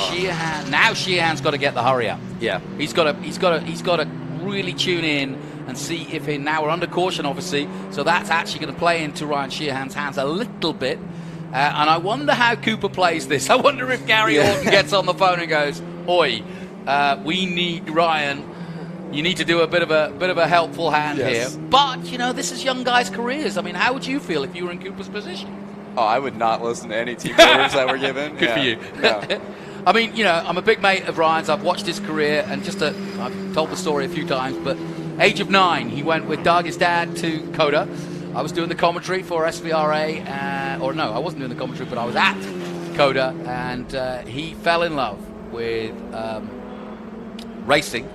Sheehan's got to get the hurry up. Yeah, he's got to really tune in and see if now we're under caution, obviously. So that's actually going to play into Ryan Sheehan's hands a little bit. And I wonder how Cooper plays this. I wonder if Gary Orton gets on the phone and goes, "Oi, we need Ryan. You need to do a bit of a helpful hand here." But this is young guys' careers. I mean, how would you feel if you were in Cooper's position? Oh, I would not listen to any team orders that were given. Good for you. No. I mean, I'm a big mate of Ryan's. I've watched his career, and I've told the story a few times, but age of 9, he went with Doug, his dad, to COTA. I was doing the commentary for SVRA, or no, I wasn't doing the commentary, but I was at COTA, and he fell in love with racing,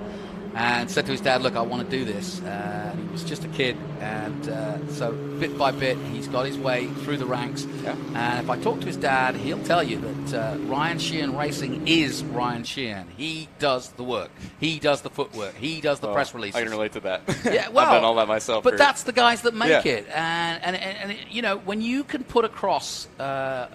and said to his dad, "Look, I want to do this." He was just a kid, and so bit by bit, he's got his way through the ranks. Yeah. And if I talk to his dad, he'll tell you that Ryan Sheehan Racing is Ryan Sheehan. He does the work. He does the footwork. He does the press releases. I can relate to that. Yeah, well, I've done all that myself. But that's the guys that make it. And when you can put across a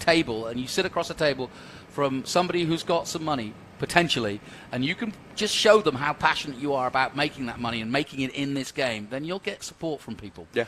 table, and you sit across a table from somebody who's got some money, potentially, and you can just show them how passionate you are about making that money and making it in this game, then you'll get support from people. Yeah.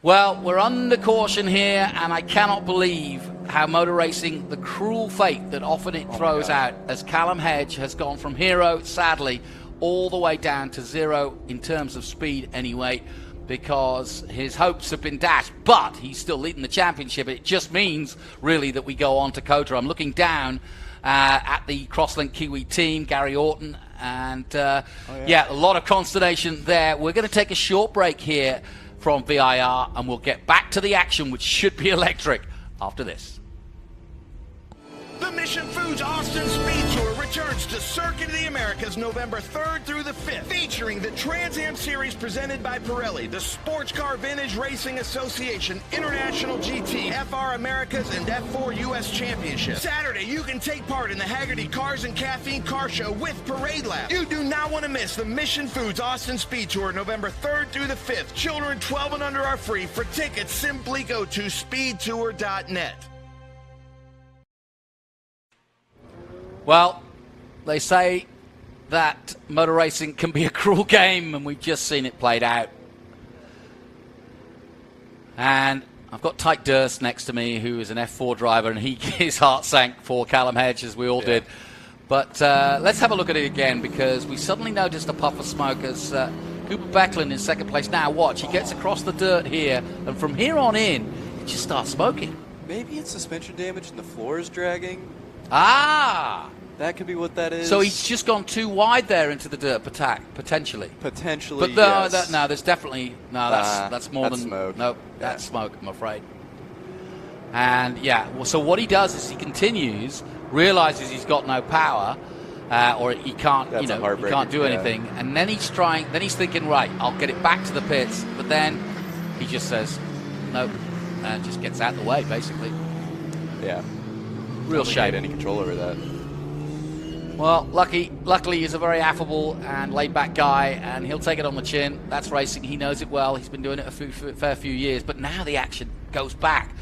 Well, we're under caution here, and I cannot believe how motor racing, the cruel fate that often it throws out, as Callum Hedge has gone from hero, sadly, all the way down to zero in terms of speed anyway, because his hopes have been dashed, but he's still leading the championship. It just means, really, that we go on to COTA. I'm looking down at the Crosslink Kiwi team, Gary Orton, and a lot of consternation there. We're going to take a short break here from VIR, and we'll get back to the action, which should be electric after this. The Mission Foods Austin Speed Tour returns to Circuit of the Americas November 3rd through the 5th, featuring the Trans Am Series presented by Pirelli, the Sportscar Vintage Racing Association International GT, FR Americas, and F4 US Championships. Saturday, you can take part in the Haggerty Cars and Caffeine Car Show with Parade Lab. You do not want to miss the Mission Foods Austin Speed Tour November 3rd through the 5th. Children 12 and under are free. For tickets, simply go to speedtour.net. Well, they say that motor racing can be a cruel game, and we've just seen it played out. And I've got Tyke Durst next to me, who is an F4 driver, and his heart sank for Callum Hedge, as we all did. But let's have a look at it again, because we suddenly noticed a puff of smoke as Cooper Becklin in second place. Now watch, he gets across the dirt here, and from here on in, it just starts smoking. Maybe it's suspension damage and the floor is dragging. Ah! That could be what that is. So he's just gone too wide there into the dirt, potentially. Potentially, but yes. No, there's definitely... No, that's more that's than... smoke. No, that's smoke, I'm afraid. And, yeah, well, so what he does is he continues, realizes he's got no power, or he can't, he can't do anything, and then he's thinking, right, I'll get it back to the pits, but then he just says, nope, and just gets out of the way, basically. Yeah. Real shame. Any control over that. Well, luckily he's a very affable and laid-back guy, and he'll take it on the chin. That's racing. He knows it well. He's been doing it a fair few years. But now the action goes back.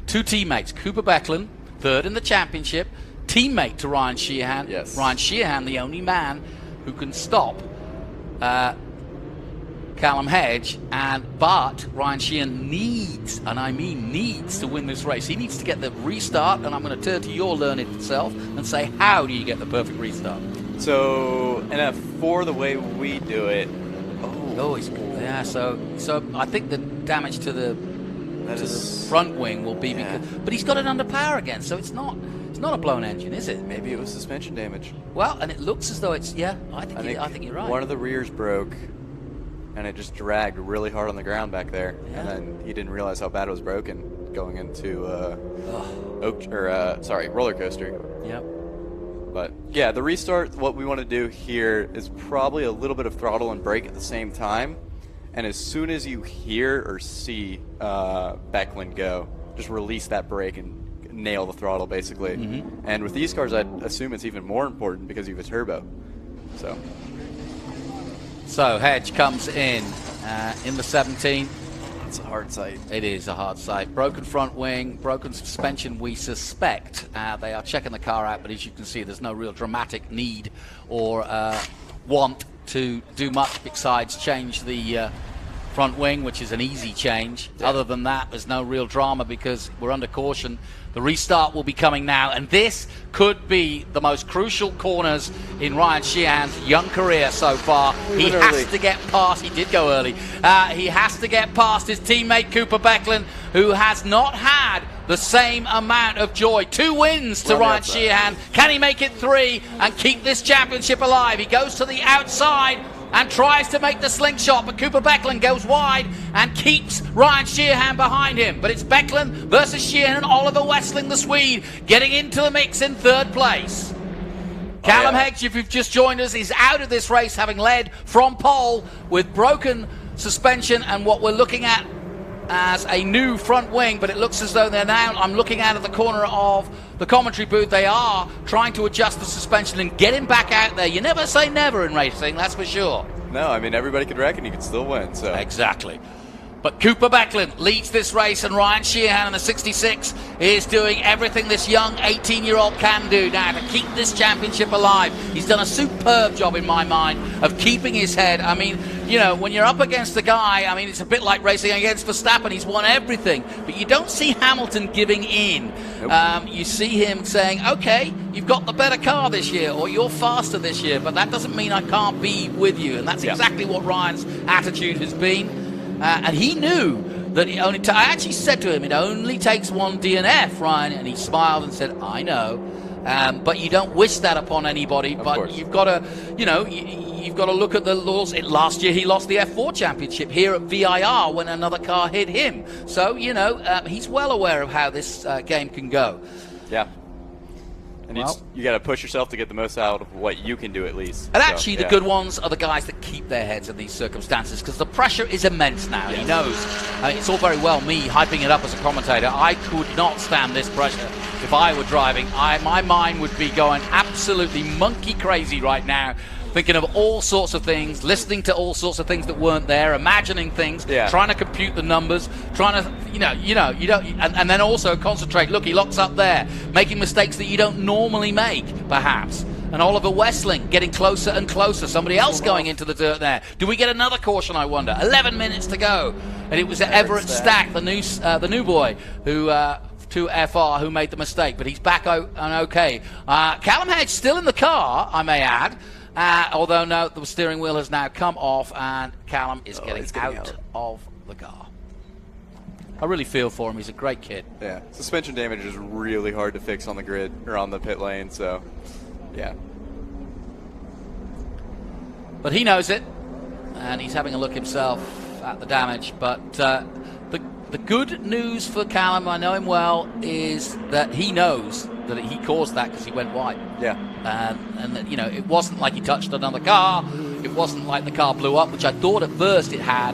Two teammates, Cooper Becklin, third in the championship, teammate to Ryan Sheehan. Yes. Ryan Sheehan, the only man who can stop Callum Hedge, but Ryan Sheehan needs, and I mean needs, to win this race. He needs to get the restart, and I'm going to turn to your learned self and say, how do you get the perfect restart? So, in F4, the way we do it... So I think the damage to the front wing will be because... But he's got it under power again, so it's not a blown engine, is it? Maybe it was suspension damage. Well, and it looks as though it's... Yeah, I think you're right. One of the rears broke, and it just dragged really hard on the ground back there. Yeah. And then he didn't realize how bad it was broken going into roller coaster. Yep. But yeah, the restart, what we want to do here is probably a little bit of throttle and brake at the same time. And as soon as you hear or see Becklin go, just release that brake and nail the throttle, basically. Mm-hmm. And with these cars, I'd assume it's even more important because you have a turbo. So Hedge comes in the 17. It's a hard sight. It is a hard sight. Broken front wing, broken suspension, we suspect. They are checking the car out, but as you can see, there's no real dramatic need or want to do much besides change the front wing, which is an easy change. Yeah. Other than that, there's no real drama because we're under caution. The restart will be coming now, and this could be the most crucial corners in Ryan Sheehan's young career so far. He has to get past, he did go early, he has to get past his teammate Cooper Becklin, who has not had the same amount of joy. 2 wins to Ryan Sheehan. Can he make it 3 and keep this championship alive? He goes to the outside and tries to make the slingshot, but Cooper Becklin goes wide and keeps Ryan Sheehan behind him. But it's Becklin versus Sheehan and Oliver Westling, the Swede, getting into the mix in 3rd place. Callum Hedge, if you've just joined us, is out of this race, having led from pole with broken suspension and what we're looking at as a new front wing, but it looks as though they're now, I'm looking out of the corner of the commentary booth, they are trying to adjust the suspension and get him back out there. You never say never in racing, that's for sure. No, I mean, everybody could wreck and you could still win. So exactly. But Cooper Becklin leads this race, and Ryan Sheehan in the 66 is doing everything this young 18-year-old can do now to keep this championship alive. He's done a superb job, in my mind, of keeping his head. I mean, you know, when you're up against the guy, I mean, it's a bit like racing against Verstappen. He's won everything. But you don't see Hamilton giving in. Nope. You see him saying, okay, you've got the better car this year, or you're faster this year, but that doesn't mean I can't be with you. And that's exactly what Ryan's attitude has been. And he knew that it only I actually said to him, it only takes one DNF, Ryan, and he smiled and said, I know. But you don't wish that upon anybody. But you've got to, you've got to look at the laws. Last year he lost the F4 championship here at VIR when another car hit him. So, he's well aware of how this game can go. Yeah. And you got to push yourself to get the most out of what you can do at least. And actually, the good ones are the guys that keep their heads in these circumstances, because the pressure is immense now. Yes. He knows. It's all very well me hyping it up as a commentator. I could not stand this pressure if I were driving. My mind would be going absolutely monkey crazy right now, thinking of all sorts of things, listening to all sorts of things that weren't there, imagining things, trying to compute the numbers, trying to, you don't, and then also concentrate. Look, he locks up there, making mistakes that you don't normally make, perhaps. And Oliver Westling getting closer and closer. Somebody else going into the dirt there. Do we get another caution, I wonder? 11 minutes to go. And it was Everett Stack, the new boy, who... to FR, who made the mistake, but he's back and okay. Callum Hedge still in the car, I may add. Although, no, the steering wheel has now come off and Callum is getting out of the car. I really feel for him. He's a great kid. Yeah. Suspension damage is really hard to fix on the grid or on the pit lane, so, yeah. But he knows it, and he's having a look himself at the damage. But the good news for Callum, I know him well, is that he knows that he caused that because he went wide. Yeah. And that, it wasn't like he touched another car. It wasn't like the car blew up, which I thought at first it had.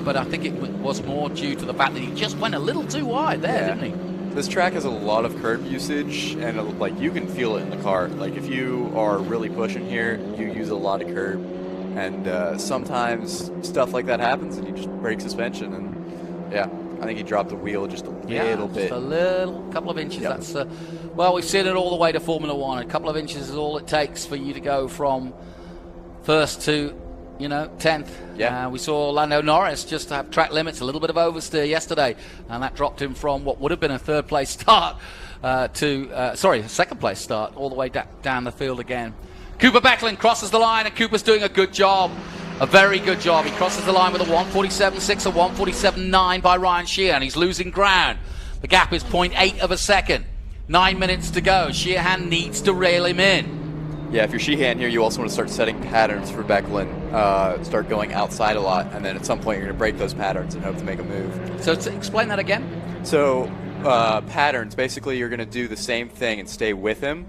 But I think it was more due to the fact that he just went a little too wide there, didn't he? This track has a lot of curb usage, and you can feel it in the car. Like if you are really pushing here, you use a lot of curb, and sometimes stuff like that happens, and you just break suspension. And yeah, I think he dropped the wheel just a little bit. Just a couple of inches. Yep. That's well, we've seen it all the way to Formula One. A couple of inches is all it takes for you to go from first to, 10th. Yeah. We saw Lando Norris just have track limits, a little bit of oversteer yesterday, and that dropped him from what would have been a third place start a second place start, all the way down the field again. Cooper Becklin crosses the line, and Cooper's doing a good job. A very good job. He crosses the line with a 1:47.6, a 1:47.9 by Ryan Sheehan. He's losing ground. The gap is 0.8 of a second. 9 minutes to go. Sheehan needs to reel him in. Yeah, if you're Sheehan here, you also want to start setting patterns for Becklin. Start going outside a lot, and then at some point you're going to break those patterns and hope to make a move. So to explain that again? So patterns, basically you're going to do the same thing and stay with him.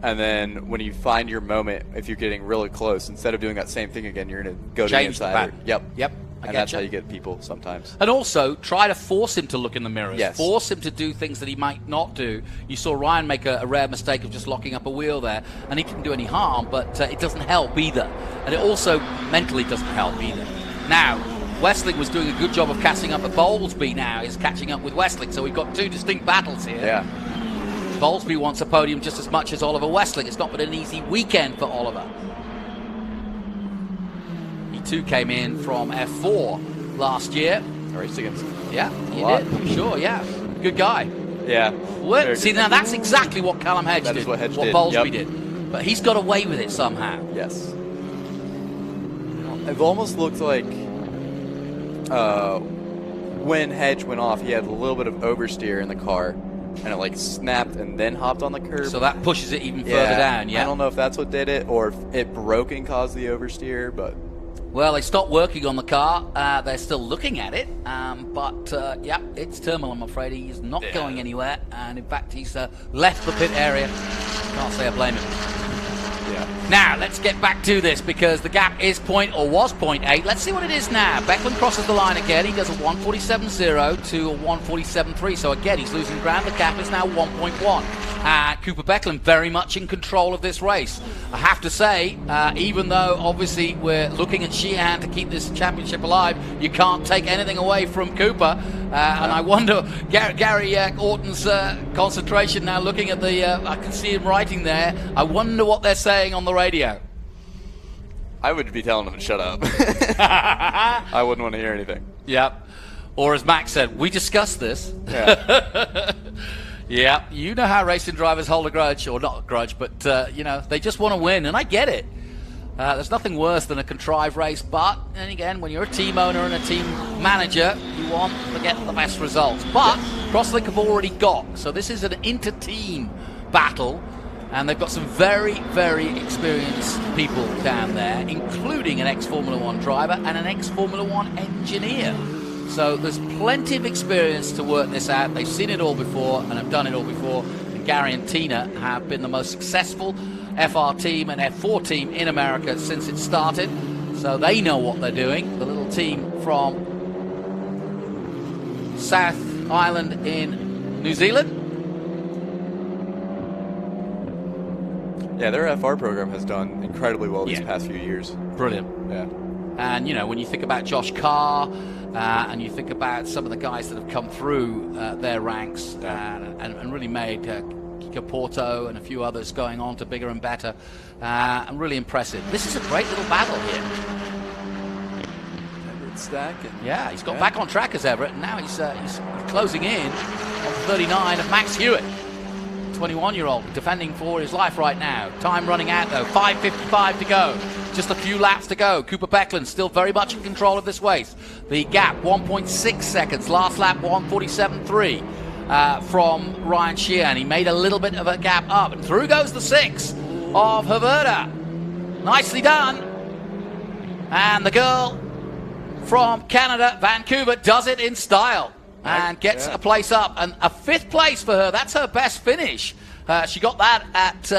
And then when you find your moment, if you're getting really close, instead of doing that same thing again, you're going to go to the inside. Yep. And that's how you get people sometimes. And also, try to force him to look in the mirrors. Yes. Force him to do things that he might not do. You saw Ryan make a rare mistake of just locking up a wheel there, and he didn't do any harm, but it doesn't help either. And it also mentally doesn't help either. Now, Westling was doing a good job of catching up, but Bowlesby now is catching up with Westling, so we've got two distinct battles here. Yeah. Bowlesby wants a podium just as much as Oliver Westling. It's not been an easy weekend for Oliver. He too came in from F4 last year. I raced against him. Yeah, you did. I'm sure, yeah. Good guy. Yeah. See, now that's exactly what Callum Hedge did. That is what Hedge did. Bowlesby did. But he's got away with it somehow. Yes. It almost looked like when Hedge went off, he had a little bit of oversteer in the car. And it snapped and then hopped on the curb. So that pushes it even further down, yeah? I don't know if that's what did it or if it broke and caused the oversteer, but... Well, they stopped working on the car. They're still looking at it. It's terminal, I'm afraid. He's not going anywhere. And, in fact, he's left the pit area. Can't say I blame him. Yeah. Now, let's get back to this because the gap is was 0.8. Let's see what it is now. Becklin crosses the line again. He does a 1:47.0 to a 1:47.3. So, again, he's losing ground. The gap is now 1.1. Cooper Becklin very much in control of this race. I have to say, even though, obviously, we're looking at Sheehan to keep this championship alive, you can't take anything away from Cooper. And I wonder, Gary Orton's concentration now looking at the, I can see him writing there. I wonder what they're saying on the radio. I would be telling him to shut up. I wouldn't want to hear anything. Yep. Or as Max said, we discussed this. Yeah. Yeah, you know how racing drivers hold a grudge, or not a grudge, but, they just want to win, and I get it. There's nothing worse than a contrived race, but, and again, when you're a team owner and a team manager, you want to get the best results. But Crosslink have already got, so this is an inter-team battle. And they've got some very, very experienced people down there, including an ex-Formula One driver and an ex-Formula One engineer. So there's plenty of experience to work this out. They've seen it all before and have done it all before. And Gary and Tina have been the most successful FR team and F4 team in America since it started. So they know what they're doing. The little team from South Island in New Zealand. Yeah, their FR program has done incredibly well these past few years. Brilliant. Yeah. And, you know, when you think about Josh Carr and you think about some of the guys that have come through their ranks and really made Kiko Porto and a few others going on to bigger and better, and really impressive. This is a great little battle here. Stack. Yeah, he's got back on track as Everett, and now he's closing in on 39 of Max Hewitt. 21-year-old defending for his life right now. Time running out though, 5:55 to go. Just a few laps to go. Cooper Beckland still very much in control of this race. The gap, 1.6 seconds. Last lap, 1:47.3 from Ryan Sheehan. He made a little bit of a gap up, and through goes the 6 of Haverda. Nicely done. And the girl from Canada, Vancouver, does it in style. And gets a place up, and a 5th place for her. That's her best finish. She got that at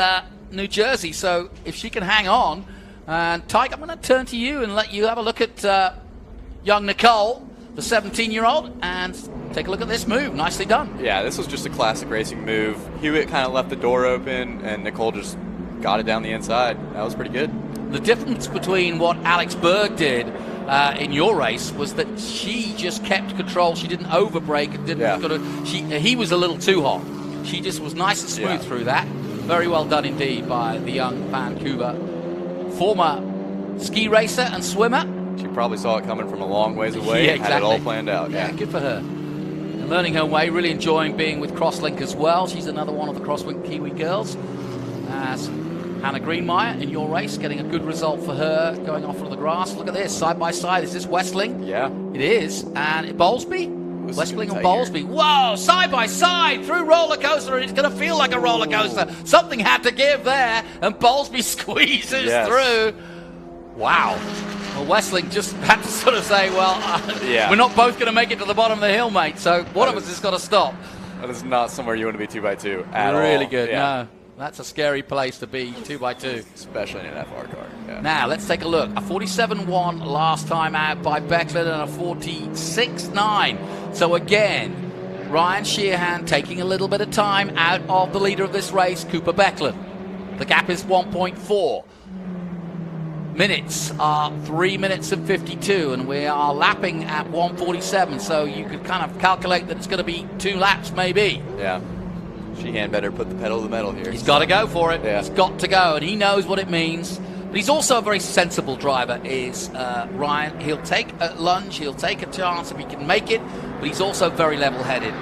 New Jersey, so if she can hang on. And Tyke, I'm going to turn to you and let you have a look at young Nicole, the 17-year-old, and take a look at this move. Nicely done. Yeah, this was just a classic racing move. Hewitt kind of left the door open, and Nicole just got it down the inside. That was pretty good. The difference between what Alex Berg did in your race was that she just kept control. She didn't overbrake. He was a little too hot. She just was nice and smooth through that. Very well done indeed by the young Vancouver former ski racer and swimmer. She probably saw it coming from a long ways away. Yeah, exactly. Had it all planned out. Yeah, good for her. And learning her way, really enjoying being with Crosslink as well. She's another one of the Crosslink Kiwi girls. As Hannah Greenmeyer in your race, getting a good result for her, going off of the grass. Look at this, side by side. Is this Westling? Yeah. It is. And Bowlesby? Westling and Bowlesby. Whoa, side by side through roller coaster. It's going to feel like a roller coaster. Something had to give there, and Bowlesby squeezes through. Wow. Well, Westling just had to sort of say, well, we're not both going to make it to the bottom of the hill, mate. So one of us has got to stop. That is not somewhere you want to be 2x2 at all. Really good. No. That's a scary place to be, 2x2. Especially in an FR car. Yeah. Now, let's take a look. A 47.1 last time out by Beckland and a 46.9. So again, Ryan Sheehan taking a little bit of time out of the leader of this race, Cooper Beckland. The gap is 1.4. Minutes are 3 minutes and 52, and we are lapping at 1:47. So you could kind of calculate that it's going to be 2 laps maybe. Yeah. Sheehan better put the pedal to the metal here. He's got to go for it. Yeah. He's got to go, and he knows what it means. But he's also a very sensible driver, is Ryan. He'll take a lunge, he'll take a chance if he can make it, but he's also very level-headed.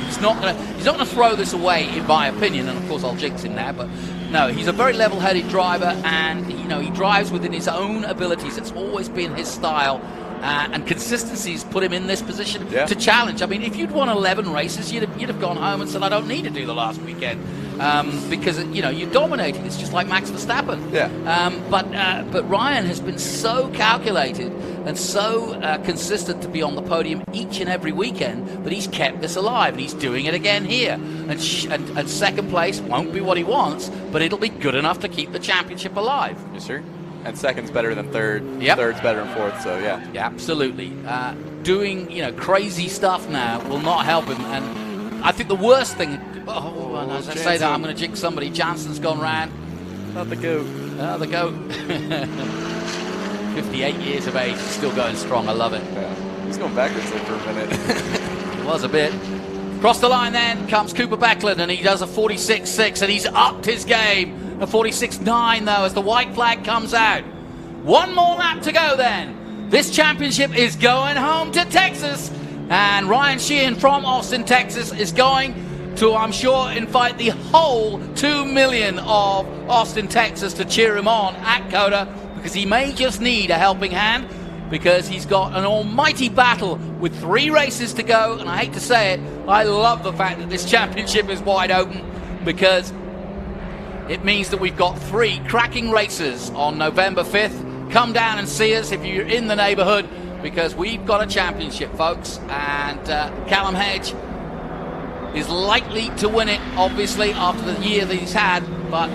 He's not going to throw this away, in my opinion, and of course I'll jinx him now, but no, he's a very level-headed driver, and he drives within his own abilities. It's always been his style. And consistency's put him in this position to challenge. I mean, if you'd won 11 races, you'd have gone home and said, I don't need to do the last weekend. Because, you're dominating. It's just like Max Verstappen. Yeah. But Ryan has been so calculated and so consistent to be on the podium each and every weekend that he's kept this alive. And he's doing it again here. And second place won't be what he wants, but it'll be good enough to keep the championship alive. Yes, sir. And second's better than third. Yep. Third's better than fourth, so yeah. Yeah, absolutely. Doing, crazy stuff now will not help him. And I think the worst thing... as I say that, I'm going to jinx somebody. Jansen's gone round. Not the goat. The goat. 58 years of age, he's still going strong. I love it. Yeah. He's going backwards there for a minute. He was a bit. Across the line then comes Cooper Beckland, and he does a 46.6, and he's upped his game. A 46.9 though as the white flag comes out. One more lap to go then. This championship is going home to Texas, and Ryan Sheehan from Austin, Texas is going to, I'm sure, invite the whole 2 million of Austin, Texas to cheer him on at COTA, because he may just need a helping hand, because he's got an almighty battle with 3 races to go. And I hate to say it, I love the fact that this championship is wide open. because it means that we've got 3 cracking races on November 5th. Come down and see us if you're in the neighborhood, because we've got a championship, folks, and Callum Hedge is likely to win it, obviously, after the year that he's had, but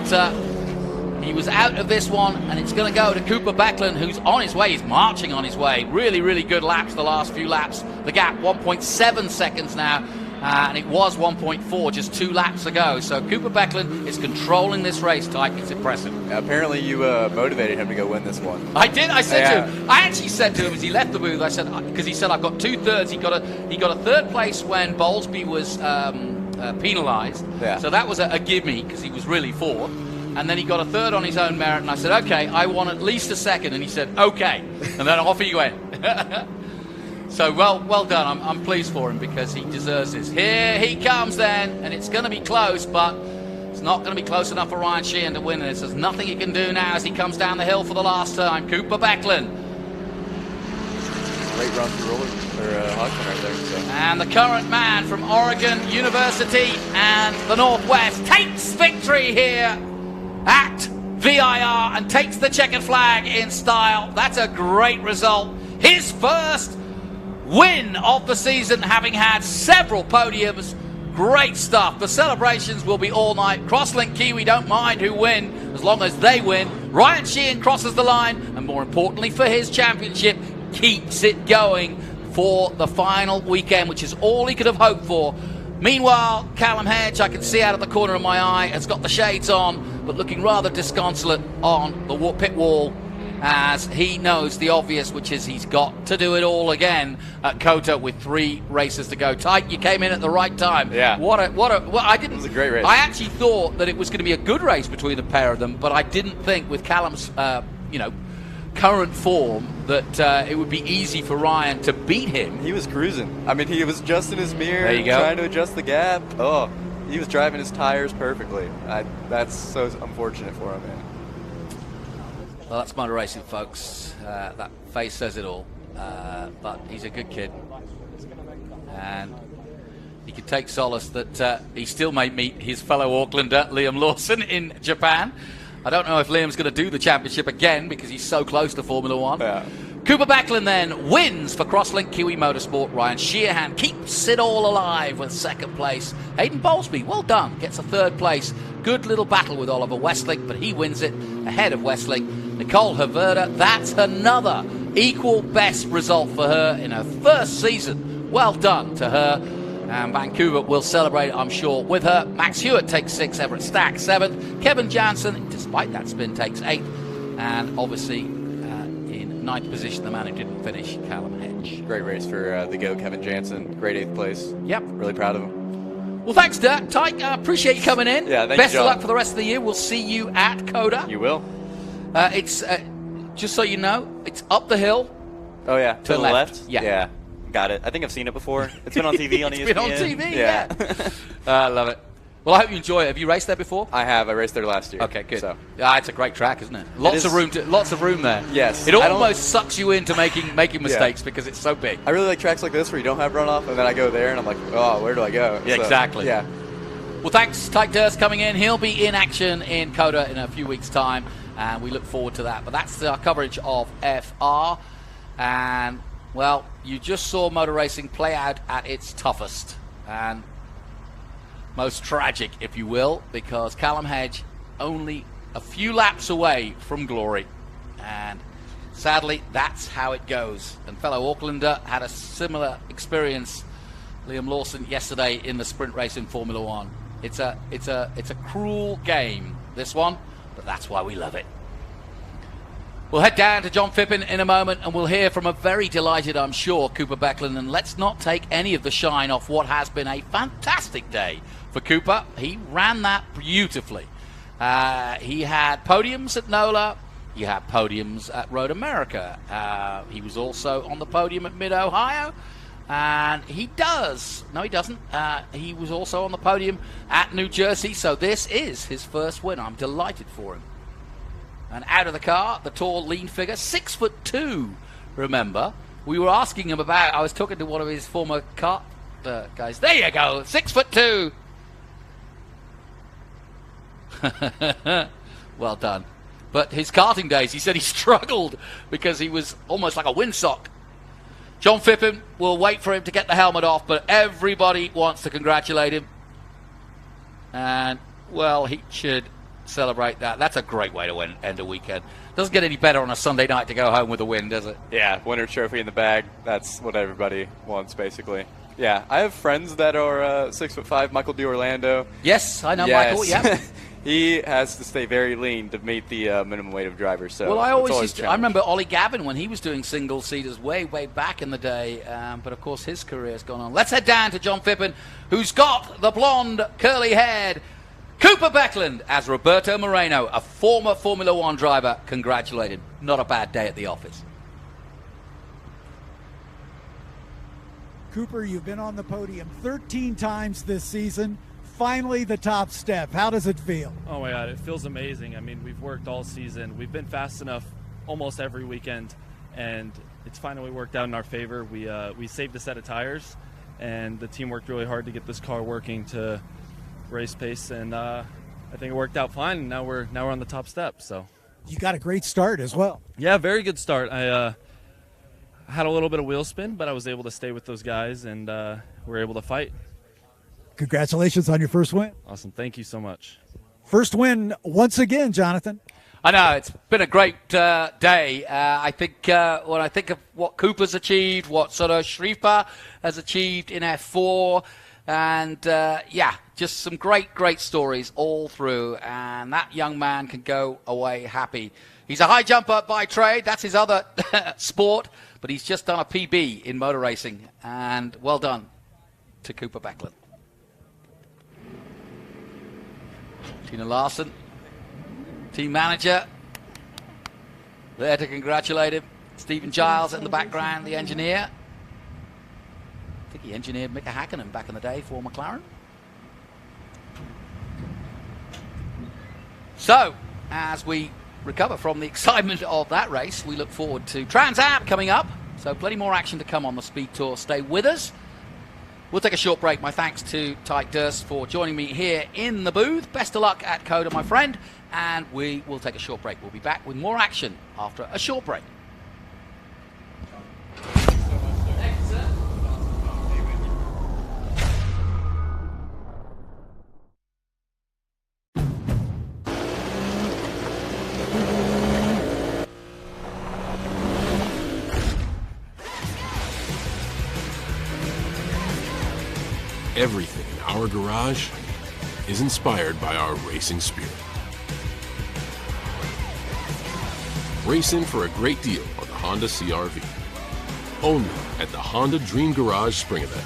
he was out of this one, and it's going to go to Cooper Becklin, who's on his way. He's marching on his way. Really, really good laps the last few laps. The gap, 1.7 seconds now, and it was 1.4 just 2 laps ago. So Cooper Becklin is controlling this race, Tyke. It's impressive. Apparently you motivated him to go win this one. I did. I said to him, I actually said to him as he left the booth, I said, because he said, I've got 2 thirds. He got a third place when Bowlesby was penalised. Yeah. So that was a gimme, because he was really fourth. And then he got a third on his own merit, and I said, okay, I want at least a second. And he said, okay. And then off he went. So well done. I'm pleased for him, because he deserves this. Here he comes then, and it's going to be close, but it's not going to be close enough for Ryan Sheehan to win this. There's nothing he can do now as he comes down the hill for the last time. Cooper Becklin. Great run through Hodgson right there. So. And the current man from Oregon University and the Northwest takes victory here at VIR and takes the checkered flag in style. That's a great result. His first win of the season, having had several podiums. Great stuff. The celebrations will be all night. Crosslink Kiwi don't mind who win as long as they win. Ryan Sheehan crosses the line, and more importantly for his championship, keeps it going for the final weekend, which is all he could have hoped for. Meanwhile, Callum Hedge, I can see out of the corner of my eye, has got the shades on, but looking rather disconsolate on the pit wall, as he knows the obvious, which is he's got to do it all again at COTA with 3 races to go. Tyke, you came in at the right time. Yeah. I didn't. It was a great race. I actually thought that it was going to be a good race between the pair of them, but I didn't think with Callum's, current form that it would be easy for Ryan to beat him. He was cruising. I mean, he was adjusting his mirror, there you go. trying to adjust the gap. Oh, he was driving his tires perfectly. That's so unfortunate for him, man. Well, that's motor racing, folks. That face says it all. But he's a good kid. And he can take solace that he still may meet his fellow Aucklander, Liam Lawson, in Japan. I don't know if Liam's going to do the championship again because he's so close to Formula One. Yeah. Cooper Becklin then wins for Crosslink Kiwi Motorsport. Ryan Sheehan keeps it all alive with 2nd place. Hayden Bowlesby, well done, gets a 3rd place. Good little battle with Oliver Westlake, but he wins it ahead of Westlake. Nicole Haverda, that's another equal best result for her in her first season. Well done to her. And Vancouver will celebrate, I'm sure, with her. Max Hewitt takes 6th, Everett Stack 7th. Kevin Jansen, despite that spin, takes 8th. And obviously, in 9th position, the man who didn't finish, Callum Hedge. Great race for the GOAT, Kevin Jansen. Great 8th place. Yep. Really proud of him. Well, thanks, Dirk. Tyke, I appreciate you coming in. Yeah, thank Best you, of John. luck for the rest of the year. We'll see you at COTA. You will. It's, just so you know, it's up the hill. Oh, yeah. To the left? Yeah. Got it. I think I've seen it before. It's been on TV on ESPN. It's been on TV, yeah. I love it. Well, I hope you enjoy it. Have you raced there before? I have. I raced there last year. Okay, good. So. It's a great track, isn't it? Lots of room there. Yes. It almost sucks you into making mistakes because it's so big. I really like tracks like this where you don't have runoff, and then I go there and I'm like, oh, where do I go? Yeah, so, exactly. Yeah. Well, thanks, Tyke Durst, coming in. He'll be in action in COTA in a few weeks' time, and we look forward to that. But that's our coverage of FR, and well, you just saw motor racing play out at its toughest and most tragic, if you will, because Callum Hedge only a few laps away from glory. And sadly, that's how it goes. And fellow Aucklander had a similar experience, Liam Lawson, yesterday in the sprint race in Formula One. It's a cruel game, this one, but that's why we love it. We'll head down to John Phippen in a moment, and we'll hear from a very delighted, I'm sure, Cooper Becklin. And let's not take any of the shine off what has been a fantastic day for Cooper. He ran that beautifully. He had podiums at NOLA. He had podiums at Road America. He was also on the podium at Mid-Ohio. And he does. No, he doesn't. He was also on the podium at New Jersey. So this is his first win. I'm delighted for him. And out of the car, the tall, lean figure, 6'2", remember. We were asking him about, I was talking to one of his former car guys. There you go, 6'2". Well done. But his karting days, he said he struggled because he was almost like a windsock. John Phippen will wait for him to get the helmet off, but everybody wants to congratulate him. And, well, he should celebrate that. That's a great way to end a weekend. Doesn't get any better on a Sunday night to go home with a win, does it? Yeah, winner trophy in the bag. That's what everybody wants, basically. Yeah, I have friends that are 6'5". Michael DiOrlando. Yes, I know Michael, yeah. He has to stay very lean to meet the minimum weight of drivers. So well, I remember Ollie Gavin when he was doing single-seaters way back in the day. But, of course, his career's gone on. Let's head down to John Phippen, who's got the blonde, curly-haired Cooper Beckland as Roberto Moreno, a former Formula One driver, congratulated. Not a bad day at the office. Cooper, you've been on the podium 13 times this season. Finally, the top step. How does it feel? Oh my God, it feels amazing. I mean, we've worked all season. We've been fast enough almost every weekend, and it's finally worked out in our favor. We saved a set of tires, and the team worked really hard to get this car working to race pace, and I think it worked out fine. And now we're on the top step. So you got a great start as well. Yeah, very good start. I had a little bit of wheel spin, but I was able to stay with those guys, and we were able to fight. Congratulations on your first win. Awesome. Thank you so much. First win once again, Jonathan. I know, it's been a great day. I think when I think of what Cooper's achieved, what sort of Schrieffer has achieved in F4, and just some great stories all through, and that young man can go away happy. He's a high jumper by trade. That's his other sport, but he's just done a PB in motor racing, and well done to Cooper Beckland. Tina Larson, team manager, there to congratulate him. Stephen Giles in the background, the engineer. I think he engineered Mika Hakkinen back in the day for McLaren. So, as we recover from the excitement of that race, we look forward to Trans Am coming up. So plenty more action to come on the Speed Tour. Stay with us. We'll take a short break. My thanks to Tyke Durst for joining me here in the booth. Best of luck at Coda, my friend. And we will take a short break. We'll be back with more action after a short break. Everything in our garage is inspired by our racing spirit. Race in for a great deal on the Honda CR-V. Only at the Honda Dream Garage Spring Event.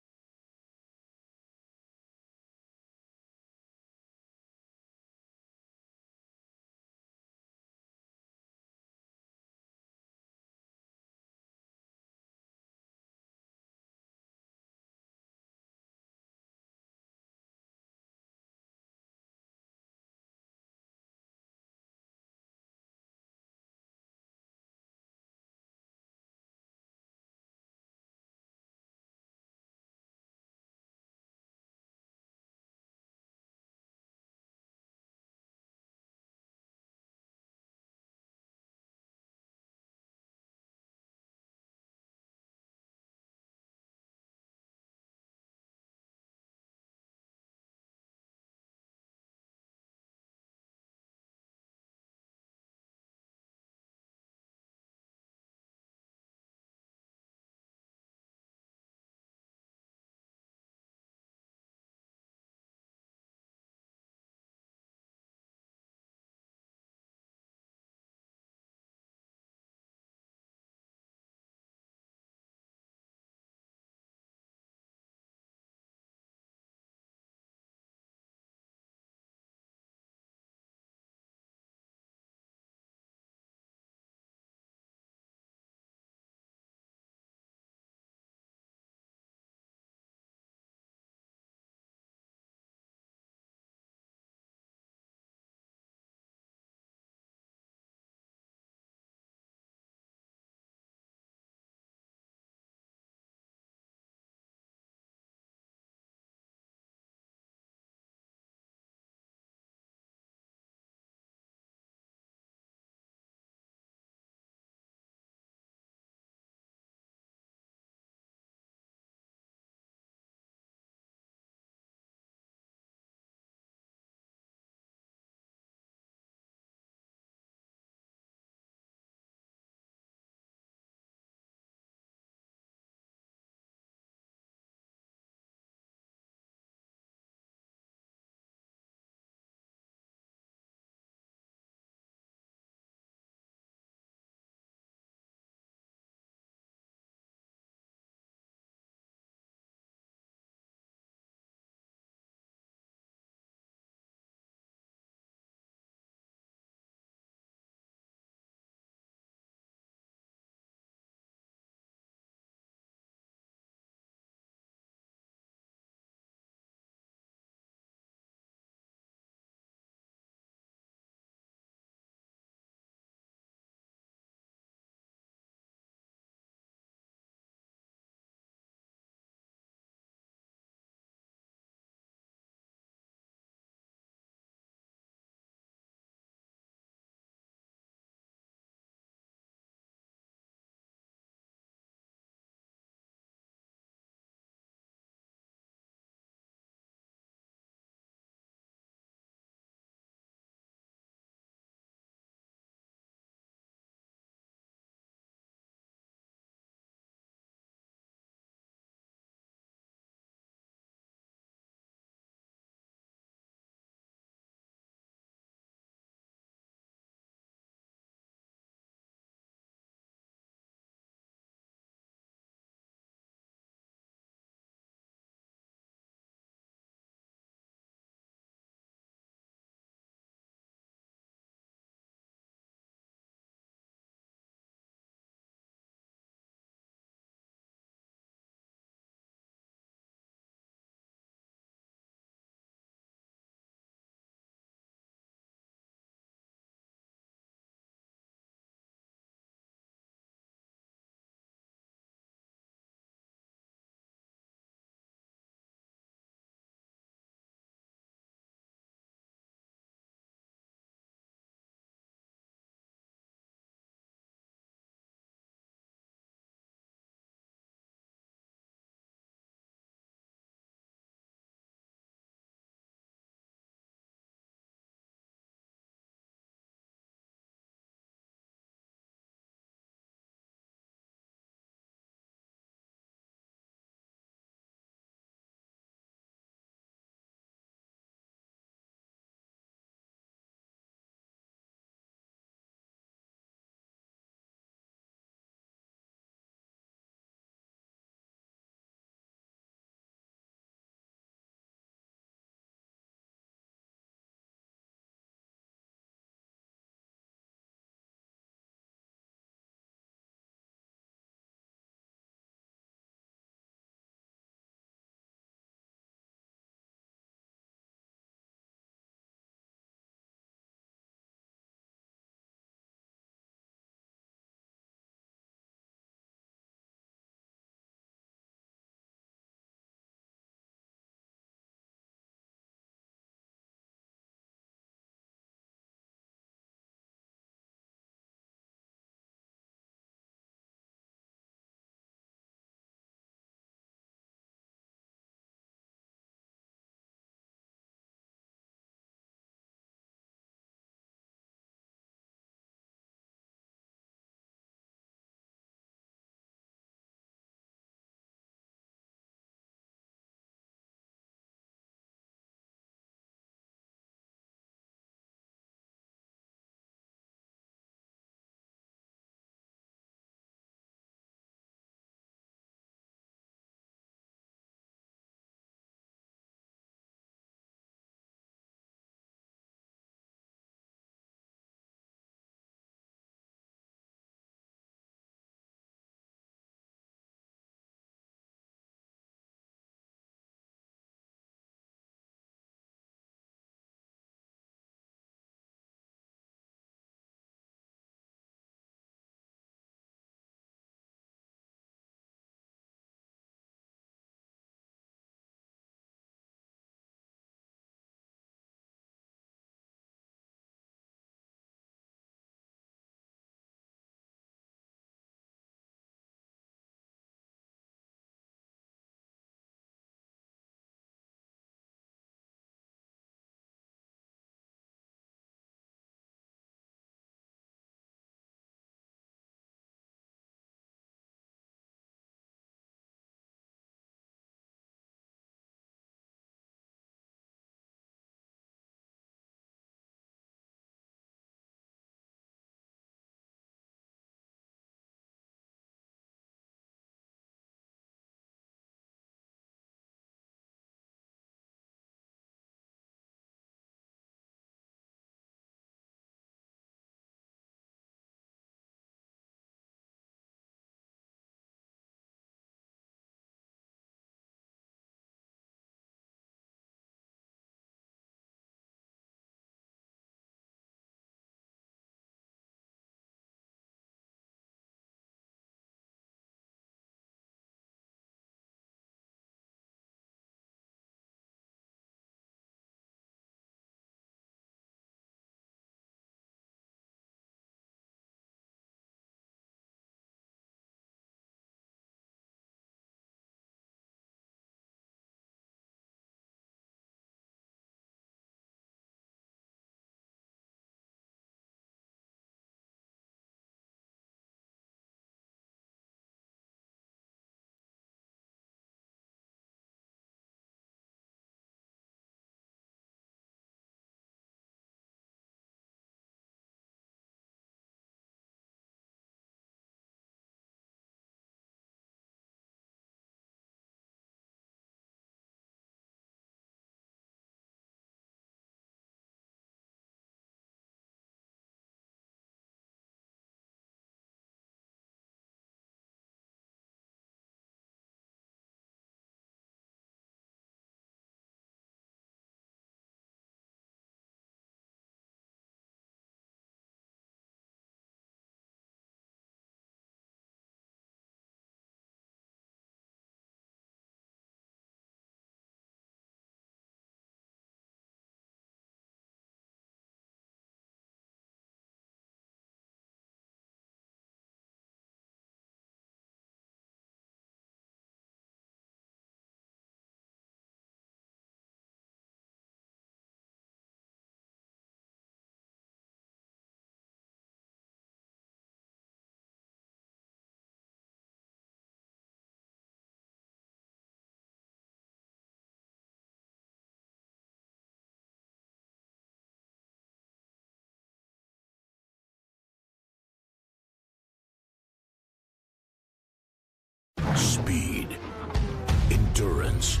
endurance,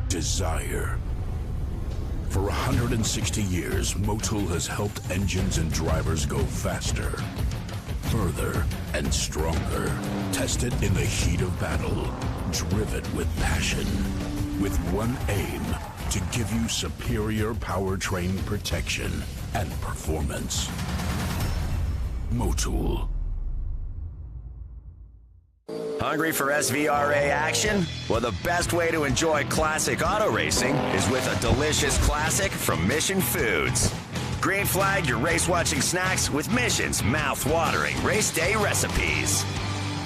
desire. For 160 years, Motul has helped engines and drivers go faster, further, and stronger. Tested in the heat of battle, driven with passion, with one aim, to give you superior powertrain protection and performance. Motul. Hungry for SVRA action? Well, the best way to enjoy classic auto racing is with a delicious classic from Mission Foods. Green flag your race-watching snacks with Mission's mouth-watering race day recipes.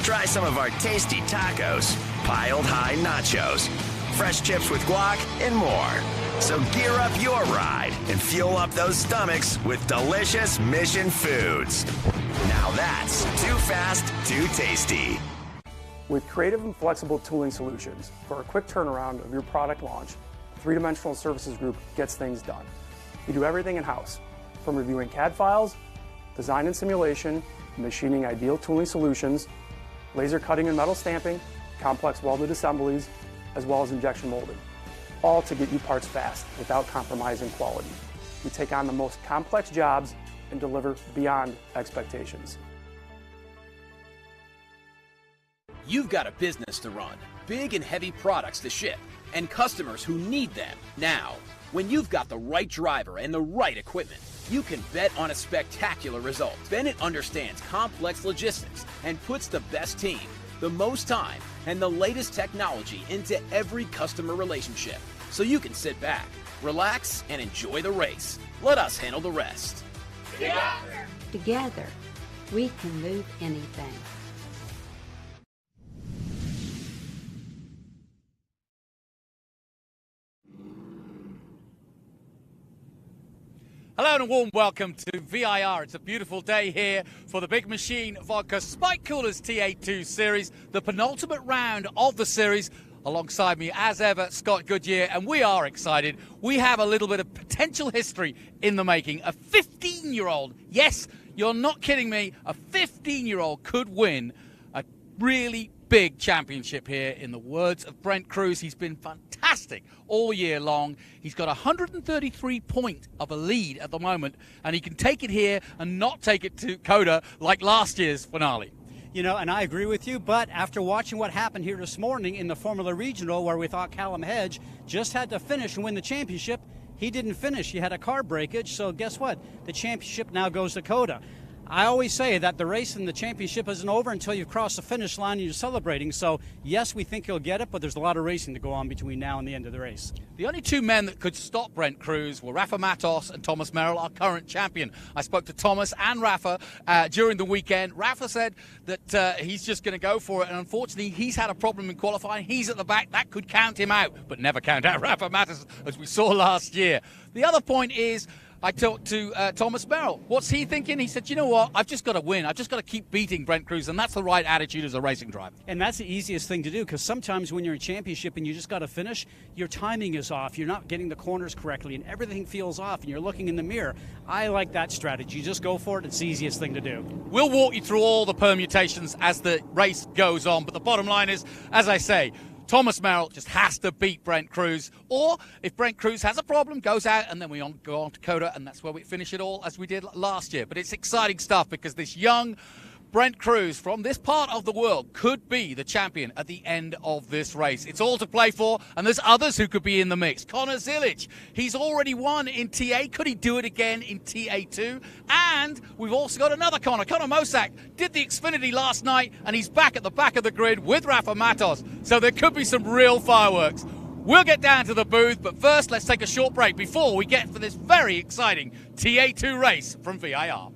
Try some of our tasty tacos, piled high nachos, fresh chips with guac, and more. So gear up your ride and fuel up those stomachs with delicious Mission Foods. Now that's too fast, too tasty. With creative and flexible tooling solutions for a quick turnaround of your product launch, Three Dimensional Services Group gets things done. We do everything in-house, from reviewing CAD files, design and simulation, machining ideal tooling solutions, laser cutting and metal stamping, complex welded assemblies, as well as injection molding, all to get you parts fast without compromising quality. We take on the most complex jobs and deliver beyond expectations. You've got a business to run, big and heavy products to ship, and customers who need them now. When you've got the right driver and the right equipment, you can bet on a spectacular result. Bennett understands complex logistics and puts the best team, the most time, and the latest technology into every customer relationship. So you can sit back, relax, and enjoy the race. Let us handle the rest. Together, we can move anything. Hello and a warm welcome to VIR. It's a beautiful day here for the Big Machine Vodka Spike Coolers T82 Series, the penultimate round of the series. Alongside me, as ever, Scott Goodyear, and we are excited. We have a little bit of potential history in the making. A 15-year-old, yes, you're not kidding me, a 15-year-old could win a really big championship here. In the words of Brent Cruz, he's been fantastic all year long. He's got 133 points of a lead at the moment, and he can take it here and not take it to Coda like last year's finale. You know, and I agree with you, but after watching what happened here this morning in the Formula Regional, where we thought Callum Hedge just had to finish and win the championship, he didn't finish. He had a car breakage, so guess what? The championship now goes to Coda. I always say that the race and the championship isn't over until you've crossed the finish line and you're celebrating. So, yes, we think he'll get it, but there's a lot of racing to go on between now and the end of the race. The only two men that could stop Brent Cruz were Rafa Matos and Thomas Merrill, our current champion. I spoke to Thomas and Rafa during the weekend. Rafa said that he's just going to go for it, and unfortunately, he's had a problem in qualifying. He's at the back. That could count him out, but never count out Rafa Matos, as we saw last year. The other point is, I talked to Thomas Merrill. What's he thinking? He said, you know what, I've just got to win. I've just got to keep beating Brent Cruz, and that's the right attitude as a racing driver. And that's the easiest thing to do, because sometimes when you're in championship and you just got to finish, your timing is off. You're not getting the corners correctly, and everything feels off, and you're looking in the mirror. I like that strategy. Just go for it. It's the easiest thing to do. We'll walk you through all the permutations as the race goes on, but the bottom line is, as I say, Thomas Merrill just has to beat Brent Cruz, or if Brent Cruz has a problem, goes out, and then we go on to Coda, and that's where we finish it all as we did last year. But it's exciting stuff, because this young Brent Cruz from this part of the world could be the champion at the end of this race. It's all to play for, and there's others who could be in the mix. Connor Zilic, he's already won in TA. Could he do it again in TA2? And we've also got another Connor Mosak, did the Xfinity last night, and he's back at the back of the grid with Rafa Matos. So there could be some real fireworks. We'll get down to the booth, but first let's take a short break before we get for this very exciting TA2 race from VIR.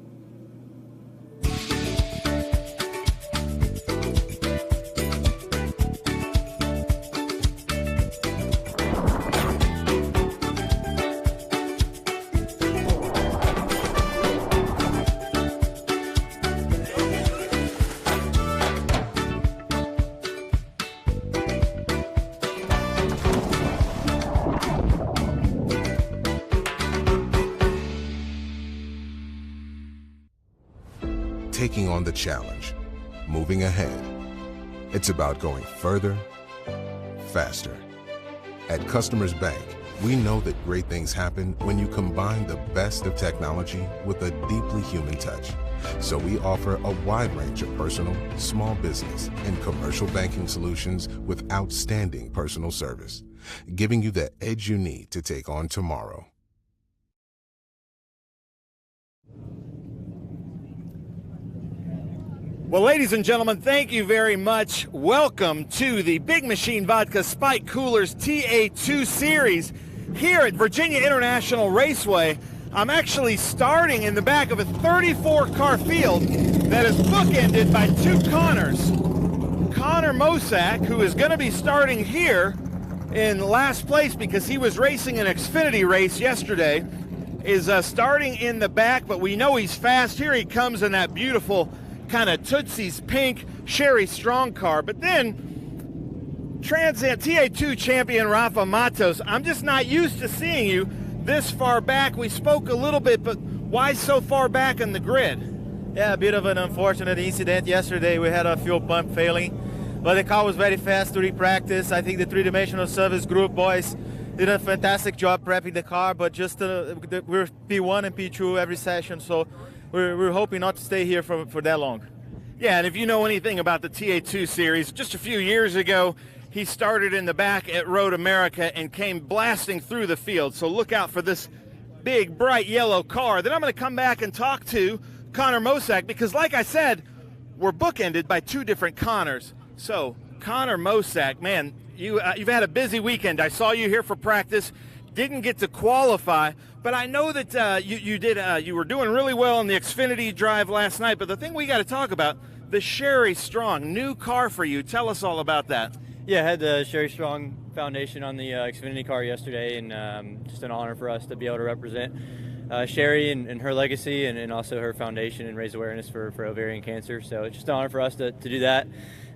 Taking on the challenge, moving ahead. It's about going further, faster. At Customers Bank, we know that great things happen when you combine the best of technology with a deeply human touch. So we offer a wide range of personal, small business, and commercial banking solutions with outstanding personal service, giving you the edge you need to take on tomorrow. Well, ladies and gentlemen, thank you very much. Welcome to the Big Machine Vodka Spike Coolers TA2 Series here at Virginia International Raceway. I'm actually starting in the back of a 34-car field that is bookended by two Connors. Connor Mosack, who is going to be starting here in last place because he was racing an Xfinity race yesterday, is starting in the back, but we know he's fast. Here he comes in that beautiful kind of Tootsie's pink Sherry Strong car. But then Trans Am TA2 champion Rafa Matos, I'm just not used to seeing you this far back. We spoke a little bit, but why so far back in the grid? Yeah, a bit of an unfortunate incident yesterday. We had a fuel pump failing, but the car was very fast during practice. I think the three-dimensional service group boys did a fantastic job prepping the car, but just we're P1 and P2 every session, so we're hoping not to stay here for that long. Yeah, and if you know anything about the TA2 series, just a few years ago, he started in the back at Road America and came blasting through the field. So look out for this big, bright yellow car. Then I'm going to come back and talk to Connor Mosack because, like I said, we're bookended by two different Connors. So, Connor Mosack, man, you've had a busy weekend. I saw you here for practice. Didn't get to qualify, but I know that you were doing really well in the Xfinity drive last night. But the thing we got to talk about, the Sherry Strong, new car for you. Tell us all about that. Yeah, I had the Sherry Strong Foundation on the Xfinity car yesterday, and just an honor for us to be able to represent Sherry and her legacy and also her foundation and raise awareness for ovarian cancer. So it's just an honor for us to do that.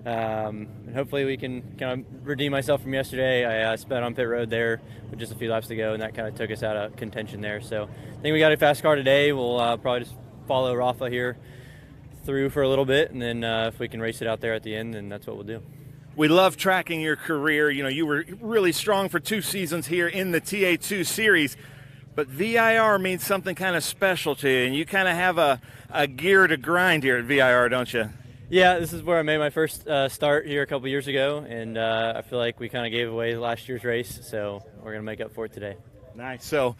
And hopefully we can kind of redeem myself from yesterday. I sped on pit road there with just a few laps to go, and that kind of took us out of contention there. So I think we got a fast car today. We'll probably just follow Rafa here through for a little bit, and then if we can race it out there at the end, then that's what we'll do. We love tracking your career. You know, you were really strong for 2 seasons here in the TA2 series, but VIR means something kind of special to you, and you kind of have a gear to grind here at VIR, don't you? Yeah, this is where I made my first start here a couple years ago, and I feel like we kind of gave away last year's race, so we're going to make up for it today. Nice. So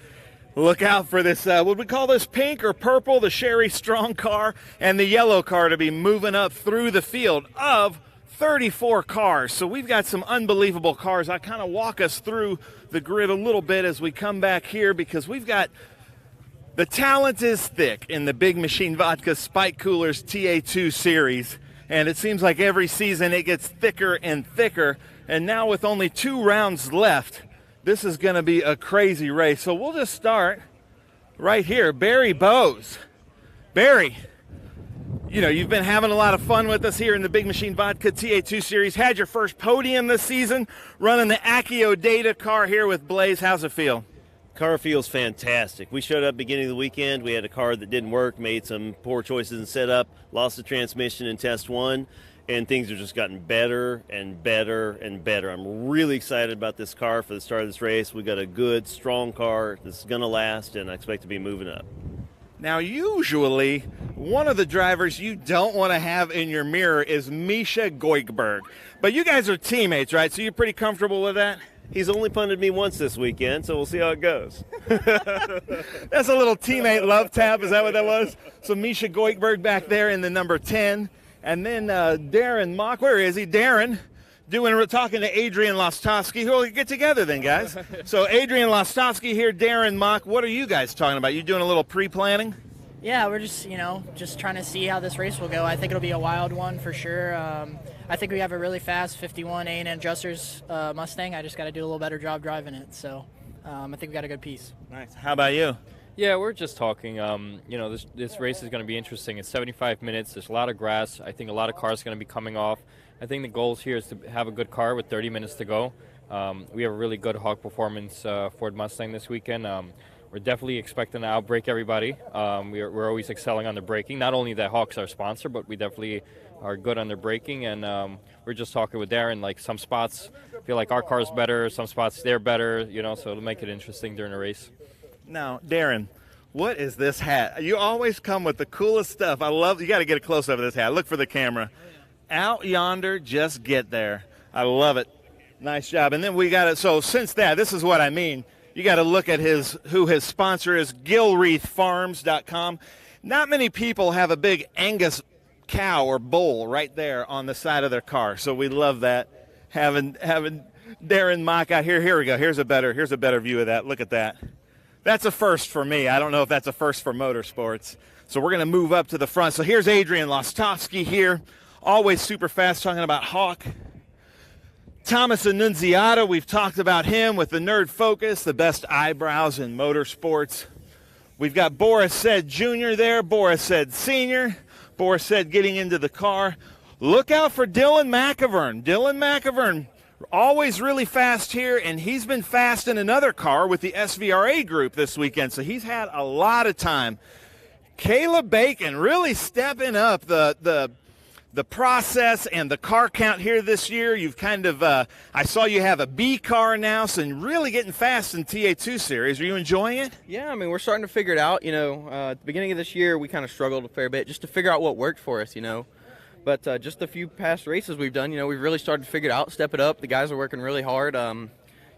look out for this, would we call this pink or purple, the Sherry Strong car, and the yellow car to be moving up through the field of 34 cars. So we've got some unbelievable cars. I kind of walk us through the grid a little bit as we come back here because we've got the talent is thick in the Big Machine Vodka Spike Coolers TA2 series, and it seems like every season it gets thicker and thicker, and now with only 2 rounds left, this is going to be a crazy race. So we'll just start right here. Barry Bowes. Barry, you know, you've been having a lot of fun with us here in the Big Machine Vodka TA2 series. Had your first podium this season running the Accio Data car here with Blaze. How's it feel? Car feels fantastic. We showed up beginning of the weekend. We had a car that didn't work, made some poor choices in setup, lost the transmission in test 1, and things have just gotten better and better and better. I'm really excited about this car for the start of this race. We've got a good, strong car that's going to last, and I expect to be moving up. Now, usually, one of the drivers you don't want to have in your mirror is Misha Goikberg. But you guys are teammates, right? So you're pretty comfortable with that? He's only punted me once this weekend, so we'll see how it goes. That's a little teammate love tap. Is that what that was? So Misha Goikberg back there in the number 10. And then Darren Mock. Where is he? Darren. We're talking to Adrian Lostowski. Who will get together then, guys? So Adrian Lostowski here, Darren Mock. What are you guys talking about? You doing a little pre-planning? Yeah, we're just, just trying to see how this race will go. I think it'll be a wild one for sure. I think we have a really fast 51 A&M Adjusters Mustang. I just got to do a little better job driving it. So I think we got a good piece. Nice. How about you? Yeah, we're just talking. This race is going to be interesting. It's 75 minutes. There's a lot of grass. I think a lot of cars are going to be coming off. I think the goal here is to have a good car with 30 minutes to go. We have a really good Hawk Performance Ford Mustang this weekend. We're definitely expecting to outbrake everybody. We're always excelling on the braking. Not only that Hawk's our sponsor, but we definitely are good on their braking, and we're just talking with Darren, like some spots feel like our car's better, some spots they're better, you know, so it'll make it interesting during the race. Now, Darren, what is this hat? You always come with the coolest stuff. I love, you got to get a close-up of this hat. Look for the camera. Out yonder, just get there. I love it. Nice job. And then we got it. So since that, this is what I mean. You got to look at who his sponsor is, GilreathFarms.com. Not many people have a big Angus cow or bull right there on the side of their car. So we love that. Having Darren Mock out here. Here we go. Here's a better view of that. Look at that. That's a first for me. I don't know if that's a first for motorsports. So we're going to move up to the front. So here's Adrian Lostowski here. Always super fast, talking about Hawk. Thomas Annunziata, we've talked about him with the Nerd Focus, the best eyebrows in motorsports. We've got Boris Said Jr. there, Boris Said Sr., Boris Said getting into the car. Look out for Dylan McIvern. Dylan McIvern, always really fast here, and he's been fast in another car with the SVRA group this weekend, so he's had a lot of time. Caleb Bacon really stepping up the process and the car count here this year. You've kind of, I saw you have a B car now, so you're really getting fast in TA2 series. Are you enjoying it? Yeah, I mean, we're starting to figure it out. You know, at the beginning of this year, we kind of struggled a fair bit just to figure out what worked for us, you know. But just a few past races we've done, you know, we've really started to figure it out, step it up. The guys are working really hard. You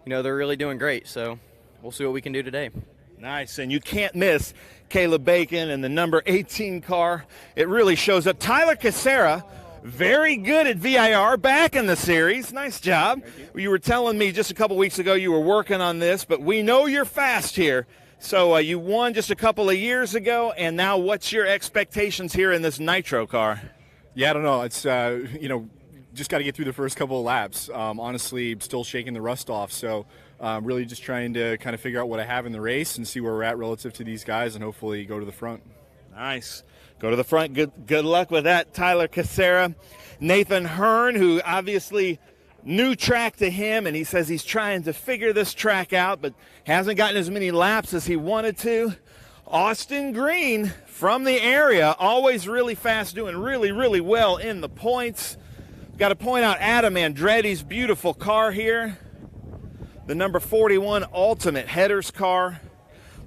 know, they're really doing great, so we'll see what we can do today. Nice, and you can't miss Caleb Bacon and the number 18 car. It really shows up. Tyler Casera, very good at VIR, back in the series. Nice job. You were telling me just a couple weeks ago you were working on this, but we know you're fast here. So you won just a couple of years ago, and now what's your expectations here in this Nitro car? Yeah, I don't know. It's, you know, just got to get through the first couple of laps. Honestly, still shaking the rust off. So really just trying to kind of figure out what I have in the race and see where we're at relative to these guys and hopefully go to the front. Nice. Go to the front. Good luck with that, Tyler Casera. Nathan Hearn, who obviously new track to him, and he says he's trying to figure this track out, but hasn't gotten as many laps as he wanted to. Austin Green from the area, always really fast, doing really, really well in the points. Got to point out Adam Andretti's beautiful car here. The number 41 Ultimate Headers car.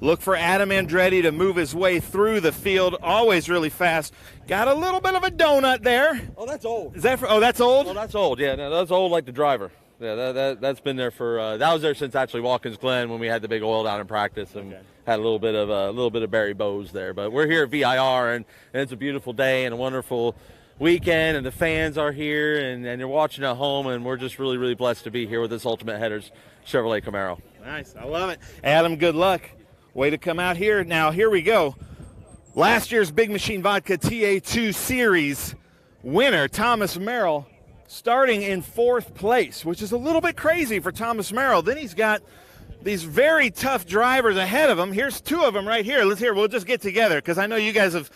Look for Adam Andretti to move his way through the field, always really fast. Got a little bit of a donut there. Oh, that's old. Is that for, oh, that's old? Oh, that's old, yeah. No, that's old like the driver. Yeah, that's been there for, that was there since actually Watkins Glen when we had the big oil down in practice and had a little bit of Barry Bowes there. But we're here at VIR, and it's a beautiful day and a wonderful weekend, and the fans are here, and you're watching at home, and we're just really, really blessed to be here with this Ultimate Headers Chevrolet Camaro. Nice, I love it. Adam, good luck. Way to come out here. Now, here we go. Last year's Big Machine Vodka TA2 Series winner, Thomas Merrill, starting in 4th place, which is a little bit crazy for Thomas Merrill. Then he's got these very tough drivers ahead of him. Here's 2 of them right here. Let's hear. We'll just get together because I know you guys have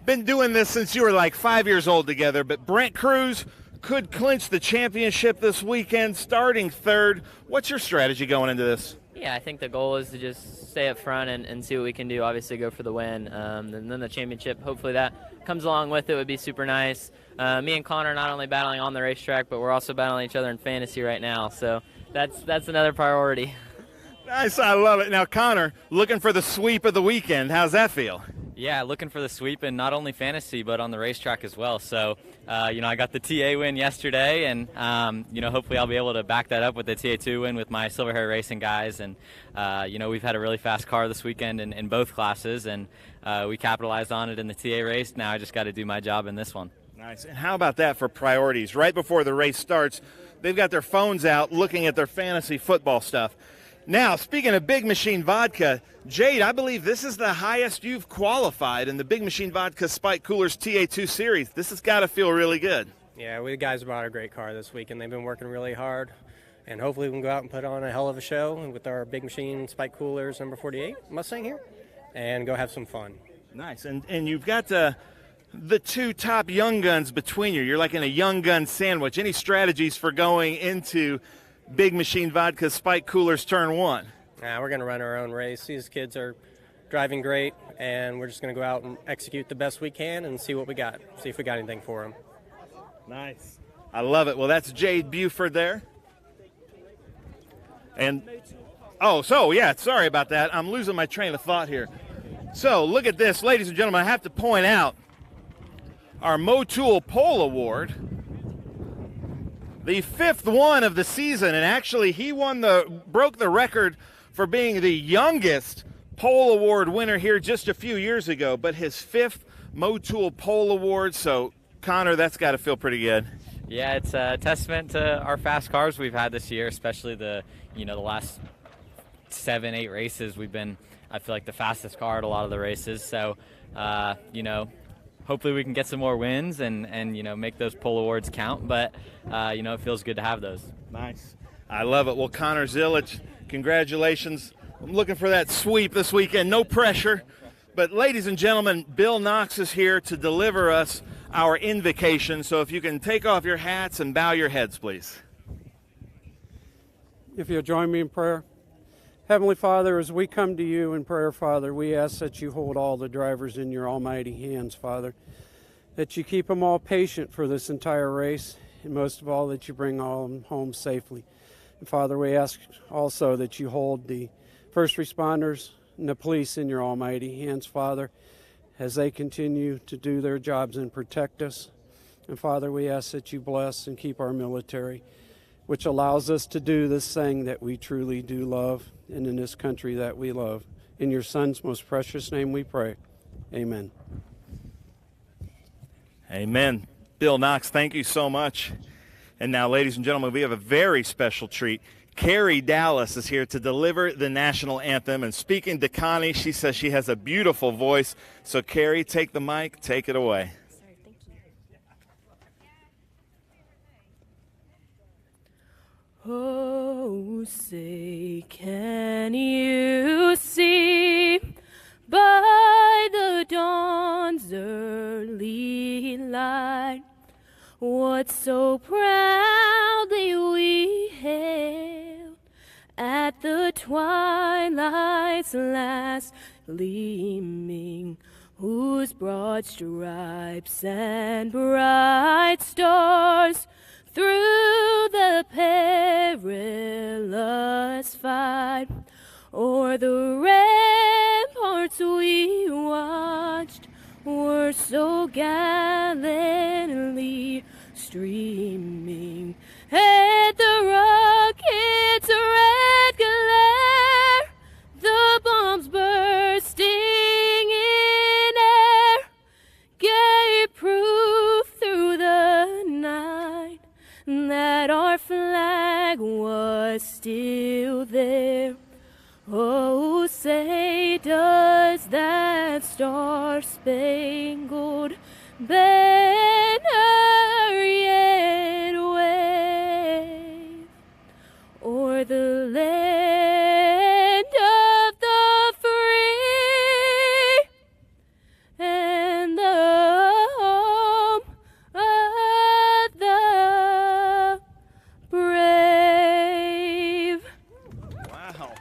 been doing this since you were like 5 years old together. But Brent Cruz could clinch the championship this weekend, starting 3rd. What's your strategy going into this? Yeah, I think the goal is to just stay up front and see what we can do. Obviously, go for the win. And then the championship, hopefully that comes along with it, would be super nice. Me and Connor are not only battling on the racetrack, but we're also battling each other in fantasy right now. So that's another priority. Nice, I love it. Now, Connor, looking for the sweep of the weekend. How's that feel? Yeah, looking for the sweep in not only fantasy but on the racetrack as well. So, you know, I got the TA win yesterday, and, you know, hopefully I'll be able to back that up with the TA2 win with my Silver Hair Racing guys. And, you know, we've had a really fast car this weekend in both classes, and we capitalized on it in the TA race. Now I just got to do my job in this one. Nice. And how about that for priorities? Right before the race starts, they've got their phones out looking at their fantasy football stuff. Now, speaking of Big Machine Vodka, Jade, I believe this is the highest you've qualified in the Big Machine Vodka Spike Coolers TA2 Series. This has got to feel really good. Yeah, we guys brought a great car this week, and they've been working really hard. And hopefully we can go out and put on a hell of a show with our Big Machine Spike Coolers number 48 Mustang here and go have some fun. Nice. And you've got the 2 top young guns between you. You're like in a young gun sandwich. Any strategies for going into Big Machine Vodka Spike Coolers Turn 1? We're going to run our own race. These kids are driving great, and we're just going to go out and execute the best we can and see what we got, see if we got anything for them. Nice. I love it. Well, that's Jade Buford there. And, sorry about that. I'm losing my train of thought here. So, look at this. Ladies and gentlemen, I have to point out our Motul Pole Award. The 5th one of the season, and actually he broke the record for being the youngest Pole Award winner here just a few years ago, but his 5th Motul Pole Award. So, Connor, that's got to feel pretty good. Yeah, it's a testament to our fast cars we've had this year, especially the last 7-8 races. We've been, I feel like, the fastest car at a lot of the races. So, hopefully we can get some more wins and make those pole awards count. But, it feels good to have those. Nice. I love it. Well, Connor Zilic, congratulations. I'm looking for that sweep this weekend. No pressure. But, ladies and gentlemen, Bill Knox is here to deliver us our invocation. So if you can take off your hats and bow your heads, please. If you'll join me in prayer. Heavenly Father, as we come to you in prayer, Father, we ask that you hold all the drivers in your almighty hands, Father, that you keep them all patient for this entire race, and most of all, that you bring all of them home safely. And Father, we ask also that you hold the first responders and the police in your almighty hands, Father, as they continue to do their jobs and protect us. And Father, we ask that you bless and keep our military, which allows us to do this thing that we truly do love, and in this country that we love. In your Son's most precious name we pray. Amen. Amen. Bill Knox, thank you so much. And now, ladies and gentlemen, we have a very special treat. Carrie Dallas is here to deliver the national anthem. And speaking to Connie, she says she has a beautiful voice. So, Carrie, take the mic, take it away. Oh, say, can you see by the dawn's early light what so proudly we hailed at the twilight's last gleaming, whose broad stripes and bright stars through the perilous fight o'er the ramparts we watched were so gallantly streaming, and the rocket's red glare, the bombs bursting in air, gave proof through the night that our flag was still there. Oh, say, does that star-spangled banner yet wave o'er the land of the free and the home of the brave? Wow.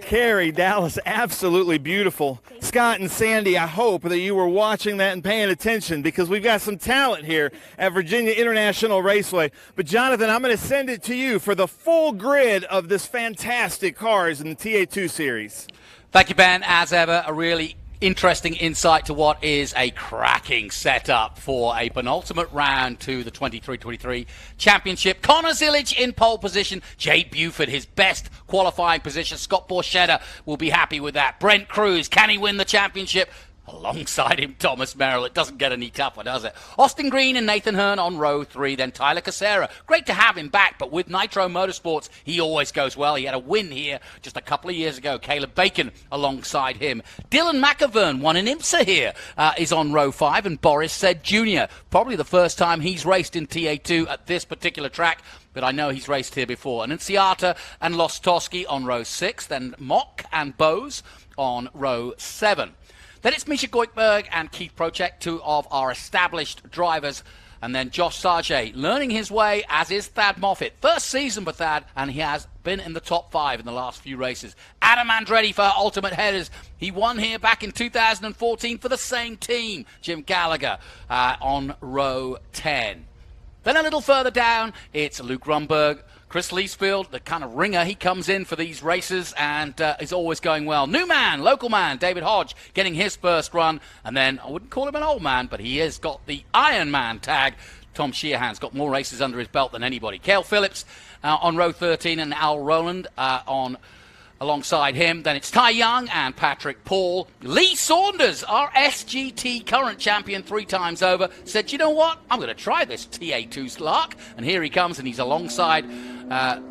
Carrie Dallas, absolutely beautiful. Scott and Sandy, I hope that you were watching that and paying attention, because we've got some talent here at Virginia International Raceway. But Jonathan, I'm going to send it to you for the full grid of this fantastic cars in the TA2 series. Thank you, Ben. As ever, a really interesting insight to what is a cracking setup for a penultimate round to the 23-23 championship. Connor Zilic in pole position. Jade Buford, his best qualifying position. Scott Borchetta will be happy with that. Brent Cruz, can he win the championship? Alongside him, Thomas Merrill. It doesn't get any tougher, does it? Austin Green and Nathan Hearn on row 3. Then Tyler Casera. Great to have him back, but with Nitro Motorsports, he always goes well. He had a win here just a couple of years ago. Caleb Bacon alongside him. Dylan McAvern won an IMSA here, is on row 5. And Boris Said Jr., probably the first time he's raced in TA2 at this particular track, but I know he's raced here before. And Ciata and Lostowski on row 6. Then Mock and Bose on row 7. Then it's Misha Goikberg and Keith Procek, two of our established drivers And then Josh Sargent learning his way, as is Thad Moffitt. First season for Thad, and he has been in the top 5 in the last few races. Adam Andretti for Ultimate Headers. He won here back in 2014 for the same team. Jim Gallagher on row 10. Then a little further down, it's Luke Rumberg. Chris Leesfield, the kind of ringer, he comes in for these races and is always going well. New man, local man, David Hodge, getting his first run. And then, I wouldn't call him an old man, but he has got the Iron Man tag. Tom Sheehan's got more races under his belt than anybody. Cale Phillips on row 13 and Al Rowland alongside him. Then it's Ty Young and Patrick Paul. Lee Saunders, our SGT current champion 3 times over, said, you know what, I'm going to try this TA2's luck. And here he comes, and he's alongside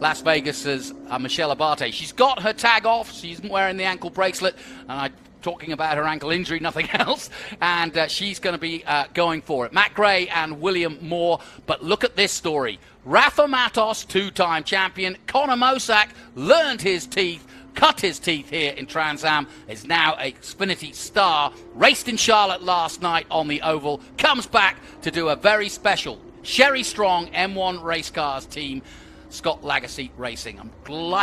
Las Vegas's Michelle Abate. She's got her tag off. She isn't wearing the ankle bracelet. And I'm talking about her ankle injury, nothing else. And she's going to be going for it. Matt Gray and William Moore. But look at this story. Rafa Matos, 2-time champion. Connor Mosack learned his teeth. Cut his teeth here in Trans Am, is now a Xfinity star, raced in Charlotte last night on the oval, comes back to do a very special Sherry Strong M1 Race Cars team, Scott Lagacy Racing. I'm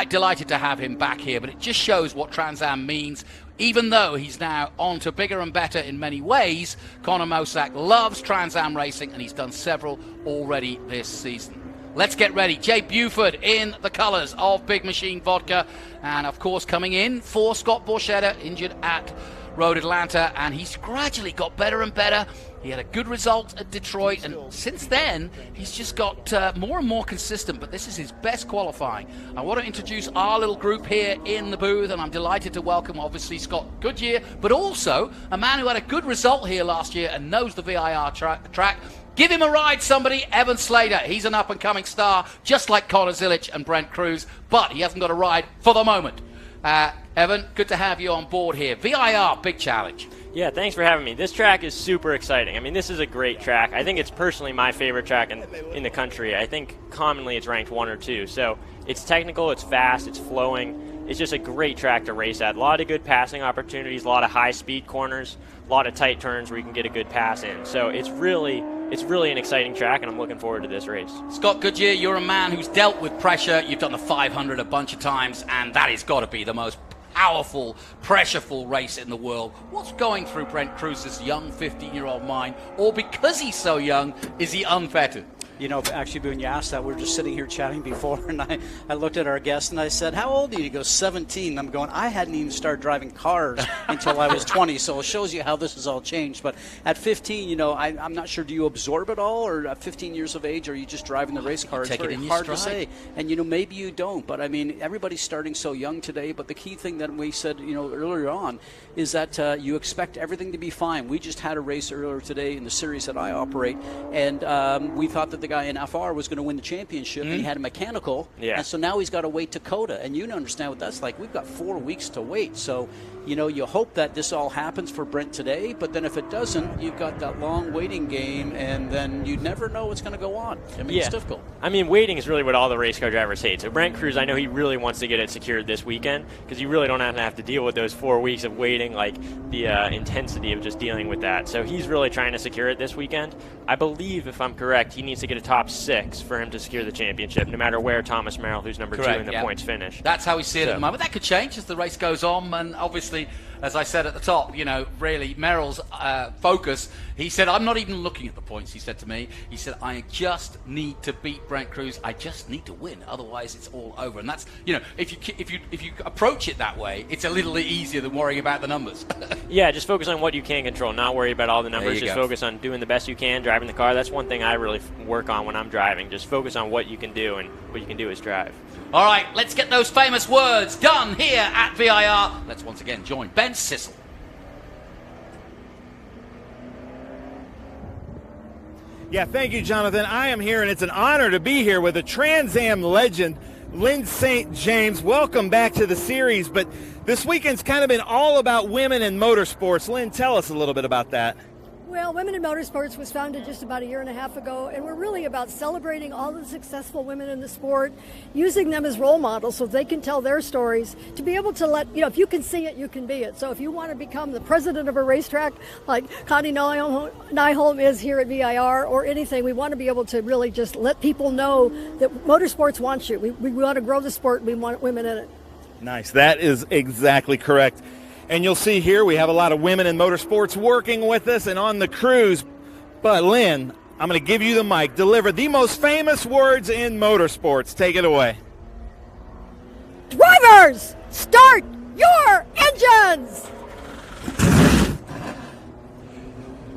delighted to have him back here, but it just shows what Trans Am means. Even though he's now on to bigger and better in many ways, Connor Mosack loves Trans Am racing, and he's done several already this season. Let's get ready. Jay Buford in the colours of Big Machine Vodka. And, of course, coming in for Scott Borchetta, injured at Road Atlanta. And he's gradually got better and better. He had a good result at Detroit. And since then, he's just got more and more consistent. But this is his best qualifying. I want to introduce our little group here in the booth. And I'm delighted to welcome, obviously, Scott Goodyear. But also a man who had a good result here last year and knows the VIR track. Give him a ride, somebody. Evan Slater. He's an up-and-coming star, just like Connor Zilic and Brent Cruz, but he hasn't got a ride for the moment. Evan, good to have you on board here. VIR, big challenge. Yeah, thanks for having me. This track is super exciting. I mean, this is a great track. I think it's personally my favorite track in the country. I think commonly it's ranked 1 or 2. So it's technical, it's fast, it's flowing. It's just a great track to race at. A lot of good passing opportunities, a lot of high-speed corners, a lot of tight turns where you can get a good pass in. So it's really an exciting track, and I'm looking forward to this race. Scott Goodyear, you're a man who's dealt with pressure. You've done the 500 a bunch of times, and that has got to be the most powerful, pressureful race in the world. What's going through Brent Cruz's young 15-year-old mind? Or because he's so young, is he unfettered? You know, actually, when you asked that, we were just sitting here chatting before, and I looked at our guest, and I said, how old are you? He goes, 17. I'm going, I hadn't even started driving cars until I was 20, so it shows you how this has all changed. But at 15, you know, I'm not sure, do you absorb it all, or at 15 years of age, are you just driving the race car? It's very hard to say. And, you know, maybe you don't, but, I mean, everybody's starting so young today, but the key thing that we said, you know, earlier on is that you expect everything to be fine. We just had a race earlier today in the series that I operate, and we thought that the guy in FR was going to win the championship, and he had a mechanical, and so now he's got to wait to COTA, and you understand what that's like. We've got 4 weeks to wait, so you know, you hope that this all happens for Brent today, but then if it doesn't, you've got that long waiting game, and then you never know what's going to go on. I mean, it's difficult. I mean, waiting is really what all the race car drivers hate. So Brent Cruz, I know he really wants to get it secured this weekend, because you really don't have to deal with those 4 weeks of waiting, like the intensity of just dealing with that. So he's really trying to secure it this weekend. I believe, if I'm correct, he needs to get a top 6 for him to secure the championship, no matter where Thomas Merrill, who's number 2 in the points, finish. That's how we see it at the moment. That could change as the race goes on, and obviously, as I said at the top, you know, really Merrill's focus, he said, I'm not even looking at the points, he said to me. He said, I just need to beat Brent Cruz. I just need to win. Otherwise, it's all over. And that's, you know, if you approach it that way, it's a little easier than worrying about the numbers. Yeah, just focus on what you can control, not worry about all the numbers. Just focus on doing the best you can, driving the car. That's one thing I really work on when I'm driving. Just focus on what you can do, and what you can do is drive. All right, let's get those famous words done here at VIR. Let's once again join Ben Sissel. Yeah, thank you, Jonathan. I am here, and it's an honor to be here with a Trans Am legend, Lynn St. James. Welcome back to the series. But this weekend's kind of been all about women in motorsports. Lynn, tell us a little bit about that. Well, Women in Motorsports was founded just about 1.5 years ago, and we're really about celebrating all the successful women in the sport, using them as role models so they can tell their stories, to be able to let, if you can see it, you can be it. So if you want to become the president of a racetrack like Connie Nyholm is here at VIR or anything, we want to be able to really just let people know that motorsports wants you. We want to grow the sport, and we want women in it. Nice. That is exactly correct. And you'll see here we have a lot of women in motorsports working with us and on the crews. But, Lynn, I'm going to give you the mic. Deliver the most famous words in motorsports. Take it away. Drivers, start your engines!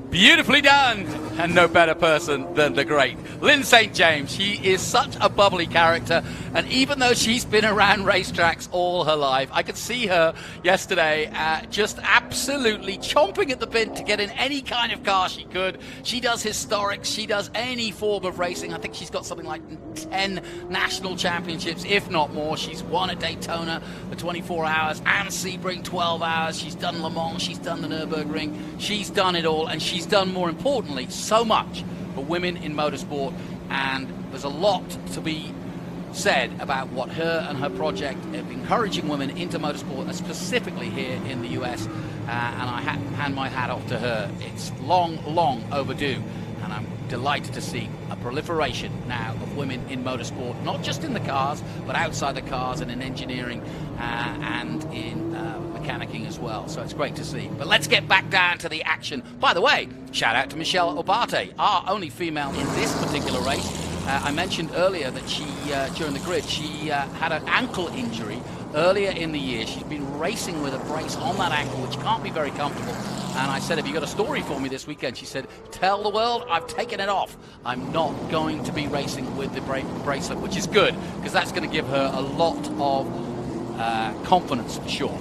Beautifully done, and no better person than the great Lynn St. James. She is such a bubbly character, and even though she's been around racetracks all her life, I could see her yesterday just absolutely chomping at the bit to get in any kind of car she could. She does historics, she does any form of racing. I think she's got something like 10 national championships, if not more. She's won at Daytona for 24 hours, and Sebring 12 hours. She's done Le Mans, she's done the Nürburgring. She's done it all, and she's done, more importantly, so much for women in motorsport, and there's a lot to be said about what her and her project of encouraging women into motorsport, specifically here in the US, and I hand my hat off to her. It's long overdue, and I'm delighted to see a proliferation now of women in motorsport, not just in the cars, but outside the cars and in engineering and in mechanicking as well. So it's great to see. But let's get back down to the action. By the way, shout out to Michelle Obate, our only female in this particular race. I mentioned earlier that she, during the grid, she had an ankle injury earlier in the year. She's been racing with a brace on that ankle, which can't be very comfortable. And I said, have you got a story for me this weekend? She said, tell the world I've taken it off. I'm not going to be racing with the bracelet, which is good, because that's going to give her a lot of confidence for sure.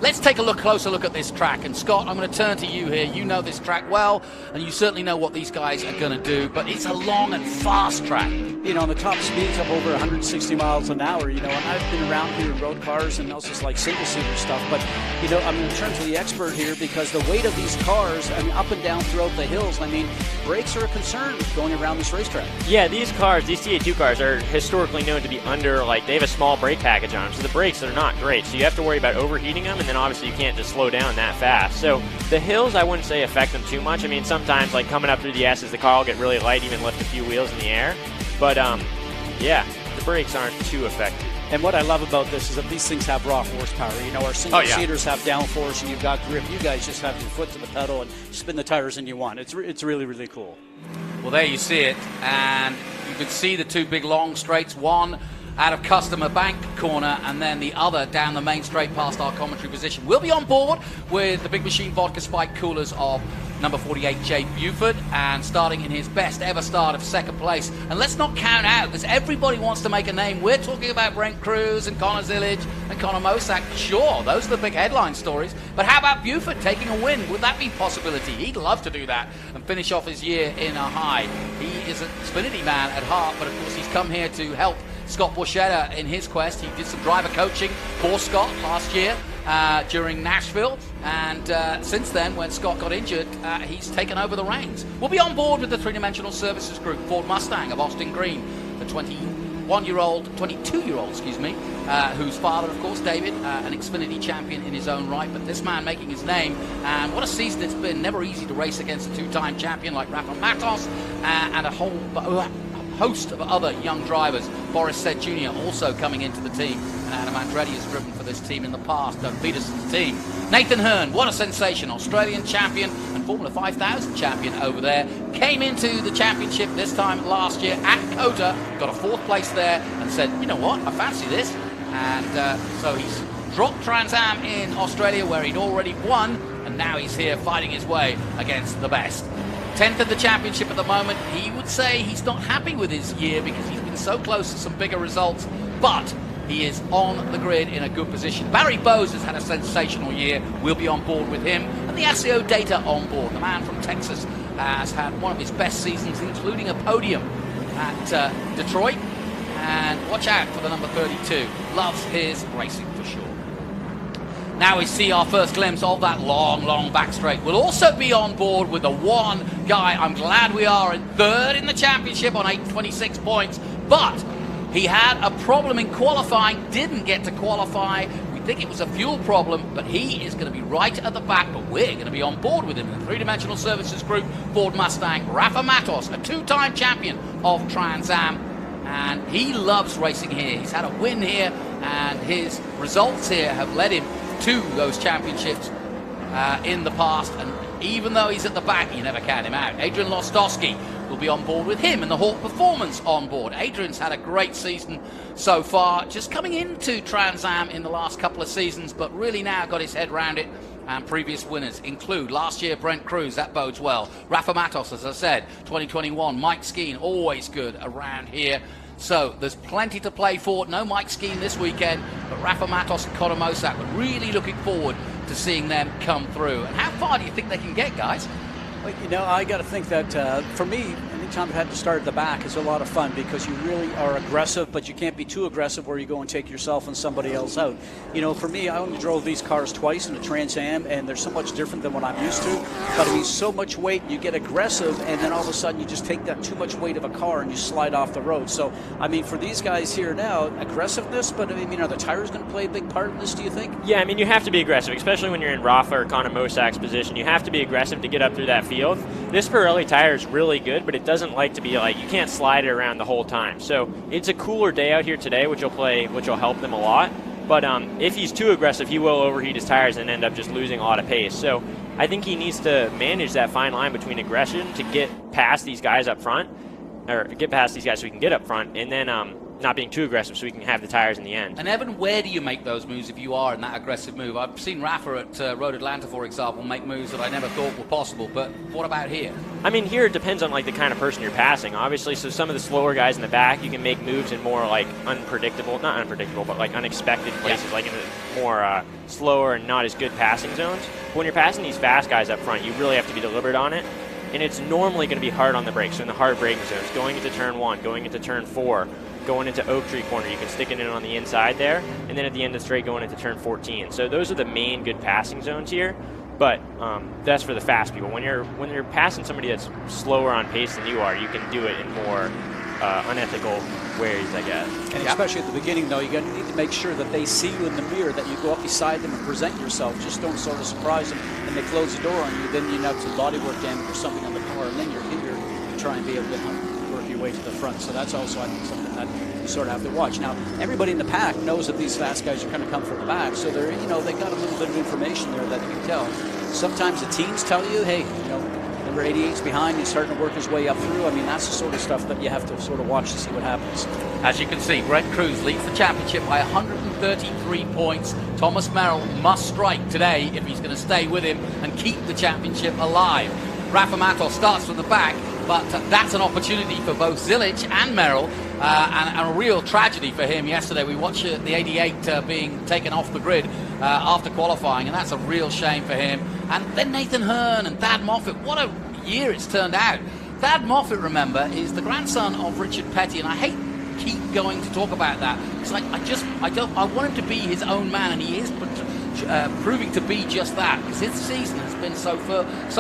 Let's take a closer look at this track. And Scott, I'm going to turn to you here. You know this track well, and you certainly know what these guys are going to do, but it's a long and fast track. You know, the top speeds up over 160 miles an hour, and I've been around here in road cars and also like single-seater stuff, but, I'm going to turn to the expert here because the weight of these cars, up and down throughout the hills, brakes are a concern going around this racetrack. Yeah, these TA2 cars are historically known to be under, they have a small brake package on them, so the brakes are not great, so you have to worry about overheating them, and then obviously you can't just slow down that fast. So the hills, I wouldn't say affect them too much. Sometimes coming up through the S's, the car will get really light, even lift a few wheels in the air. But yeah, the brakes aren't too effective. And what I love about this is that these things have raw horsepower. Our single-seaters have downforce and you've got grip. You guys just have your foot to the pedal and spin the tires and you want. It's really, really cool. Well, there you see it. And you can see the two big long straights, one out of Customer Bank corner and then the other down the main straight past our commentary position. We'll be on board with the Big Machine Vodka Spike coolers of number 48, Jay Buford, and starting in his best ever start of second place. And let's not count out, because everybody wants to make a name. We're talking about Brent Cruz and Connor Zillage and Connor Mosack. Sure, those are the big headline stories. But how about Buford taking a win? Would that be a possibility? He'd love to do that and finish off his year in a high. He is a Xfinity man at heart, but of course he's come here to help Scott Borchetta in his quest. He did some driver coaching for Scott last year during Nashville, and since then, when Scott got injured, he's taken over the reins. We'll be on board with the three-dimensional services group, Ford Mustang of Austin Green, the 22-year-old, whose father, of course, David, an Xfinity champion in his own right, but this man making his name, and what a season it's been. Never easy to race against a two-time champion like Rafa Matos, and a whole host of other young drivers. Boris Said Jr. also coming into the team, and Adam Andretti has driven for this team in the past. Doug Peterson's team. Nathan Hearn, what a sensation, Australian champion and Formula 5000 champion over there, came into the championship this time last year at COTA, got a fourth place there, and said, you know what, I fancy this, and so he's dropped Trans Am in Australia where he'd already won, and now he's here fighting his way against the best. 10th in the championship at the moment. He would say he's not happy with his year because he's been so close to some bigger results, but he is on the grid in a good position. Barry Bowes has had a sensational year. We'll be on board with him. And the SEO data on board. The man from Texas has had one of his best seasons, including a podium at Detroit. And watch out for the number 32. Loves his racing for sure. Now we see our first glimpse of that long back straight. We'll also be on board with the one guy. I'm glad we are in third in the championship on 826 points, but he had a problem in qualifying, didn't get to qualify. We think it was a fuel problem, but he is going to be right at the back, but we're going to be on board with him in the three-dimensional services group, Ford Mustang, Rafa Matos, a two-time champion of Trans Am, and he loves racing here. He's had a win here, and his results here have led him to those championships in the past, and even though he's at the back, you never count him out. Adrian Lostowski will be on board with him and the Hawk Performance on board. Adrian's had a great season so far, just coming into Trans Am in the last couple of seasons, but really now got his head around it. And previous winners include last year Brent Cruz, that bodes well. Rafa Matos, as I said, 2021. Mike Skeen, always good around here. So there's plenty to play for. No Mike Skeen this weekend, but Rafa Matos and Conor Mosak, we're really looking forward to seeing them come through. And how far do you think they can get, guys? Well, you know, I got to think that for me, anytime I've had to start at the back is a lot of fun because you really are aggressive, but you can't be too aggressive where you go and take yourself and somebody else out. You know, for me, I only drove these cars twice in a Trans Am, and they're so much different than what I'm used to. But I mean, so much weight, you get aggressive, and then all of a sudden you just take that too much weight of a car and you slide off the road. So, I mean, for these guys here now, aggressiveness, but I mean, are the tires going to play a big part in this, do you think? Yeah, I mean, you have to be aggressive, especially when you're in Rafa or Conor Mosak's position. You have to be aggressive to get up through that field. This Pirelli tire is really good, but it doesn't like to be like, you can't slide it around the whole time. So it's a cooler day out here today, which will help them a lot. But if he's too aggressive, he will overheat his tires and end up just losing a lot of pace. So I think he needs to manage that fine line between aggression to get past these guys up front, or get past these guys so he can get up front, and then not being too aggressive so he can have the tires in the end. And Evan, where do you make those moves if you are in that aggressive move? I've seen Rafa at Road Atlanta, for example, make moves that I never thought were possible, but what about here? I mean, here it depends on like the kind of person you're passing, obviously. So some of the slower guys in the back, you can make moves in more like not unpredictable, but like unexpected places, like in the more slower and not as good passing zones. But when you're passing these fast guys up front, you really have to be deliberate on it. And it's normally going to be hard on the brakes. So in the hard braking zones, going into turn 1, going into turn 4, going into Oak Tree Corner, you can stick it in on the inside there, and then at the end of the straight going into turn 14. So those are the main good passing zones here, but that's for the fast people. When you're passing somebody that's slower on pace than you are, you can do it in more unethical ways, I guess. And especially at the beginning, though, you need to make sure that they see you in the mirror, that you go up beside them and present yourself. Just don't sort of surprise them, and they close the door on you. Then you have some bodywork damage or something on the car, and then you're hindered to try and be able to work your way to the front. So that's also, I think, something that you sort of have to watch. Now, everybody in the pack knows that these fast guys are going to come from the back, so they're, you know, they got a little bit of information there that you can tell. Sometimes the teams tell you, hey, you know, number 88's behind, he's starting to work his way up through. I mean, that's the sort of stuff that you have to sort of watch to see what happens. As you can see, Brent Cruz leads the championship by 133 points. Thomas Merrill must strike today if he's going to stay with him and keep the championship alive. Rafa Matos starts from the back, but that's an opportunity for both Zilic and Merrill, and a real tragedy for him yesterday. We watched the 88 being taken off the grid after qualifying, and that's a real shame for him. And then Nathan Hearn and Thad Moffitt, what a year it's turned out. Thad Moffitt, remember, is the grandson of Richard Petty, and I hate keep going to talk about that. It's like I want him to be his own man, and he is proving to be just that, because his season has been so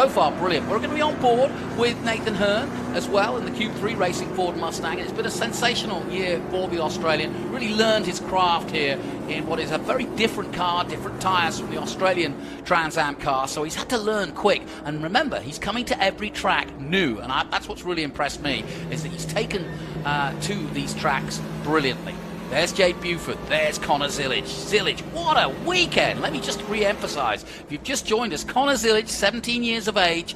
far brilliant. We're going to be on board with Nathan Hearn as well in the Cube 3 Racing Ford Mustang. It's been a sensational year for the Australian. Really learned his craft here in what is a very different car, different tyres from the Australian Trans Am car, so he's had to learn quick. And remember, he's coming to every track new, and that's what's really impressed me, is that he's taken to these tracks brilliantly. There's Jay Buford, there's Connor Zilic. Zilic, what a weekend! Let me just re-emphasize, if you've just joined us, Connor Zilic, 17 years of age,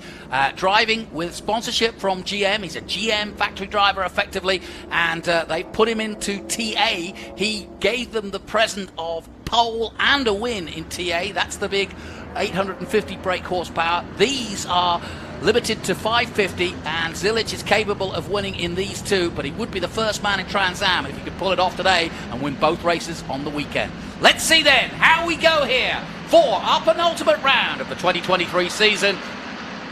driving with sponsorship from GM. He's a GM factory driver, effectively, and they put him into TA. He gave them the present of pole and a win in TA. That's the big 850 brake horsepower. These are limited to 550, and Zilic is capable of winning in these two, but he would be the first man in Trans Am if he could pull it off today and win both races on the weekend. Let's see then how we go here for our penultimate round of the 2023 season.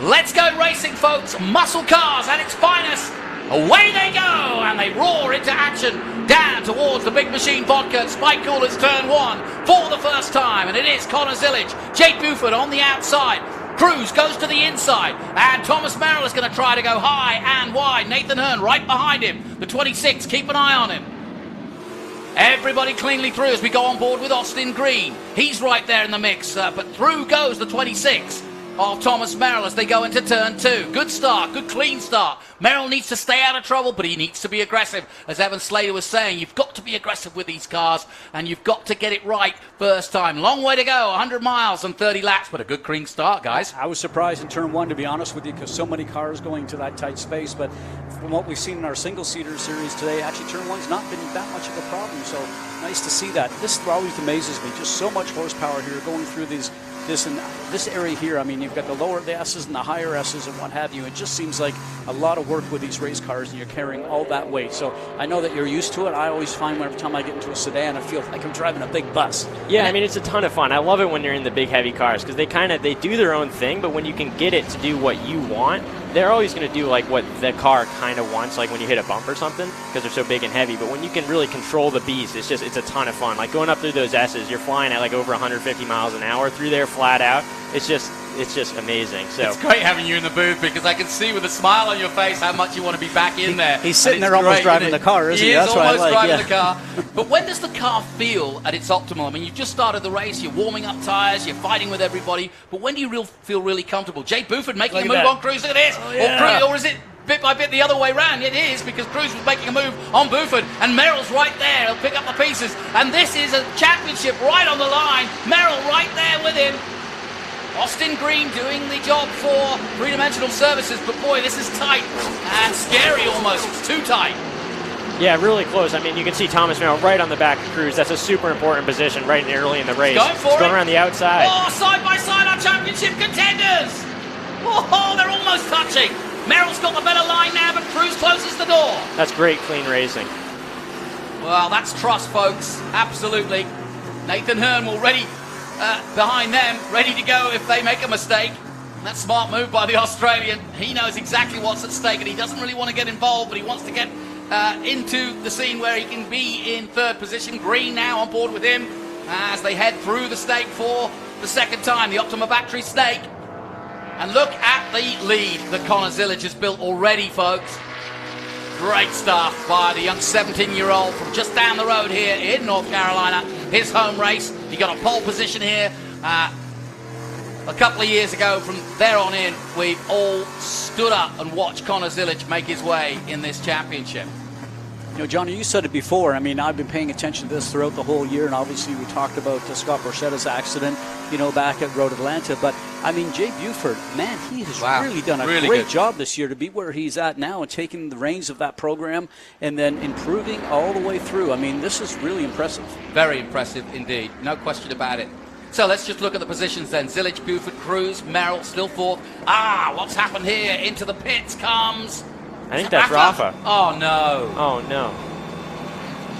Let's go racing, folks. Muscle cars at its finest. Away they go, and they roar into action down towards the big machine Vodka. Spike Coolers turn 1 for the first time, and and it is Connor Zilic. Jake Buford on the outside. Cruz goes to the inside, and Thomas Merrill is going to try to go high and wide. Nathan Hearn right behind him. The 26, keep an eye on him. Everybody cleanly through as we go on board with Austin Green. He's right there in the mix, but through goes the 26 of Thomas Merrill as they go into turn 2. Good start, good clean start. Merrill needs to stay out of trouble, but he needs to be aggressive. As Evan Slater was saying, you've got to be aggressive with these cars, and you've got to get it right first time. Long way to go, 100 miles and 30 laps, but a good clean start, guys. I was surprised in turn 1, to be honest with you, because so many cars going to that tight space, but from what we've seen in our single-seater series today, actually turn 1's not been that much of a problem, so nice to see that. This always amazes me, just so much horsepower here going through this area here. I mean, you've got the lower the S's and the higher S's and what have you. It just seems like a lot of work with these race cars, and you're carrying all that weight. So I know that you're used to it. I always find every time I get into a sedan, I feel like I'm driving a big bus. Yeah, I mean, it's a ton of fun. I love it when you're in the big, heavy cars because they do their own thing, but when you can get it to do what you want, they're always going to do like what the car kind of wants, like when you hit a bump or something, because they're so big and heavy. But when you can really control the beast, it's a ton of fun. Like going up through those S's, you're flying at like over 150 miles an hour through there flat out. It's just amazing. So it's great having you in the booth because I can see with a smile on your face how much you want to be back in there. He's sitting there almost driving the car, isn't he? He is almost driving the car. But when does the car feel at its optimal? I mean, you've just started the race, you're warming up tires, you're fighting with everybody, but when do you feel really comfortable? Jake Buford making a move on Cruz, look at this. Oh, yeah. Or is it bit by bit the other way round? It is, because Cruz was making a move on Buford, and Merrill's right there. He'll pick up the pieces, and this is a championship right on the line. Merrill right there with him. Austin Green doing the job for three-dimensional services, but boy, this is tight and scary almost. It's too tight. Yeah, really close. I mean, you can see Thomas Merrill right on the back of Cruz. That's a super important position right early in the race. Going around the outside. Oh, side by side our championship contenders. Oh, they're almost touching. Merrill's got the better line now, but Cruz closes the door. That's great, clean racing. Well, that's trust, folks. Absolutely. Nathan Hearn will ready behind them, ready to go if they make a mistake. That's a smart move by the Australian. He knows exactly what's at stake, and he doesn't really want to get involved, but he wants to get into the scene where he can be in third position. Green now on board with him as they head through the stake for the second time, the Optima Battery stake. And look at the lead that Connor Zilic has built already, folks. Great stuff by the young 17-year-old from just down the road here in North Carolina. His home race. He got a pole position here a couple of years ago. From there on in, we've all stood up and watched Connor Zilic make his way in this championship. You know, Johnny, you said it before. I mean, I've been paying attention to this throughout the whole year, and obviously we talked about Scott Borchetta's accident, you know, back at Road Atlanta. But, I mean, Jay Buford, man, he has really done a great job this year to be where he's at now and taking the reins of that program and then improving all the way through. I mean, this is really impressive. Very impressive indeed. No question about it. So let's just look at the positions then. Zilic, Buford, Cruz, Merrill still fourth. What's happened here? Into the pits comes... I think that's Rafa. Oh, no. Oh, no.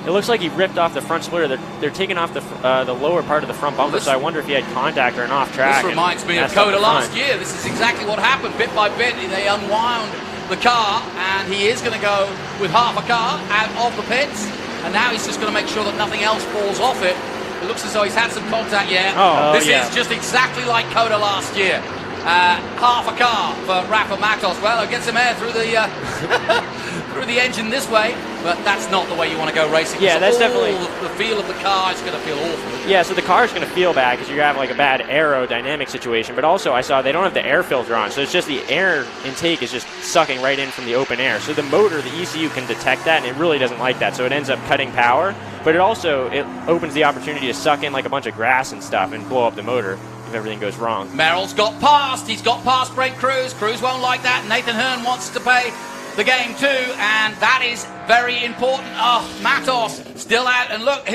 It looks like he ripped off the front splitter. They're taking off the lower part of the front bumper, so I wonder if he had contact or an off track. This reminds me of Coda last year. This is exactly what happened. Bit by bit, they unwound the car, and he is going to go with half a car out of the pits, and now he's just going to make sure that nothing else falls off it. It looks as though he's had some contact, This is just exactly like Coda last year. Half a car for Rafa Matos. Well, it gets some air through the through the engine this way, but that's not the way you want to go racing. Yeah, that's definitely the feel of the car is going to feel awful. Yeah, so the car is going to feel bad because you're having like a bad aerodynamic situation. But also, I saw they don't have the air filter on, so it's just the air intake is just sucking right in from the open air. So the motor, the ECU, can detect that, and it really doesn't like that. So it ends up cutting power, but it opens the opportunity to suck in like a bunch of grass and stuff and blow up the motor if everything goes wrong. Merrill's got past. He's got past Brake Cruz. Cruz won't like that. Nathan Hearn wants to pay the game too, and that is very important. Oh, Matos still out, and look,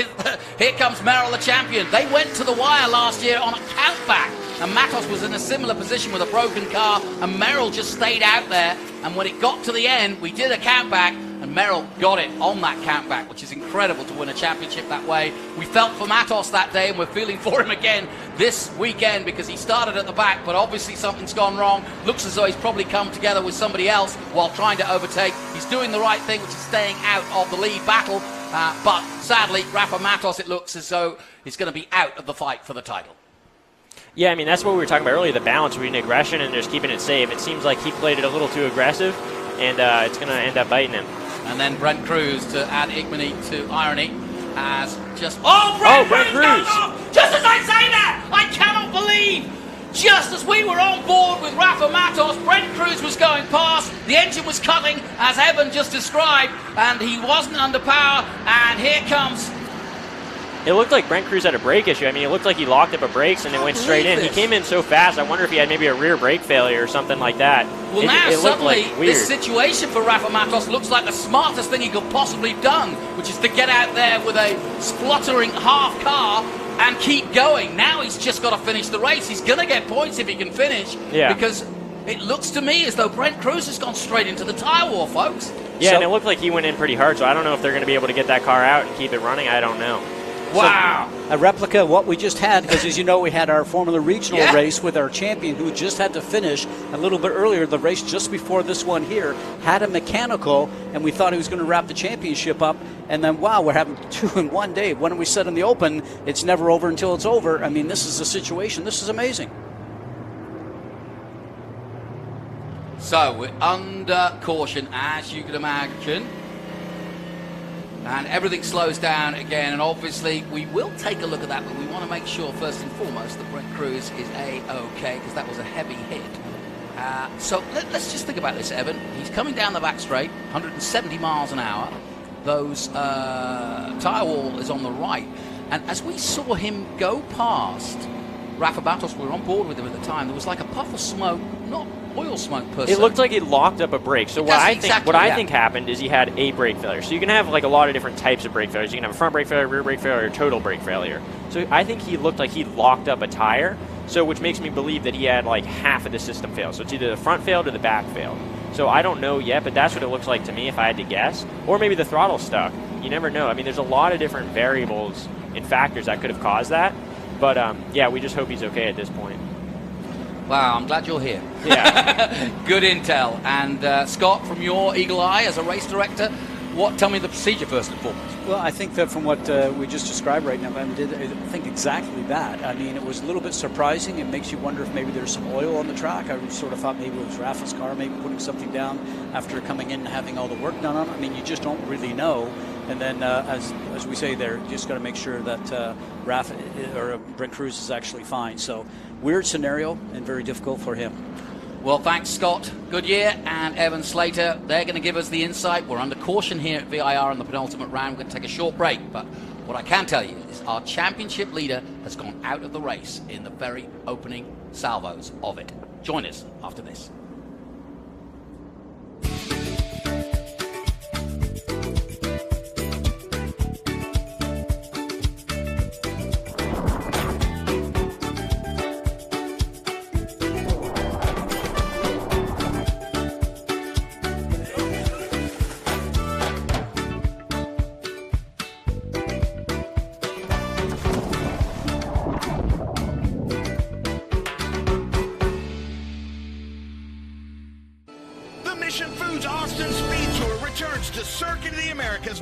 here comes Merrill, the champion. They went to the wire last year on a countback, and Matos was in a similar position with a broken car, and Merrill just stayed out there, and when it got to the end, we did a countback, and Merrill got it on that countback, which is incredible to win a championship that way. We felt for Matos that day, and we're feeling for him again this weekend because he started at the back, but obviously something's gone wrong. Looks as though he's probably come together with somebody else while trying to overtake. He's doing the right thing, which is staying out of the lead battle, but sadly, Rafa Matos, it looks as though is going to be out of the fight for the title. Yeah, I mean, that's what we were talking about earlier, the balance between aggression and just keeping it safe. It seems like he played it a little too aggressive, and it's going to end up biting him. And then Brent Cruz to add ignominy to irony as just... Oh, Brent Cruz! Just as I say that, I cannot believe, just as we were on board with Rafa Matos, Brent Cruz was going past, the engine was cutting, as Evan just described, and he wasn't under power, and here comes... It looked like Brent Cruz had a brake issue. I mean, it looked like he locked up a brakes and it went straight in. He came in so fast, I wonder if he had maybe a rear brake failure or something like that. Well, now suddenly like this situation for Rafa Matos looks like the smartest thing he could possibly have done, which is to get out there with a spluttering half car and keep going. Now he's just got to finish the race. He's going to get points if he can finish, because it looks to me as though Brent Cruz has gone straight into the tire war, folks. Yeah, and it looked like he went in pretty hard, so I don't know if they're going to be able to get that car out and keep it running. I don't know. Wow. So, a replica of what we just had, because as you know, we had our Formula Regional race with our champion who just had to finish a little bit earlier. The race just before this one here had a mechanical, and we thought he was going to wrap the championship up. And then, wow, we're having 2 in one day. When we said in the open, it's never over until it's over. I mean, this is a situation. This is amazing. So we're under caution, as you can imagine. And everything slows down again, and obviously we will take a look at that, but we want to make sure first and foremost that Brent Cruz is A-OK, because that was a heavy hit. So let's just think about this, Evan. He's coming down the back straight, 170 miles an hour. Those tyre wall is on the right. And as we saw him go past Rafa Matos, we were on board with him at the time, there was like a puff of smoke, not oil smoke per se. It looked like he locked up a brake. So what I think happened is he had a brake failure. So you can have like a lot of different types of brake failures. You can have a front brake failure, rear brake failure, or total brake failure. So I think he looked like he locked up a tire. So which makes me believe that he had like half of the system fail. So it's either the front failed or the back failed. So I don't know yet, but that's what it looks like to me if I had to guess. Or maybe the throttle stuck. You never know. I mean, there's a lot of different variables and factors that could have caused that. But yeah, we just hope he's okay at this point. Wow, I'm glad you're here. Yeah. Good intel. And Scott, from your eagle eye as a race director, tell me the procedure first and foremost. Well, I think that from what we just described right now, I think exactly that. I mean, it was a little bit surprising. It makes you wonder if maybe there's some oil on the track. I sort of thought maybe it was Rafa's car, maybe putting something down after coming in and having all the work done on it. I mean, you just don't really know. And then, as we say there, you just got to make sure that Rafa or Brent Cruz is actually fine. So, weird scenario and very difficult for him. Well, thanks, Scott Goodyear and Evan Slater. They're going to give us the insight. We're under caution here at VIR in the penultimate round. We're going to take a short break. But what I can tell you is our championship leader has gone out of the race in the very opening salvos of it. Join us after this.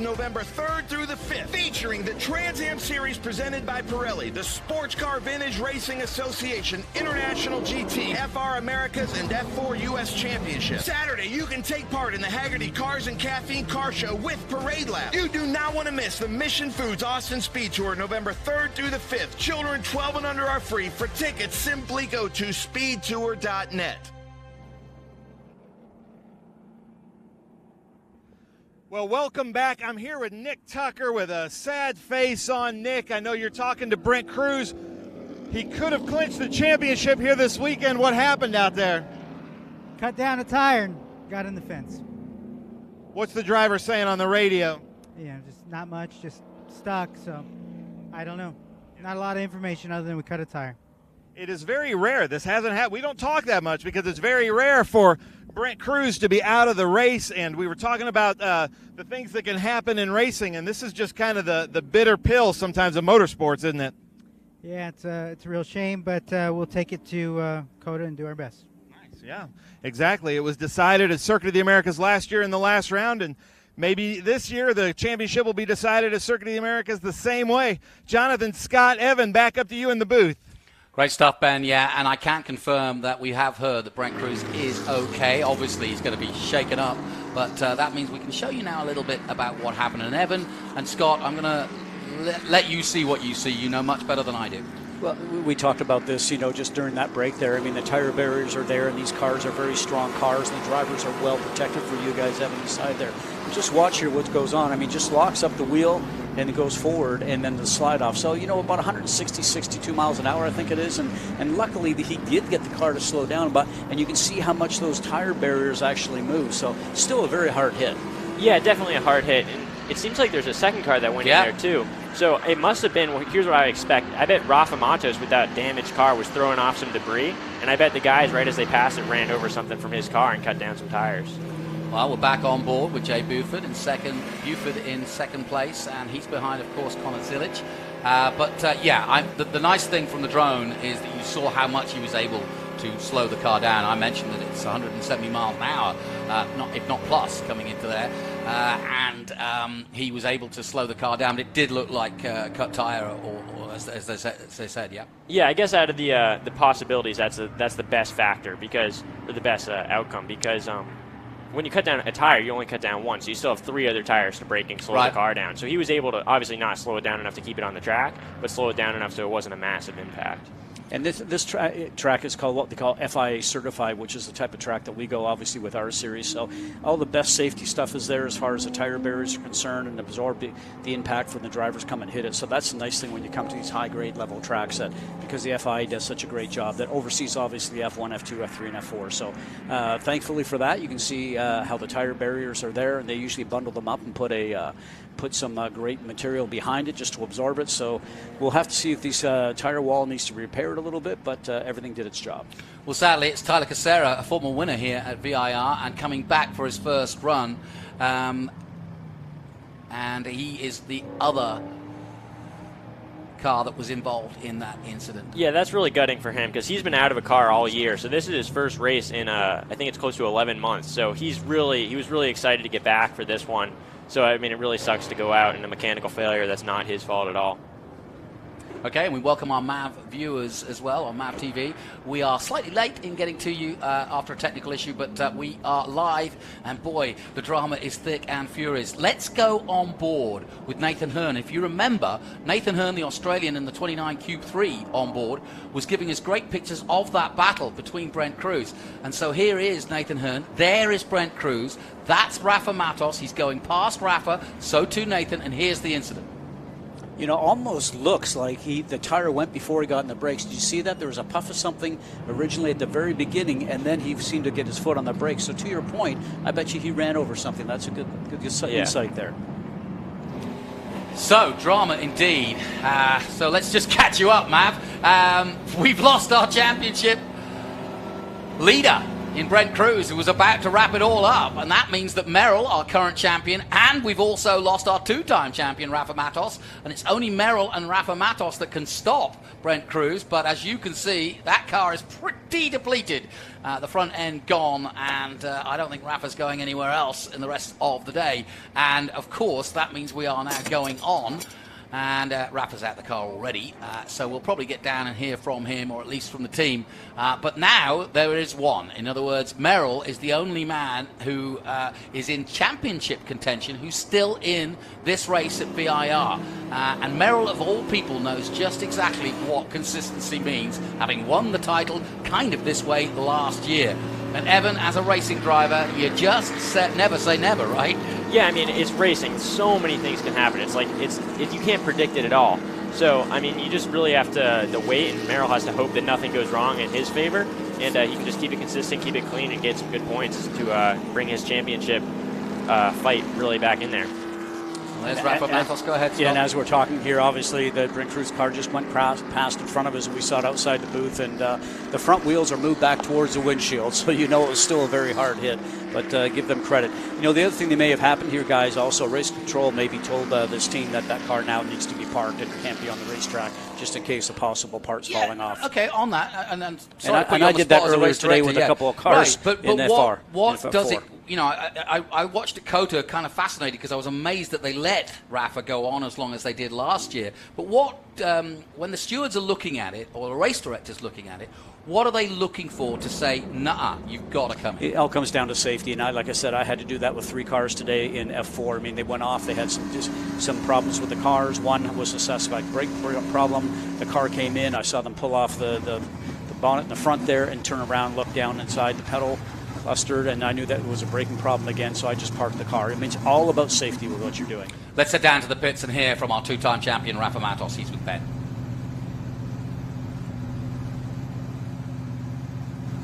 November 3rd through the 5th, featuring the Trans Am Series presented by Pirelli, the Sportscar Vintage Racing Association, International GT, FR Americas, and F4 US Championship. Saturday, you can take part in the Haggerty Cars and Caffeine Car Show with Parade Lab. You do not want to miss the Mission Foods Austin Speed Tour, November 3rd through the 5th. Children 12 and under are free. For tickets, simply go to speedtour.net. Well, welcome back. I'm here with Nick Tucker with a sad face on. Nick, I know you're talking to Brent Cruz. He could have clinched the championship here this weekend. What happened out there? Cut down a tire and got in the fence. What's the driver saying on the radio? Yeah, just not much, just stuck, so I don't know. Not a lot of information other than we cut a tire. It is very rare. This hasn't happened. We don't talk that much because it's very rare for Brent Cruz to be out of the race, and we were talking about the things that can happen in racing, and this is just kind of the bitter pill sometimes of motorsports, isn't it? Yeah, it's a real shame, but we'll take it to COTA and do our best. Nice, yeah, exactly. It was decided at Circuit of the Americas last year in the last round, and Maybe this year the championship will be decided at Circuit of the Americas the same way. Jonathan, Scott, Evan, back up to you in the booth. Great stuff, Ben. Yeah, and I can confirm that we have heard that Brent Cruz is okay. Obviously, he's going to be shaken up, but that means we can show you now a little bit about what happened. And Evan and Scott, I'm going to let you see what you see. You know much better than I do. Well, we talked about this, just during that break there. I mean, the tire barriers are there, and these cars are very strong cars, and the drivers are well protected for you guys having the side there. But just watch here what goes on. I mean, just locks up the wheel, and it goes forward, and then the slide off. So, about 160, 62 miles an hour, I think it is. And luckily, he did get the car to slow down, and you can see how much those tire barriers actually move. So, still a very hard hit. Yeah, definitely a hard hit. And it seems like there's a second car that went in there, too. So it must have been, here's what I expect. I bet Rafa Matos with that damaged car was throwing off some debris, and I bet the guys, right as they passed it, ran over something from his car and cut down some tires. Well, we're back on board with Jay Buford in second. Buford in second place, and he's behind, of course, Connor Zilic. The nice thing from the drone is that you saw how much he was able to slow the car down. I mentioned that it's 170 miles an hour, if not plus, coming into there. And he was able to slow the car down. It did look like cut tire, or as they said, yeah. Yeah, I guess out of the possibilities, that's the best factor or the best outcome, because when you cut down a tire, you only cut down one, so you still have 3 other tires to brake and slow the car down. So he was able to obviously not slow it down enough to keep it on the track, but slow it down enough so it wasn't a massive impact. And this track is called what they call FIA certified, which is the type of track that we go, obviously, with our series. So all the best safety stuff is there as far as the tire barriers are concerned, and absorb the impact from the drivers come and hit it. So that's the nice thing when you come to these high-grade level tracks, that because the FIA does such a great job that oversees, obviously, F1, F2, F3, and F4. So thankfully for that, you can see how the tire barriers are there, and they usually bundle them up and put some great material behind it just to absorb it. So we'll have to see if this tire wall needs to be repaired a little bit, but everything did its job. Well, sadly, it's Tyler Casera, a former winner here at VIR, and coming back for his first run. And he is the other car that was involved in that incident. Yeah, that's really gutting for him, because he's been out of a car all year. So this is his first race in, I think it's close to 11 months. So he was really excited to get back for this one. So, I mean, it really sucks to go out in a mechanical failure that's not his fault at all. Okay, and we welcome our MAV viewers as well on MAV TV. We are slightly late in getting to you after a technical issue, but we are live, and boy, the drama is thick and furious. Let's go on board with Nathan Hearn. If you remember, Nathan Hearn, the Australian in the 29 Cube 3 on board, was giving us great pictures of that battle between Brent Cruz. And so here is Nathan Hearn. There is Brent Cruz. That's Rafa Matos. He's going past Rafa, so too Nathan, and here's the incident. Almost looks like the tire went before he got in the brakes. Did you see that? There was a puff of something originally at the very beginning, and then he seemed to get his foot on the brakes. So to your point, I bet you he ran over something. That's a good insight there. So, drama indeed. So let's just catch you up, Mav. We've lost our championship leader in Brent Cruz, who was about to wrap it all up, and that means that Merrill, our current champion, and we've also lost our 2-time champion Rafa Matos, and it's only Merrill and Rafa Matos that can stop Brent Cruz. But as you can see, that car is pretty depleted, the front end gone, and I don't think Rafa's going anywhere else in the rest of the day. And of course that means we are now going on, and Rafa's out the car already, so we'll probably get down and hear from him, or at least from the team. But now there is one. In other words, Merrill is the only man who is in championship contention who's still in this race at VIR. And Merrill, of all people, knows just exactly what consistency means, having won the title kind of this way last year. And Evan, as a racing driver, you just never say never, right? Yeah, I mean, it's racing. So many things can happen. It's like you can't predict it at all. So, I mean, you just really have to wait, and Merrill has to hope that nothing goes wrong in his favor, and he can just keep it consistent, keep it clean, and get some good points to bring his championship fight really back in there. Well, there's Rafa Matos. Go ahead, Scott. Yeah, and as we're talking here, obviously the Brent Cruz car just went past in front of us, and we saw it outside the booth, and the front wheels are moved back towards the windshield, so it was still a very hard hit, but give them credit. The other thing that may have happened here, guys, also race control maybe told this team that car now needs to be parked and can't be on the racetrack, just in case of possible parts falling off. Okay, on that, and I did that earlier today with a couple of cars right, but in what does it? I watched at COTA kind of fascinated because I was amazed that they let Rafa go on as long as they did last year. But when the stewards are looking at it, or the race director's looking at it, what are they looking for to say, nah, you've got to come in? It all comes down to safety, and like I said, I had to do that with 3 cars today in F4. I mean, they went off. They had some problems with the cars. One was a suspect brake problem. The car came in. I saw them pull off the bonnet in the front there and turn around, look down inside the pedal clustered, and I knew that it was a braking problem again, so I just parked the car. It means all about safety with what you're doing. Let's head down to the pits and hear from our 2-time champion, Rafa Matos. He's with Ben.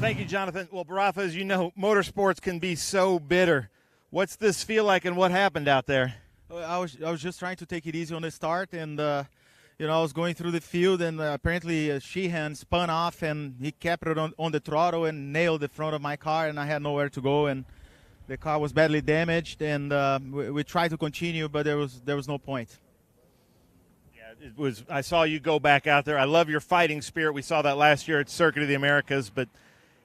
Thank you, Jonathan. Well, Rafa, as you know, motorsports can be so bitter. What's this feel like, and what happened out there? I was just trying to take it easy on the start, and I was going through the field, and apparently Sheehan spun off, and he kept it on the throttle and nailed the front of my car, and I had nowhere to go, and the car was badly damaged, and we tried to continue, but there was no point. Yeah, it was. I saw you go back out there. I love your fighting spirit. We saw that last year at Circuit of the Americas, but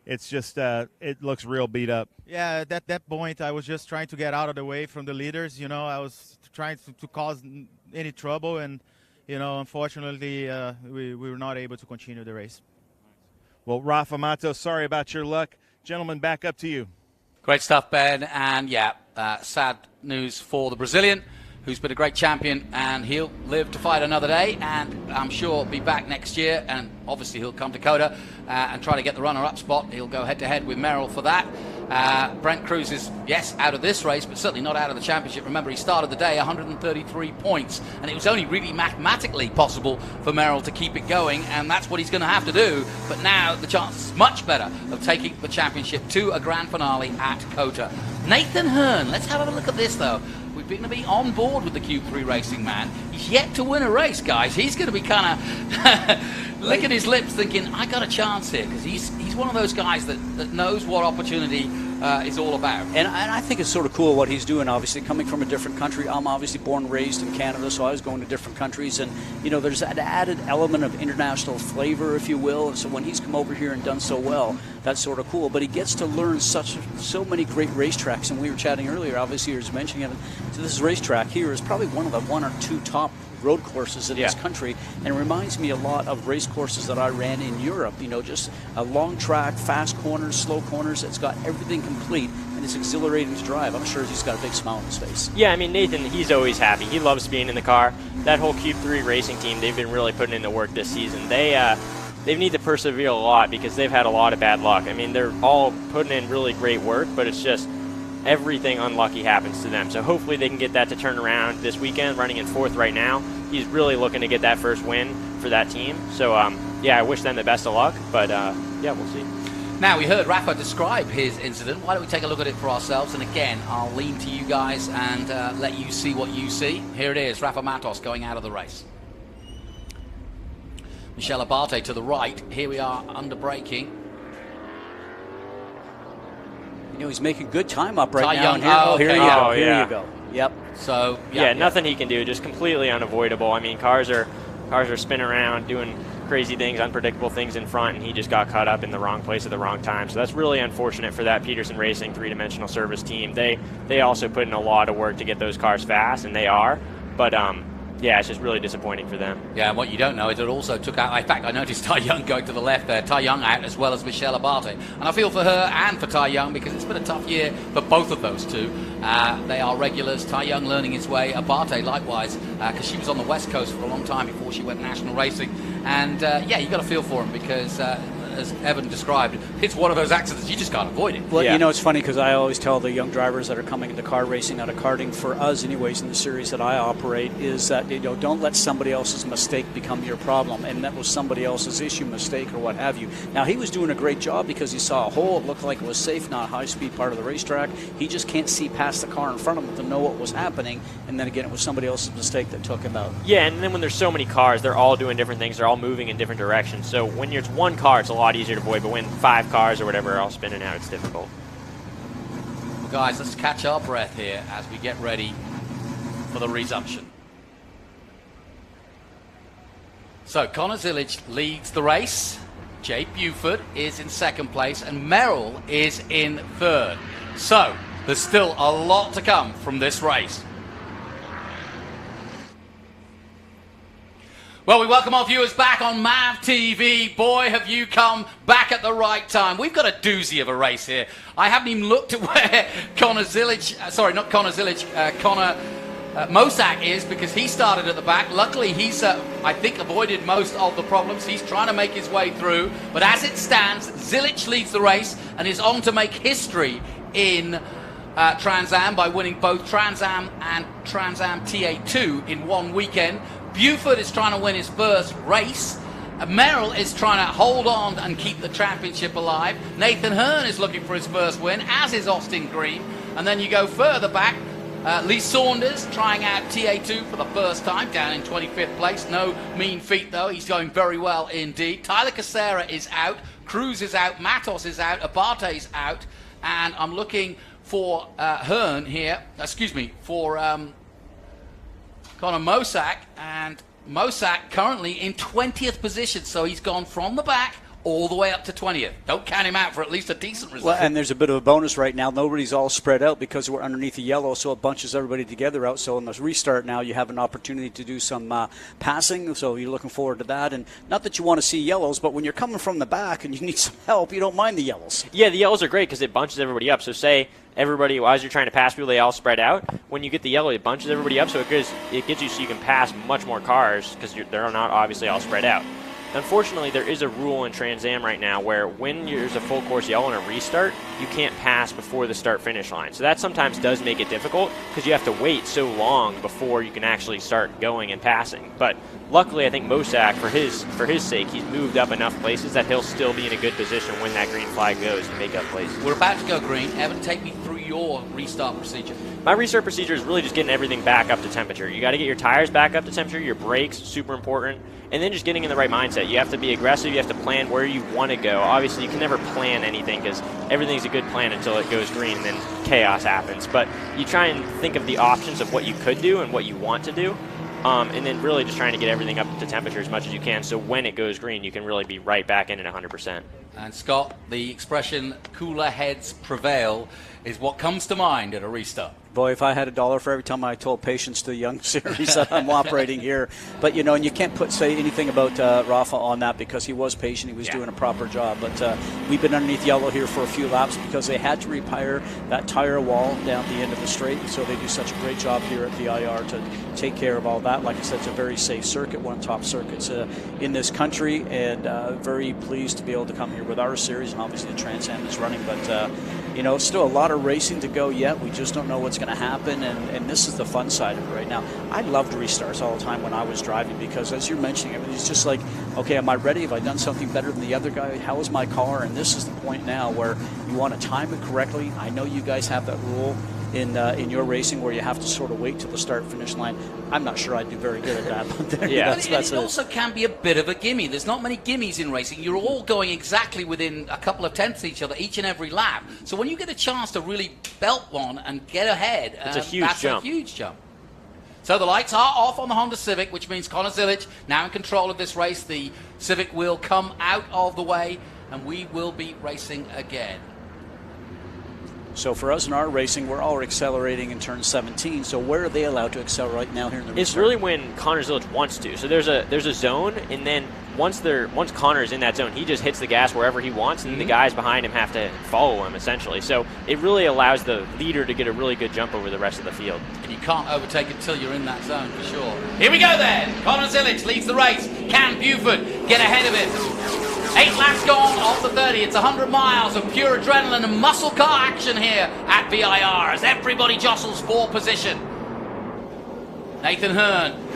it's just it looks real beat up. Yeah, at that point, I was just trying to get out of the way from the leaders. I was trying to cause any trouble, and unfortunately, we were not able to continue the race. Well, Rafa Matos, sorry about your luck. Gentlemen, back up to you. Great stuff, Ben. And sad news for the Brazilian, who's been a great champion, and he'll live to fight another day, and I'm sure be back next year, and obviously he'll come to COTA and try to get the runner-up spot. He'll go head-to-head with Merrill for that. Brent Cruz is, yes, out of this race, but certainly not out of the championship. Remember, he started the day 133 points, and it was only really mathematically possible for Merrill to keep it going, and that's what he's going to have to do. But now the chance is much better of taking the championship to a grand finale at COTA. Nathan Hearn, let's have a look at this, though. We're going to be on board with the Cube 3 Racing man. He's yet to win a race, guys. He's going to be kind of licking his lips thinking, I got a chance here, because he's one of those guys that knows what opportunity is all about. And I think it's sort of cool what he's doing, obviously, coming from a different country. I'm obviously born and raised in Canada, so I was going to different countries. And, there's that added element of international flavor, if you will. And so when he's come over here and done so well, that's sort of cool. But he gets to learn so many great racetracks. And we were chatting earlier, obviously, you were mentioning it. So this racetrack here is probably one of the 1 or 2 top road courses in this country, and it reminds me a lot of race courses that I ran in Europe. Just a long track, fast corners, slow corners. It's got everything complete, and it's exhilarating to drive. I'm sure he's got a big smile on his face. Yeah, I mean, Nathan, he's always happy. He loves being in the car. That whole Cube 3 racing team, they've been really putting in the work this season. They need to persevere a lot because they've had a lot of bad luck. I mean, they're all putting in really great work, but it's just everything unlucky happens to them. So hopefully they can get that to turn around this weekend, running in 4th right now. He's really looking to get that first win for that team. So, I wish them the best of luck, but, we'll see. Now, we heard Rafa describe his incident. Why don't we take a look at it for ourselves? And again, I'll lean to you guys and let you see what you see. Here it is, Rafa Matos going out of the race. Michel Abate to the right. Here we are under braking. He's making good time up right Ty now. Young, Here you go. Yep. So nothing he can do, just completely unavoidable. I mean, cars are spinning around, doing crazy things, unpredictable things in front, and he just got caught up in the wrong place at the wrong time. So that's really unfortunate for that Peterson Racing 3-dimensional service team. They also put in a lot of work to get those cars fast, and they are. But it's just really disappointing for them. Yeah, and what you don't know is it also took out, in fact, I noticed Ty Young going to the left there. Ty Young out as well as Michelle Abate. And I feel for her and for Ty Young because it's been a tough year for both of those two. They are regulars. Ty Young learning his way. Abate likewise, because she was on the West Coast for a long time before she went national racing. And you got to feel for him because as Evan described, it's one of those accidents you just can't avoid it. Well, it's funny because I always tell the young drivers that are coming into car racing out of karting, for us anyways in the series that I operate, is that don't let somebody else's mistake become your problem, and that was somebody else's issue, mistake, or what have you. Now, he was doing a great job because he saw a hole. It looked like it was safe, not a high-speed part of the racetrack. He just can't see past the car in front of him to know what was happening, and then again, it was somebody else's mistake that took him out. Yeah, and then when there's so many cars, they're all doing different things. They're all moving in different directions. So when it's one car, it's a lot easier to avoid, but when 5 cars or whatever are all spinning out, it's difficult. Well, guys, let's catch our breath here as we get ready for the resumption. So Connor Zillage leads the race. Jay Buford is in 2nd place, and Merrill is in 3rd. So There's still a lot to come from this race. Well, we welcome our viewers back on MAV TV. Boy, have you come back at the right time. We've got a doozy of a race here. I haven't even looked at where Connor Mosak is, because he started at the back. Luckily, he's, I think, avoided most of the problems. He's trying to make his way through. But as it stands, Zilic leads the race and is on to make history in Trans Am by winning both Trans Am and Trans Am TA2 in one weekend. Buford is trying to win his first race. Merrill is trying to hold on and keep the championship alive. Nathan Hearn is looking for his first win, as is Austin Green. And then you go further back, Lee Saunders trying out TA2 for the first time, down in 25th place. No mean feat, though. He's going very well indeed. Tyler Casera is out. Cruz is out. Matos is out. Abate's out. And I'm looking for Hearn here. Excuse me, for Connor Mosak, and Mosak currently in 20th position, so he's gone from the back all the way up to 20th. Don't count him out for at least a decent result. Well, and there's a bit of a bonus right now. Nobody's all spread out because we're underneath the yellow, so it bunches everybody together out. So in the restart now, you have an opportunity to do some passing, so you're looking forward to that. And not that you want to see yellows, but when you're coming from the back and you need some help, you don't mind the yellows. Yeah, the yellows are great because it bunches everybody up. So say everybody, as you're trying to pass people, they all spread out. When you get the yellow, it bunches everybody up, so it gets you so you can pass much more cars because they're not obviously all spread out. Unfortunately, there is a rule in Trans Am right now where when there's a full course yellow and a restart, you can't pass before the start-finish line. So that sometimes does make it difficult because you have to wait so long before you can actually start going and passing. But luckily, I think Mosak, for his sake, he's moved up enough places that he'll still be in a good position when that green flag goes to make up places. We're about to go green. Evan, take me through your restart procedure. My restart procedure is really just getting everything back up to temperature. You got to get your tires back up to temperature, your brakes, super important, and then just getting in the right mindset. You have to be aggressive. You have to plan where you want to go. Obviously, you can never plan anything because everything's a good plan until it goes green and then chaos happens. But you try and think of the options of what you could do and what you want to do. And then really just trying to get everything up to temperature as much as you can so when it goes green, you can really be right back in at 100%. And Scott, the expression cooler heads prevail is what comes to mind at a restart. Boy, if I had $1 for every time I told patients to the young series that I'm operating here. But, you know, and you can't say anything about Rafa on that because he was patient. He was doing a proper job. But we've been underneath yellow here for a few laps because they had to repair that tire wall down the end of the straight. So they do such a great job here at VIR to take care of all that. Like I said, it's a very safe circuit, one of the top circuits in this country. And very pleased to be able to come here with our series. And obviously the Trans Am is running. But, you know, still a lot of racing to go yet. We just don't know what's going to happen, and this is the fun side of it right now. I loved restarts all the time when I was driving because, as you're mentioning, it's just like, okay, am I ready? Have I done something better than the other guy? How is my car? And this is the point now where you want to time it correctly. I know you guys have that rule in your racing where you have to sort of wait till the start-finish line. I'm not sure I'd do very good at that. But yeah, it also can be a bit of a gimme. There's not many gimmies in racing. You're all going exactly within a couple of tenths of each other each and every lap. So when you get a chance to really belt one and get ahead, it's a huge jump. A huge jump. So the lights are off on the Honda Civic, which means Connor Zilic now in control of this race. The Civic will come out of the way, and we will be racing again. So for us in our racing, we're all accelerating in turn 17. So where are they allowed to accelerate now here in the restart? It's really when Connor Zilic wants to. So there's a zone, and then once Connor's in that zone, he just hits the gas wherever he wants, and the guys behind him have to follow him essentially. So it really allows the leader to get a really good jump over the rest of the field. And you can't overtake until you're in that zone for sure. Here we go then. Connor Zilic leads the race. Can Buford get ahead of it? 8 laps gone off the 30. It's 100 miles of pure adrenaline and muscle car action here at VIR as everybody jostles for position. Nathan Hearn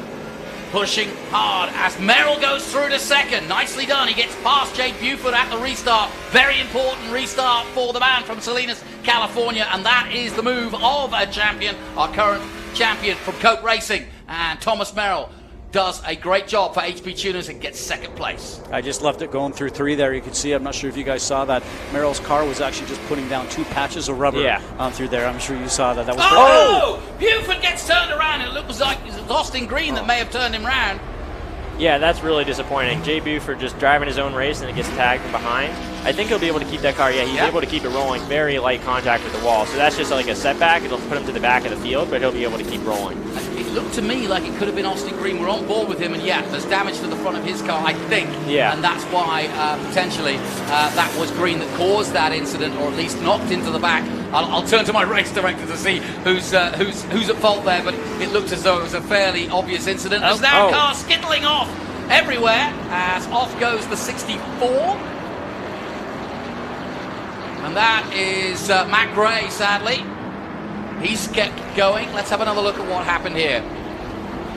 pushing hard as Merrill goes through to second. Nicely done. He gets past Jay Buford at the restart. Very important restart for the man from Salinas, California. And that is the move of a champion, our current champion from Coke Racing. And Thomas Merrill does a great job for HP Tuners and gets second place. I just left it going through 3 there. You can see, I'm not sure if you guys saw that, Merrill's car was actually just putting down 2 patches of rubber through there. I'm sure you saw that. That was Buford gets turned around. It looks like it was Austin Green that may have turned him around. Yeah, that's really disappointing. Jay Buford just driving his own race and it gets tagged from behind. I think he'll be able to keep that car. Yeah, he's able to keep it rolling. Very light contact with the wall. So that's just like a setback. It'll put him to the back of the field, but he'll be able to keep rolling. It looked to me like it could have been Austin Green. We're on board with him, and yeah, there's damage to the front of his car, I think. Yeah. And that's why potentially that was Green that caused that incident, or at least knocked into the back. I'll turn to my race director to see who's at fault there, but it looked as though it was a fairly obvious incident. There's now cars skittling off everywhere as off goes the 64. And that is Matt Gray, sadly. He's kept going. Let's have another look at what happened here.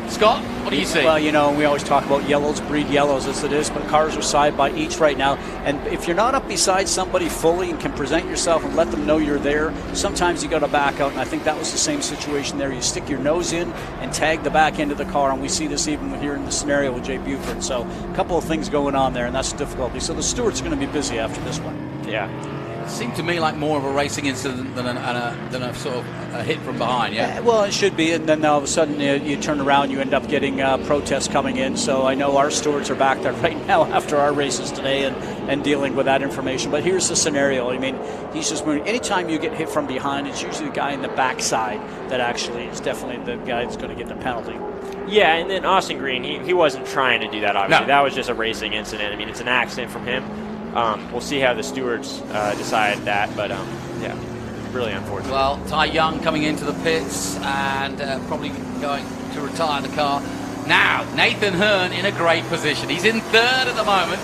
Scott, what do you see? Well, you know, we always talk about yellows breed yellows as it is, but cars are side by each right now. And if you're not up beside somebody fully and can present yourself and let them know you're there, sometimes you got to back out. And I think that was the same situation there. You stick your nose in and tag the back end of the car. And we see this even here in the scenario with Jay Buford. So a couple of things going on there, and that's the difficulty. So the stewards are going to be busy after this one. Yeah. Seemed to me like more of a racing incident than a sort of a hit from behind, yeah? Well, it should be, and then all of a sudden you turn around, you end up getting protests coming in. So I know our stewards are back there right now after our races today and dealing with that information. But here's the scenario. I mean, he's just moving. Anytime you get hit from behind, it's usually the guy in the backside that actually is definitely the guy that's going to get the penalty. Yeah, and then Austin Green, he wasn't trying to do that, obviously. No. That was just a racing incident. I mean, it's an accident from him. We'll see how the stewards decide that, but yeah, really unfortunate. Well, Ty Young coming into the pits and probably going to retire the car. Now, Nathan Hearn in a great position. He's in third at the moment.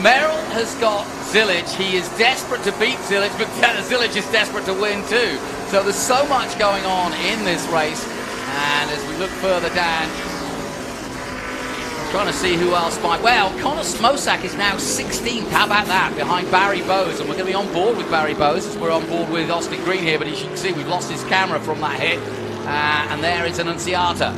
Merrill has got Zilic. He is desperate to beat Zilic, but Zilic is desperate to win too. So there's so much going on in this race. And as we look further down, trying to see who else might. Well, Connor Smosak is now 16th. How about that? Behind Barry Bowes. And we're going to be on board with Barry Bowes as we're on board with Austin Green here. But as you can see, we've lost his camera from that hit. And there is Annunziata.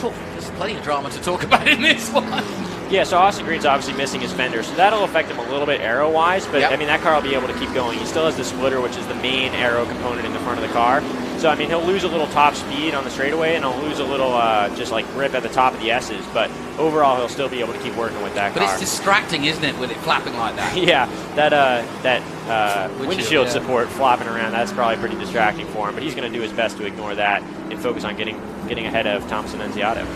There's plenty of drama to talk about in this one. Yeah, so Austin Green's obviously missing his fender, so that'll affect him a little bit aero-wise, but I mean, that car will be able to keep going. He still has the splitter, which is the main aero component in the front of the car. So, I mean, he'll lose a little top speed on the straightaway, and he'll lose a little just like grip at the top of the S's, but overall, he'll still be able to keep working with that car. But it's distracting, isn't it, with it flapping like that? Yeah, that windshield support flopping around, that's probably pretty distracting for him, but he's going to do his best to ignore that and focus on getting ahead of Thompson Annunziata.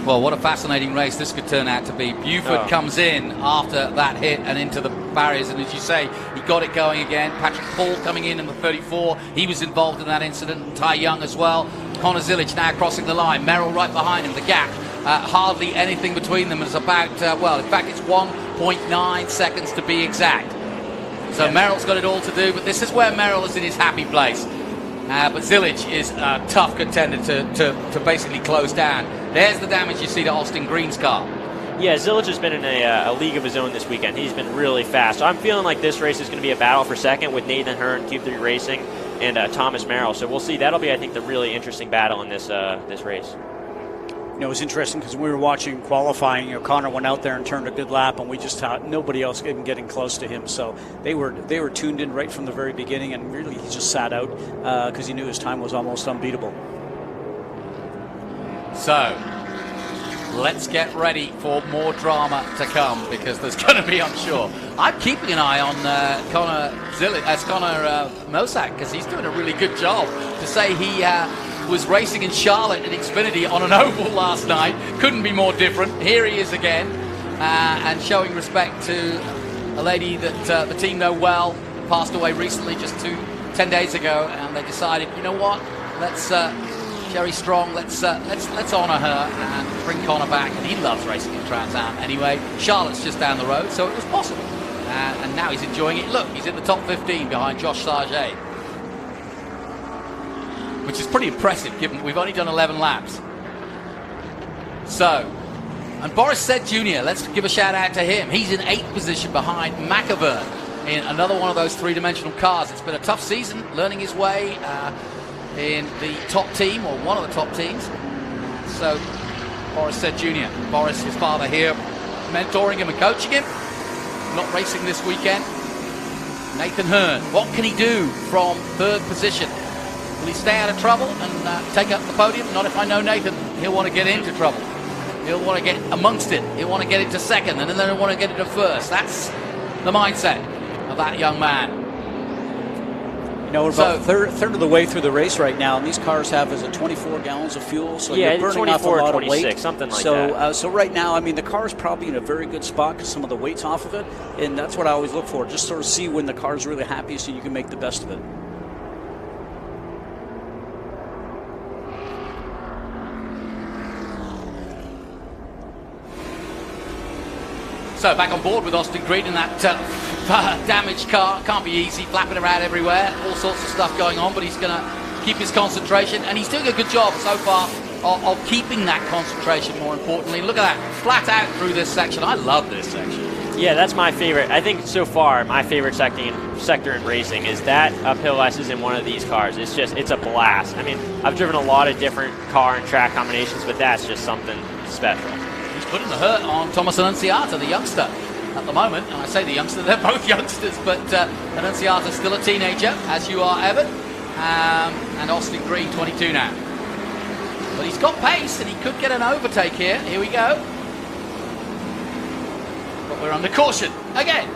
Well, what a fascinating race this could turn out to be. Buford comes in after that hit and into the barriers, and as you say, he got it going again. Patrick Paul coming in the 34. He was involved in that incident, and Ty Young as well. Connor Zilic now crossing the line. Merrill right behind him. The gap, hardly anything between them. It's about, well, in fact, it's 1.9 seconds to be exact. So Merrill's got it all to do, but this is where Merrill is in his happy place. But Zilic is a tough contender to basically close down. There's the damage you see to Austin Green's car. Yeah, Zilic has been in a league of his own this weekend. He's been really fast. So I'm feeling like this race is going to be a battle for second with Nathan Hearn, Q3 Racing, and Thomas Merrill. So we'll see. That'll be, I think, the really interesting battle in this race. You know, it was interesting because when we were watching qualifying, you know, Connor went out there and turned a good lap, and we just thought nobody else even getting close to him. So they were tuned in right from the very beginning, and really he just sat out because he knew his time was almost unbeatable. So let's get ready for more drama to come, because there's going to be, I'm sure. I'm keeping an eye on Connor Mosak, because he's doing a really good job. To say he was racing in Charlotte in Xfinity on an oval last night couldn't be more different. Here he is again, and showing respect to a lady that the team know well, passed away recently, just 10 days ago, and they decided, you know what, let's Sherry Strong, let's honour her and bring Connor back. And he loves racing in Trans Am anyway. Charlotte's just down the road, so it was possible. And now he's enjoying it. Look, he's in the top 15 behind Josh Sargent, which is pretty impressive given we've only done 11 laps. So, and Boris Said Jr., let's give a shout out to him. He's in 8th position behind McAvern in another one of those three-dimensional cars. It's been a tough season, learning his way in the top team, or one of the top teams. So, Boris Said Jr., Boris, his father here, mentoring him and coaching him. Not racing this weekend. Nathan Hearn, what can he do from 3rd position? Will he stay out of trouble and take up the podium? Not if I know Nathan. He'll want to get into trouble. He'll want to get amongst it. He'll want to get it to second, and then he'll want to get it to first. That's the mindset of that young man. You know, we're about third of the way through the race right now, and these cars have 24 gallons of fuel, so yeah, you're burning 24, off a lot 26, of weight. something like so, that. So right now, I mean, the car is probably in a very good spot because some of the weight's off of it, and that's what I always look for, just sort of see when the car's really happy so you can make the best of it. So back on board with Austin Green in that damaged car. Can't be easy, flapping around everywhere, all sorts of stuff going on, but he's going to keep his concentration, and he's doing a good job so far of keeping that concentration, more importantly. Look at that, flat out through this section. I love this section. Yeah, that's my favorite. I think so far my favorite sector in racing is that uphill S's in one of these cars. It's a blast. I mean, I've driven a lot of different car and track combinations, but that's just something special. He's putting the hurt on Thomas Annunziata, the youngster, at the moment. And I say the youngster, they're both youngsters, but Annunziata's still a teenager, as you are, Evan. And Austin Green, 22 now. But he's got pace, and he could get an overtake here. Here we go. But we're under caution again.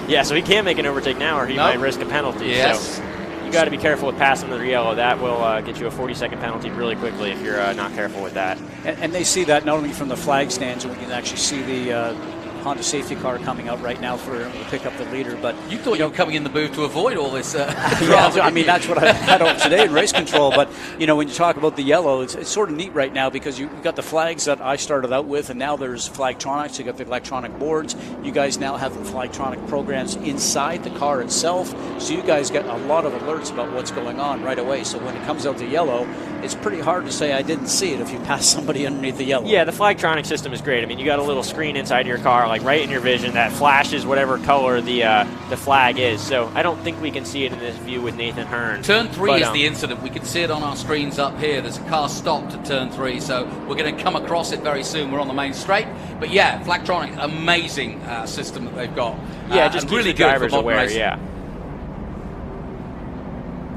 Yeah, so he can't make an overtake now, or he might risk a penalty. Yes. So you got to be careful with passing the yellow. That will get you a 40-second penalty really quickly if you're not careful with that. And they see that not only from the flag stands, we can actually see the Honda safety car coming out right now to pick up the leader. But you thought you were coming in the booth to avoid all this yeah, I mean, that's what I had on today in race control. But, you know, when you talk about the yellow, it's sort of neat right now because you've got the flags that I started out with, and now there's Flagtronics. You got the electronic boards. You guys now have the Flagtronic programs inside the car itself. So you guys get a lot of alerts about what's going on right away. So when it comes out to yellow, it's pretty hard to say I didn't see it if you pass somebody underneath the yellow. Yeah, the Flagtronic system is great. I mean, you got a little screen inside your car, like right in your vision, that flashes whatever color the flag is. So I don't think we can see it in this view with Nathan Hearn. Turn 3 is the incident. We can see it on our screens up here. There's a car stopped at turn 3, so we're going to come across it very soon. We're on the main straight. But yeah, Flagtronic, amazing system that they've got. Yeah, just keeps really the drivers good for aware, racing. yeah.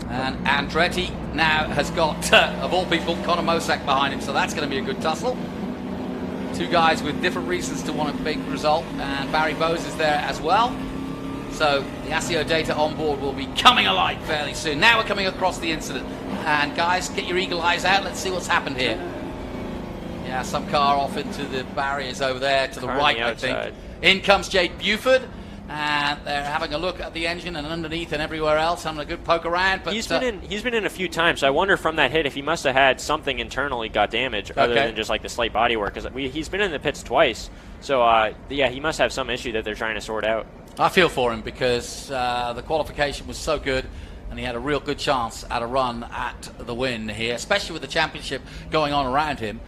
And Andretti now has got, of all people, Conor Mosak behind him, so that's going to be a good tussle. Two guys with different reasons to want a big result, and Barry Bowes is there as well. So the ASIO data on board will be coming alive fairly soon. Now we're coming across the incident. And guys, get your eagle eyes out. Let's see what's happened here. Yeah, some car off into the barriers over there to the right, I think. In comes Jade Buford. And they're having a look at the engine and underneath and everywhere else, having a good poke around. But he's been in a few times, so I wonder from that hit if he must have had something internally got damaged other than just like the slight body work. Because he's been in the pits twice, so yeah, he must have some issue that they're trying to sort out. I feel for him because the qualification was so good, and he had a real good chance at a run at the win here, especially with the championship going on around him.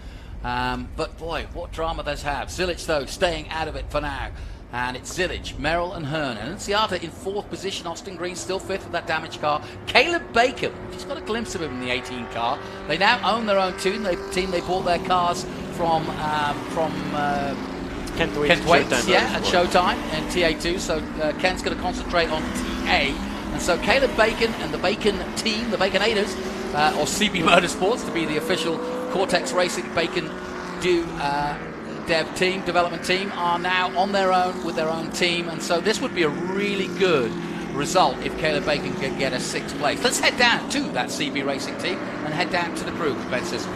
But boy, what drama those have. Zilich, though, staying out of it for now. And it's Zilich, Merrill and Hearn. And Annunziata in 4th position. Austin Green still 5th with that damaged car. Caleb Bacon, just got a glimpse of him in the 18 car. They now own their own team. They bought their cars from Kent Thwaites, at Showtime and TA2. So Kent's going to concentrate on TA. And so Caleb Bacon and the Bacon team, the Baconators, or CB Motorsports to be the official Cortex Racing Bacon development team, are now on their own with their own team. And so this would be a really good result if Caleb Bacon could get a 6th place. Let's head down to that CB Racing team and head down to the crew, Ben Sisson.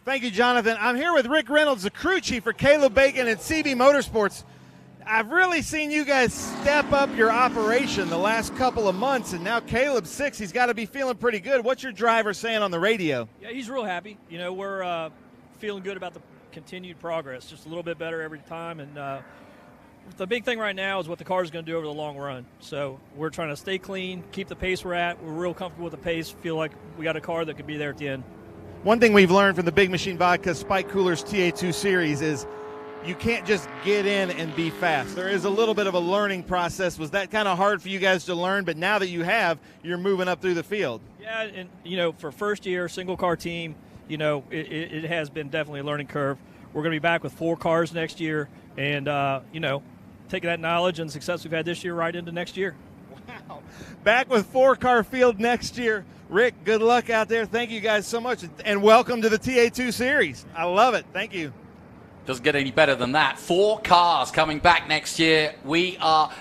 Thank you, Jonathan. I'm here with Rick Reynolds, the crew chief for Caleb Bacon and CB Motorsports. I've really seen you guys step up your operation the last couple of months, and now Caleb's 6th. He's got to be feeling pretty good. What's your driver saying on the radio? Yeah, he's real happy. You know, we're feeling good about the continued progress, just a little bit better every time. And the big thing right now is what the car is going to do over the long run. So we're trying to stay clean, keep the pace we're at. We're real comfortable with the pace, feel like we got a car that could be there at the end. One thing we've learned from the Big Machine Vodka Spike Coolers TA2 series is you can't just get in and be fast. There is a little bit of a learning process. Was that kind of hard for you guys to learn? But now that you have, you're moving up through the field. Yeah, and, you know, for first year, single car team, you know, it has been definitely a learning curve. We're going to be back with 4 cars next year and, you know, taking that knowledge and success we've had this year right into next year. Back with 4-car field next year. Rick, good luck out there. Thank you guys so much, and welcome to the TA2 Series. I love it. Thank you. Doesn't get any better than that. 4 cars coming back next year.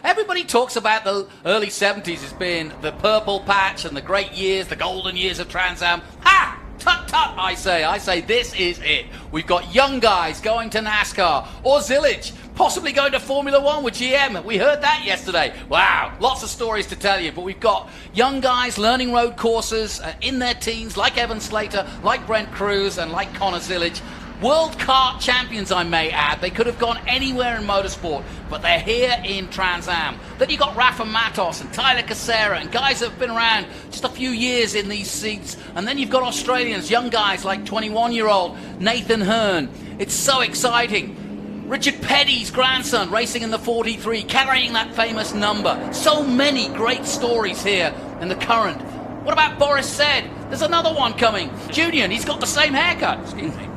Everybody talks about the early 70s as being the purple patch and the great years, the golden years of Trans Am. Ha! Tut tut, I say this is it. We've got young guys going to NASCAR, or Zillage, possibly going to Formula One with GM. We heard that yesterday. Wow, lots of stories to tell you, but we've got young guys learning road courses in their teens, like Evan Slater, like Brent Cruz, and like Connor Zillage. World kart champions, I may add. They could have gone anywhere in motorsport, but they're here in Trans Am. Then you've got Rafa Matos and Tyler Casera and guys that have been around just a few years in these seats. And then you've got Australians, young guys like 21-year-old Nathan Hearn. It's so exciting. Richard Petty's grandson racing in the 43, carrying that famous number. So many great stories here in the current. What about Boris Said? There's another one coming. Junior, he's got the same haircut. Excuse me.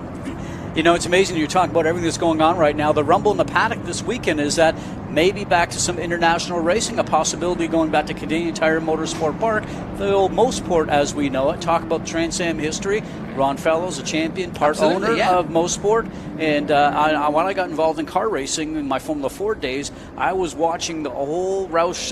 You know, it's amazing you talk about everything that's going on right now. The rumble in the paddock this weekend is that maybe back to some international racing, a possibility going back to Canadian Tire Motorsport Park, the old Mosport as we know it. Talk about Trans Am history. Ron Fellows, a champion, part owner of Mosport. And when I got involved in car racing in my Formula 4 days, I was watching the whole Roush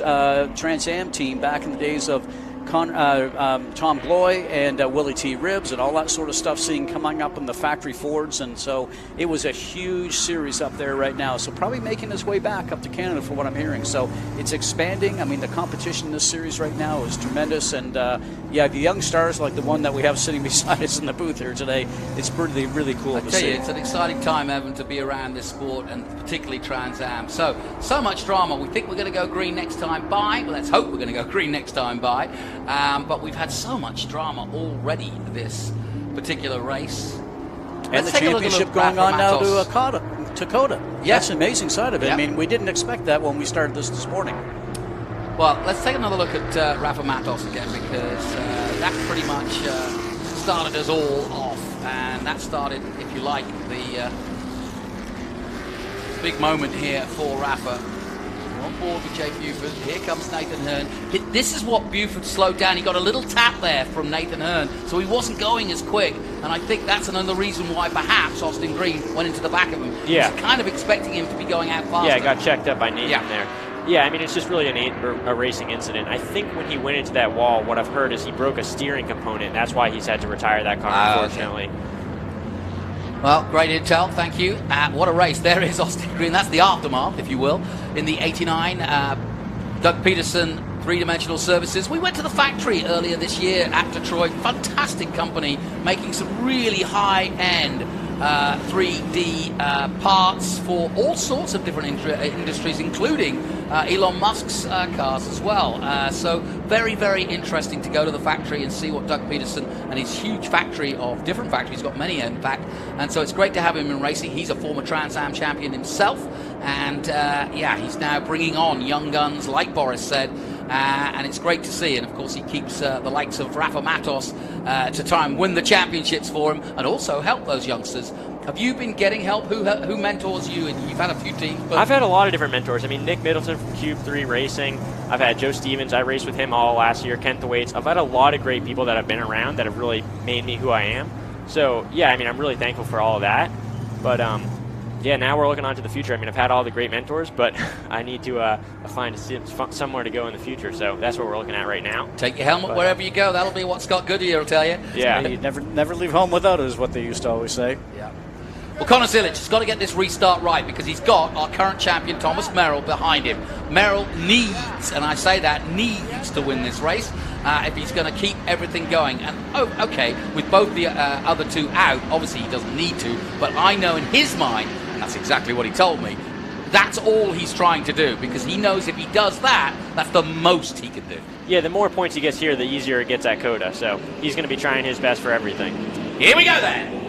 Trans Am team back in the days of Tom Bloy and Willie T. Ribbs and all that sort of stuff coming up in the factory Fords, and so it was a huge series up there right now, so probably making its way back up to Canada for what I'm hearing. So it's expanding. I mean, the competition in this series right now is tremendous, and the young stars like the one that we have sitting beside us in the booth here today, it's really cool to see. It's an exciting time, Evan, to be around this sport, and particularly Trans Am. So much drama. We think we're going to go green next time by. Well, let's hope we're going to go green next time by. But we've had so much drama already this particular race. And the championship going on now to Coda. Yeah. That's the amazing side of it. Yeah. I mean, we didn't expect that when we started this morning. Well, let's take another look at Rafa Matos again, because that pretty much started us all off. And that started, if you like, the big moment here for Rafa. On board with Jay Buford. Here comes Nathan Hearn. This is what Buford slowed down. He got a little tap there from Nathan Hearn, so he wasn't going as quick. And I think that's another reason why perhaps Austin Green went into the back of him. Yeah. He was kind of expecting him to be going out faster. Yeah, got checked up by Nathan there. Yeah, I mean, it's just really a racing incident. I think when he went into that wall, what I've heard is he broke a steering component. That's why he's had to retire that car, unfortunately. Okay. Well, great intel, thank you. What a race. There is Austin Green. That's the aftermath, if you will, in the 89. Doug Peterson, Three-Dimensional Services. We went to the factory earlier this year at Detroit. Fantastic company, making some really high-end 3D parts for all sorts of different industries, including Elon Musk's cars as well. So very, very interesting to go to the factory and see what Doug Peterson and his huge factory of different factories, got many in fact, and so it's great to have him in racing. He's a former Trans Am champion himself, and he's now bringing on young guns like Boris said, and it's great to see. And of course he keeps the likes of Rafa Matos to try and win the championships for him and also help those youngsters. Have you been getting help? Who mentors you? And you've had a few teams. But I've had a lot of different mentors. I mean, Nick Middleton from Cube 3 Racing. I've had Joe Stevens. I raced with him all last year. Kent Thwaites. I've had a lot of great people that have been around that have really made me who I am. So, yeah, I mean, I'm really thankful for all of that. But, now we're looking on to the future. I mean, I've had all the great mentors, but I need to find somewhere to go in the future. So that's what we're looking at right now. Take your helmet wherever you go. That'll be what Scott Goodyear will tell you. Yeah. You never leave home without it is what they used to always say. Yeah. Well, Connor Zillage has got to get this restart right because he's got our current champion, Thomas Merrill, behind him. Merrill needs, and I say that, needs to win this race if he's going to keep everything going. And, with both the other two out, obviously he doesn't need to, but I know in his mind, and that's exactly what he told me, that's all he's trying to do because he knows if he does that, that's the most he can do. Yeah, the more points he gets here, the easier it gets at Coda. So he's going to be trying his best for everything. Here we go then.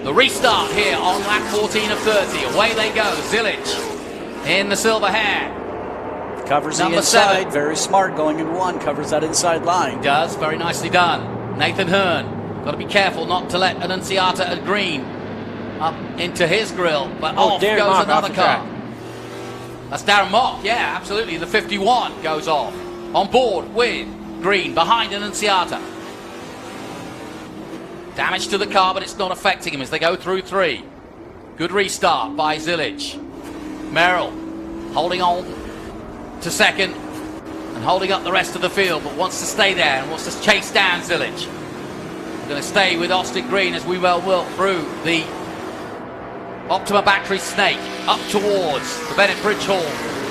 The restart here on lap 14 of 30. Away they go. Zillage in the silver hair. Covers Number the inside. 7. Very smart going in one. Covers that inside line. Does. Very nicely done. Nathan Hearn. Got to be careful not to let Annunziata and Green up into his grill. But off Darren goes Mock another off the car. track. That's Darren Mock. Yeah, absolutely. The 51 goes off. On board with Green behind Annunziata. Damage to the car, but it's not affecting him as they go through 3. Good restart by Zilic. Merrill holding on to second and holding up the rest of the field, but wants to stay there and wants to chase down Zilic. Going to stay with Austin Green as we well will through the Optima Battery Snake up towards the Bennett Bridge Hall.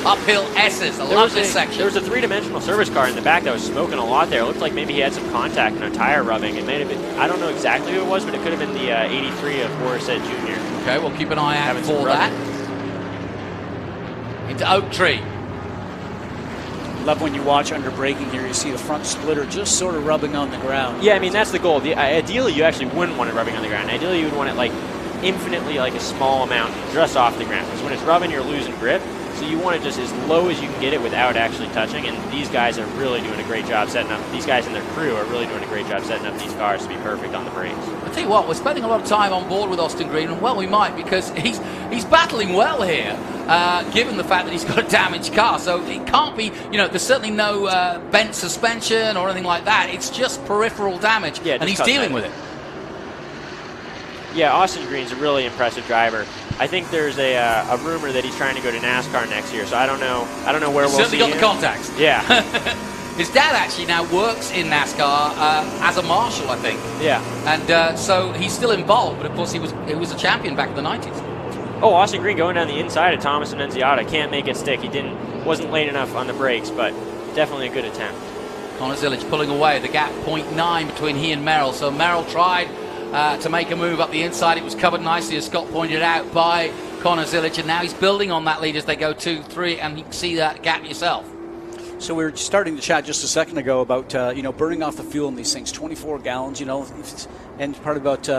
Uphill S's. I love this section. There was a 3-dimensional service car in the back that was smoking a lot there. It looked like maybe he had some contact and a tire rubbing. It may have been, I don't know exactly who it was, but it could have been the 83 of Morissette Jr. Okay, we'll keep an eye out for that. Into Oak Tree. Love when you watch under braking here, you see the front splitter just sort of rubbing on the ground. Yeah, I mean, that's the goal. Ideally, you actually wouldn't want it rubbing on the ground. Ideally, you would want it like infinitely like a small amount just off the ground. Because when it's rubbing, you're losing grip. So you want it just as low as you can get it without actually touching. And these guys are really doing a great job setting up. These guys and their crew are really doing a great job setting up these cars to be perfect on the brakes. I tell you what, we're spending a lot of time on board with Austin Green, and well, we might, because he's battling well here, given the fact that he's got a damaged car. So it can't be, there's certainly no bent suspension or anything like that. It's just peripheral damage, and he's dealing with it. Yeah, Austin Green's a really impressive driver. I think there's a rumor that he's trying to go to NASCAR next year, so I don't know where we'll see him. Certainly got the contacts. Yeah. His dad actually now works in NASCAR as a marshal, I think. Yeah. And so he's still involved, but of course he was a champion back in the 90s. Oh, Austin Green going down the inside of Thomas and Annunziata. Can't make it stick. Wasn't late enough on the brakes, but definitely a good attempt. Connor Zilic pulling away. The gap 0.9 between he and Merrill. So Merrill tried to make a move up the inside. It was covered nicely, as Scott pointed out, by Connor Zilic, and now he's building on that lead as they go 2-3, and you can see that gap yourself. So we were starting to chat just a second ago about burning off the fuel in these things, 24 gallons, and part about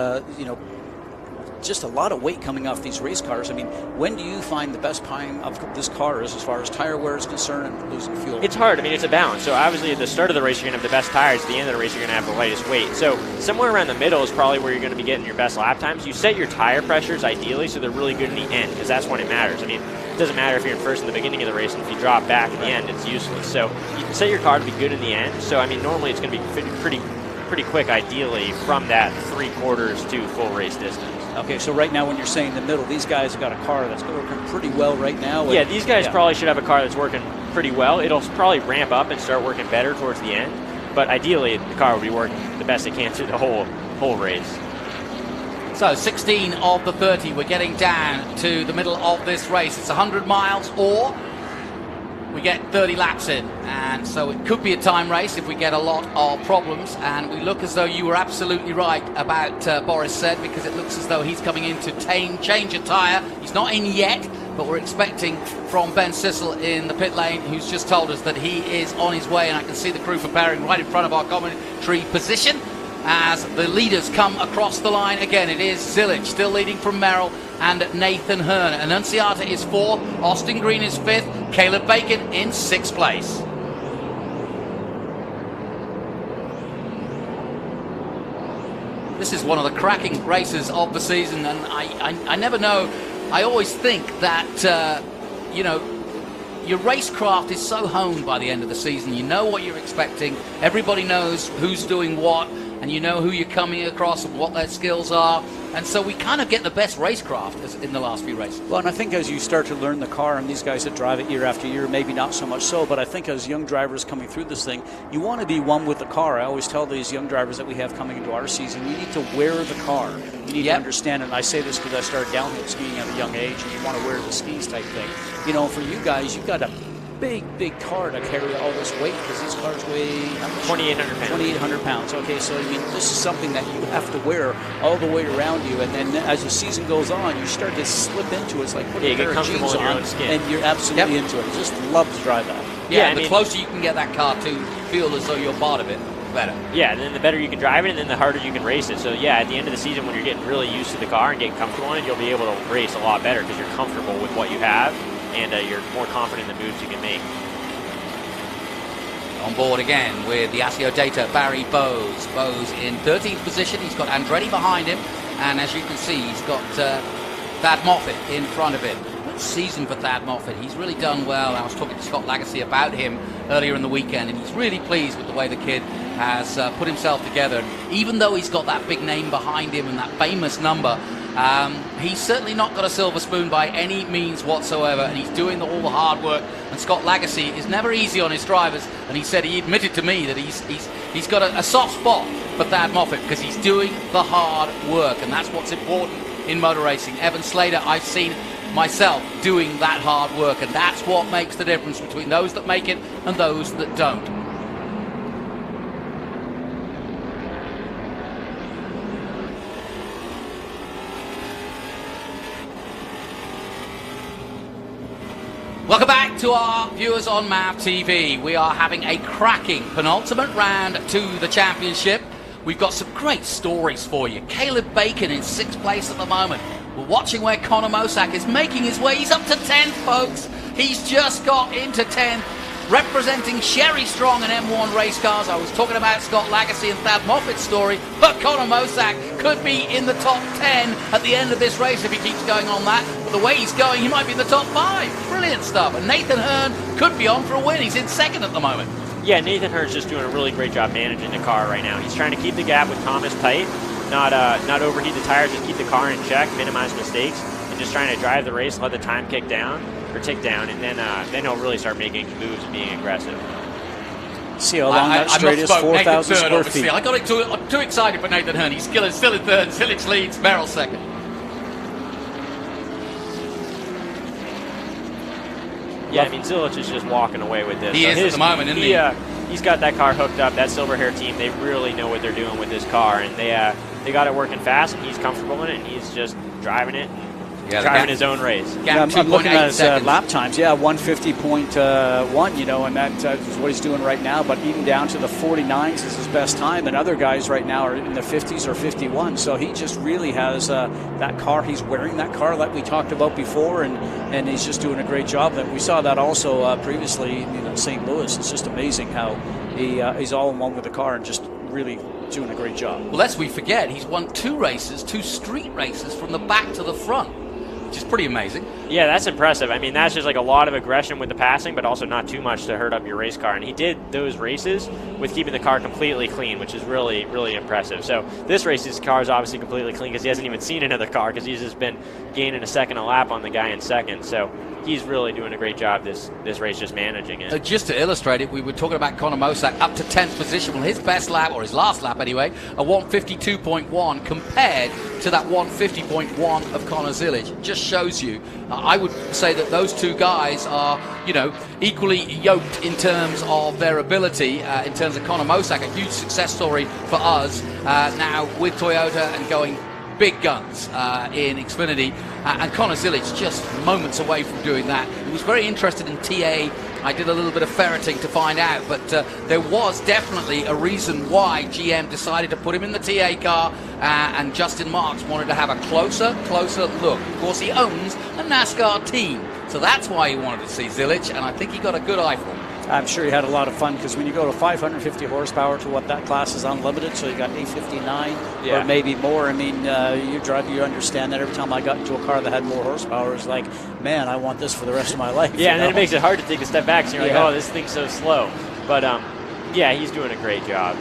just a lot of weight coming off these race cars. I mean, when do you find the best time of this car is as far as tire wear is concerned and losing fuel? It's hard. I mean, it's a balance. So obviously at the start of the race, you're going to have the best tires. At the end of the race, you're going to have the lightest weight. So somewhere around the middle is probably where you're going to be getting your best lap times. You set your tire pressures ideally so they're really good in the end, because that's when it matters. I mean, it doesn't matter if you're in first in the beginning of the race, and if you drop back in the end, it's useless. So you can set your car to be good in the end. So, I mean, normally it's going to be pretty quick, ideally, from that 3/4 to full race distance. Okay, so right now when you're saying the middle, these guys have got a car that's working pretty well right now. Yeah, these guys probably should have a car that's working pretty well. It'll probably ramp up and start working better towards the end. But ideally, the car will be working the best it can through the whole race. So 16 of the 30, we're getting down to the middle of this race. It's 100 miles or we get 30 laps in, and so it could be a time race if we get a lot of problems. And we look as though you were absolutely right about Boris said, because it looks as though he's coming in to change a tyre. He's not in yet, but we're expecting from Ben Sissel in the pit lane, who's just told us that he is on his way, and I can see the crew preparing right in front of our commentary position as the leaders come across the line. Again, it is Zilic still leading from Merrill and Nathan Hearn. Annunziata is 4th, Austin Green is 5th, Caleb Bacon in 6th place. This is one of the cracking races of the season, and I never know. I always think that, your racecraft is so honed by the end of the season. You know what you're expecting. Everybody knows who's doing what, and you know who you're coming across and what their skills are. And so we kind of get the best racecraft in the last few races. Well, and I think as you start to learn the car, and these guys that drive it year after year, maybe not so much so, but I think as young drivers coming through this thing, you want to be one with the car. I always tell these young drivers that we have coming into our season, you need to wear the car. You need to understand, and I say this because I started downhill skiing at a young age, and you want to wear the skis type thing. For you guys, you've got a big car to carry all this weight, because these cars weigh 2,800 pounds. 2,800 pounds. Okay, so this is something that you have to wear all the way around you, and then as the season goes on, you start to slip into it. It's like putting a pair of jeans on, and you're absolutely into it. I just love to drive that. Yeah, the closer you can get that car to feel as though you're part of it, the better. Yeah, and then the better you can drive it, and then the harder you can race it. So yeah, at the end of the season, when you're getting really used to the car and getting comfortable in it, you'll be able to race a lot better because you're comfortable with what you have, and you're more confident in the moves you can make. On board again with the ASIO data, Barry Bowes. Bowes in 13th position. He's got Andretti behind him, and as you can see, he's got Thad Moffitt in front of him. season for Thad Moffitt. He's really done well. I was talking to Scott Lagacy about him earlier in the weekend, and he's really pleased with the way the kid has put himself together. Even though he's got that big name behind him and that famous number, he's certainly not got a silver spoon by any means whatsoever, and he's doing all the hard work. And Scott Lagacy is never easy on his drivers, and he admitted to me that he's got a soft spot for Thad Moffitt because he's doing the hard work, and that's what's important in motor racing. Evan Slater, I've seen myself doing that hard work, and that's what makes the difference between those that make it and those that don't. Welcome back to our viewers on MAV TV. We are having a cracking penultimate round to the championship. We've got some great stories for you. Caleb Bacon in 6th place at the moment. We're watching where Connor Mosack is making his way. He's up to 10th, folks. He's just got into 10th. Representing Sherry Strong and M1 race cars. I was talking about Scott Lagacy and Thad Moffitt's story, but Connor Mosack could be in the top 10 at the end of this race if he keeps going on that. But the way he's going, he might be in the top 5. Brilliant stuff. And Nathan Hearn could be on for a win. He's in 2nd at the moment. Yeah, Nathan Hearn's just doing a really great job managing the car right now. He's trying to keep the gap with Thomas tight, not overheat the tires, just keep the car in check, minimize mistakes, and just trying to drive the race, let the time tick down, and then he'll really start making moves and being aggressive. See how long that straight is, 4,000 square feet. I got too excited for Nathan Hearn. He's still in 3rd. Zilic leads, Merrill 2nd. Yeah, I mean, Zilic is just walking away with this. He is at the moment, isn't he? He's got that car hooked up. That silver hair team, they really know what they're doing with this car, and they got it working fast, and he's comfortable in it, and he's just driving it, driving his own race. Yeah, I'm looking at his lap times. Yeah, 150.1, you know, and that is what he's doing right now. But even down to the 49s is his best time, and other guys right now are in the 50s or 51. So he just really has that car. He's wearing that car like we talked about before, and he's just doing a great job. And we saw that also previously in St. Louis. It's just amazing how he's all in one with the car and just really doing a great job. Well, lest we forget, he's won 2 races, 2 street races from the back to the front, which is pretty amazing. Yeah, that's impressive. I mean, that's just like a lot of aggression with the passing, but also not too much to hurt up your race car. And he did those races with keeping the car completely clean, which is really, really impressive. So this race, his car is obviously completely clean because he hasn't even seen another car because he's just been gaining a second a lap on the guy in 2nd. So he's really doing a great job this race, just managing it. Just to illustrate it, we were talking about Connor Mosack up to 10th position. Well, his best lap, or his last lap anyway, a 152.1 compared to that 150.1 of Connor Zilic. Just shows you. I would say that those 2 guys are, you know, equally yoked in terms of their ability. In terms of Connor Mosack, a huge success story for us now with Toyota and going big guns in Xfinity, and Connor Zilic just moments away from doing that. He was very interested in TA. I did a little bit of ferreting to find out, but there was definitely a reason why GM decided to put him in the TA car, and Justin Marks wanted to have a closer look. Of course, he owns a NASCAR team, so that's why he wanted to see Zilic, and I think he got a good eye for him. I'm sure he had a lot of fun because when you go to 550 horsepower to what that class is unlimited, so you got 859 or maybe more. I mean, you drive, you understand that. Every time I got into a car that had more horsepower, it's like, man, I want this for the rest of my life. Yeah, and then it makes it hard to take a step back. So you're like, oh, this thing's so slow. But yeah, he's doing a great job.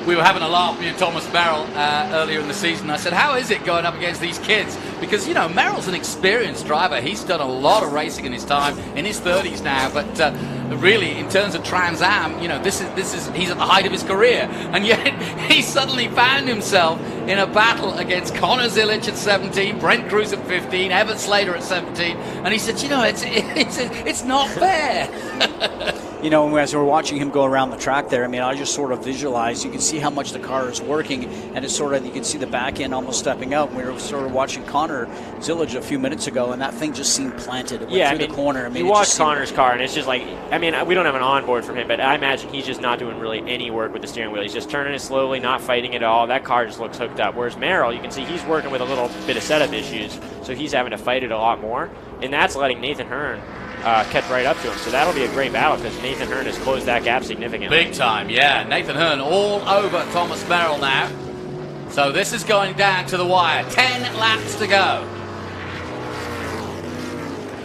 We were having a laugh, me and Thomas Merrill, earlier in the season. I said, how is it going up against these kids? Because, you know, Merrill's an experienced driver. He's done a lot of racing in his time, in his 30s now. But really, in terms of Trans Am, you know, this is he's at the height of his career. And yet, he suddenly found himself in a battle against Connor Zilic at 17, Brent Cruz at 15, Evan Slater at 17. And he said, you know, it's not fair. You know, as we're watching him go around the track there, I mean, I just sort of visualize, you can see how much the car is working, and it's sort of, you can see the back end almost stepping out. We were sort of watching Connor Zilic a few minutes ago, and that thing just seemed planted. It went through the corner. I mean, you watch Connor's car, and it's just like, I mean, we don't have an onboard from him, but I imagine he's just not doing really any work with the steering wheel. He's just turning it slowly, not fighting it at all. That car just looks hooked up. Whereas Merrill, you can see he's working with a little bit of setup issues, so he's having to fight it a lot more, and that's letting Nathan Hearn catch right up to him. So that'll be a great battle because Nathan Hearn has closed that gap significantly. Big time, yeah. Nathan Hearn all over Thomas Merrill now. So this is going down to the wire. 10 laps to go.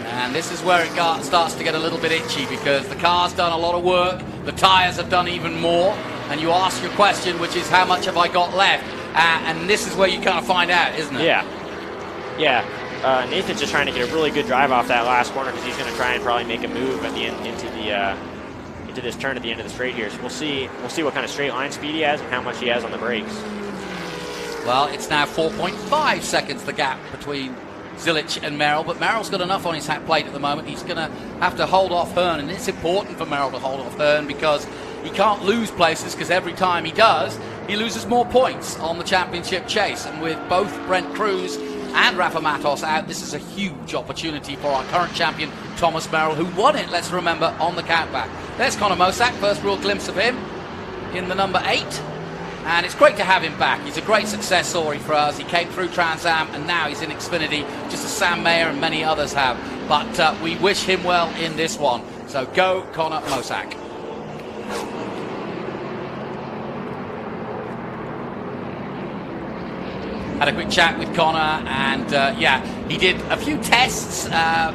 And And this is where it starts to get a little bit itchy because the car's done a lot of work, the tyres have done even more, and you ask your question, which is how much have I got left? And this is where you kind of find out, isn't it? Yeah. Nathan's just trying to get a really good drive off that last corner because he's going to try and probably make a move at the end into this turn at the end of the straight here. So we'll see what kind of straight line speed he has and how much he has on the brakes. Well, it's now 4.5 seconds the gap between Zilic and Merrill, but Merrill's got enough on his plate at the moment. He's going to have to hold off Hearn, and it's important for Merrill to hold off Hearn because he can't lose places, because every time he does, he loses more points on the championship chase. And with both Brent Cruz and Rafa Matos out, this is a huge opportunity for our current champion, Thomas Merrill, who won it, let's remember, on the countback. There's Conor Mosak, first real glimpse of him in the number 8. And it's great to have him back. He's a great success story for us. He came through Trans Am, and now he's in Xfinity, just as Sam Mayer and many others have. But we wish him well in this one. So go, Conor Mosak. Had a quick chat with Conor, and he did a few tests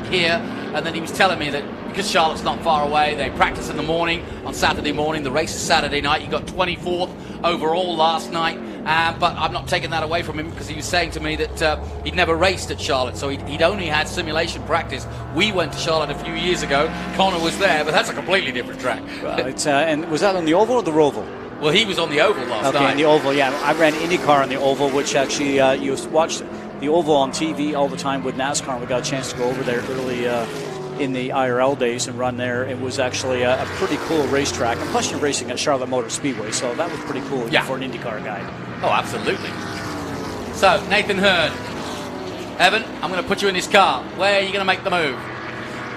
here, and then he was telling me that because Charlotte's not far away, they practice in the morning on Saturday morning. The race is Saturday night. He got 24th overall last night, but I'm not taking that away from him because he was saying to me that he'd never raced at Charlotte, so he'd only had simulation practice. We went to Charlotte a few years ago. Conor was there, but that's a completely different track. Right, and was that on the oval or the Roval? Well, he was on the oval last night. Okay, on the oval, yeah. I ran IndyCar on the oval, which actually you watched the oval on TV all the time with NASCAR, and we got a chance to go over there early in the IRL days and run there. It was actually a pretty cool racetrack, and plus you're racing at Charlotte Motor Speedway, so that was pretty cool for an IndyCar guy. Oh, absolutely. So, Nathan Hearn. Evan, I'm going to put you in his car. Where are you going to make the move?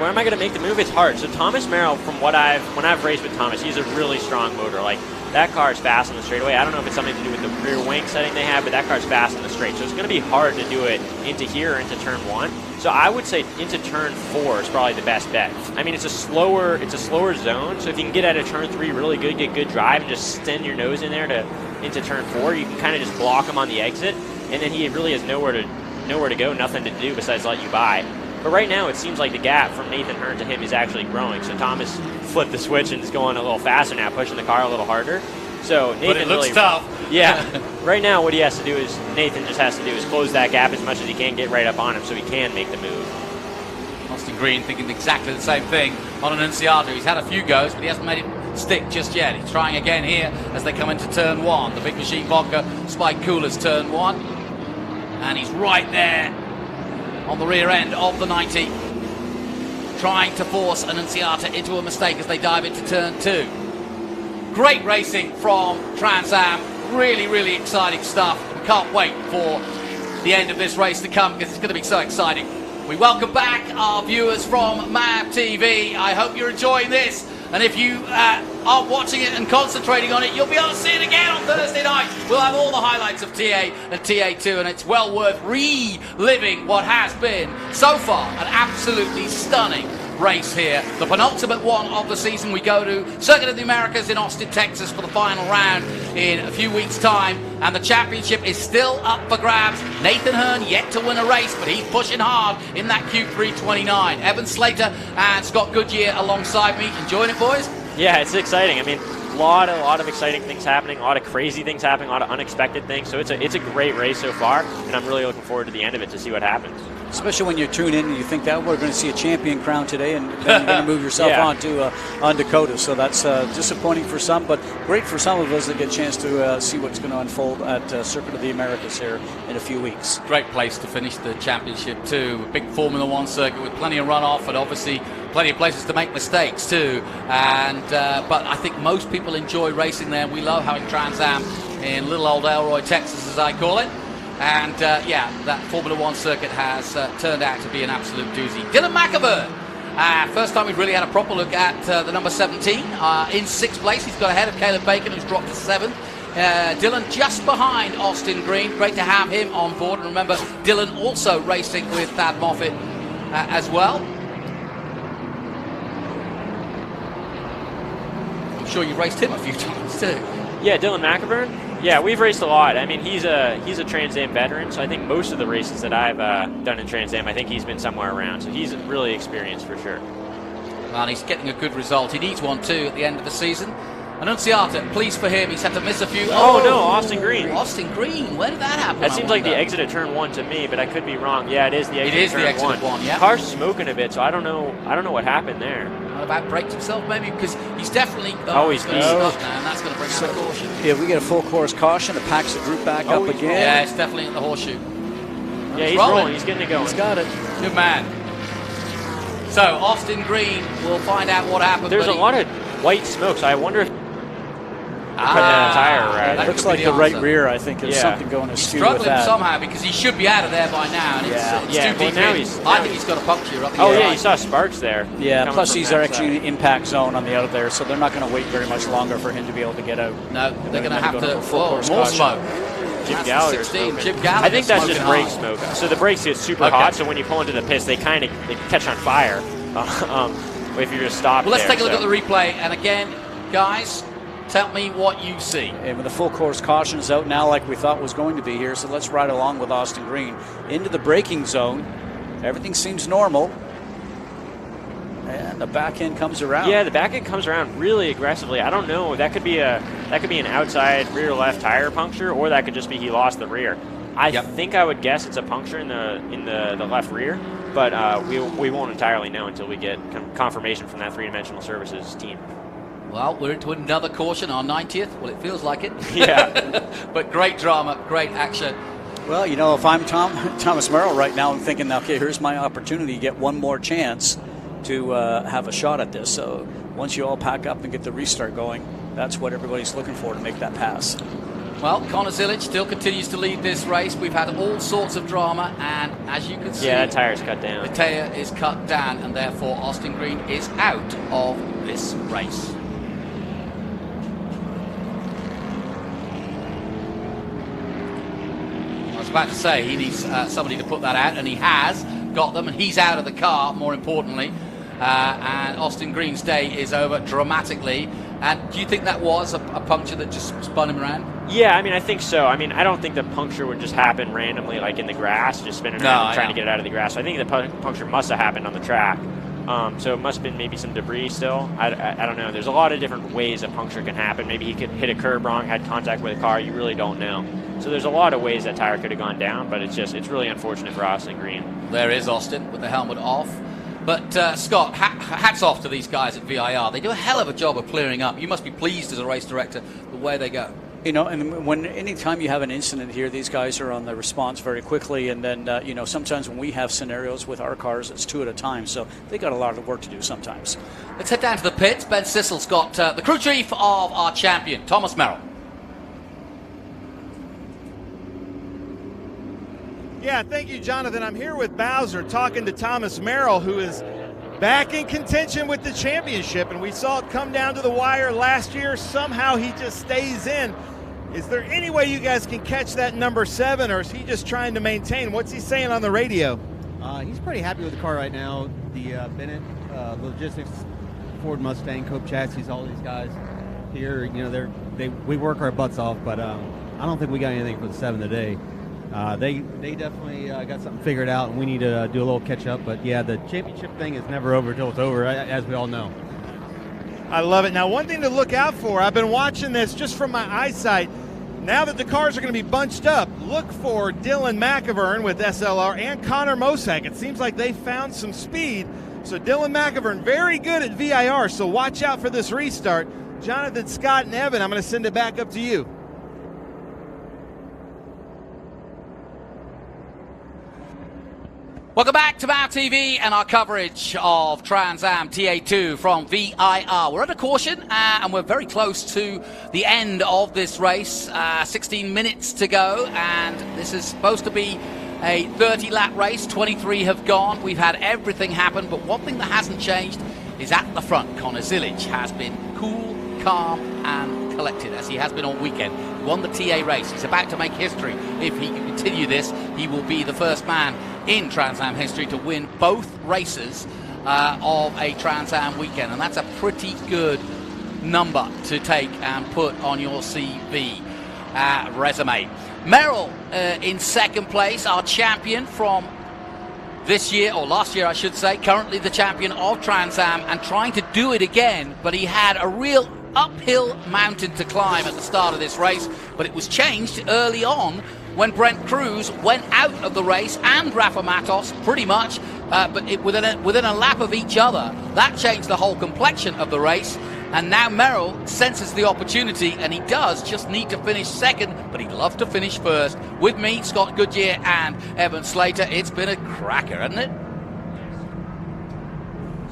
Where am I going to make the move? It's hard. So Thomas Merrill, when I've raced with Thomas, he's a really strong motor. Like, that car is fast on the straightaway. I don't know if it's something to do with the rear wing setting they have, but that car's fast on the straight. So it's going to be hard to do it into here or into turn 1. So I would say into turn 4 is probably the best bet. I mean, it's a slower zone. So if you can get out of turn 3 really good, get good drive, and just send your nose in there into turn 4, you can kind of just block him on the exit, and then he really has nowhere to go, nothing to do besides let you by. But right now, it seems like the gap from Nathan Hearn to him is actually growing. So Thomas flipped the switch and is going a little faster now, pushing the car a little harder. So Nathan, but it looks tough. Yeah. Right now, what Nathan just has to do is close that gap as much as he can, get right up on him so he can make the move. Austin Green thinking exactly the same thing on an Enciado. He's had a few goes, but he hasn't made it stick just yet. He's trying again here as they come into turn 1. The Big Machine Vodka Spike Coolers turn 1. And he's right there on the rear end of the 90, trying to force an Enciata into a mistake as they dive into turn 2. Great racing from Trans Am. Really, really exciting stuff. We can't wait for the end of this race to come because it's going to be so exciting. We welcome back our viewers from MAV TV. I hope you're enjoying this. And if you are watching it and concentrating on it, you'll be able to see it again on Thursday night. We'll have all the highlights of TA and TA2, and it's well worth reliving what has been, so far, an absolutely stunning race here. The penultimate one of the season. We go to Circuit of the Americas in Austin, Texas for the final round in a few weeks' time, and the championship is still up for grabs. Nathan Hearn yet to win a race, but he's pushing hard in that Q329. Evan Slater and Scott Goodyear alongside me. Enjoying it, boys? Yeah, it's exciting. I mean, a lot of exciting things happening, a lot of crazy things happening, a lot of unexpected things. So it's a great race so far, and I'm really looking forward to the end of it to see what happens. Especially when you tune in and you think that we're going to see a champion crown today, and then you're going to move yourself on Dakota. So that's disappointing for some, but great for some of us that get a chance to see what's going to unfold at Circuit of the Americas here in a few weeks. Great place to finish the championship too. A big Formula One circuit with plenty of runoff and obviously plenty of places to make mistakes too. And but I think most people enjoy racing there. We love having Trans Am in little old Elroy, Texas, as I call it. And that Formula One circuit has turned out to be an absolute doozy. Dylan McAvoy. First time we've really had a proper look at the number 17. In 6th place, he's got ahead of Caleb Bacon, who's dropped to 7th. Dylan just behind Austin Green. Great to have him on board. And remember, Dylan also racing with Thad Moffitt as well. I'm sure you've raced him a few times too. Yeah, Dylan McAvoy. Yeah, we've raced a lot. I mean, he's a Trans Am veteran, so I think most of the races that I've done in Trans Am, I think he's been somewhere around. So he's really experienced for sure. Well, he's getting a good result. He needs one too at the end of the season. Annunciata, pleased for him. He's had to miss a few. Oh no, Austin Green. Austin Green. Where did that happen? That seems like the exit at turn 1 to me, but I could be wrong. Yeah, it is the exit. It is at the turn exit 1. at 1. Yeah. Car's smoking a bit, so I don't know what happened there. What about braked himself maybe? Because he's definitely he's going to stop now, and that's going to bring out a caution. Yeah, we get a full course caution. It packs the group back up again. Yeah, it's definitely in the horseshoe. Yeah, he's rolling. He's getting it going. He's got it. Good man. So Austin Green, we'll find out what happened. There's a lot of white smoke, so I wonder if tire. Looks like the right rear, I think, is something going askew with that. Struggling somehow because he should be out of there by now. And it's too deep in. I think he's got a puncture. You saw sparks there. Yeah, plus he's actually in the impact zone on the out there, so they're not going to wait very much longer for him to be able to get out. No, they're going to have to more smoke. Jim Gallagher. I think that's just brake smoke. So the brakes get super hot, so when you pull into the pits, they catch on fire if you're just stopped. Well, let's take a look at the replay. And again, guys, tell me what you see. And with the full course caution is out now like we thought was going to be here, so let's ride along with Austin Green. Into the braking zone. Everything seems normal. And the back end comes around. Yeah, the back end comes around really aggressively. I don't know. That could be an outside rear left tire puncture, or that could just be he lost the rear. I think I would guess it's a puncture in the left rear, but we won't entirely know until we get confirmation from that three-dimensional services team. Well, we're into another caution, our 90th. Well, it feels like it. Yeah. But great drama, great action. Well, you know, if I'm Thomas Merrill right now, I'm thinking, okay, here's my opportunity to get one more chance to have a shot at this. So once you all pack up and get the restart going, that's what everybody's looking for to make that pass. Well, Connor Zilic still continues to lead this race. We've had all sorts of drama, and as you can see, that tire's cut down. The tire is cut down, and therefore Austin Green is out of this race. I was about to say he needs somebody to put that out, and he has got them, and he's out of the car, more importantly. And Austin Green's day is over dramatically. And do you think that was a puncture that just spun him around? Yeah, I mean, I think so. I mean, I don't think the puncture would just happen randomly, like in the grass, just spinning around and trying to get it out of the grass. So I think the puncture must have happened on the track. So it must have been maybe some debris still. I don't know. There's a lot of different ways a puncture can happen. Maybe he could hit a curb wrong, had contact with a car. You really don't know. So there's a lot of ways that tire could have gone down, but it's really unfortunate for Austin Green. There is Austin with the helmet off. But, Scott, hats off to these guys at VIR. They do a hell of a job of clearing up. You must be pleased as a race director the way they go. You know, and anytime you have an incident here, these guys are on the response very quickly. And then, you know, sometimes when we have scenarios with our cars, it's 2 at a time. So they got a lot of work to do sometimes. Let's head down to the pits. Ben Sissel's got the crew chief of our champion, Thomas Merrill. Yeah, thank you, Jonathan. I'm here with Bowser talking to Thomas Merrill, who is back in contention with the championship, and we saw it come down to the wire last year. Somehow he just stays in. Is there any way you guys can catch that number 7, or is he just trying to maintain? What's he saying on the radio? He's pretty happy with the car right now. The Bennett Logistics, Ford Mustang, Cope Chassis, all these guys here, you know, we work our butts off, but I don't think we got anything for the 7 today. They definitely got something figured out, and we need to do a little catch up. But yeah, the championship thing is never over until it's over, as we all know. I love it. Now, one thing to look out for, I've been watching this just from my eyesight. Now that the cars are going to be bunched up, look for Dylan McIvern with SLR and Connor Mosak. It seems like they found some speed. So Dylan McIvern, very good at VIR, so watch out for this restart. Jonathan, Scott, and Evan, I'm going to send it back up to you. Welcome back to BAO TV and our coverage of Trans Am TA2 from VIR. We're at a caution and we're very close to the end of this race. 16 minutes to go, and this is supposed to be a 30-lap race. 23 have gone. We've had everything happen, but one thing that hasn't changed is at the front. Connor Zilic has been cool, calm, and collected, as he has been all weekend. He won the TA race. He's about to make history. If he can continue this, he will be the first man in Trans Am history to win both races of a Trans Am weekend, and that's a pretty good number to take and put on your CV. resume. Merrill in second place, our champion from this year, or last year I should say, currently the champion of Trans Am and trying to do it again, but he had a real uphill mountain to climb at the start of this race, but it was changed early on when Brent Cruz went out of the race, and Rafa Matos pretty much, but within a lap of each other. That changed the whole complexion of the race, and now Merrill senses the opportunity, and he does just need to finish second, but he'd love to finish first. With me, Scott Goodyear and Evan Slater. It's been a cracker, hasn't it?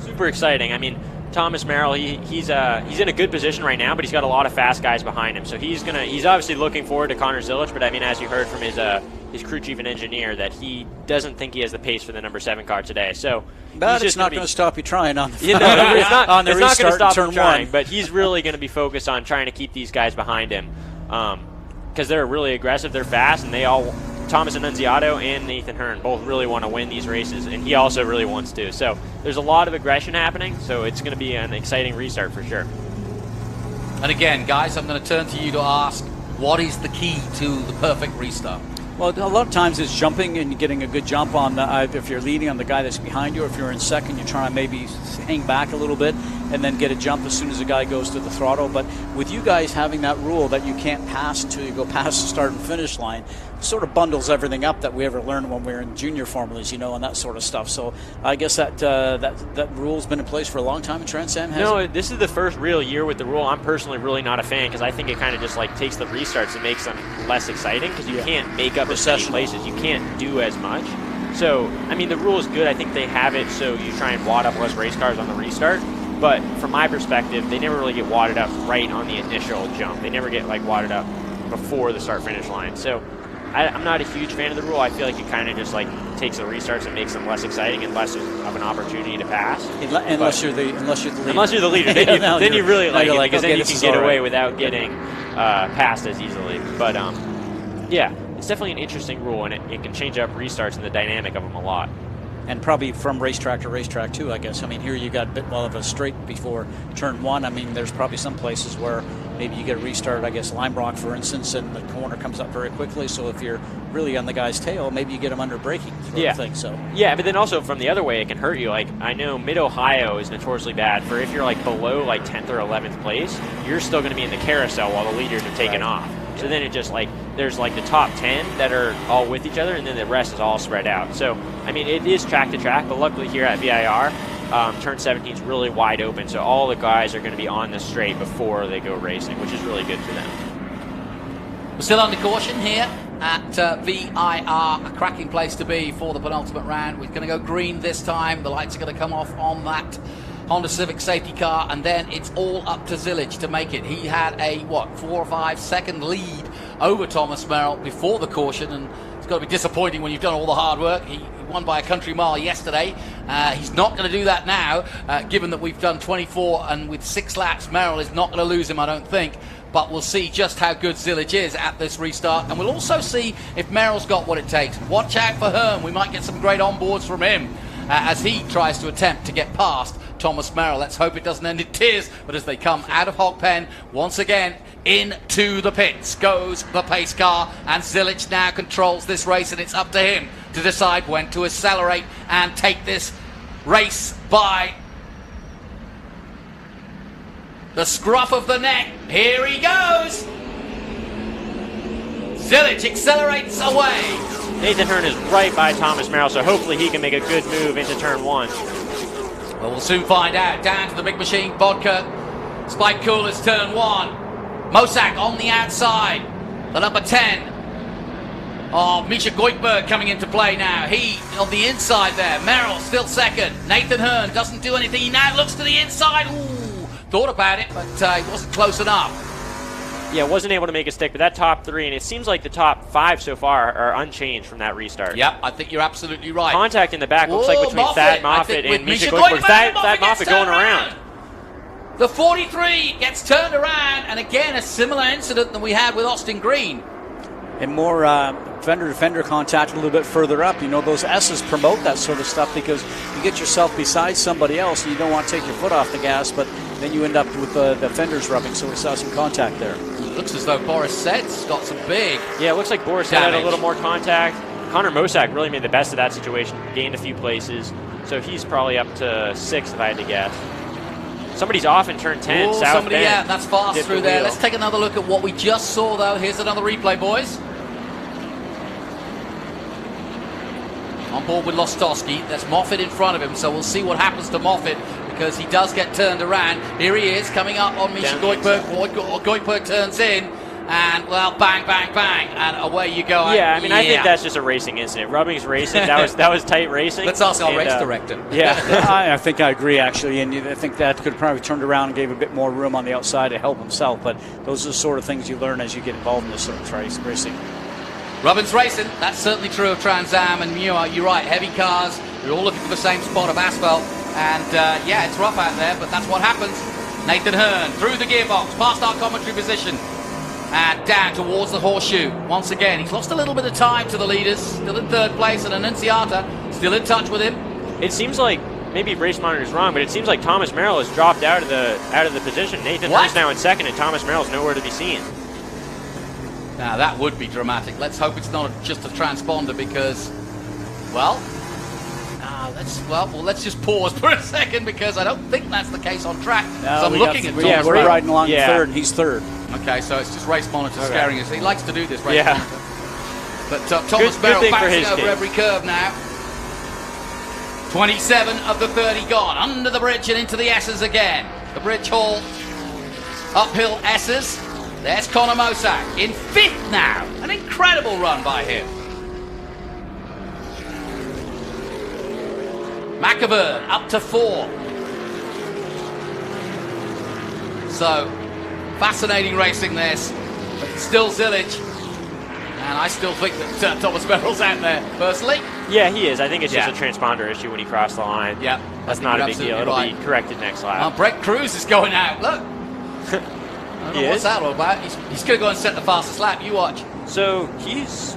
Super exciting. I mean, Thomas Merrill, he's in a good position right now, but he's got a lot of fast guys behind him. So he's obviously looking forward to Connor Zilic, but I mean, as you heard from his crew chief and engineer, that he doesn't think he has the pace for the number 7 car today. So, but it's not going to stop you trying on the it's not on the going to stop turn him trying. 1. But he's really going to be focused on trying to keep these guys behind him, because they're really aggressive, they're fast, and Thomas Annunziato and Nathan Hearn both really want to win these races, and he also really wants to. So there's a lot of aggression happening, so it's going to be an exciting restart for sure. And again, guys, I'm going to turn to you to ask, what is the key to the perfect restart? Well, a lot of times it's jumping and getting a good jump on if you're leading on the guy that's behind you, or if you're in second, you're trying to maybe hang back a little bit and then get a jump as soon as the guy goes to the throttle. But with you guys having that rule that you can't pass until you go past the start and finish line, sort of bundles everything up that we ever learned when we were in junior formulas, and that sort of stuff. So I guess that rule's been in place for a long time in Trans Am. No, this is the first real year with the rule. I'm personally really not a fan, because I think it kind of just takes the restarts and makes them less exciting, because you can't make up as many places. You can't do as much. So, I mean, the rule is good. I think they have it so you try and wad up less race cars on the restart. But from my perspective, they never really get wadded up right on the initial jump. They never get wadded up before the start-finish line. So I'm not a huge fan of the rule. I feel like it kind of just takes the restarts and makes them less exciting and less of an opportunity to pass. Unless you're the leader. Unless you're the leader, then you really like it, because then you can get away without getting passed as easily. But yeah, it's definitely an interesting rule, and it can change up restarts and the dynamic of them a lot. And probably from racetrack to racetrack too, I guess. I mean, here you got a bit more of a straight before turn 1. I mean, there's probably some places where maybe you get a restart, I guess, Lime Rock, for instance, and the corner comes up very quickly. So if you're really on the guy's tail, maybe you get him under braking sort of thing. So yeah, but then also from the other way, it can hurt you. I know Mid-Ohio is notoriously bad for if you're below 10th or 11th place, you're still going to be in the carousel while the leaders are taking off. So then it just there's the top 10 that are all with each other, and then the rest is all spread out. So, I mean, it is track to track, but luckily here at VIR, turn 17 is really wide open, so all the guys are going to be on the straight before they go racing, which is really good for them. We're still under caution here at VIR, a cracking place to be for the penultimate round. We're going to go green this time. The lights are going to come off on that Honda Civic safety car, and then it's all up to Zilic to make it. He had a 4 or 5 second lead over Thomas Merrill before the caution, and it's got to be disappointing when you've done all the hard work. He won by a country mile yesterday. He's not going to do that now, given that we've done 24, and with 6 laps, Merrill is not going to lose him, I don't think. But we'll see just how good Zilic is at this restart, and we'll also see if Merrill's got what it takes. Watch out for Hearn. We might get some great onboards from him as he tries to attempt to get past Thomas Merrill. Let's hope it doesn't end in tears, but as they come out of Hog Pen, once again into the pits goes the pace car, and Zilic now controls this race, and it's up to him to decide when to accelerate and take this race by the scruff of the neck. Here he goes. Zilic accelerates away. Nathan Hearn is right by Thomas Merrill, so hopefully he can make a good move into turn 1. Well, we'll soon find out. Down to the big machine, Vodka. Spike Coolers, turn 1. Mosak on the outside. The number 10 of Misha Goikberg coming into play now. He on the inside there. Merrill still second. Nathan Hearn doesn't do anything. He now looks to the inside. Ooh, thought about it, but he wasn't close enough. Yeah, wasn't able to make a stick, but that top 3, and it seems like the top 5 so far are unchanged from that restart. Yep, I think you're absolutely right. Contact in the back looks like between Thad Moffitt and Misha Goikberg. Thad Moffitt going around. The 43 gets turned around, and again, a similar incident than we had with Austin Green. And more fender-to-fender contact a little bit further up. Those S's promote that sort of stuff because you get yourself beside somebody else and you don't want to take your foot off the gas, but then you end up with the fenders rubbing, so we saw some contact there. looks as though Boris Sed's got some big. Yeah, it looks like Boris had a damage. little more contact. Connor Mosak really made the best of that situation, gained a few places. So he's probably up to 6 if I had to guess. Somebody's off in turn 10. Ooh, South somebody Bend. out. That's fast Did through the there. wheel. Let's take another look at what we just saw, though. Here's another replay, boys. On board with Lostowski. That's Moffitt in front of him, so we'll see what happens to Moffitt because he does get turned around. Here he is, coming up on Misha Goikberg. Goikberg turns in, and, well, bang, bang, bang, and away you go. Yeah, I mean, I think that's just a racing incident. Rubbing's racing. That was tight racing. Let's ask our And, race director. Yeah. I think I agree, actually, and I think that could have probably turned around and gave a bit more room on the outside to help himself, but those are the sort of things you learn as you get involved in this sort of racing. Robbins racing, that's certainly true of Trans Am and Muir. You're right, heavy cars, we're all looking for the same spot of asphalt, and yeah, it's rough out there, but that's what happens. Nathan Hearn through the gearbox, past our commentary position, and down towards the horseshoe. Once again, he's lost a little bit of time to the leaders, still in third place, and Annunziata still in touch with him. It seems like, maybe Race Monitor's wrong, but it seems like Thomas Merrill has dropped out of the position. Nathan Hearn's now in second, and Thomas Merrill's nowhere to be seen. Now that would be dramatic. Let's hope it's not just a transponder because, well, let's just pause for a second because I don't think that's the case on track. No, so I'm looking at Thomas we're Merrill. riding along third, and he's third. Okay, so it's just Race Monitor Okay. scaring us. He likes to do this, Race Yeah. Monitor. But Thomas Good Merrill thing for bouncing his over case. every curve now. 27 of the 30 gone. Under the bridge and into the S's again. The bridge hall. Uphill S's. There's Connor Mosak in 5th now. An incredible run by him. McAvern up to 4. So, fascinating racing this. But it's still Zilic. And I still think that Thomas Merrill's out there, personally. Yeah, he is. I think it's Yeah. just a transponder issue when he crossed the line. Yeah. That's I think not a you're big deal. absolutely It'll be corrected next lap. Brett Cruz is going out. Look. I don't know what's that all about. He's going to go and set the fastest lap. You watch. So he's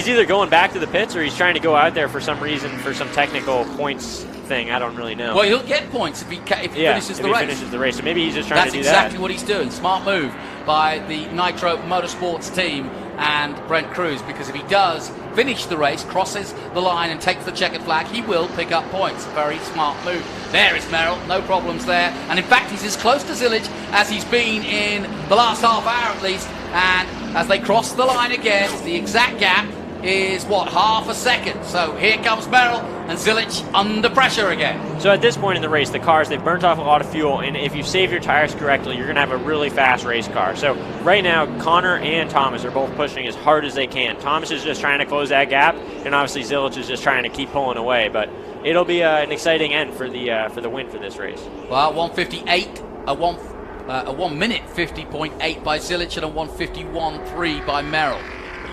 either going back to the pits or he's trying to go out there for some reason, for some technical points thing. I don't really know. Well, he'll get points if he finishes the race. Finishes the race. So maybe he's just trying That's to do exactly that. what he's doing. Smart move by the Nitro Motorsports team and Brent Cruz, because if he does finish the race, crosses the line and takes the checkered flag, he will pick up points. Very smart move. There is Merrill, no problems there. And in fact, he's as close to Zilic as he's been in the last half hour at least. And as they cross the line again, the exact gap is, what, half a second. So here comes Merrill and Zilic under pressure again. So at this point in the race, the cars, they've burnt off a lot of fuel, and if you save your tires correctly, you're going to have a really fast race car. So right now, Connor and Thomas are both pushing as hard as they can. Thomas is just trying to close that gap, and obviously Zilic is just trying to keep pulling away. But it'll be an exciting end for the win for this race. Well, 158, a 1 minute 50.8 by Zilic and a 151.3 by Merrill.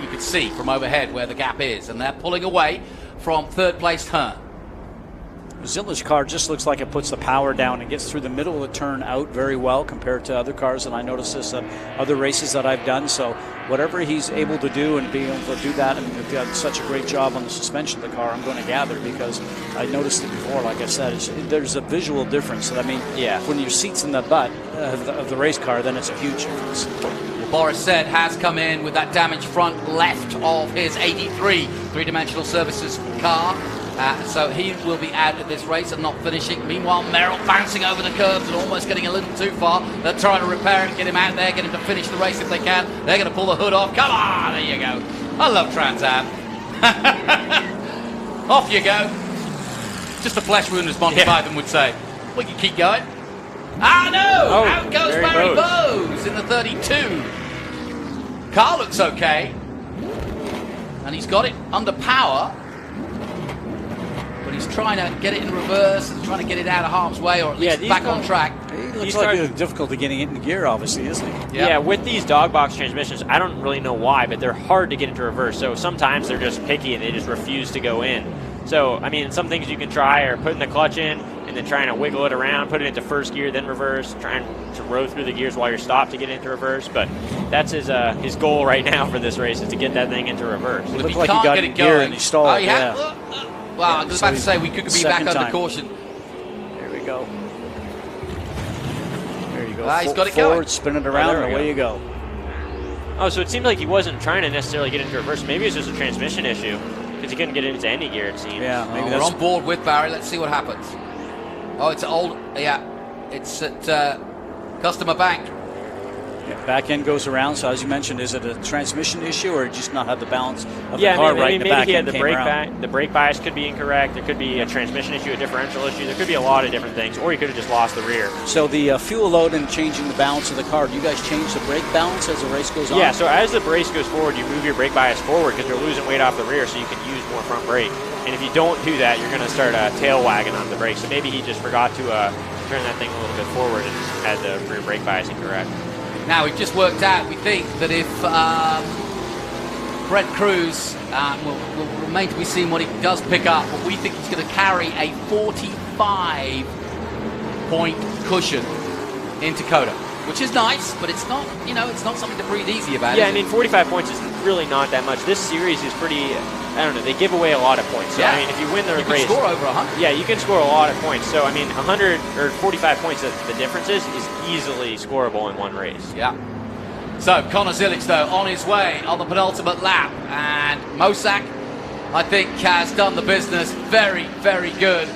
You can see from overhead where the gap is, and they're pulling away from third place Hearn. Zilic's car just looks like it puts the power down and gets through the middle of the turn out very well compared to other cars, and I noticed this at other races that I've done. So whatever he's able to do and being able to do that, and they've done such a great job on the suspension of the car, I'm going to gather, because I noticed it before. Like I said, there's a visual difference. I mean, when your seat's in the butt of the race car, then it's a huge difference. Boris said has come in with that damaged front left of his 83 three-dimensional services car. So he will be out of this race and not finishing. Meanwhile, Merrill bouncing over the curves and almost getting a little too far. They're trying to repair it, get him out there, get him to finish the race if they can. They're going to pull the hood off. Come on, there you go. I love Trans Am. Off you go. Just a flesh wound, as Monty Python would say. We can keep going. Ah, no! Out goes Barry Bowes in the 32. Car looks okay. And he's got it under power. But he's trying to get it in reverse and trying to get it out of harm's way, or at least back on track. He looks like he has difficulty getting it into gear, obviously, isn't he? Yeah, with these dog box transmissions, I don't really know why, but they're hard to get into reverse. So sometimes they're just picky and they just refuse to go in. So, I mean, some things you can try are putting the clutch in and then trying to wiggle it around, put it into first gear, then reverse, trying to row through the gears while you're stopped to get into reverse. But that's his goal right now for this race, is to get that thing into reverse. Well, if he can't get it going, and he stalled. Oh, yeah. Well, I was about to say we could be back under caution. There we go. There you go. He's got it forward, going. spin it around, and away you go. Oh, so it seemed like he wasn't trying to necessarily get into reverse. Maybe it's just a transmission issue because he couldn't get into any gear, it seems. Yeah, maybe We're on board with Barry. Let's see what happens. Oh, it's old. Yeah, it's at Customer Bank. Back end goes around, so as you mentioned, is it a transmission issue or just not have the balance of Yeah, the car maybe, right in the maybe back he had end the came brake around? the brake bias could be incorrect. There could be a transmission issue, a differential issue. There could be a lot of different things, or he could have just lost the rear. So the fuel load and changing the balance of the car, do you guys change the brake balance as the race goes on? Yeah, so as the race goes forward, you move your brake bias forward because you're losing weight off the rear, so you can use more front brake. And if you don't do that, you're going to start tail wagging on the brake. So maybe he just forgot to turn that thing a little bit forward and had the rear brake bias incorrect. Now, we've just worked out, we think, that if Brett Cruz will remain to be seen what he does pick up, but we think he's going to carry a 45-point cushion into Coda, which is nice, but it's not, it's not something to breathe easy about. Yeah, I mean, 45 points is really not that much. This series is pretty, I don't know, they give away a lot of points. So, Yeah. I mean, if you win the You can race. score over 100. Yeah, you can score a lot of points. So, I mean, 100 or 45 points, the difference is easily scoreable in one race. Yeah. So, Connor Zilic, though, on his way on the penultimate lap. And Mosak, I think, has done the business very, very good.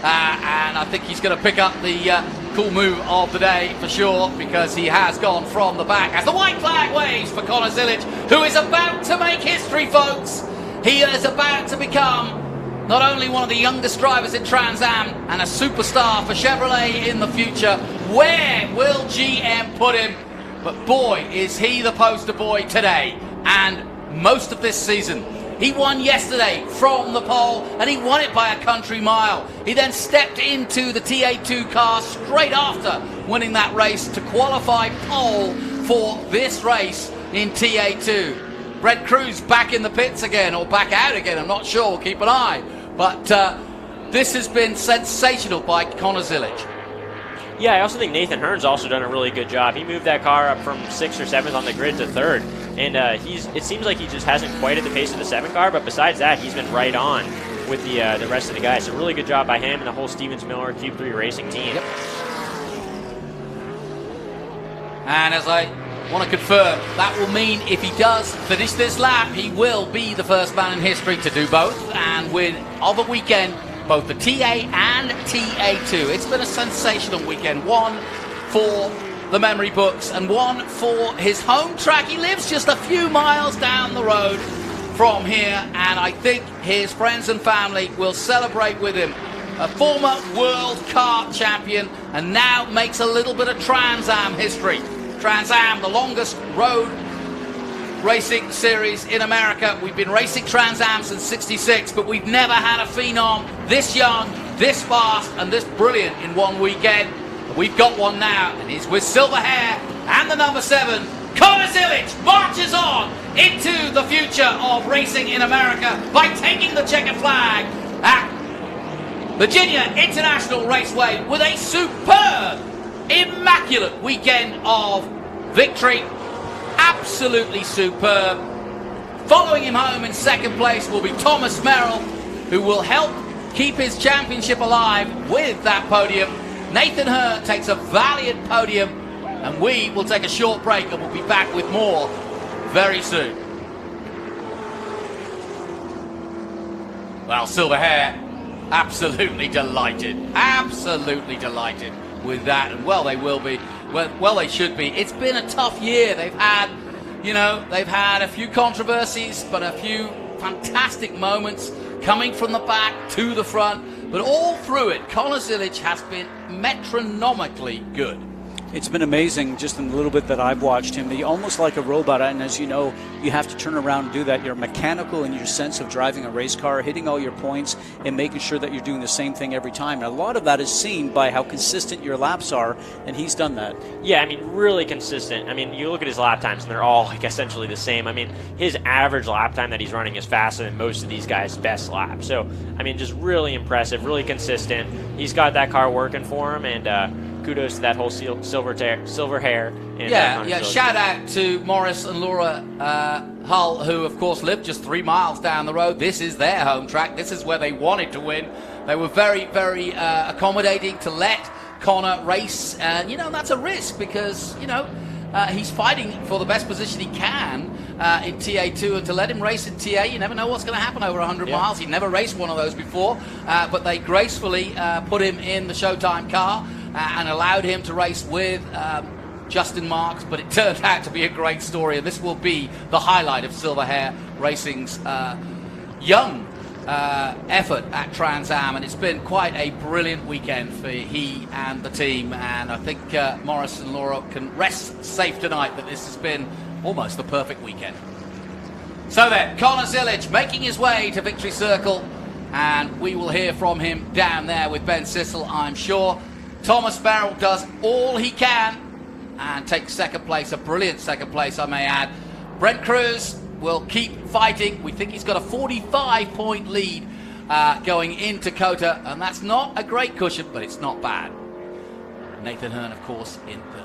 And I think he's going to pick up the cool move of the day for sure, because he has gone from the back as the white flag waves for Connor Zilic, who is about to make history, folks. He is about to become not only one of the youngest drivers in Trans Am and a superstar for Chevrolet in the future. Where will GM put him? But boy, is he the poster boy today and most of this season. He won yesterday from the pole, and he won it by a country mile. He then stepped into the TA2 car straight after winning that race to qualify pole for this race in TA2. Brett Cruz back in the pits again, or back out again, I'm not sure, we'll keep an eye. But this has been sensational by Connor Zilic. Yeah, I also think Nathan Hearn's also done a really good job. He moved that car up from 6th or 7th on the grid to 3rd. And it seems like he just hasn't quite at the pace of the 7 car, but besides that, he's been right on with the rest of the guys. So really good job by him and the whole Stevens Miller Cube 3 Racing team. Yep. And as I want to confirm, that will mean if he does finish this lap, he will be the first man in history to do both and win of a weekend, both the TA and TA2. It's been a sensational weekend. One for the memory books and one for his home track. He lives just a few miles down the road from here, and I think his friends and family will celebrate with him. A former World Kart champion, and now makes a little bit of Trans Am history. Trans Am, the longest road racing series in America. We've been racing Trans Am since '66, but we've never had a phenom this young, this fast, and this brilliant in one weekend. We've got one now, and he's with silver hair and the number 7. Connor Zilic marches on into the future of racing in America by taking the checkered flag at Virginia International Raceway with a superb, immaculate weekend of victory. Absolutely superb. Following him home in 2nd place will be Thomas Merrill, who will help keep his championship alive with that podium. Nathan Hurt takes a valiant podium, and we will take a short break and we'll be back with more very soon. Well, silver hair, absolutely delighted with that, and well, they will be. Well, they should be. It's been a tough year. They've had a few controversies, but a few fantastic moments coming from the back to the front. But all through it, Connor Zilic has been metronomically good. It's been amazing just in the little bit that I've watched him. He's almost like a robot, and as you know, you have to turn around and do that. You're mechanical in your sense of driving a race car, hitting all your points, and making sure that you're doing the same thing every time. And a lot of that is seen by how consistent your laps are, and he's done that. Yeah, I mean, really consistent. I mean, you look at his lap times, and they're all essentially the same. I mean, his average lap time that he's running is faster than most of these guys' best lap. So, I mean, just really impressive, really consistent. He's got that car working for him, and kudos to that whole silver hair. And yeah. Shout out to Morris and Laura Hull, who of course live just 3 miles down the road. This is their home track. This is where they wanted to win. They were very, very accommodating to let Connor race, and that's a risk because he's fighting for the best position he can in TA2, and to let him race in TA, you never know what's going to happen over 100 miles. He'd never raced one of those before, but they gracefully put him in the Showtime car and allowed him to race with Justin Marks, but it turned out to be a great story, and this will be the highlight of Silver Hair Racing's young effort at Trans Am, and it's been quite a brilliant weekend for he and the team, and I think Morris and Laura can rest safe tonight that this has been almost the perfect weekend. So then, Connor Zilic making his way to Victory Circle, and we will hear from him down there with Ben Sissel, I'm sure. Thomas Merrill does all he can and takes second place, a brilliant second place, I may add. Brent Cruz will keep fighting. We think he's got a 45-point lead going into COTA, and that's not a great cushion, but it's not bad. Nathan Hearn, of course, in third.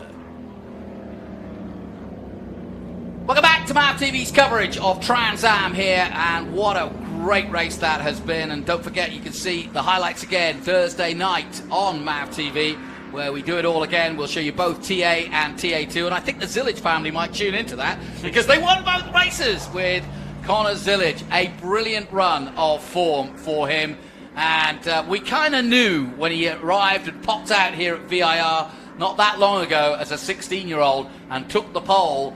Welcome back to MAV TV's coverage of Trans Am here, and what a great race that has been. And don't forget, you can see the highlights again Thursday night on MAV TV, where we do it all again. We'll show you both TA and TA2, and I think the Zilic family might tune into that because they won both races with Connor Zilic. A brilliant run of form for him, and we kind of knew when he arrived and popped out here at VIR not that long ago as a 16-year-old and took the pole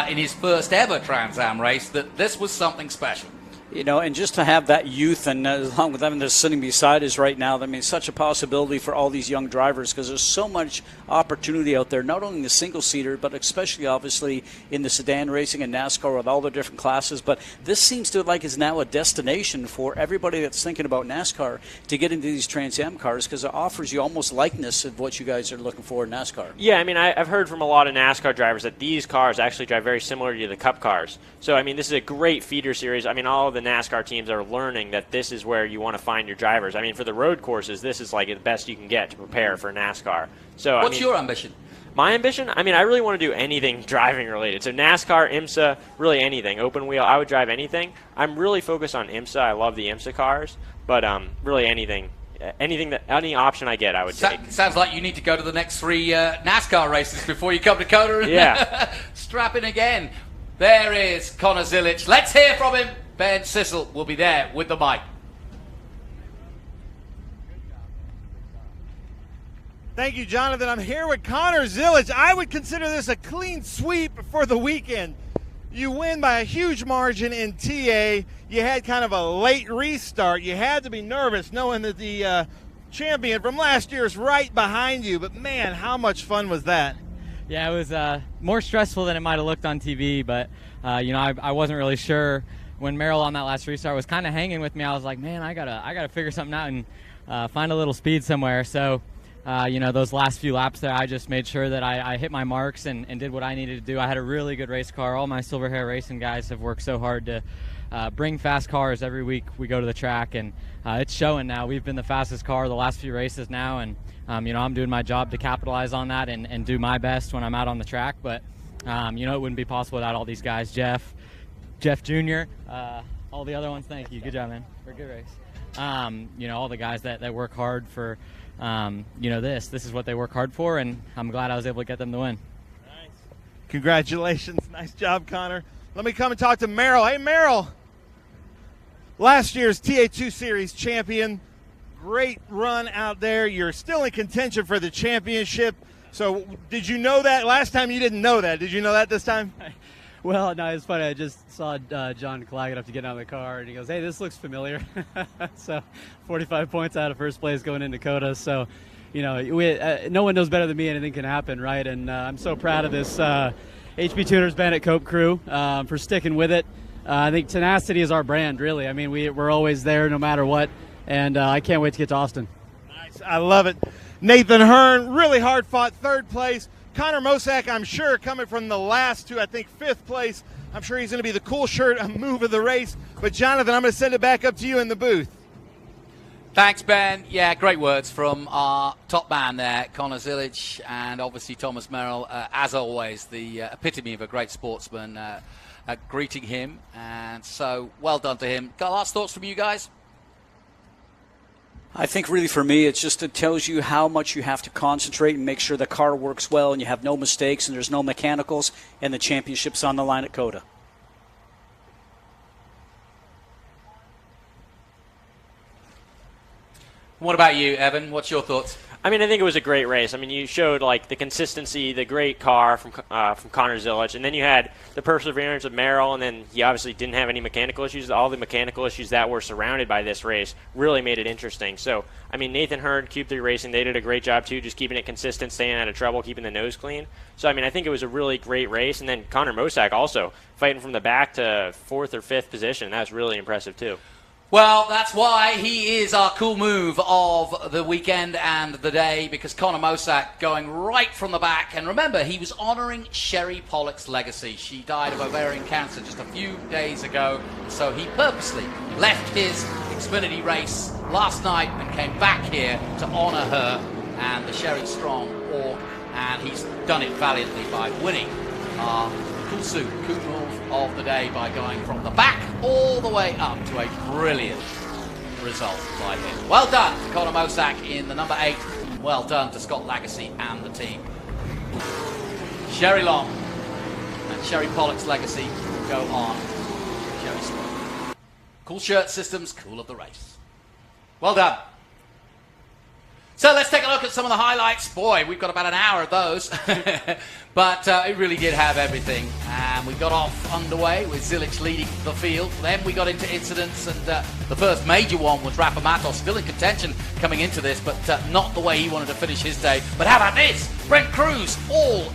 in his first ever Trans Am race that this was something special. You know, and just to have that youth, and along with them that's sitting beside us right now, I mean, such a possibility for all these young drivers because there's so much opportunity out there, not only in the single-seater, but especially, obviously, in the sedan racing and NASCAR with all the different classes. But this seems to like is now a destination for everybody that's thinking about NASCAR to get into these Trans Am cars because it offers you almost likeness of what you guys are looking for in NASCAR. Yeah, I mean, I've heard from a lot of NASCAR drivers that these cars actually drive very similar to the Cup cars. So, I mean, this is a great feeder series. I mean, all of the NASCAR teams are learning that this is where you want to find your drivers. I mean, for the road courses, this is like the best you can get to prepare for NASCAR. So, what's your ambition? My ambition? I mean, I really want to do anything driving related. So NASCAR, IMSA, really anything. Open wheel, I would drive anything. I'm really focused on IMSA. I love the IMSA cars, but really anything. Any option I get, I would take. Sounds like you need to go to the next 3 NASCAR races before you come to COTA and strap in again. There is Connor Zilic. Let's hear from him. Ben Sissel will be there with the mic. Thank you, Jonathan. I'm here with Connor Zilic. I would consider this a clean sweep for the weekend. You win by a huge margin in TA. You had kind of a late restart. You had to be nervous knowing that the champion from last year is right behind you. But, man, how much fun was that? Yeah, it was more stressful than it might have looked on TV. But, you know, I wasn't really sure. When Merrill on that last restart was kind of hanging with me, I was like, man, I gotta figure something out and find a little speed somewhere. So, you know, those last few laps there, I just made sure that I hit my marks and did what I needed to do. I had a really good race car. All my Silver Hair Racing guys have worked so hard to bring fast cars every week we go to the track, and it's showing now. We've been the fastest car the last few races now, and, you know, I'm doing my job to capitalize on that and do my best when I'm out on the track. But, you know, it wouldn't be possible without all these guys. Jeff Jr., all the other ones, thank you. Good job, man, for a good race. You know, all the guys that work hard for, you know, this is what they work hard for, and I'm glad I was able to get them to win. Nice. Congratulations. Nice job, Connor. Let me come and talk to Merrill. Hey, Merrill. Last year's TA2 Series champion. Great run out there. You're still in contention for the championship. So did you know that? Last time you didn't know that. Did you know that this time? Well, no, it's funny. I just saw John Claggett have to get out of the car, and he goes, hey, this looks familiar. So 45 points out of first place going into COTA. So, you know, no one knows better than me anything can happen, right? And I'm so proud of this HB Tuners Bandit Cope crew for sticking with it. I think tenacity is our brand, really. I mean, we're always there no matter what, and I can't wait to get to Austin. Nice. I love it. Nathan Hearn, really hard-fought third place. Connor Mosack, I'm sure, coming from the last to, I think, 5th place. I'm sure he's going to be the cool shirt move of the race. But, Jonathan, I'm going to send it back up to you in the booth. Thanks, Ben. Yeah, great words from our top man there, Connor Zilic, and obviously Thomas Merrill, as always, the epitome of a great sportsman, greeting him. And so, well done to him. Got last thoughts from you guys? I think really for me, it tells you how much you have to concentrate and make sure the car works well and you have no mistakes and there's no mechanicals, and the championship's on the line at COTA. What about you, Evan? What's your thoughts? I mean, I think it was a great race. I mean, you showed like the consistency, the great car from Connor Zilic, and then you had the perseverance of Merrill, and then he obviously didn't have any mechanical issues. All the mechanical issues that were surrounded by this race really made it interesting. So, I mean, Nathan Hurd, Cube 3 Racing, they did a great job too, just keeping it consistent, staying out of trouble, keeping the nose clean. So, I mean, I think it was a really great race. And then Connor Mosack also fighting from the back to 4th or 5th position. That was really impressive too. Well, that's why he is our cool move of the weekend and the day, because Connor Mosack going right from the back. And remember, he was honouring Sherry Pollock's legacy. She died of ovarian cancer just a few days ago, so he purposely left his Xfinity race last night and came back here to honour her and the Sherry Strong org, and he's done it valiantly by winning our cool move of the day by going from the back all the way up to a brilliant result by him. Well done to Connor Mosack in the number 8. Well done to Scott Lagacy and the team. Sherry Long and Sherry Pollock's legacy will go on. Sherry Strong. Cool shirt systems, cool of the race. Well done. So let's take a look at some of the highlights. Boy, we've got about an hour of those. But it really did have everything. And we got off underway with Zilic leading the field. Then we got into incidents, and the first major one was Rafa Matos, still in contention coming into this, but not the way he wanted to finish his day. But how about this? Brent Cruz all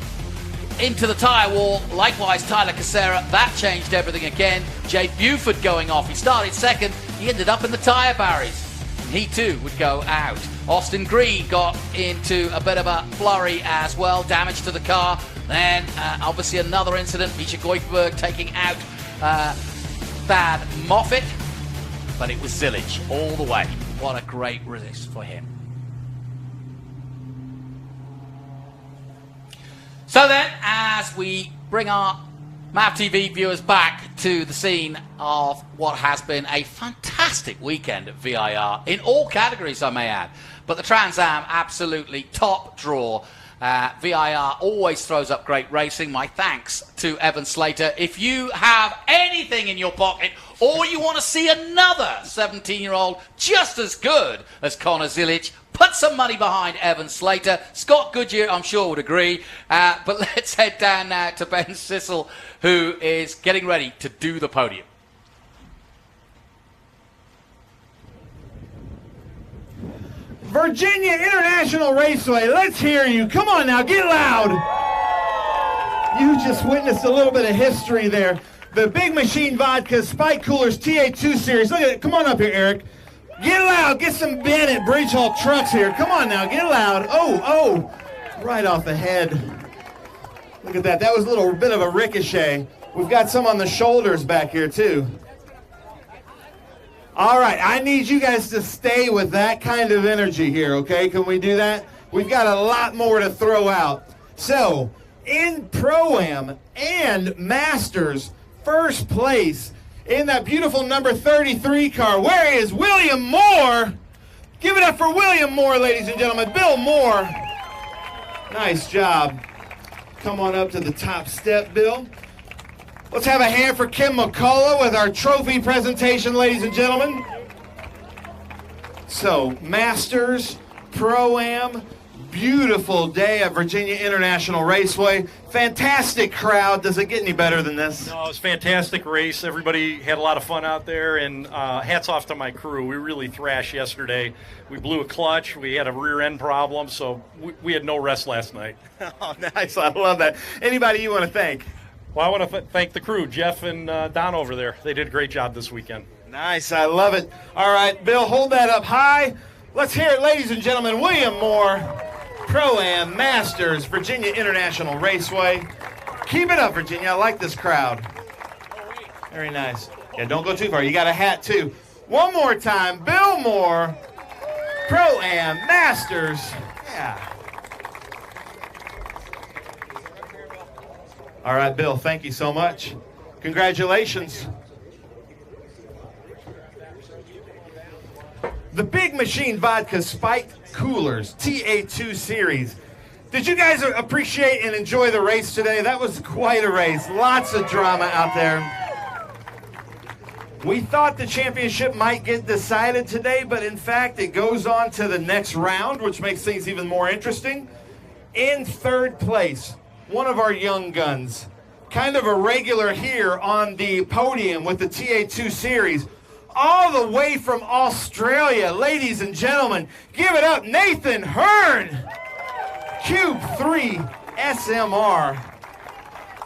into the tyre wall. Likewise, Tyler Casera. That changed everything again. Jay Buford going off. He started second. He ended up in the tyre barriers. He too would go out. Austin Green got into a bit of a flurry as well, damage to the car. Then obviously another incident, Misha Goikhberg taking out Thad Moffitt, but it was Zilic all the way. What a great race for him. So then, as we bring our MAV TV viewers back to the scene of what has been a fantastic weekend at VIR, in all categories I may add, but the Trans Am absolutely top draw. VIR always throws up great racing. My thanks to Evan Slater. If you have anything in your pocket, or you want to see another 17-year-old just as good as Connor Zilic, put some money behind Evan Slater. Scott Goodyear, I'm sure, would agree. But let's head down now to Ben Sissel, who is getting ready to do the podium. Virginia International Raceway, let's hear you. Come on now, get loud. You just witnessed a little bit of history there. The Big Machine Vodka Spike Coolers TA2 Series. Look at it. Come on up here, Eric. Get loud. Get some Bennett Bridge Hall trucks here. Come on now, get loud. Oh, right off the head. Look at that. That was a little bit of a ricochet. We've got some on the shoulders back here, too. All right, I need you guys to stay with that kind of energy here, okay? Can we do that? We've got a lot more to throw out. So, in Pro-Am and Masters, first place in that beautiful number 33 car, where is William Moore? Give it up for William Moore, ladies and gentlemen. Bill Moore. Nice job. Come on up to the top step, Bill. Let's have a hand for Kim McCullough with our trophy presentation, ladies and gentlemen. So, Masters, Pro-Am, beautiful day at Virginia International Raceway. Fantastic crowd. Does it get any better than this? No, it was a fantastic race. Everybody had a lot of fun out there, and hats off to my crew. We really thrashed yesterday. We blew a clutch. We had a rear end problem, so we had no rest last night. Oh, nice. I love that. Anybody you want to thank? Well, I want to thank the crew, Jeff and Don over there. They did a great job this weekend. Nice. I love it. All right, Bill, hold that up high. Let's hear it, ladies and gentlemen. William Moore, Pro-Am, Masters, Virginia International Raceway. Keep it up, Virginia. I like this crowd. Very nice. Yeah, don't go too far. You got a hat, too. One more time. Bill Moore, Pro-Am, Masters. Yeah. All right, Bill, thank you so much. Congratulations. the Big Machine Vodka Spiked Coolers TA2 Series. Did you guys appreciate and enjoy the race today? That was quite a race. Lots of drama out there. We thought the championship might get decided today, but in fact it goes on to the next round, which makes things even more interesting. In third place, one of our young guns, kind of a regular here on the podium with the TA2 Series, all the way from Australia. Ladies and gentlemen, give it up, Nathan Hearn. Cube 3 SMR.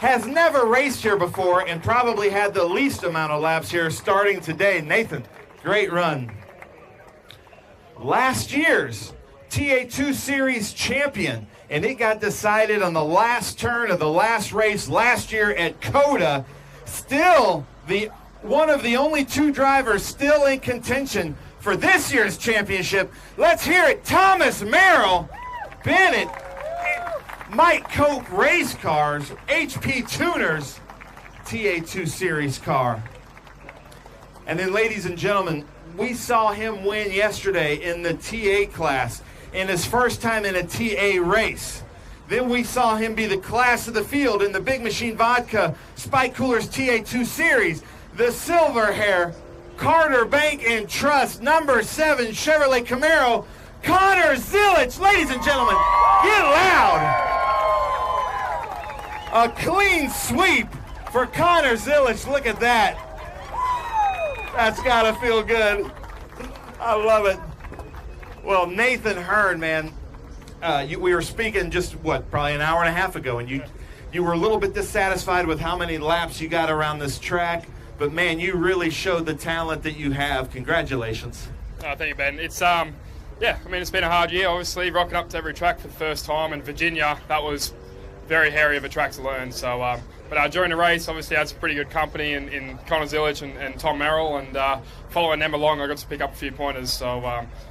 Has never raced here before and probably had the least amount of laps here starting today. Nathan, great run. Last year's TA2 Series champion, and it got decided on the last turn of the last race last year at COTA. Still, one of the only 2 drivers still in contention for this year's championship. Let's hear it, Thomas Merrill, Bennett, Mike Cope race cars, HP Tuners, TA2 Series car. And then, ladies and gentlemen, we saw him win yesterday in the TA class in his first time in a TA race. Then we saw him be the class of the field in the Big Machine Vodka Spike Coolers TA2 Series. The silver hair, Carter Bank and Trust, number 7 Chevrolet Camaro, Connor Zilich. Ladies and gentlemen, get loud. A clean sweep for Connor Zilich. Look at that. That's got to feel good. I love it. Well, Nathan Hearn, man, we were speaking just, probably an hour and a half ago, and you were a little bit dissatisfied with how many laps you got around this track, but, man, you really showed the talent that you have. Congratulations. Thank you, Ben. It's, it's been a hard year, obviously, rocking up to every track for the first time, and Virginia, that was very hairy of a track to learn. So, but during the race, obviously, I had some pretty good company in Connor Zilich and Tom Merrill, and following them along, I got to pick up a few pointers. So,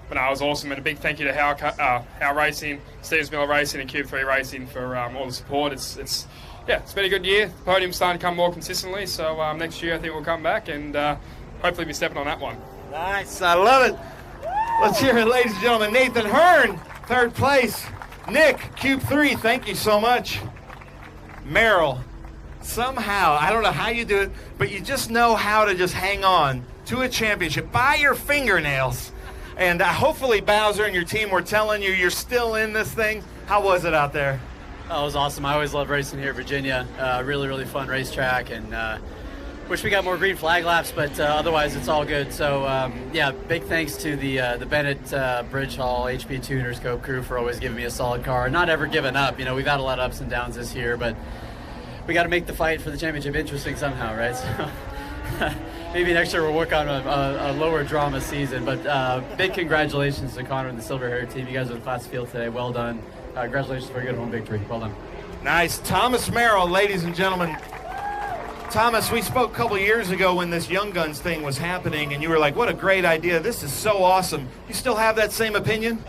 but it was awesome, and a big thank you to How Racing, Steve Miller Racing, and Cube 3 Racing for all the support. It's been a good year. The podium's starting to come more consistently. So next year, I think we'll come back and hopefully be stepping on that one. Nice, I love it. Let's hear it, ladies and gentlemen. Nathan Hearn, third place. Nick, Cube 3, thank you so much. Merrill, somehow, I don't know how you do it, but you just know how to just hang on to a championship by your fingernails. And hopefully Bowser and your team were telling you you're still in this thing. How was it out there? Oh, it was awesome. I always love racing here at Virginia. Really, really fun racetrack, and wish we got more green flag laps, but otherwise it's all good. So, big thanks to the Bennett Bridge Hall HP Tuners Scope crew for always giving me a solid car. Not ever giving up. You know, we've had a lot of ups and downs this year, but we got to make the fight for the championship interesting somehow, right? So maybe next year we'll work on a lower drama season. But big congratulations to Connor and the Silver Hair team. You guys are the class field today. Well done. Congratulations for a good home victory. Well done. Nice. Thomas Merrill, ladies and gentlemen. Thomas, we spoke a couple years ago when this Young Guns thing was happening, and you were like, what a great idea. This is so awesome. You still have that same opinion?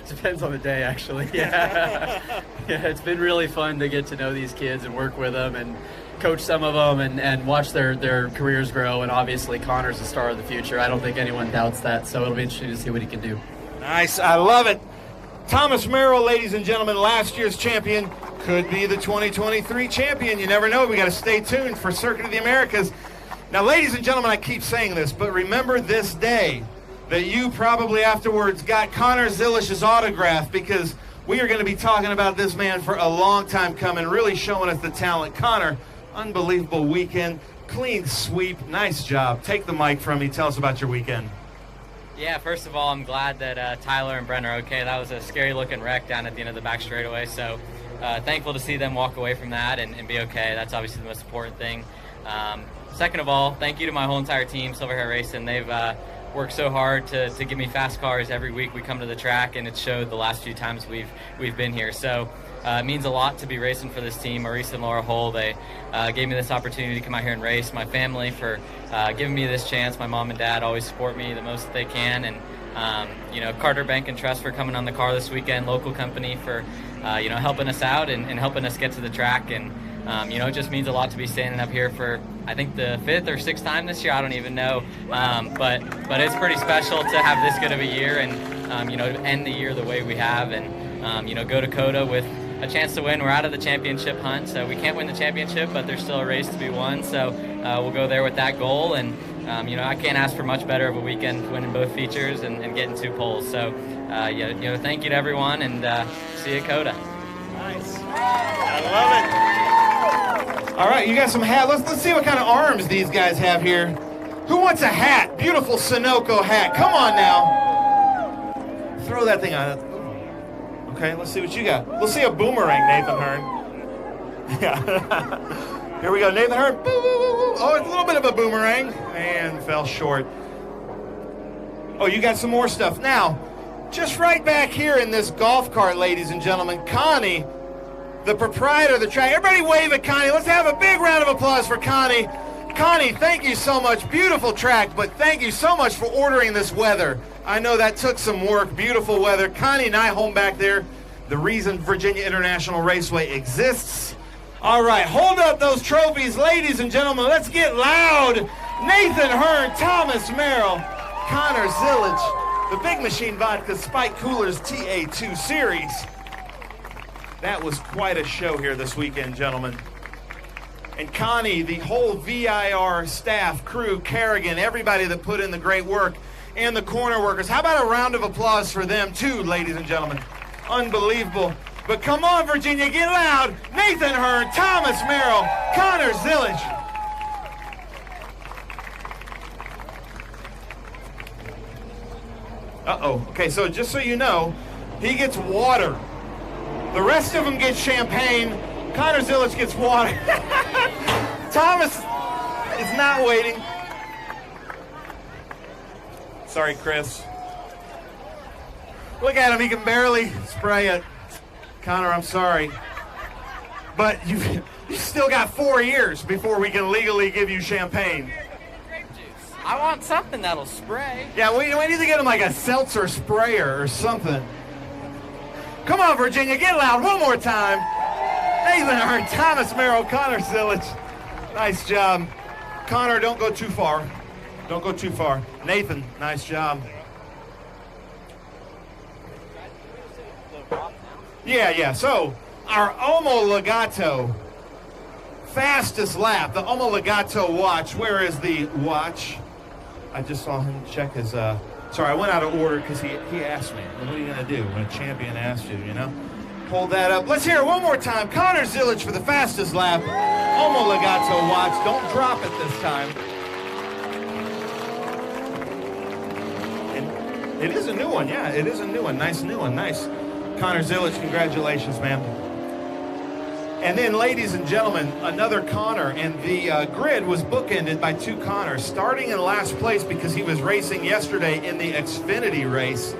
Depends on the day, actually. Yeah. It's been really fun to get to know these kids and work with them and coach some of them and watch their careers grow. And obviously, Connor's the star of the future. I don't think anyone doubts that, so it'll be interesting to see what he can do. Nice. I love it. Thomas Merrill, ladies and gentlemen, last year's champion, could be the 2023 champion. You never know. We got to stay tuned for Circuit of the Americas. Now, ladies and gentlemen, I keep saying this, but remember this day that you probably afterwards got Connor Zilich's autograph, because we are going to be talking about this man for a long time coming, really showing us the talent. Connor, unbelievable weekend, clean sweep, nice job. Take the mic from me. Tell us about your weekend. Yeah, first of all, I'm glad that Tyler and Brent are okay. That was a scary-looking wreck down at the end of the back straightaway, so thankful to see them walk away from that and be okay. That's obviously the most important thing. Second of all, thank you to my whole entire team, Silver Hair Racing. They've worked so hard to give me fast cars every week we come to the track, and it showed the last few times we've been here. So it means a lot to be racing for this team. Maurice and Laura Hull, they gave me this opportunity to come out here and race. My family for giving me this chance. My mom and dad always support me the most that they can, and Carter Bank and Trust for coming on the car this weekend, local company for helping us out and helping us get to the track. And It just means a lot to be standing up here for, I think, the 5th or 6th time this year. I don't even know. But it's pretty special to have this good of a year and, end the year the way we have and, go to COTA with a chance to win. We're out of the championship hunt, so we can't win the championship, but there's still a race to be won. So we'll go there with that goal. And, I can't ask for much better of a weekend, winning both features and getting 2 poles. So, thank you to everyone, and see you at COTA. Nice. I love it. All right, you got some hats. Let's see what kind of arms these guys have here. Who wants a hat? Beautiful Sunoco hat. Come on now. Throw that thing on. Okay, let's see what you got. We'll see a boomerang, Nathan Hearn. Yeah. Here we go, Nathan Hearn. Oh, it's a little bit of a boomerang. Man, fell short. Oh, you got some more stuff. Now, just right back here in this golf cart, ladies and gentlemen, Connie, the proprietor of the track. Everybody wave at Connie. Let's have a big round of applause for Connie. Connie, thank you so much. Beautiful track, but thank you so much for ordering this weather. I know that took some work. Beautiful weather. Connie Nyholm back there, the reason Virginia International Raceway exists. All right, hold up those trophies, ladies and gentlemen. Let's get loud. Nathan Hearn, Thomas Merrill, Connor Zillage, the Big Machine Vodka Spike Coolers TA2 Series. That was quite a show here this weekend, gentlemen. And Connie, the whole VIR staff, crew, Kerrigan, everybody that put in the great work, and the corner workers. How about a round of applause for them, too, ladies and gentlemen? Unbelievable. But come on, Virginia, get loud. Nathan Hearn, Thomas Merrill, Connor Zillage. Uh-oh. Okay, so just so you know, he gets water. The rest of them get champagne. Connor Zillage gets water. Thomas is not waiting. Sorry, Chris. Look at him. He can barely spray it. Connor, I'm sorry. But you still got 4 years before we can legally give you champagne. I want something that'll spray. Yeah, we need to get him like a seltzer sprayer or something. Come on, Virginia, get loud one more time. Nathan Hearn, Thomas Merrill, Connor Zillage. Nice job. Connor, don't go too far. Don't go too far. Nathan, nice job. Yeah. So, our Omologato fastest lap, the Omologato watch. Where is the watch? I just saw him check his, sorry, I went out of order because he asked me. What are you going to do when a champion asks you, you know? Hold that up. Let's hear it one more time. Connor Zillage for the fastest lap. Omologato watch. Don't drop it this time. And it is a new one, yeah. It is a new one. Nice new one. Nice. Connor Zillage, congratulations, man. And then, ladies and gentlemen, another Connor, and the grid was bookended by 2 Connors, starting in last place because he was racing yesterday in the Xfinity race.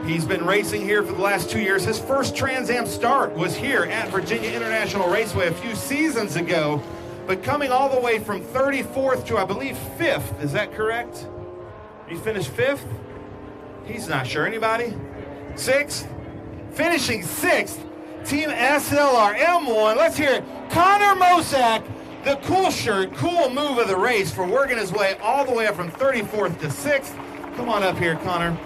He's been racing here for the last 2 years. His first Trans Am start was here at Virginia International Raceway a few seasons ago, but coming all the way from 34th to, I believe, 5th. Is that correct? He finished 5th? He's not sure. Anybody? 6th? Finishing 6th. Team SLR M1. Let's hear it. Connor Mosack, the cool shirt, cool move of the race for working his way all the way up from 34th to 6th. Come on up here, Connor.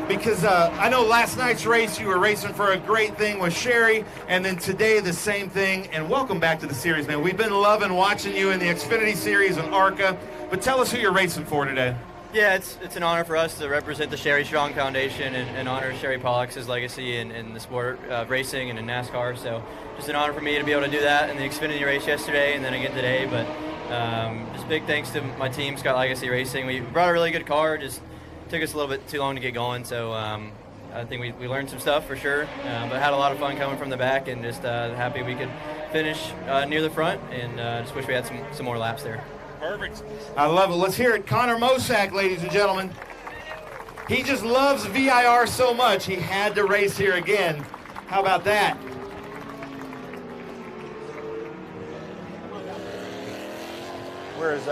Because I know last night's race you were racing for a great thing with Sherry, and then today the same thing. And welcome back to the series, man. We've been loving watching you in the Xfinity Series and ARCA. But tell us who you're racing for today. Yeah, it's an honor for us to represent the Sherry Strong Foundation and honor Sherry Pollock's legacy in the sport of racing and in NASCAR. So just an honor for me to be able to do that in the Xfinity race yesterday and then again today. But just big thanks to my team, Scott Legacy Racing. We brought a really good car. Just took us a little bit too long to get going. So I think we learned some stuff for sure. But had a lot of fun coming from the back and just happy we could finish near the front. And just wish we had some more laps there. Perfect. I love it. Let's hear it. Connor Mosack, ladies and gentlemen. He just loves VIR so much, he had to race here again. How about that? Where's,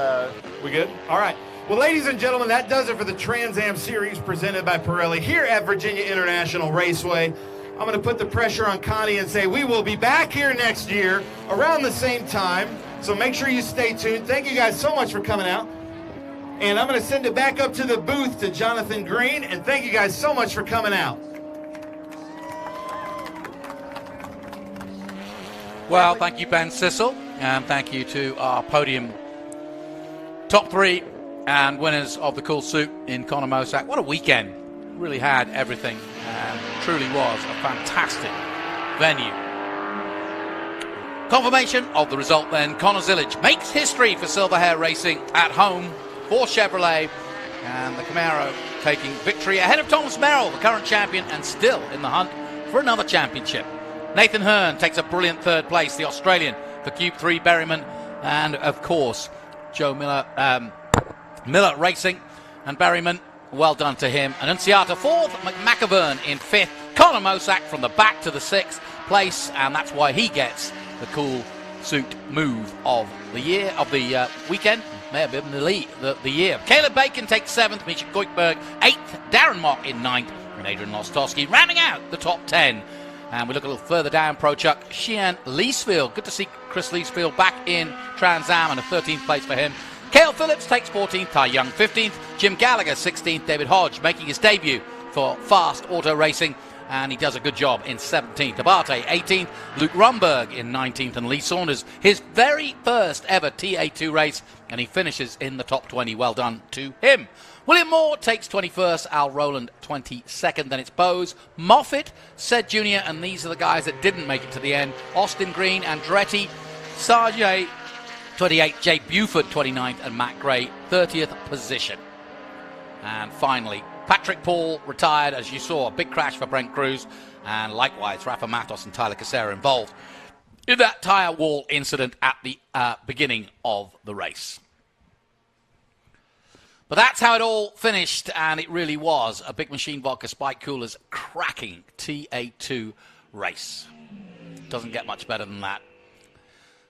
we good? All right. Well, ladies and gentlemen, that does it for the Trans Am Series presented by Pirelli here at Virginia International Raceway. I'm going to put the pressure on Connie and say we will be back here next year around the same time. So make sure you stay tuned. Thank you guys so much for coming out. And I'm going to send it back up to the booth to Jonathan Green. And thank you guys so much for coming out. Well, thank you, Ben Sissel, and thank you to our podium top three and winners of the cool suit in Conor Mosak. What a weekend. Really had everything and truly was a fantastic venue. Confirmation of the result then. Conor Zilic makes history for Silver Hair Racing at home for Chevrolet, and the Camaro taking victory ahead of Thomas Merrill, the current champion, and still in the hunt for another championship. Nathan Hearn takes a brilliant third place, the Australian, for Cube 3 Berryman, and of course Joe Miller Racing and Berryman, well done to him. Annunciata fourth, McMacavern in fifth, Conor Mosak from the back to the sixth place, and that's why he gets the cool suit move of the year, of the weekend. May have been the year. Caleb Bacon takes seventh, Misha Goikberg eighth, Darren Mock in ninth, and Adrian Lostowski rounding out the top 10. And we look a little further down, Pro Chuck, Sheehan Leesfield. Good to see Chris Leesfield back in Trans Am, and a 13th place for him. Cale Phillips takes 14th, Ty Young 15th, Jim Gallagher 16th, David Hodge making his debut for Fast Auto Racing, and he does a good job in 17th. Abate 18th, Luke Rumberg in 19th, and Lee Saunders, his very first ever TA2 race, and he finishes in the top 20. Well done to him. William Moore takes 21st, Al Rowland 22nd, then it's Bose, Moffitt, Sed Jr., and these are the guys that didn't make it to the end. Austin Green, Andretti, Sargey 28, Jay Buford 29th, and Matt Gray 30th position. And finally, Patrick Paul retired, as you saw, a big crash for Brent Cruz, and likewise Rafa Matos and Tyler Casera involved in that tyre wall incident at the beginning of the race. But that's how it all finished, and it really was a Big Machine Vodka Spike Coolers cracking TA2 race. Doesn't get much better than that.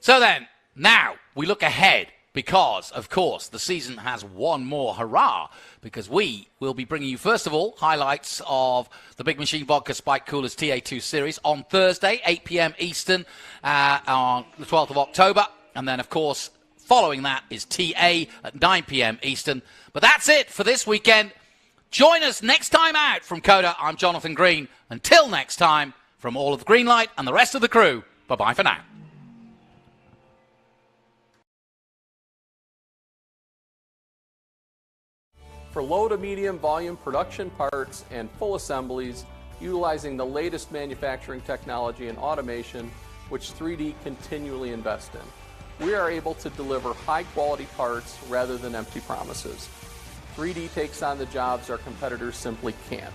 So then, now we look ahead, because, of course, the season has one more hurrah, because we will be bringing you, first of all, highlights of the Big Machine Vodka Spike Coolers TA2 series on Thursday, 8 p.m. Eastern, on the 12th of October, and then, of course, following that is TA at 9 p.m. Eastern. But that's it for this weekend. Join us next time out from COTA. I'm Jonathan Green. Until next time, from all of the Greenlight and the rest of the crew, bye-bye for now. For low to medium volume production parts and full assemblies, utilizing the latest manufacturing technology and automation, which 3D continually invests in, we are able to deliver high-quality parts rather than empty promises. 3D takes on the jobs our competitors simply can't.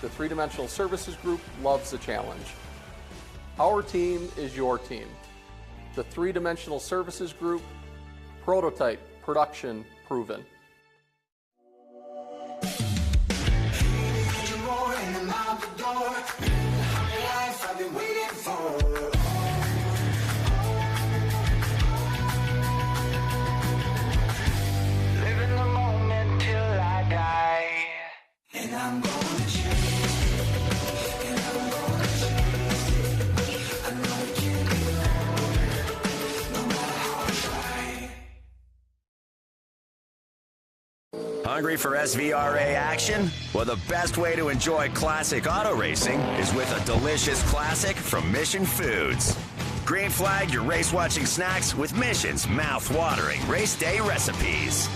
The Three-Dimensional Services Group loves the challenge. Our team is your team. The Three-Dimensional Services Group, prototype, production, proven. Hungry for SVRA action? Well, the best way to enjoy classic auto racing is with a delicious classic from Mission Foods. Green flag your race-watching snacks with Mission's mouth-watering race day recipes.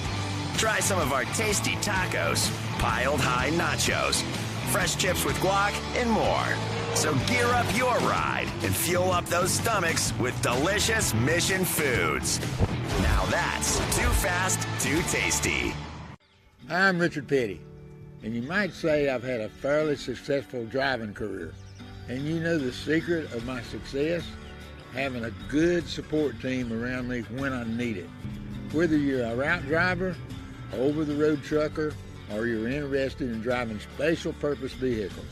Try some of our tasty tacos, piled high nachos, fresh chips with guac, and more. So gear up your ride and fuel up those stomachs with delicious Mission Foods. Now that's too fast, too tasty. I'm Richard Petty, and you might say I've had a fairly successful driving career. And you know the secret of my success? Having a good support team around me when I need it. Whether you're a route driver, over-the-road trucker, or you're interested in driving special purpose vehicles,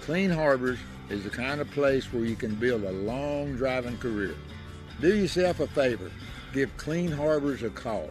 Clean Harbors is the kind of place where you can build a long driving career. Do yourself a favor, give Clean Harbors a call.